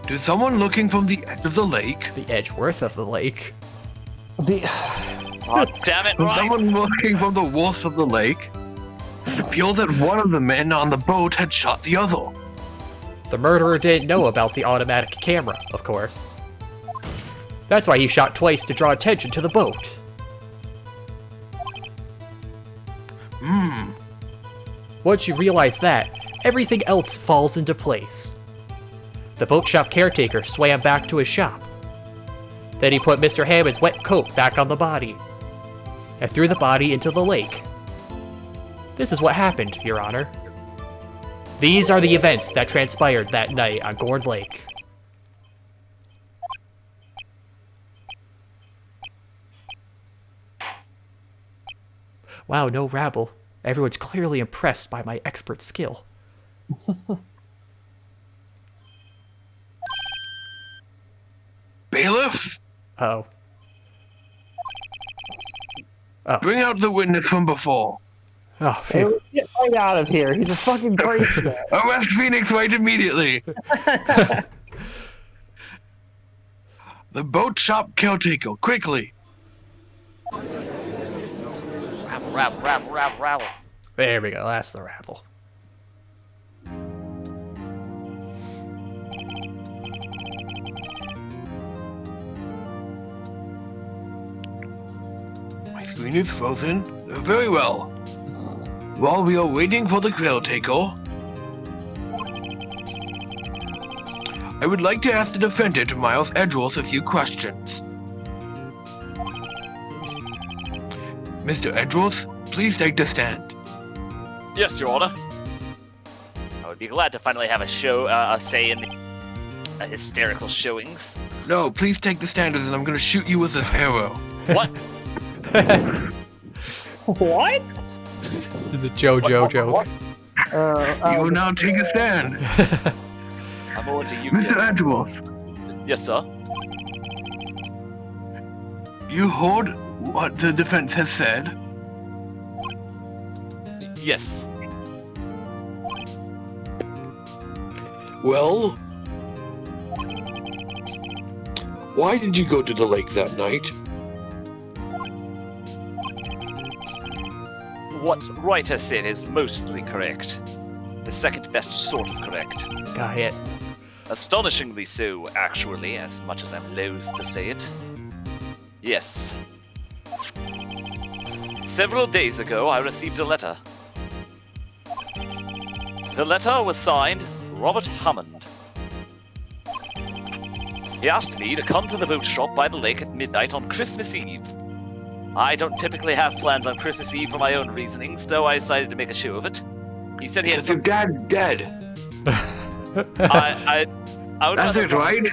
To someone looking from the edge of the lake. The Edgeworth of the lake. Oh, damn it, To Ryan. someone looking from the worst of the lake. It appeared that one of the men on the boat had shot the other. The murderer didn't know about the automatic camera, of course. That's why he shot twice to draw attention to the boat. Once you realize that, everything else falls into place. The boat shop caretaker swam back to his shop. Then he put Mr. Hammond's wet coat back on the body, and threw the body into the lake. This is what happened, Your Honor. These are the events that transpired that night on Gourd Lake. Wow, no rabble. Everyone's clearly impressed by my expert skill. Bailiff? Oh. Bring out the witness from before. Oh, Hey, get right out of here. He's a fucking crazy guy. Arrest Phoenix Wright immediately. The boat shop caretaker, quickly. Rabble. There we go, that's the rabble. My screen is frozen. Very well. While we are waiting for the caretaker, I would like to ask the defendant, Miles Edgeworth, a few questions. Mr. Edgeworth, please take the stand. Yes, Your Honor. I would be glad to finally have a say in the hysterical showings. No, please take the stand, as I'm going to shoot you with this arrow. What? What? This is a JoJo joke. You will now take a stand. I'm over to you. Mr. Edgeworth, Yes, sir. you heard what the defense has said? Yes. Well, why did you go to the lake that night? What Wright has said is mostly correct. The second best sort of correct. Got it. Astonishingly so, actually, as much as I'm loath to say it. Yes. Several days ago, I received a letter. The letter was signed Robert Hammond. He asked me to come to the boat shop by the lake at midnight on Christmas Eve. I don't typically have plans on Christmas Eve for my own reasonings, so I decided to make a show of it. He said he had... Because your dad's dead. I would That's it, right?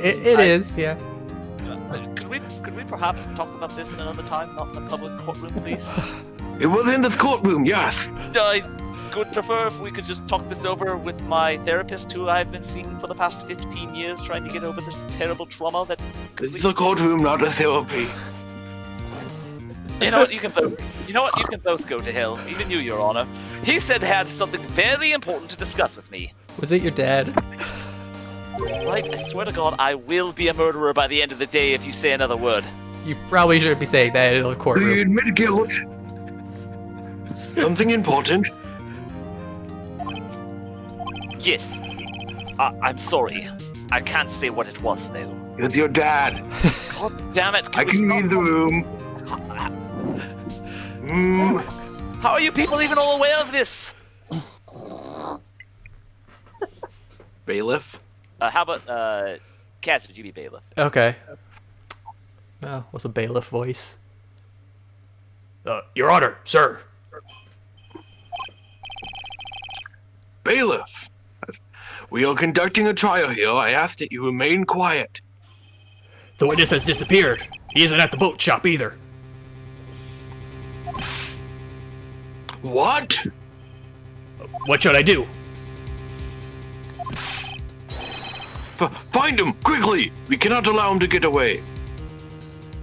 It is, yeah. Could we perhaps talk about this another time, not in the public courtroom, please? It was in this courtroom, yes. I would prefer if we could just talk this over with my therapist, who I've been seeing for the past 15 years, trying to get over this terrible trauma that... This is a courtroom, not a therapy. You know what? You can both go to hell. Even you, Your Honor. He said he had something very important to discuss with me. Was it your dad? Right? I swear to God, I will be a murderer by the end of the day if you say another word. You probably shouldn't be saying that in a So you courtroom. admit guilt. Something important? Yes. I'm sorry. I can't say what it was, though. It's your dad. God damn it. I can leave the room. How are you people even all aware of this? Bailiff? How about, Khazard, would you be bailiff? Okay. Oh, what's a bailiff voice? Your Honor, sir. Bailiff! We are conducting a trial here. I ask that you remain quiet. The witness has disappeared. He isn't at the boat shop either. What? What should I do? Find him, quickly! We cannot allow him to get away.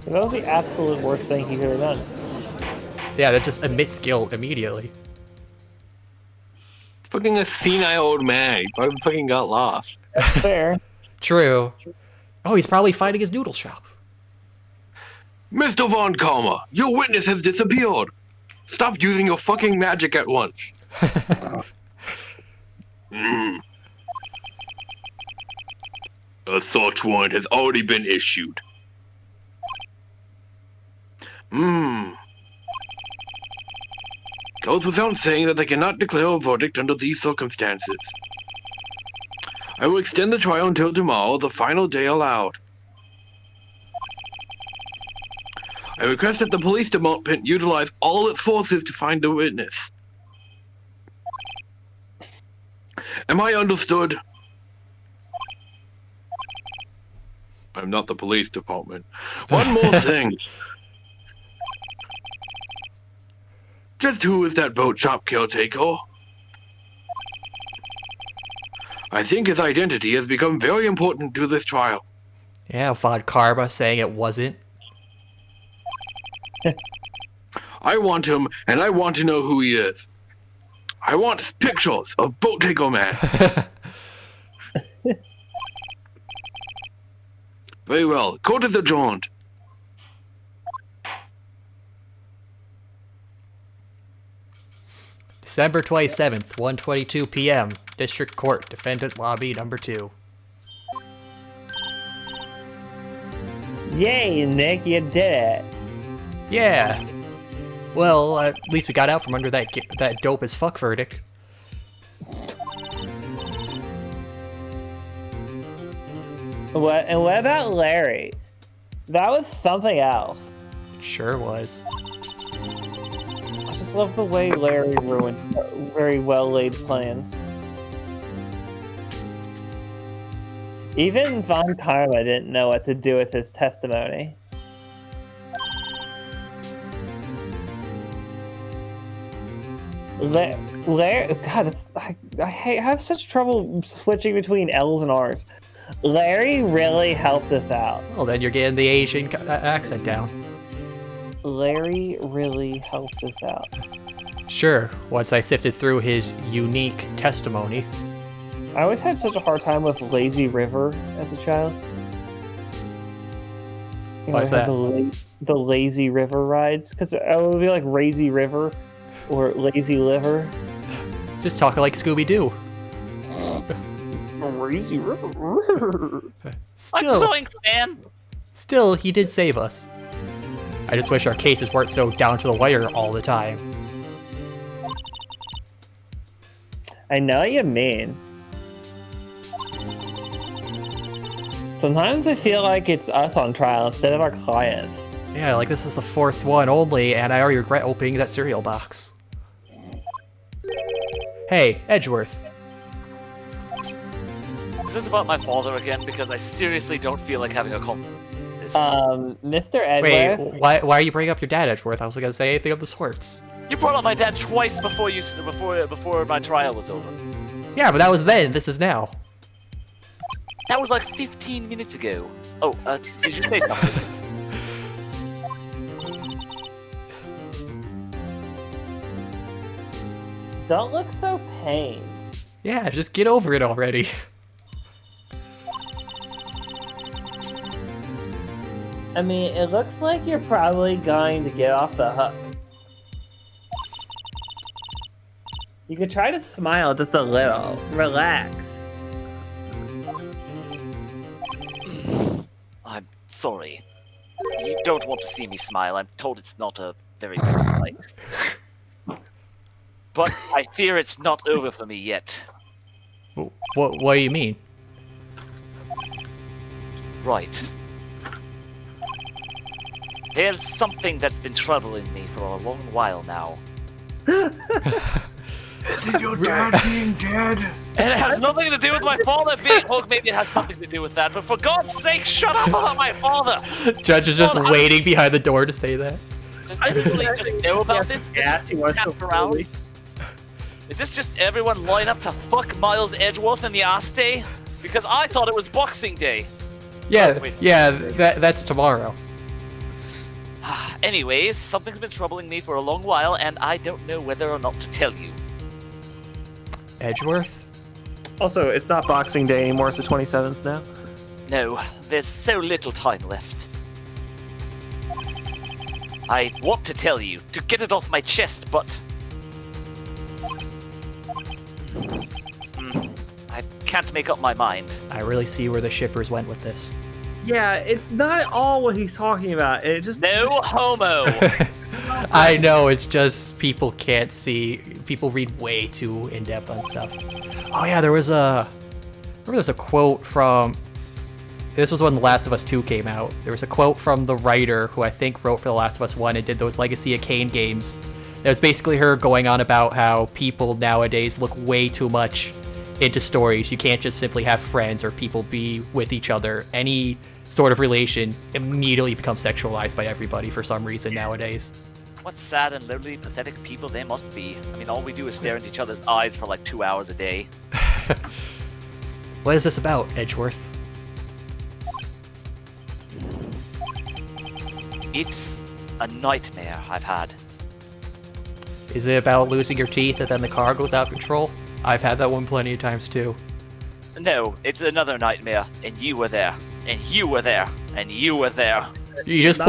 That was the absolute worst thing he could have done. Yeah, that just admits guilt immediately. It's fucking a senile old man. He probably fucking got lost. Fair. True. Oh, he's probably fighting his noodle shop. Mr. Von Karma, your witness has disappeared. Stop using your fucking magic at once. A search warrant has already been issued. Goes without saying that I cannot declare a verdict under these circumstances. I will extend the trial until tomorrow, the final day allowed. I request that the police department utilize all its forces to find the witness. Am I understood? I'm not the police department. One more thing. Just who is that boat shop caretaker? I think his identity has become very important to this trial. Yeah, Von Karma saying it wasn't. I want him, and I want to know who he is. I want pictures of Boat Taker Man. Very well. Court is adjourned. December 27th, 1:22 p.m. District Court, Defendant Lobby Number 2. Yay, Nick, you did it. Yeah. Well, at least we got out from under that dope as fuck verdict. What about Larry? That was something else. It sure was. I just love the way Larry ruined very well-laid plans. Even Von Karma didn't know what to do with his testimony. Larry, God, I have such trouble switching between L's and R's. Larry really helped us out. Well, then you're getting the Asian accent down. Larry really helped us out. Sure, once I sifted through his unique testimony. I always had such a hard time with Lazy River as a child. Why's that? The Lazy River rides, because it would be like Lazy River or Lazy Liver. Just talking like Scooby-Doo. Lazy River. Still, he did save us. I just wish our cases weren't so down to the wire all the time. I know what you mean. Sometimes I feel like it's us on trial instead of our clients. Yeah, like this is the 4th one only, and I already regret opening that cereal box. Hey, Edgeworth. Is this about my father again? Because I seriously don't feel like having a call. Mr. Edgeworth. Wait, why are you bringing up your dad, Edgeworth? I wasn't gonna say anything of the sorts. You brought up my dad twice before my trial was over. Yeah, but that was then. This is now. That was like 15 minutes ago. Oh, did you say something? Don't look so pained. Yeah, just get over it already. I mean, it looks like you're probably going to get off the hook. You could try to smile just a little. Relax. I'm sorry. You don't want to see me smile. I'm told it's not a very good sight. But I fear it's not over for me yet. What do you mean? Right. There's something that's been troubling me for a long while now. Is it your dad being dead? And it has nothing to do with my father being... Well, maybe it has something to do with that, but for God's sake, shut up about my father! Judge is just waiting behind the door to say that. Does everybody just know about this? Yes, he wants to around? Is this just everyone line up to fuck Miles Edgeworth in the ass day? Because I thought it was Boxing Day. Yeah, that's tomorrow. Anyways, something's been troubling me for a long while, and I don't know whether or not to tell you. Edgeworth? Also, it's not Boxing Day anymore, it's the 27th now. No, there's so little time left. I want to tell you, to get it off my chest, but... I can't make up my mind. I really see where the shippers went with this. Yeah, it's not all what he's talking about. It just no homo. I know, it's just people can't see. People read way too in depth on stuff. Oh yeah, there was a quote from. This was when The Last of Us 2 came out. There was a quote from the writer who I think wrote for The Last of Us 1 and did those Legacy of Kain games. That was basically her going on about how people nowadays look way too much into stories. You can't just simply have friends or people be with each other. Any sort of relation immediately becomes sexualized by everybody for some reason nowadays. What sad and lonely, pathetic people they must be. I mean, all we do is stare into each other's eyes for like 2 hours a day. What is this about, Edgeworth? It's a nightmare I've had. Is it about losing your teeth and then the car goes out of control? I've had that one plenty of times too. No, it's another nightmare, and you were there, and you were there, and you were there. You just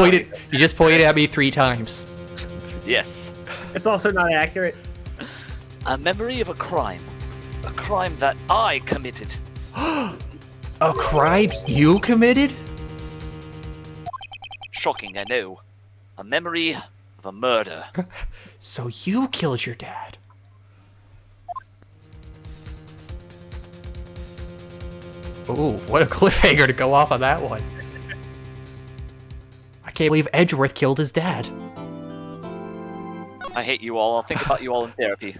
pointed at me 3 times. Yes. It's also not accurate. A memory of a crime that I committed. A crime you committed? Shocking, I know. A memory of a murder. So you killed your dad. Ooh, what a cliffhanger to go off on that one. I can't believe Edgeworth killed his dad. I hate you all. I'll think about you all in therapy.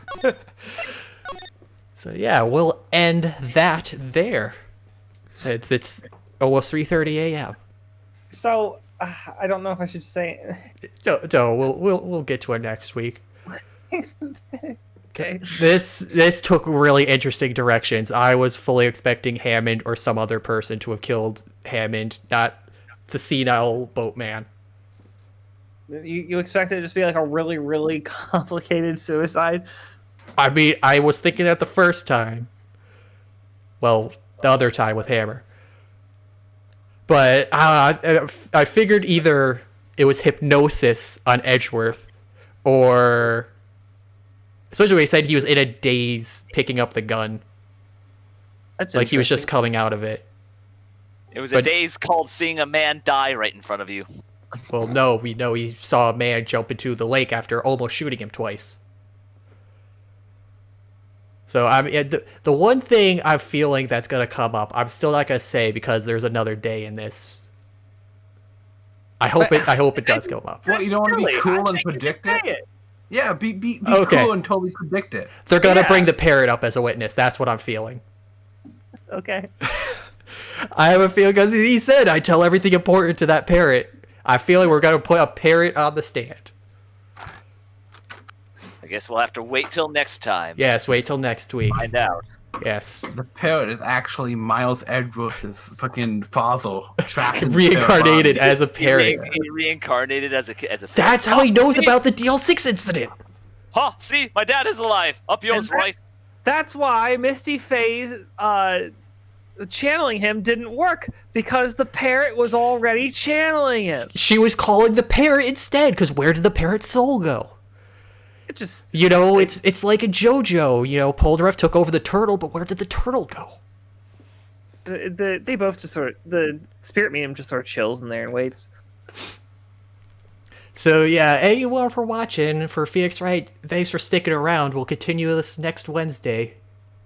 So yeah, we'll end that there. It's almost 3:30 a.m. So I don't know if I should say. We'll get to it next week. Okay. This took really interesting directions. I was fully expecting Hammond or some other person to have killed Hammond, not the senile boatman. You expect it to just be like a really, really complicated suicide? I mean, I was thinking that the first time. Well, the other time with Hammer. But I figured either it was hypnosis on Edgeworth, or... Especially when he said he was in a daze picking up the gun. That's like he was just coming out of it. It was a daze called seeing a man die right in front of you. Well, no, we know he saw a man jump into the lake after almost shooting him twice. So, I mean, the one thing I'm feeling that's going to come up, I'm still not going to say because there's another day in this. I hope it does come up. Well, you don't want to be cool and predict it? Yeah, be Okay. cool and totally predict it. They're going to bring the parrot up as a witness. That's what I'm feeling. Okay. I have a feeling because he said I tell everything important to that parrot. I feel like we're going to put a parrot on the stand. I guess we'll have to wait till next time. Yes, wait till next week. Find out. Yes. The parrot is actually Miles Edgeworth's fucking father. trapped in the Reincarnated parrot. as a parrot. He reincarnated as a That's how he knows about the DL6 incident. Huh, see? My dad is alive. Up yours, Wright. That's why Misty Faye's channeling him didn't work, because the parrot was already channeling him. She was calling the parrot instead, because where did the parrot's soul go? It just... You know, it's like a JoJo. You know, Polnareff took over the turtle, but where did the turtle go? They both just sort of... The spirit medium just sort of chills in there and waits. So yeah, anyone for watching, for Phoenix Wright, thanks for sticking around. We'll continue this next Wednesday.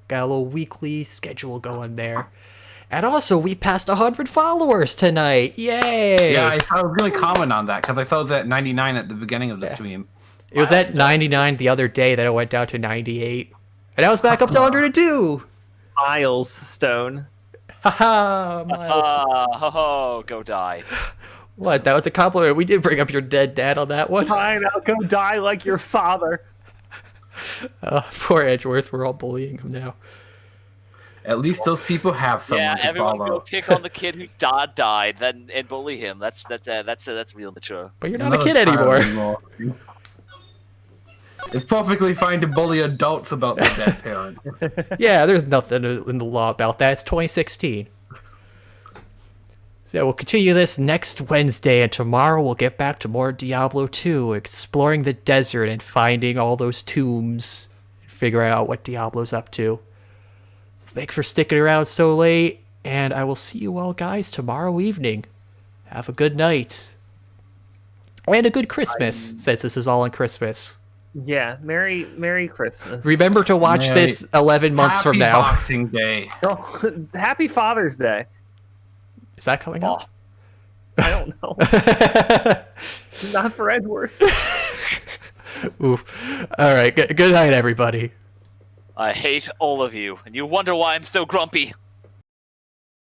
Got a little weekly schedule going there. And also, we passed 100 followers tonight. Yay! Yeah, I was going to comment on that, because I thought it was at 99 at the beginning of the stream. It was at 99 the other day, then it went down to 98. And now it's back up to 102! Milestone. Haha, Miles. Ho, go die. What? That was a compliment. We did bring up your dead dad on that one. Fine, I'll go die like your father. Poor Edgeworth. We're all bullying him now. At least those people have someone Yeah, to everyone follow. go pick on the kid whose dad died, then and bully him. That's real mature. But you're not a kid anymore. It's perfectly fine to bully adults about their dead parent. Yeah, there's nothing in the law about that. It's 2016. So we'll continue this next Wednesday, and tomorrow we'll get back to more Diablo 2, exploring the desert and finding all those tombs, and figuring out what Diablo's up to. So thanks for sticking around so late, and I will see you all guys tomorrow evening. Have a good night. And a good Christmas, since this is all on Christmas. Yeah, Merry Christmas. Remember to watch this 11 months from now. Happy Boxing Day. Oh, Happy Father's Day. Is that coming up? I don't know. Not for Edgeworth. Oof. All right. Good night, everybody. I hate all of you, and you wonder why I'm so grumpy.